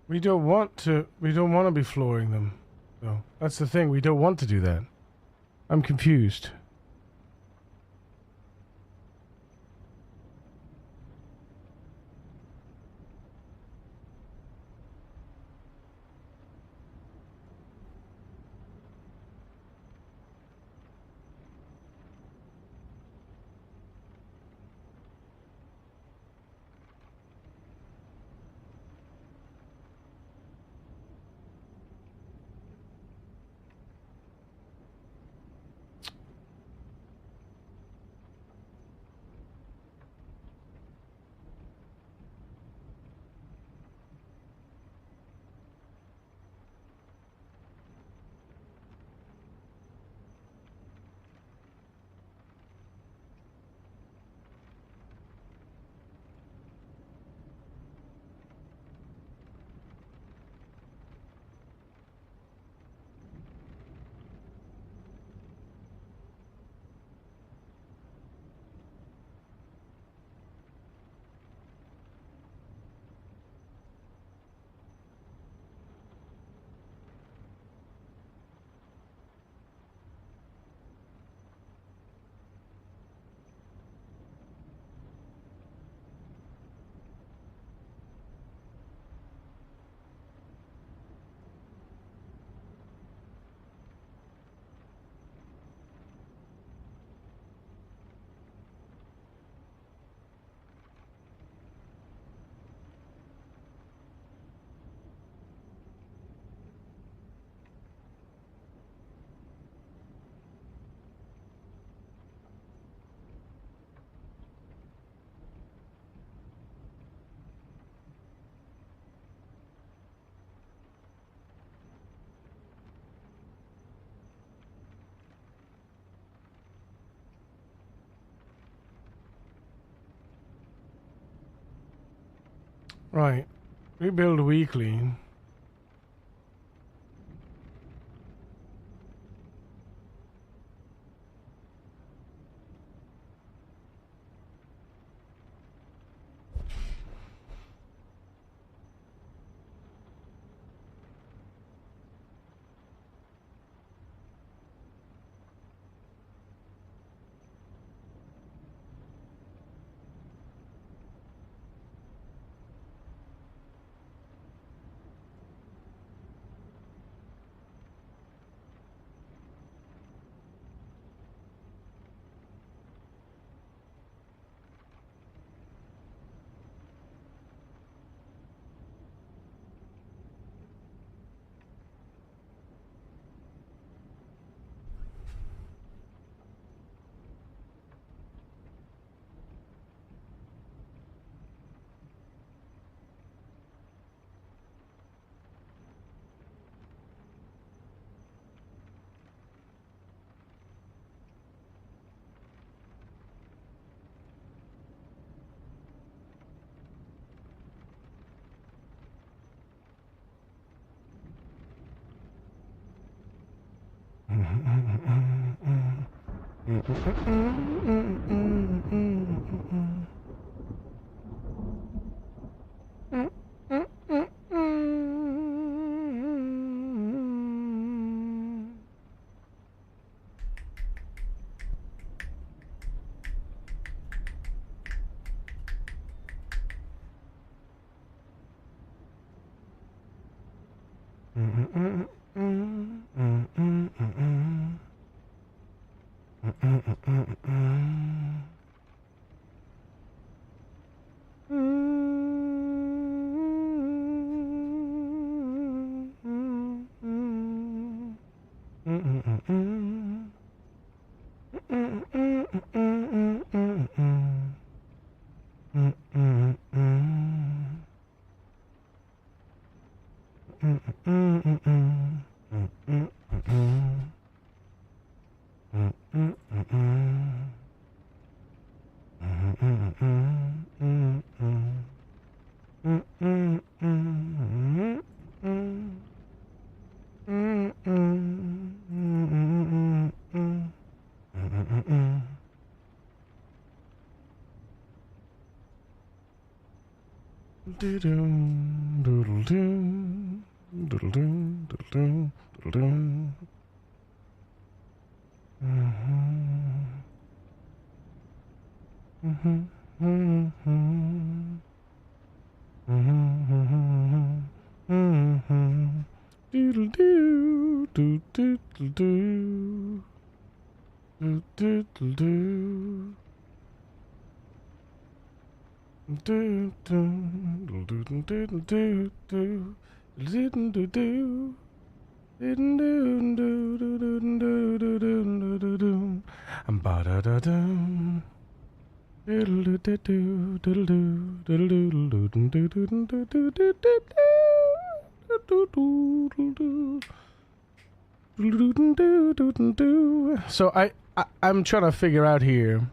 We don't want to be flooring them. though. That's the thing, we don't want to do that. I'm confused. Right. Rebuild weekly. So I'm trying to figure out here.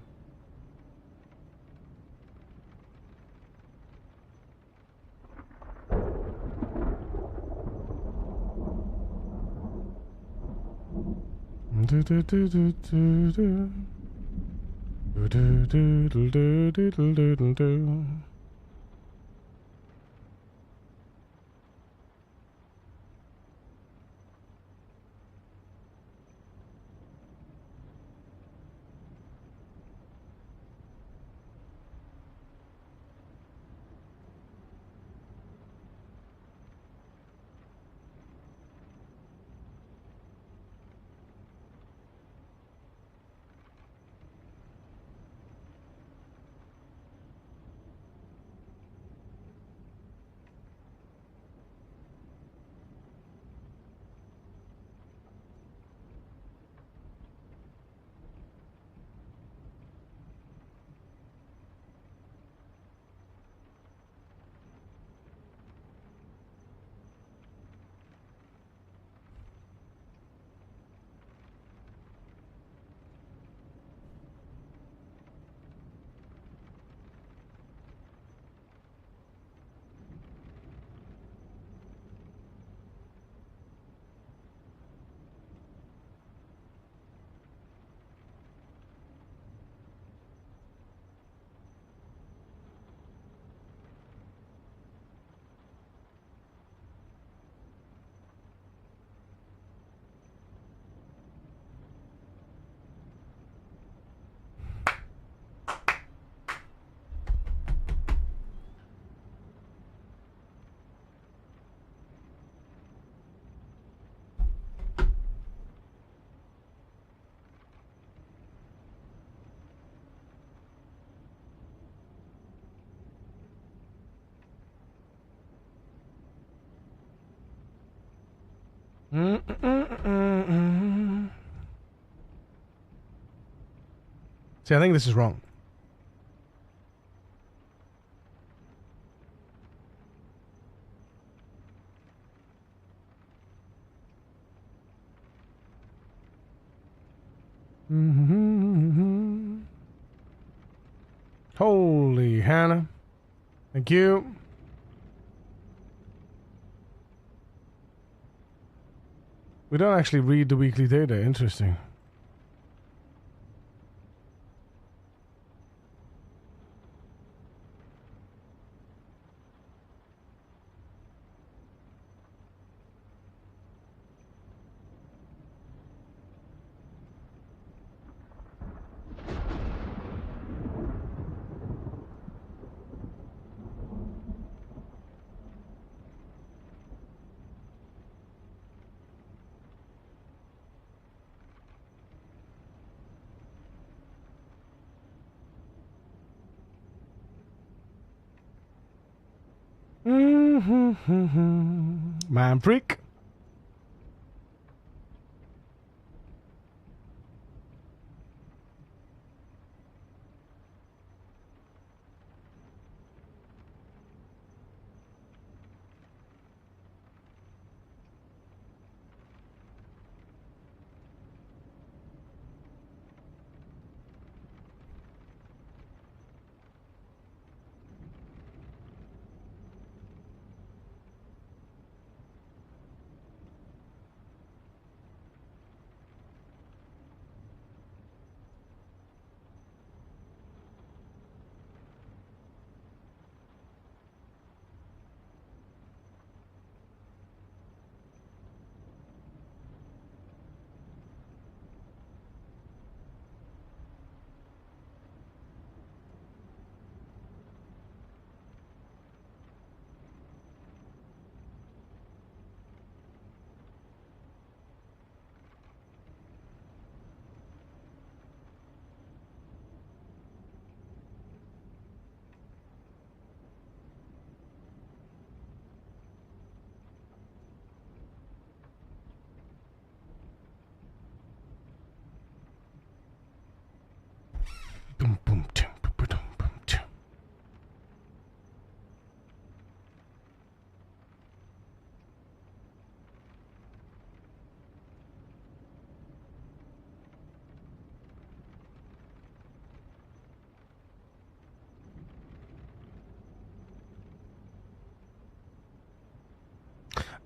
See, I think this is wrong. Holy Hannah. Thank you. We don't actually read the weekly data. Interesting. Man freak. Boom, boom, boom, boom, boom, boom, boom.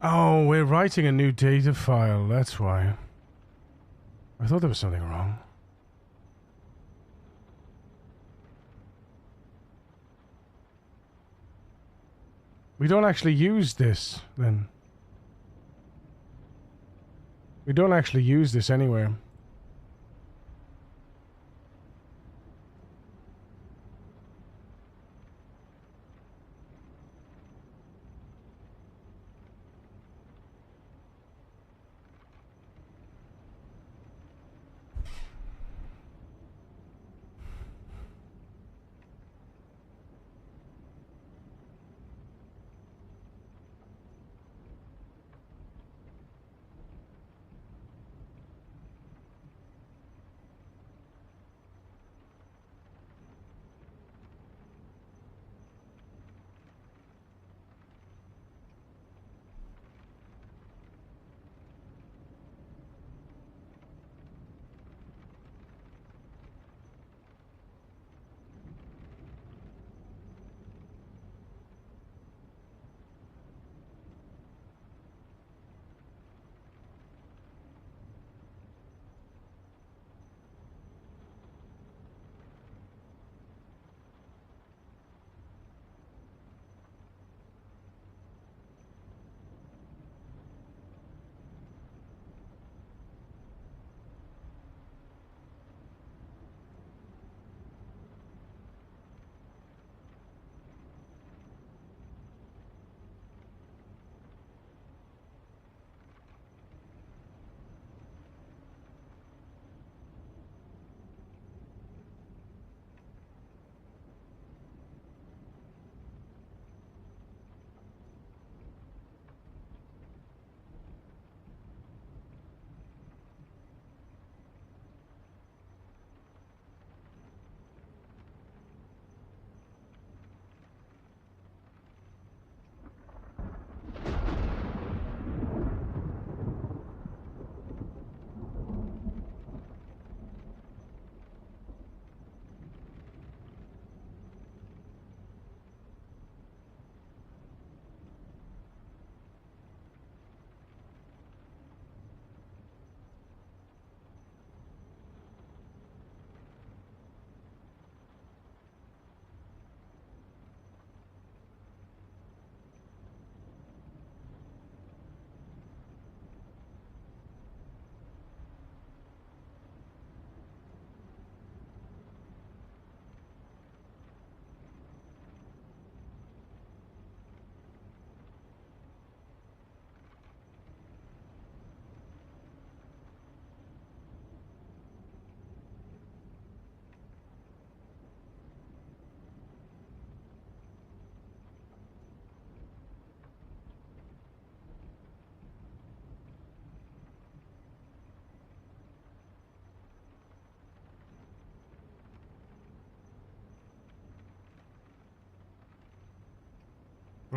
Oh, we're writing a new data file. That's why. I thought there was something wrong. We don't actually use this, then. We don't actually use this anywhere.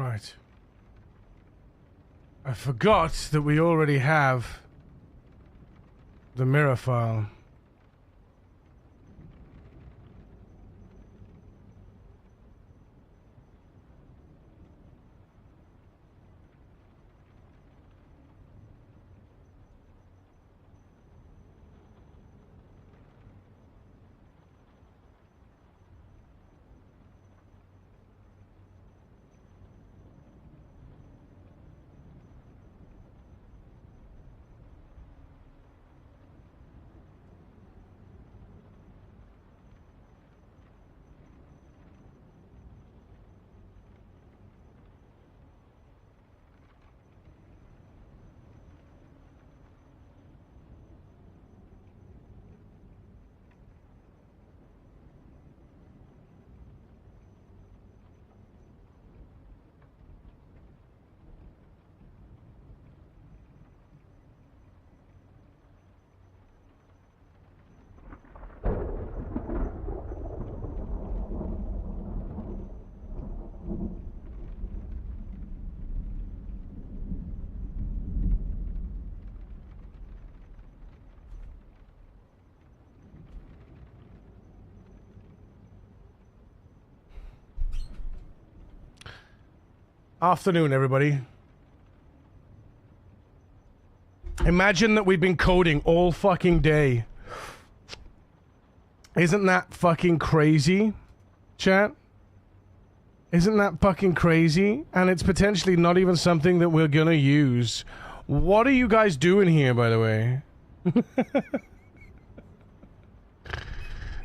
Right. I forgot that we already have the mirror file. Afternoon, everybody. Imagine that we've been coding all fucking day. Isn't that fucking crazy, chat? Isn't that fucking crazy? And it's potentially not even something that we're gonna use. What are you guys doing here, by the way?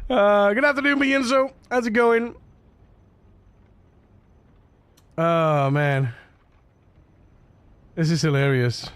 Good afternoon, Bienzo. How's it going? Oh, man. This is hilarious.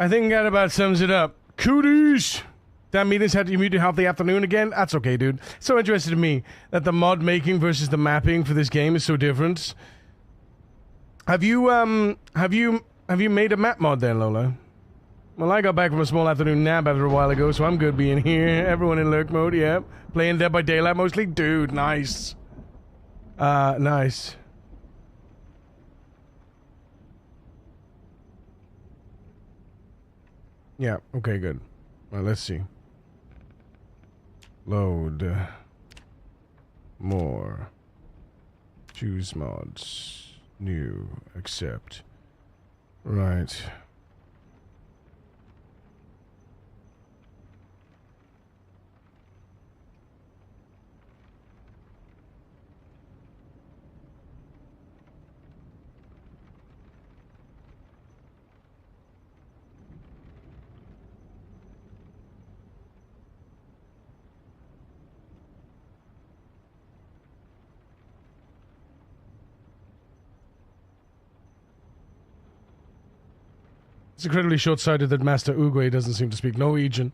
I think that about sums it up. Cooties! That meeting's had you muted half the afternoon again? That's okay, dude. It's so interesting to me that the mod making versus the mapping for this game is so different. Have you made a map mod then, Lola? Well, I got back from a small afternoon nap after a while ago, so I'm good being here. Everyone in lurk mode, yeah. Playing Dead by Daylight mostly? Dude, nice. Nice. Yeah, okay, good. Well, let's see. Load. More. Choose mods. New. Accept. Right. It's incredibly short-sighted that Master Uguay doesn't seem to speak Norwegian.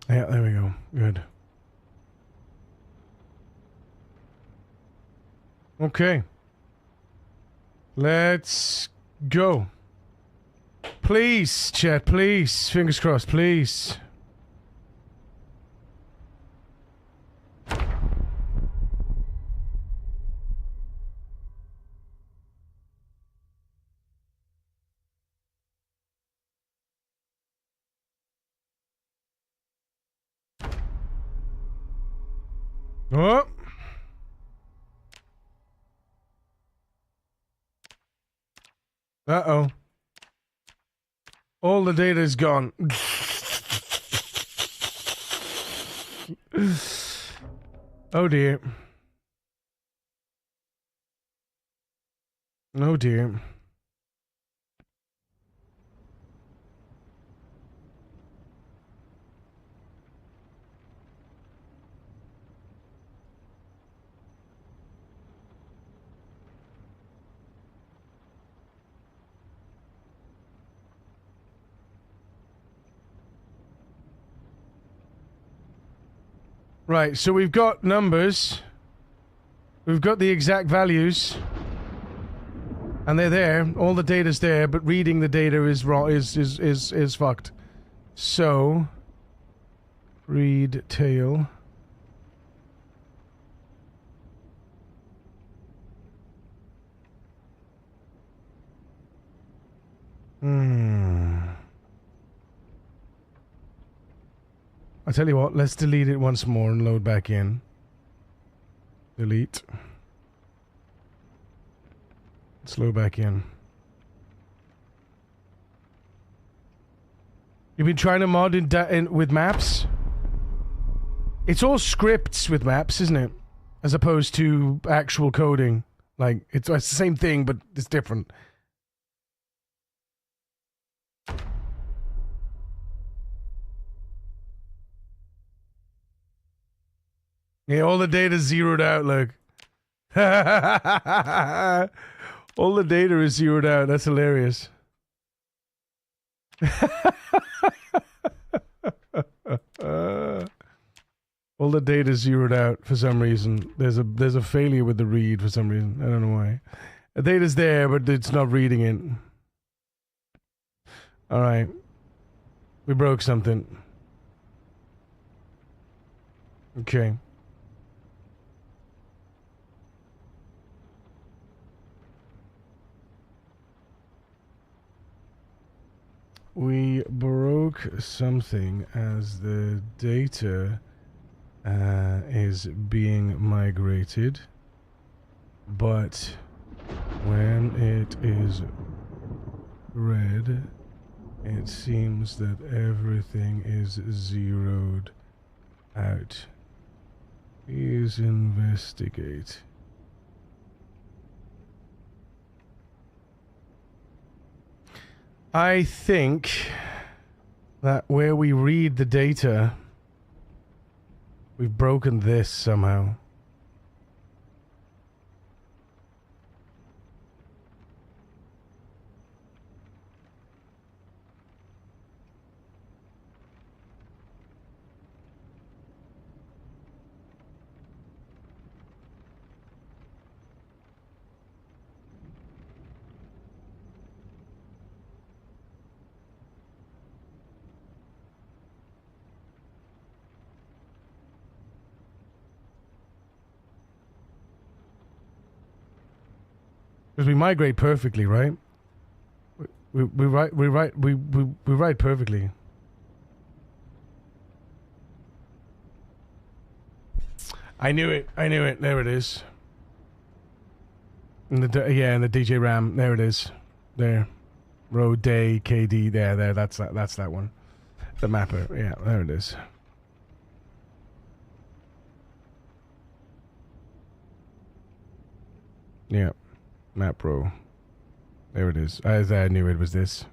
Yeah, there we go. Good. Okay. Let's go. Please, chat, please. Fingers crossed, please. Oh. Uh-oh. All the data is gone. Oh dear. Oh dear. Right, so we've got numbers. We've got the exact values. And they're there. All the data's there, but reading the data is wrong. Is fucked. So, read tail. I'll tell you what, let's delete it once more and load back in. Delete. Let's load back in. You've been trying to mod with maps? It's all scripts with maps, isn't it? As opposed to actual coding. Like, it's the same thing, but it's different. Yeah, all the data's zeroed out, look. All the data is zeroed out. That's hilarious. All the data is zeroed out for some reason. There's a failure with the read for some reason. I don't know why. The data's there, but it's not reading it. Alright. We broke something. Okay. We broke something as the data is being migrated, but when it is read, it seems that everything is zeroed out. Please investigate. I think that where we read the data, we've broken this somehow. Because we migrate perfectly, right? We write perfectly. I knew it. There it is. In the DJ RAM. There it is. There. Row day KD. There. That's that one. The mapper. Yeah, there it is. Yeah. Map row. There it is. I knew it was this.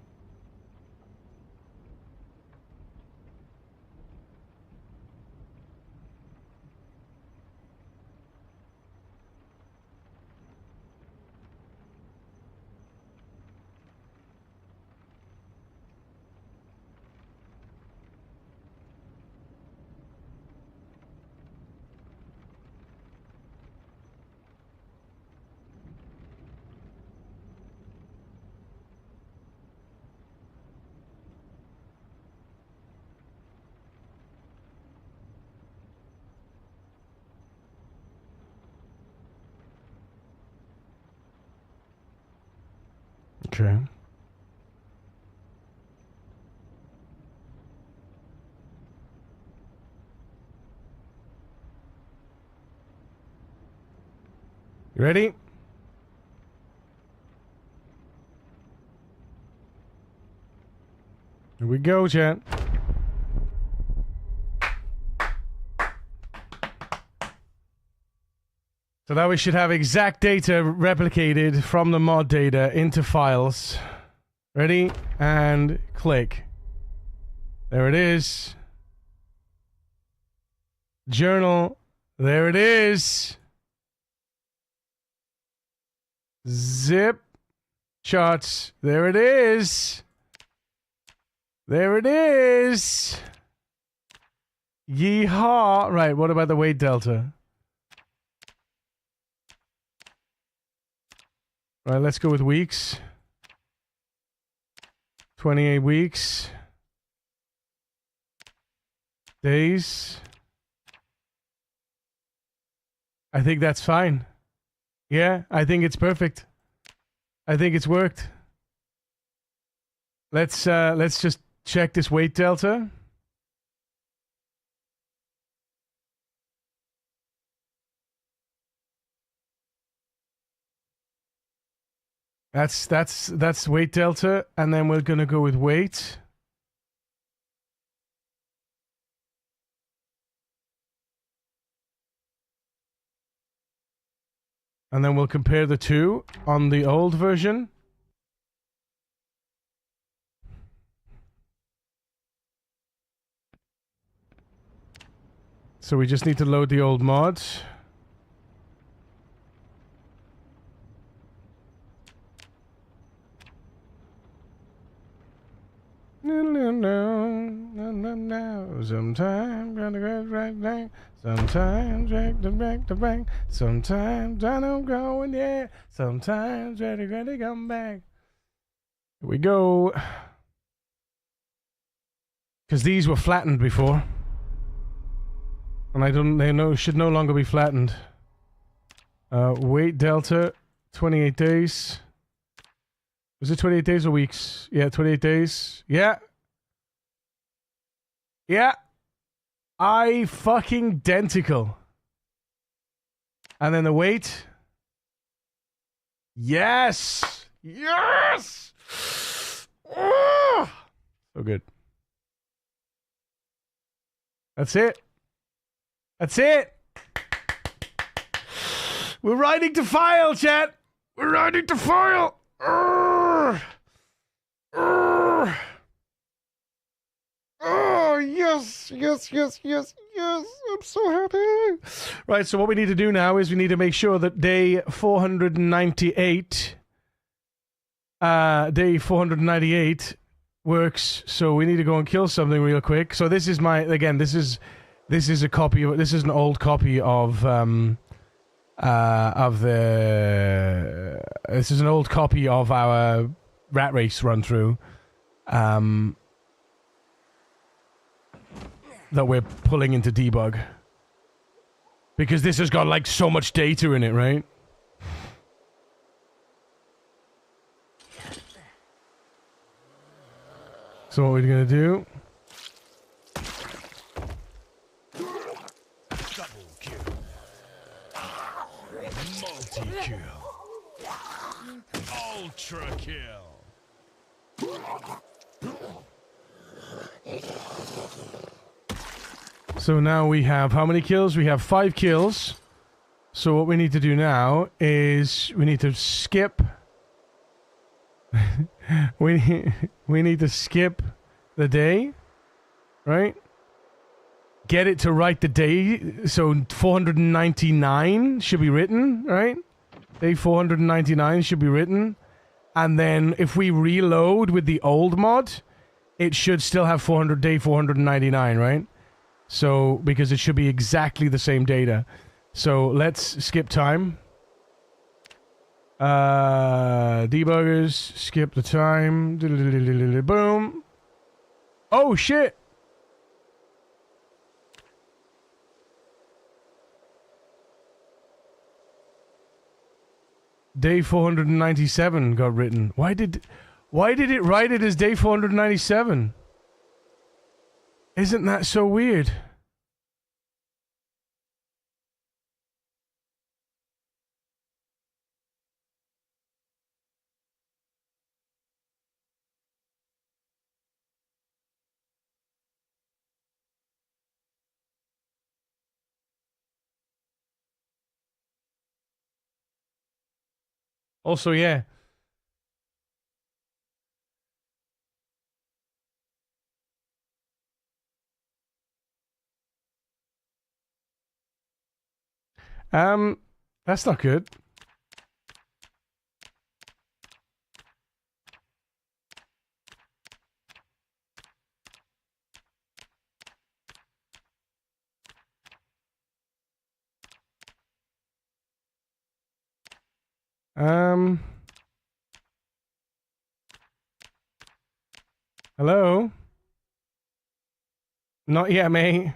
Okay. You ready? Here we go, chat. So now we should have exact data replicated from the mod data into files. Ready? And click. There it is. Journal. There it is. Zip. Charts. There it is. There it is. Yeehaw. Right, what about the weight delta? Right, let's go with weeks. 28 weeks. Days. I think that's fine. Yeah, I think it's perfect. I think it's worked. Let's just check this weight delta. That's weight delta, and then we're gonna go with weight. And then we'll compare the two on the old version. So we just need to load the old mods. Sometimes gotta get right back. Sometimes back to back. Sometimes I don't go in there. Sometimes ready to come back. Here we go. Because these were flattened before. And they should no longer be flattened. Weight delta, 28 days. Was it 28 days or weeks? Yeah, 28 days. Yeah. Yeah. I fucking identical. And then the weight. Yes. Yes. Oh! So good. That's it. That's it. We're writing to file, chat. We're writing to file. Oh, yes, yes, yes, yes, yes. I'm so happy. Right, so what we need to do now is we need to make sure that day 498, works. So we need to go and kill something real quick. So this is this is a copy of, this is an old copy of this is an old copy of our rat race run through. That we're pulling into debug. Because this has got like so much data in it, right? So what we're gonna do? Double kill. Multi-kill. Ultra kill. So now we have how many kills? We have 5 kills. So what we need to do now is we need to skip. we need to skip the day, right? Get it to write the day. So 499 should be written, right? Day 499 should be written. And then if we reload with the old mod, it should still have day 499, right? So, because it should be exactly the same data. So, let's skip time. Debuggers, skip the time. Boom. Oh, shit. Day 497 got written. Why did it write it as day 497? Isn't that so weird? Also, yeah. That's not good. Hello? Not yet, mate.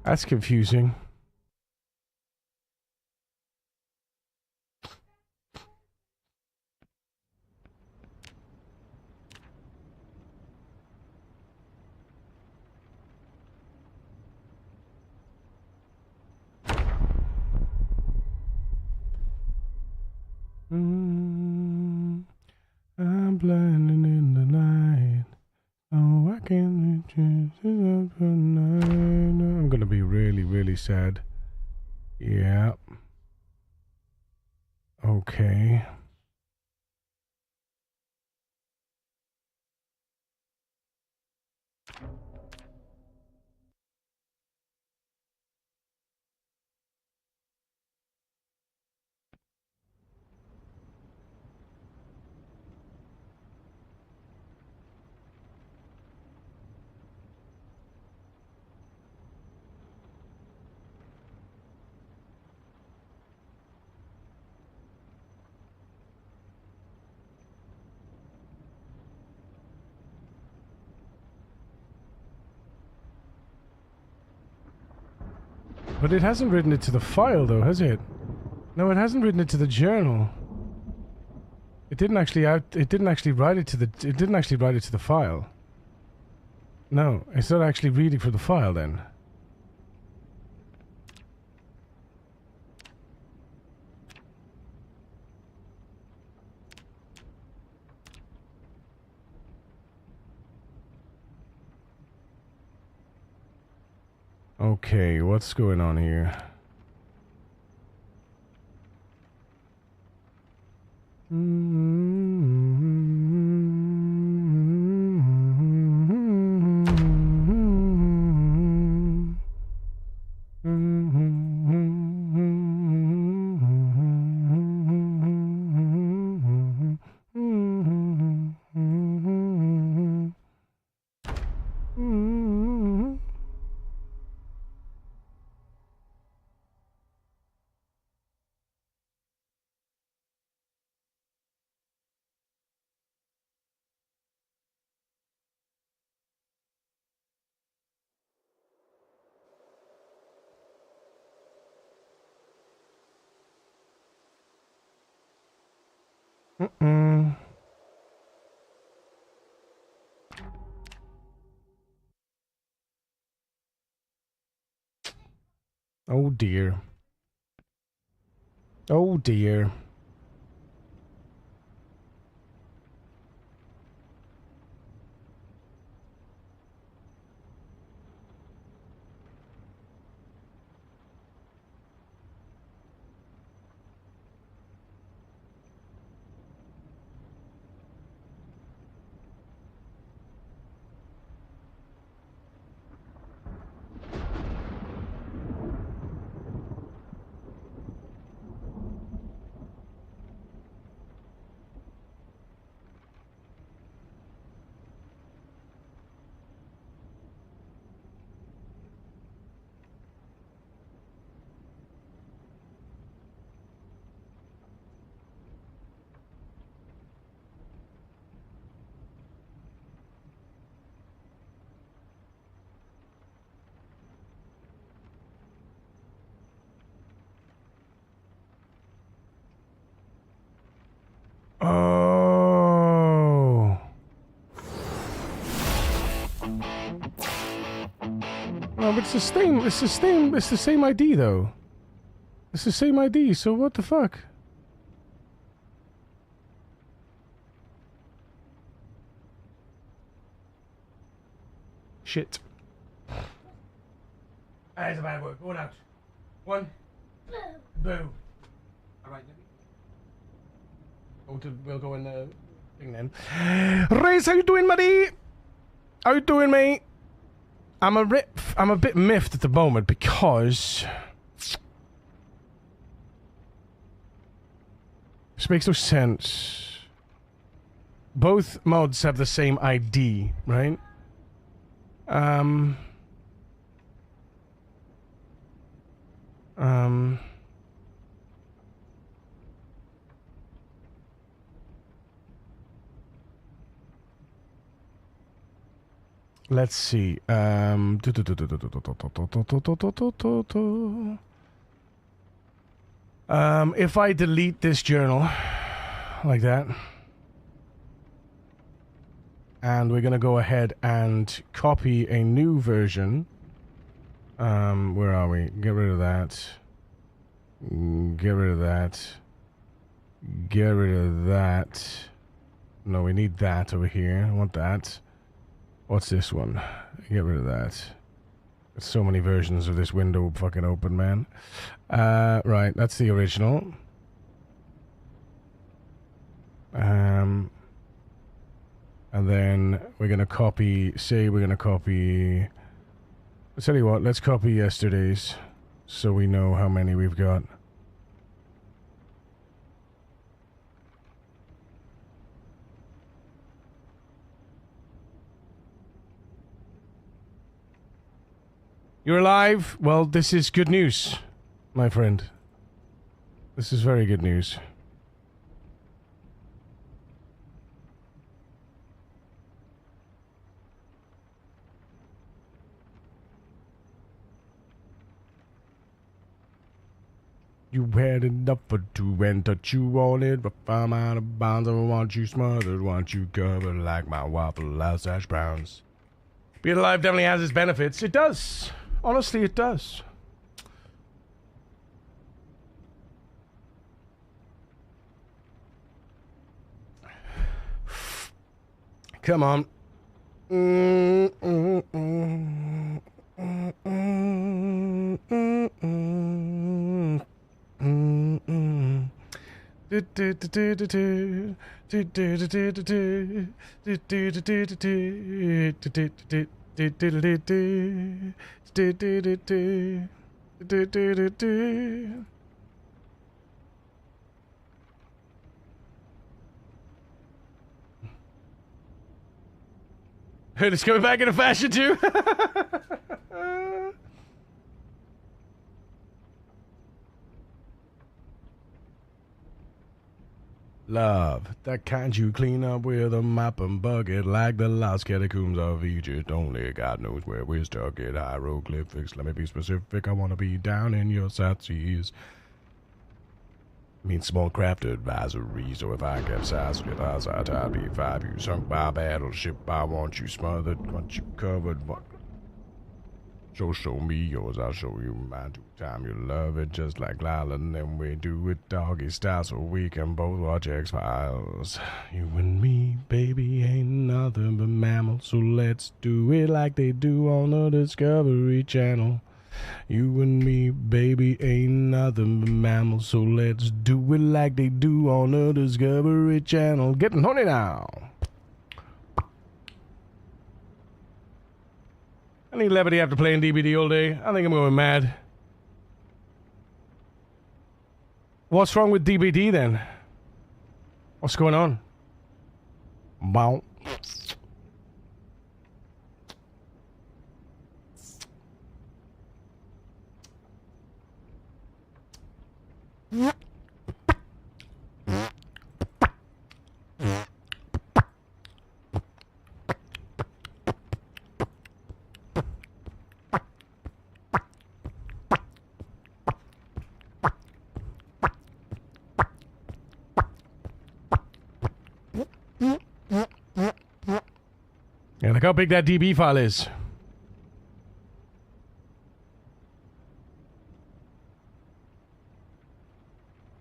That's confusing. I'm blinded in the night. Oh, I can't change it up for night. I'm gonna be really, really sad. Yeah. Okay. But it hasn't written it to the file, though, has it? No, it hasn't written it to the journal. It didn't actually write it to the. It didn't actually write it to the file. No, it's not actually reading from the file then. Okay, what's going on here? Oh dear. Oh dear. Oh. No, but it's the same. It's the same. It's the same ID though. It's the same ID. So what the fuck? Shit. That is a bad word. Going out. 1, Boo. Alright, we'll go in the thing then. Race, how you doing, buddy? How you doing, mate? I'm a bit miffed at the moment because this makes no sense. Both mods have the same ID, right? Let's see. If I delete this journal like that, and we're gonna go ahead and copy a new version. Where are we? Get rid of that. Get rid of that. Get rid of that. No, we need that over here. I want that. What's this one? Get rid of that. There's so many versions of this window fucking open, man. Right, that's the original. And then we're gonna copy, I'll tell you what, let's copy yesterday's so we know how many we've got. You're alive? Well, this is good news, my friend. This is very good news. You had enough for two and touch you wanted, but I'm out of bounds. I want you smothered, want you covered like my waffle house hash browns. Being alive definitely has its benefits. It does. Honestly, it does. Come on. Heard it's coming back into fashion too. Love, that kind you clean up with a mop and bucket, like the lost catacombs of Egypt. Only God knows where we're stuck at hieroglyphics. Let me be specific, I want to be down in your South Seas. I mean small craft advisory, so if I capsize with us, I'd be five. You sunk by battleship, I want you smothered, want you covered. So show me yours, I'll show you mine. 2 times you love it just like Lila, and then we do it doggy style so we can both watch X-Files. You and me, baby, ain't nothing but mammals, so let's do it like they do on the Discovery Channel. You and me, baby, ain't nothing but mammals, so let's do it like they do on the Discovery Channel. Getting horny now. I need levity after playing DBD all day. I think I'm going mad. What's wrong with DBD then? What's going on? Bow. Yeah, look how big that DB file is.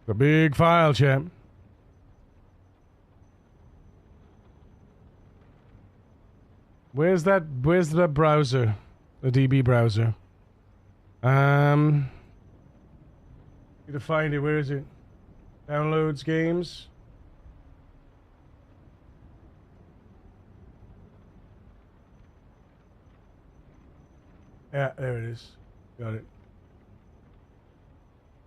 The big file, champ. Where's the browser? The DB browser. Need to find it. Where is it? Downloads, games. Yeah, there it is. Got it.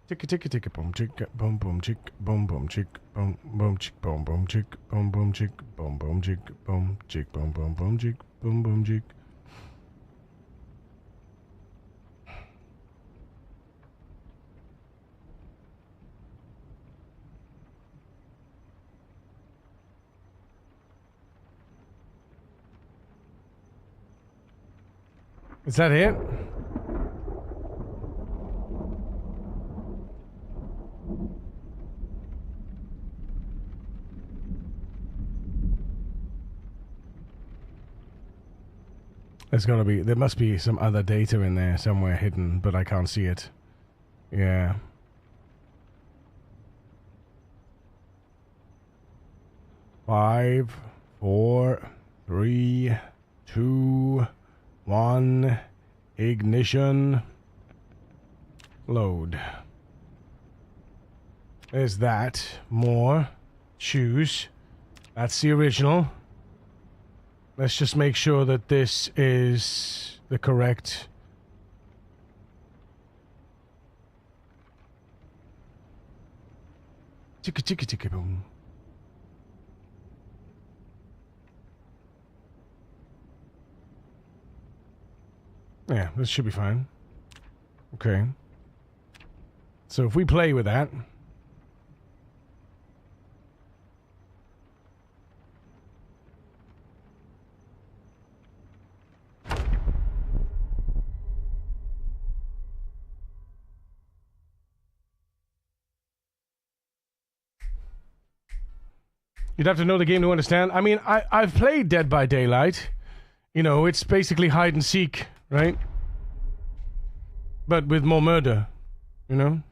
Ticka ticka ticka boom chick boom boom chick boom boom chick boom boom chick boom boom chick boom boom chick boom boom chick boom chick boom boom boom chick boom boom chick. Is that it? There's gotta be, there must be some other data in there somewhere hidden, but I can't see it. Yeah. Five, 4, 3, 2, 1, ignition, load. There's that. More. Choose. That's the original. Let's just make sure that this is the correct. Ticka ticka ticka boom. Yeah, this should be fine. Okay. So if we play with that. You'd have to know the game to understand. I mean, I've played Dead by Daylight. You know, it's basically hide and seek, right? But with more murder, you know?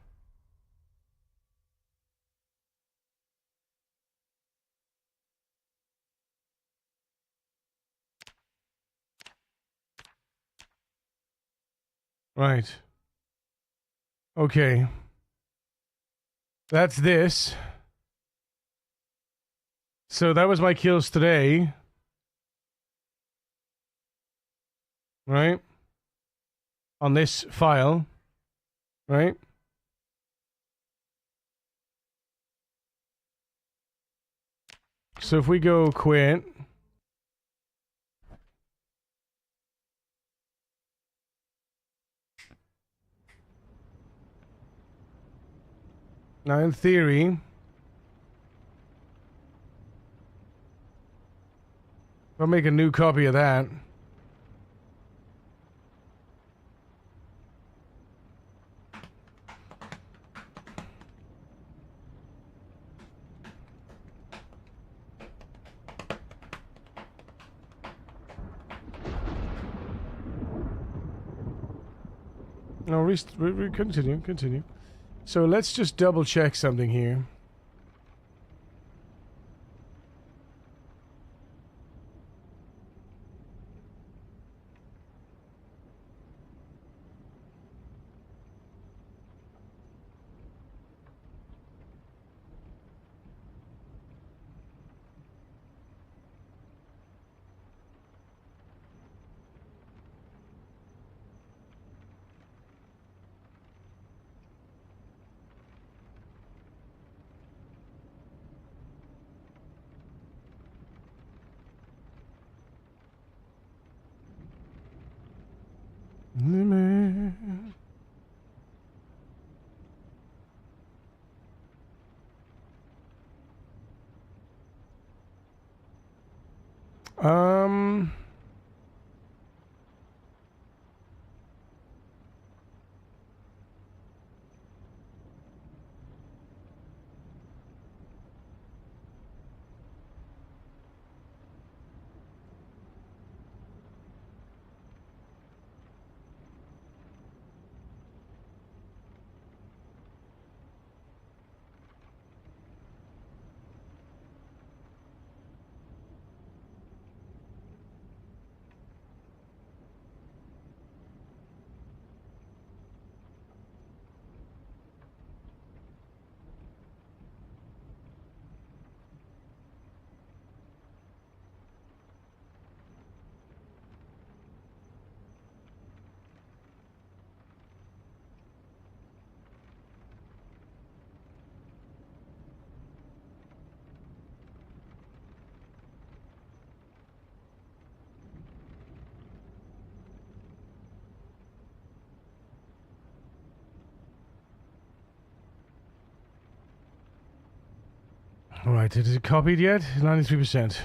Right. Okay. That's this. So that was my kills today. Right? On this file. Right? So if we go quit. Now in theory, I'll make a new copy of that. No, continue. So let's just double check something here. Um. Alright, is it copied yet? 93%.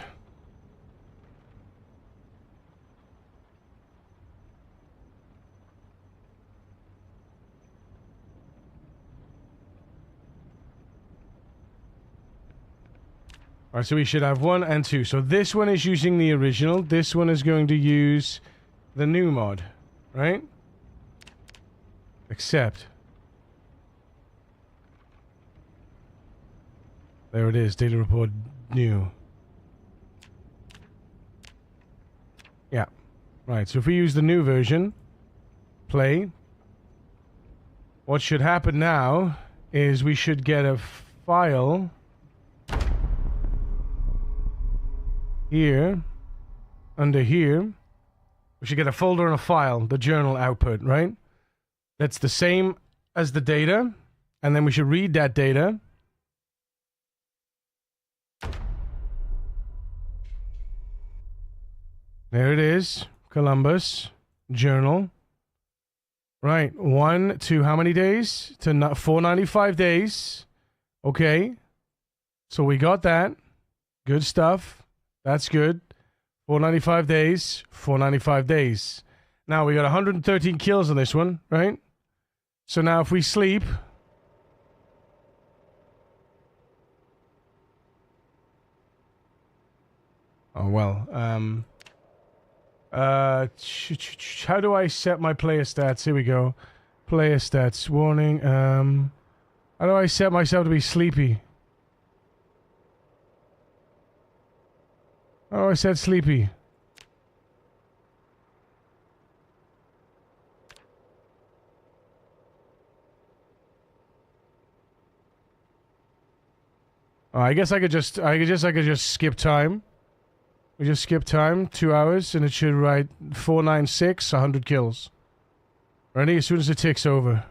Alright, so we should have 1 and 2. So this one is using the original. This one is going to use the new mod. Right? Accept. There it is. Data report new. Yeah. Right, so if we use the new version, play, what should happen now is we should get a file here, under here. We should get a folder and a file, the journal output, right? That's the same as the data, and then we should read that data. There it is, Columbus, journal. Right, 1 to how many days? To 495 days. Okay, so we got that. Good stuff. That's good. 495 days, 495 days. Now we got 113 kills on this one, right? So now if we sleep... Oh, well, how do I set my player stats? Here we go. Player stats, warning, how do I set myself to be sleepy? Oh, I said sleepy. Oh, I guess I could just skip time. We just skip time, 2 hours, and it should write 496, 100 kills. Ready? As soon as it ticks over.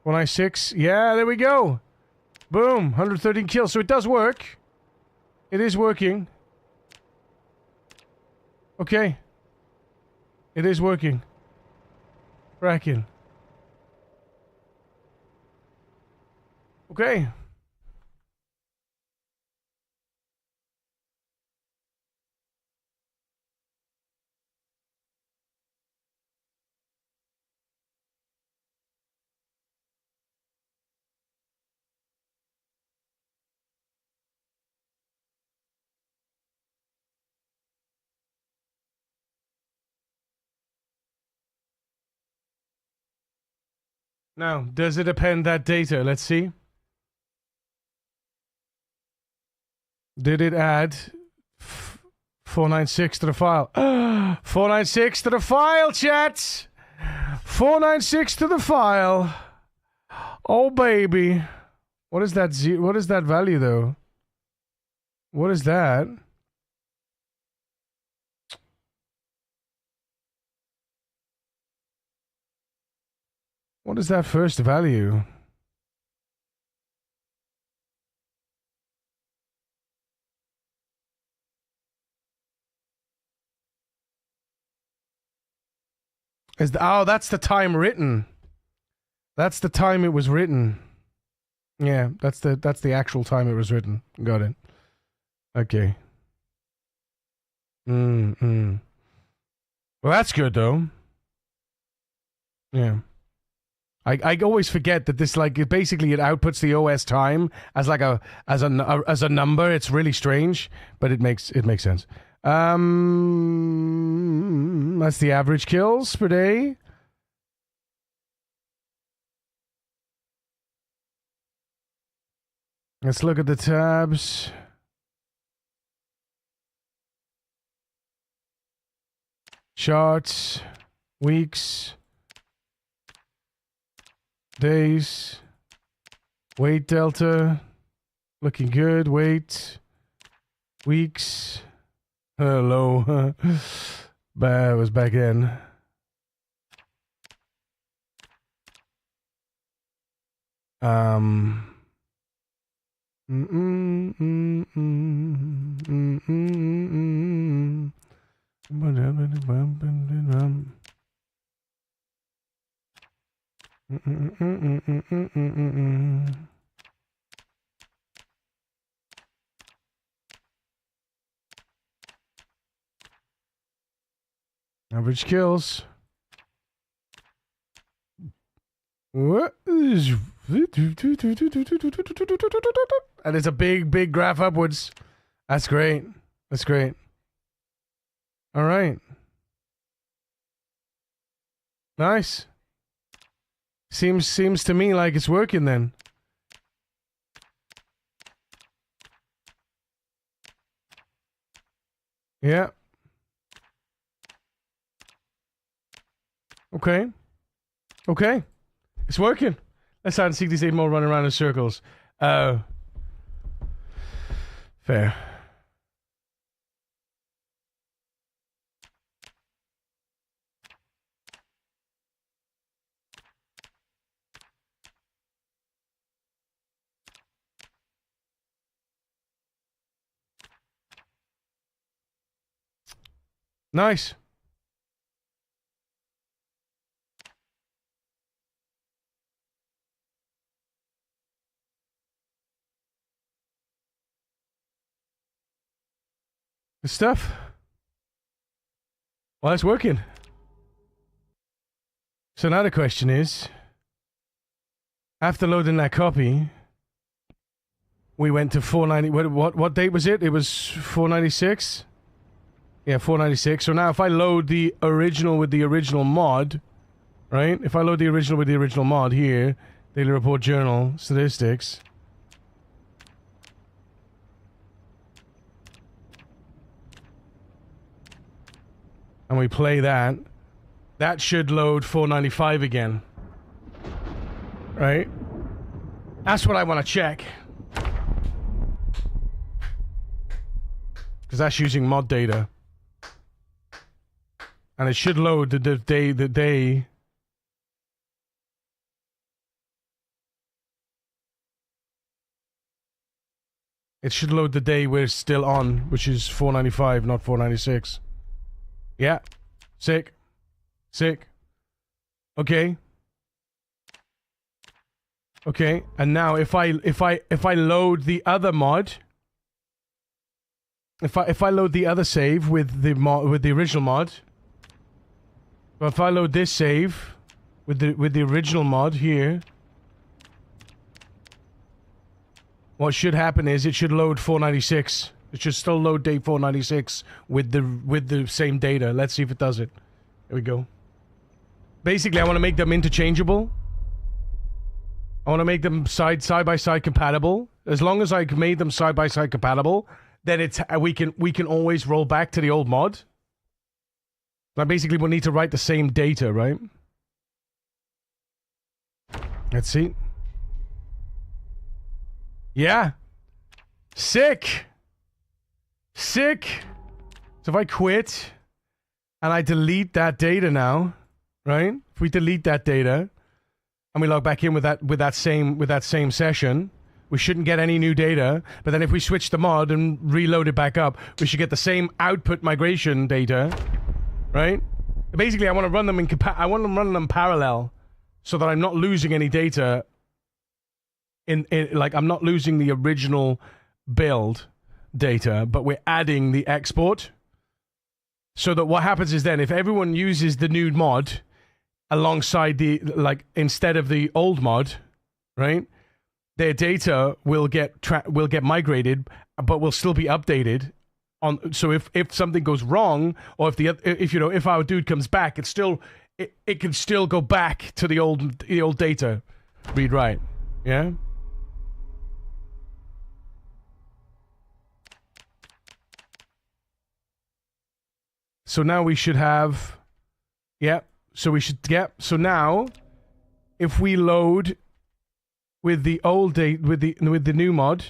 496, yeah, there we go. Boom, 113 kills. So it does work. It is working. Okay. It is working. Cracking. Okay. Now, does it append that data? Let's see. Did it add 496 to the file? 496 to the file, chat! 496 to the file. Oh, baby. What is that what is that value, though? What is that? What is that first value? Oh, that's the time written. That's the time it was written. Yeah, that's the actual time it was written. Got it. Okay. Well, that's good though. Yeah. I always forget that this, like, basically it outputs the OS time as like as a number. It's really strange, but it makes sense. That's the average kills per day. Let's look at the tabs. Charts, weeks, days, weight delta, looking good, weight, weeks, low, that was back in. Average kills. What is... And it's a big graph upwards. That's great. That's great. All right. Nice. Seems to me like it's working then. Yeah. Okay. Okay. It's working. Let's add 68 more running around in circles. Fair. Nice. Good stuff. Well, it's working. So now the question is, after loading that copy, we went to 490. What date was it? It was 496. Yeah, 496. So now if I load the original with the original mod, right? If I load the original with the original mod here, daily report journal statistics. And we play that, that should load 495 again. Right? That's what I want to check. Because that's using mod data. And it should load the day. It should load the day we're still on, which is 495, not 496. Yeah. Sick. Sick. Okay. Okay. And now if I load the other mod, if I load the other save with the original mod, if I load this save with the original mod here, what should happen is it should load 496. It should still load day 496 with the same data. Let's see if it does it. Here we go. Basically, I want to make them interchangeable. I want to make them side by side compatible. As long as I made them side by side compatible, then it's we can always roll back to the old mod. I basically will need to write the same data, right? Let's see. Yeah. Sick. Sick. So if I quit and I delete that data now, right? If we delete that data and we log back in with that same session, we shouldn't get any new data. But then if we switch the mod and reload it back up, we should get the same output migration data, right? Basically, I want to run them run them parallel so that I'm not losing any data in like I'm not losing the original build data, but we're adding the export. So that what happens is then if everyone uses the new mod alongside the instead of the old mod, right? Their data will get migrated, but will still be updated on. So if something goes wrong, or if our dude comes back, it can still go back to the old data. Read write, yeah. So now we should have, yeah. So we should so now, if we load with the old date with the new mod,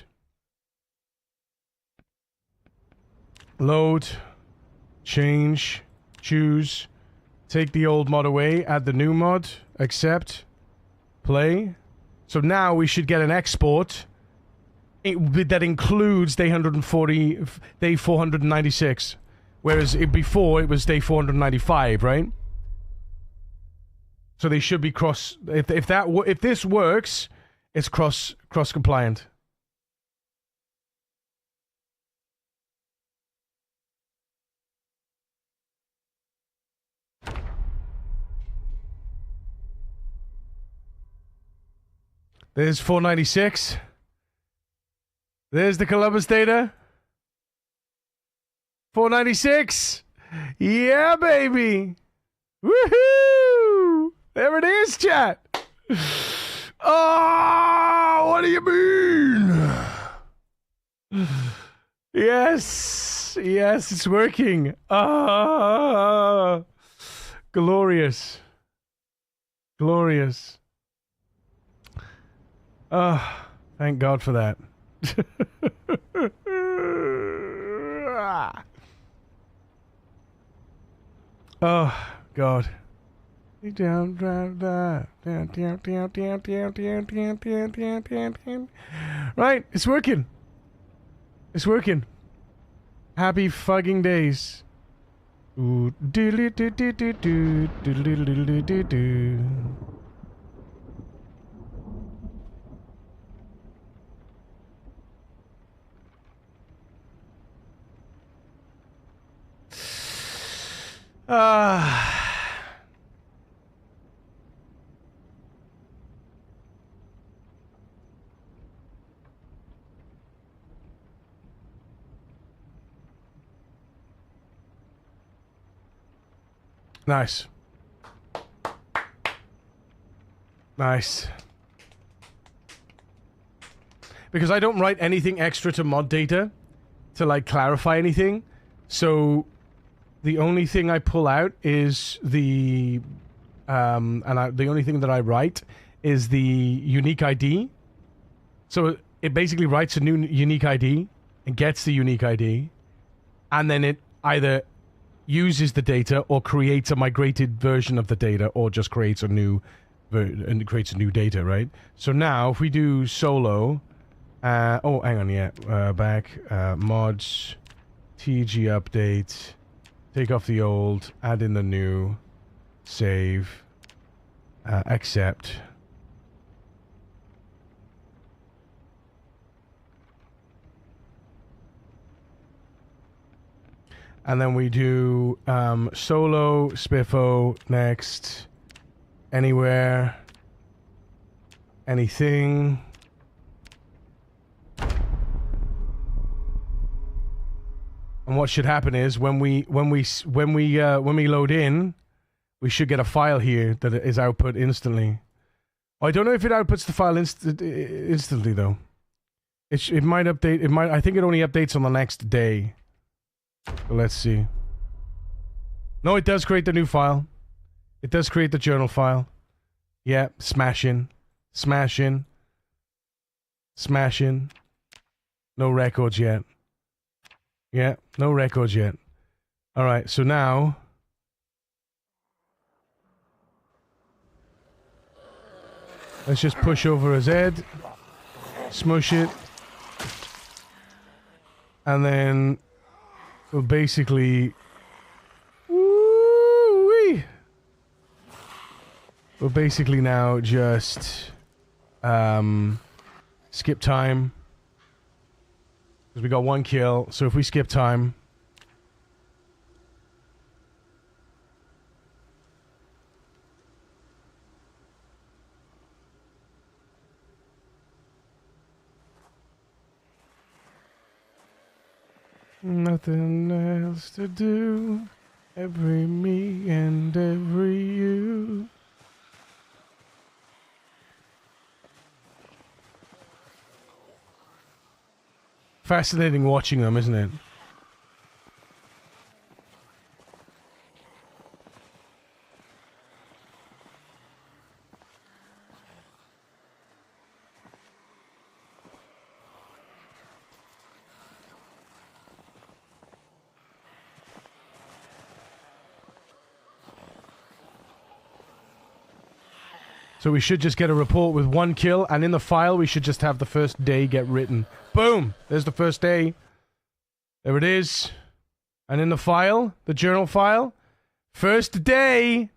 load, change, choose, take the old mod away, add the new mod, accept, play. So now we should get an export that includes day 496. Whereas before it was day 495, right? So they should be cross. If this works, it's cross compliant. There's 496. There's the Columbus data. 496. Yeah, baby. Woohoo! There it is, chat. Oh, what do you mean? Yes, it's working. Ah, glorious. Oh, thank God for that. Oh, God. Right, it's working. Happy fucking days. Ooh, Nice. Because I don't write anything extra to mod data to like clarify anything. So the only thing I pull out is the the only thing that I write is the unique ID. So it basically writes a new unique ID and gets the unique ID, and then it either uses the data or creates a migrated version of the data, or just creates a new data, right? So now if we do solo, hang on, back, mods, TG update, take off the old, add in the new, save, accept. And then we do solo, spiffo, next, anywhere, anything. And what should happen is when we load in, we should get a file here that is output instantly. I don't know if it outputs the file instantly though. It might update. I think it only updates on the next day. But let's see. No, it does create the new file. It does create the journal file. Yeah, smash in. No records yet. Yeah, no records yet. Alright, so now let's just push over a Z, smush it, and then we'll basically now just skip time, because we got one kill. So if we skip time, nothing else to do, every me and every you. Fascinating watching them, isn't it? So we should just get a report with one kill, and in the file we should just have the first day get written. Boom! There's the first day. There it is. And in the file, the journal file, first day.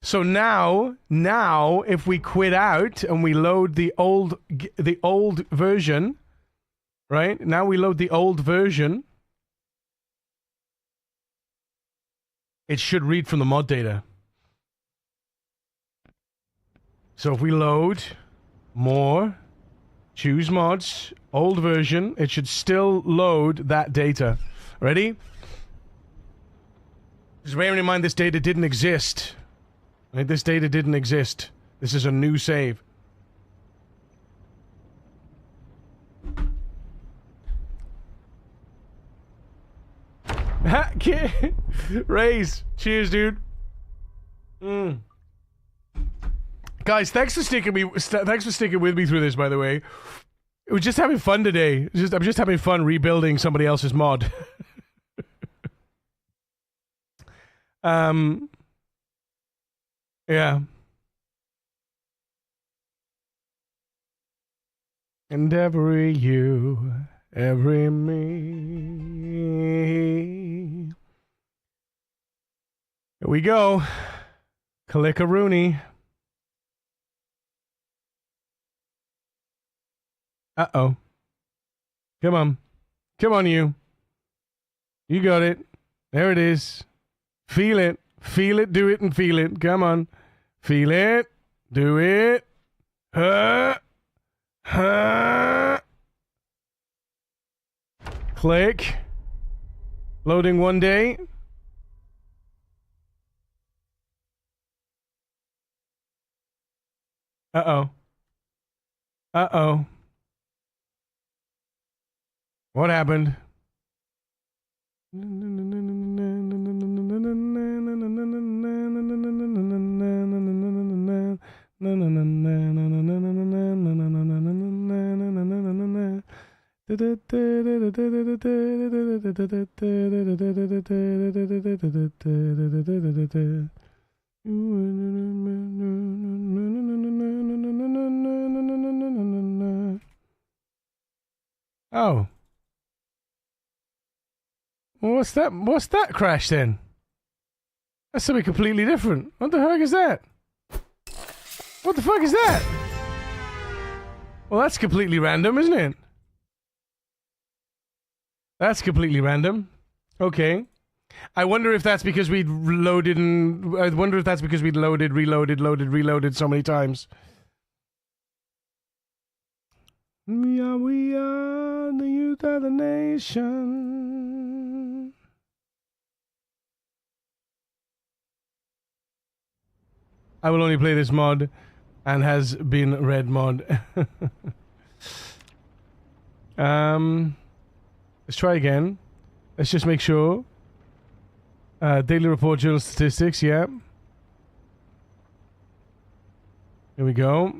So now, if we quit out and we load the old version, right? Now we load the old version. It should read from the mod data. So if we load more, choose mods, old version, it should still load that data. Ready? Just bearing in mind this data didn't exist. Right? This data didn't exist. This is a new save. Raise. Cheers, dude. Guys, thanks for sticking with me through this, by the way. It was just having fun today. I'm just having fun rebuilding somebody else's mod. Yeah. And every you, every me. Here we go. Click-a-rooney. Uh-oh. Come on. Come on, you. You got it. There it is. Feel it. Feel it, do it, and feel it. Come on. Feel it. Do it. Click. Loading one day. Uh-oh. Uh-oh. What happened? Oh. Well, what's that crash then? That's something completely different. What the heck is that? What the fuck is that? Well, that's completely random, isn't it? That's completely random. Okay. I wonder if that's because we'd loaded and... I wonder if that's because we'd loaded, reloaded so many times. We are the youth of the nation. I will only play this mod and has been red mod. Let's try again. Let's just make sure. Daily report, journal statistics, yeah. Here we go.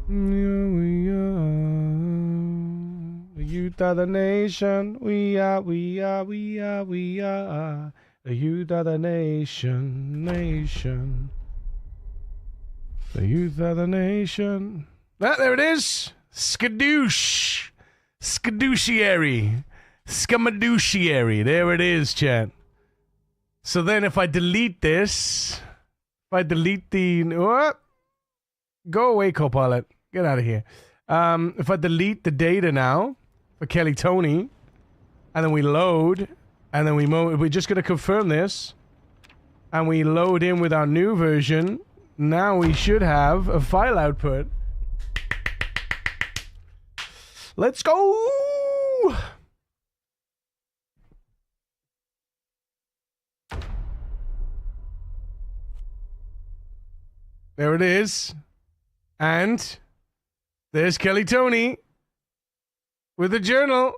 We are the youth of the nation. We are the youth of the nation. The youth of the nation. Ah, there it is. Skadoosh. Skadooshiary. Skamadoochiary. There it is, chat. So then if I delete this, if I delete the... Oh, go away, Copilot. Get out of here. If I delete the data now for Kelly Tony, and then we load, and then we're just going to confirm this, and we load in with our new version, now we should have a file output. Let's go! There it is. And there's Kelly Tony with a journal.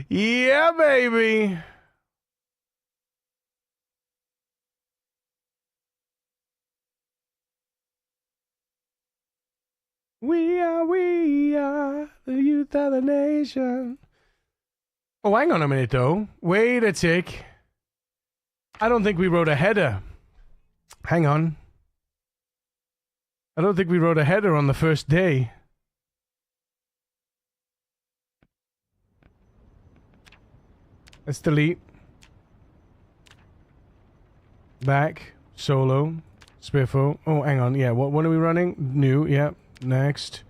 Yeah, baby. We are the youth of the nation. Oh, hang on a minute, though. Wait a tick. I don't think we wrote a header. Hang on. I don't think we wrote a header on the first day. Let's delete. Back. Solo. Spiffo. Oh, hang on. Yeah, what are we running? New. Yeah. Next.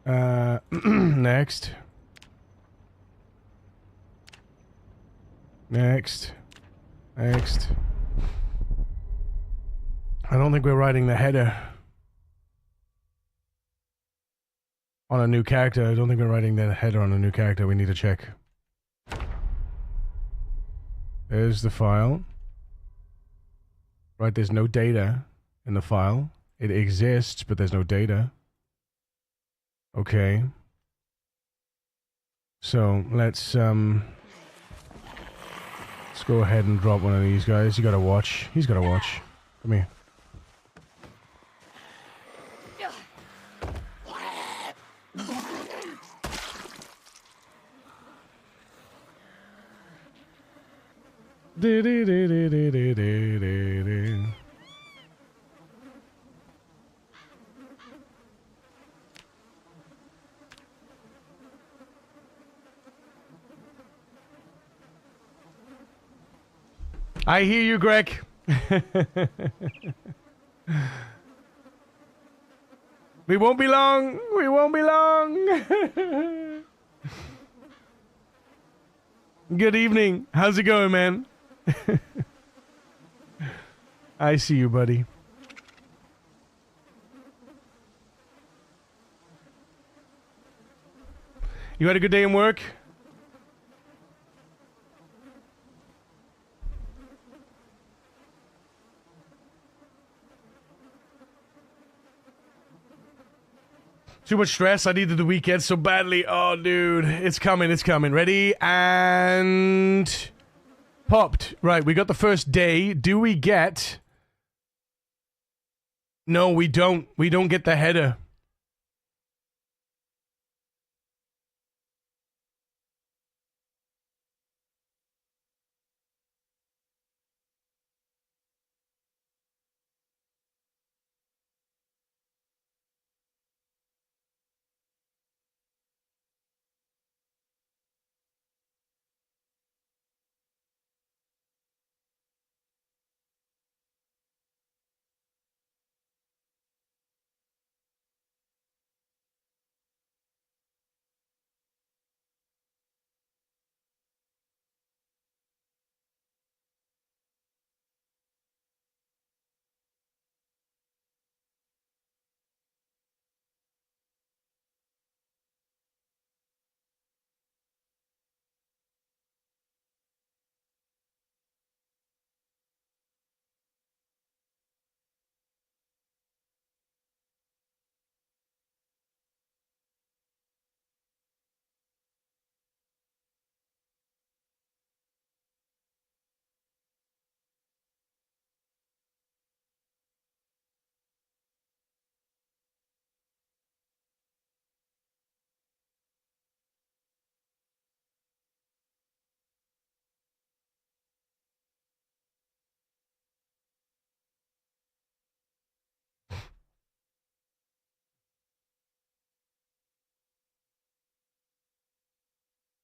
Next. Next. Next. I don't think we're writing the header on a new character. I don't think we're writing the header on a new character. We need to check. There's the file. Right, there's no data in the file. It exists, but there's no data. Okay. So, let's go ahead and drop one of these guys. You gotta watch. He's gotta watch. Come here. I hear you, Greg. We won't be long. We won't be long. Good evening. How's it going, man? I see you, buddy. You had a good day in work? Too much stress. I needed the weekend so badly. Oh, dude. It's coming. It's coming. Ready? And... popped. Right, we got the first day. Do we get... No, we don't. We don't get the header.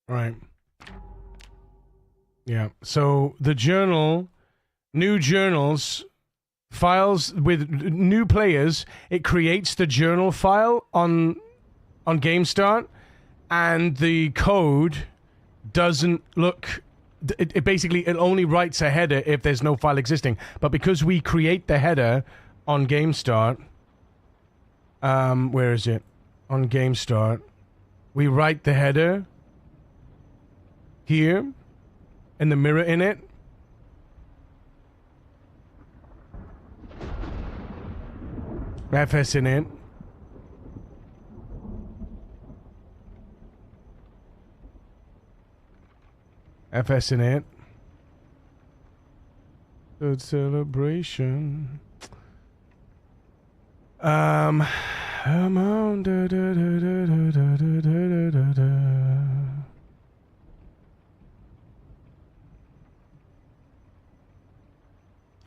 Right. Yeah. So the journal, new journals, files with new players, it creates the journal file on GameStart, and the code doesn't look... It basically, it only writes a header if there's no file existing. But because we create the header on GameStart, where is it? On GameStart, we write the header here, and the mirror in it. FS in it. FS in it. Good celebration. Come on. Da, da, da, da, da, da, da, da, da.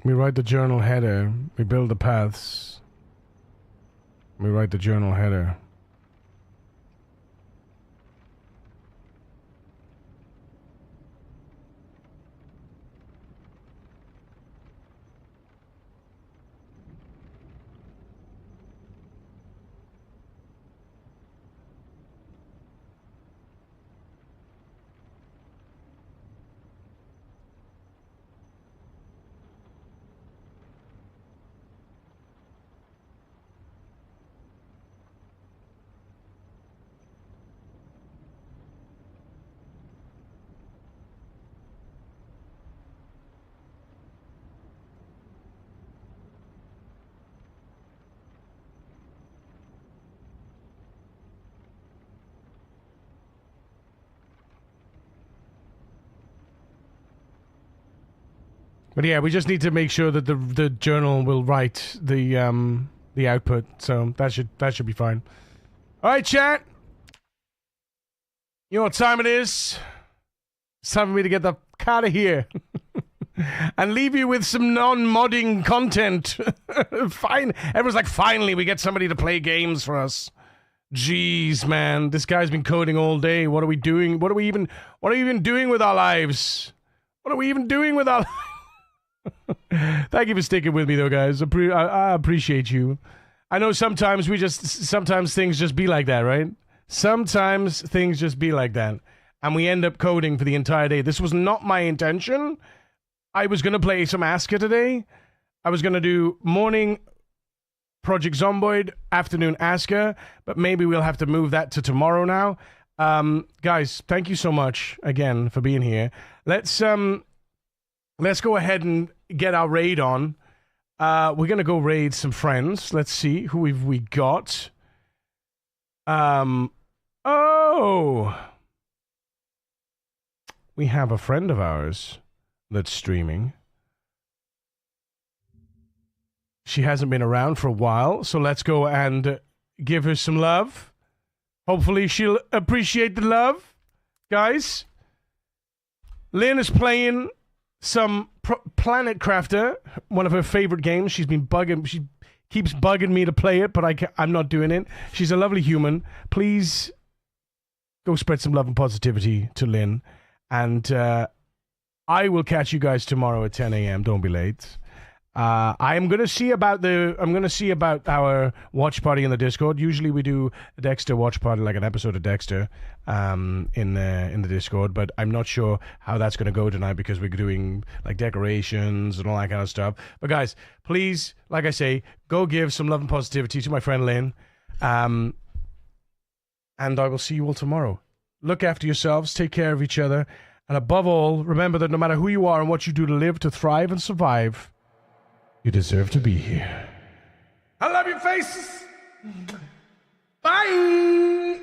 We write the journal header. We build the paths. We write the journal header. But yeah, we just need to make sure that the journal will write the output, so that should be fine. All right, chat. You know what time it is? It's time for me to get the fuck out of here and leave you with some non-modding content. Fine. Everyone's like, finally, we get somebody to play games for us. Jeez, man, this guy's been coding all day. What are we doing? What are we even doing with our lives? What are we even doing with our lives? Thank you for sticking with me, though, guys. I appreciate you. I know sometimes things just be like that, right? Sometimes things just be like that. And we end up coding for the entire day. This was not my intention. I was going to play some Aska today. I was going to do morning Project Zomboid, afternoon Aska, but maybe we'll have to move that to tomorrow now. Guys, thank you so much again for being here. Let's go ahead and get our raid on. We're going to go raid some friends. Let's see who we got. We have a friend of ours that's streaming. She hasn't been around for a while, so let's go and give her some love. Hopefully she'll appreciate the love. Guys, Lynn is playing some Planet Crafter, one of her favorite games. She keeps bugging me to play it, but I'm not doing it. She's a lovely human. Please go spread some love and positivity to Lynn. And I will catch you guys tomorrow at 10 a.m. Don't be late. I'm gonna see about our watch party in the Discord. Usually we do a Dexter watch party, like an episode of Dexter, in the Discord. But I'm not sure how that's gonna go tonight because we're doing like decorations and all that kind of stuff. But guys, please, like I say, go give some love and positivity to my friend Lynn, and I will see you all tomorrow. Look after yourselves, take care of each other, and above all, remember that no matter who you are and what you do to live, to thrive, and survive, you deserve to be here. I love your faces. Bye.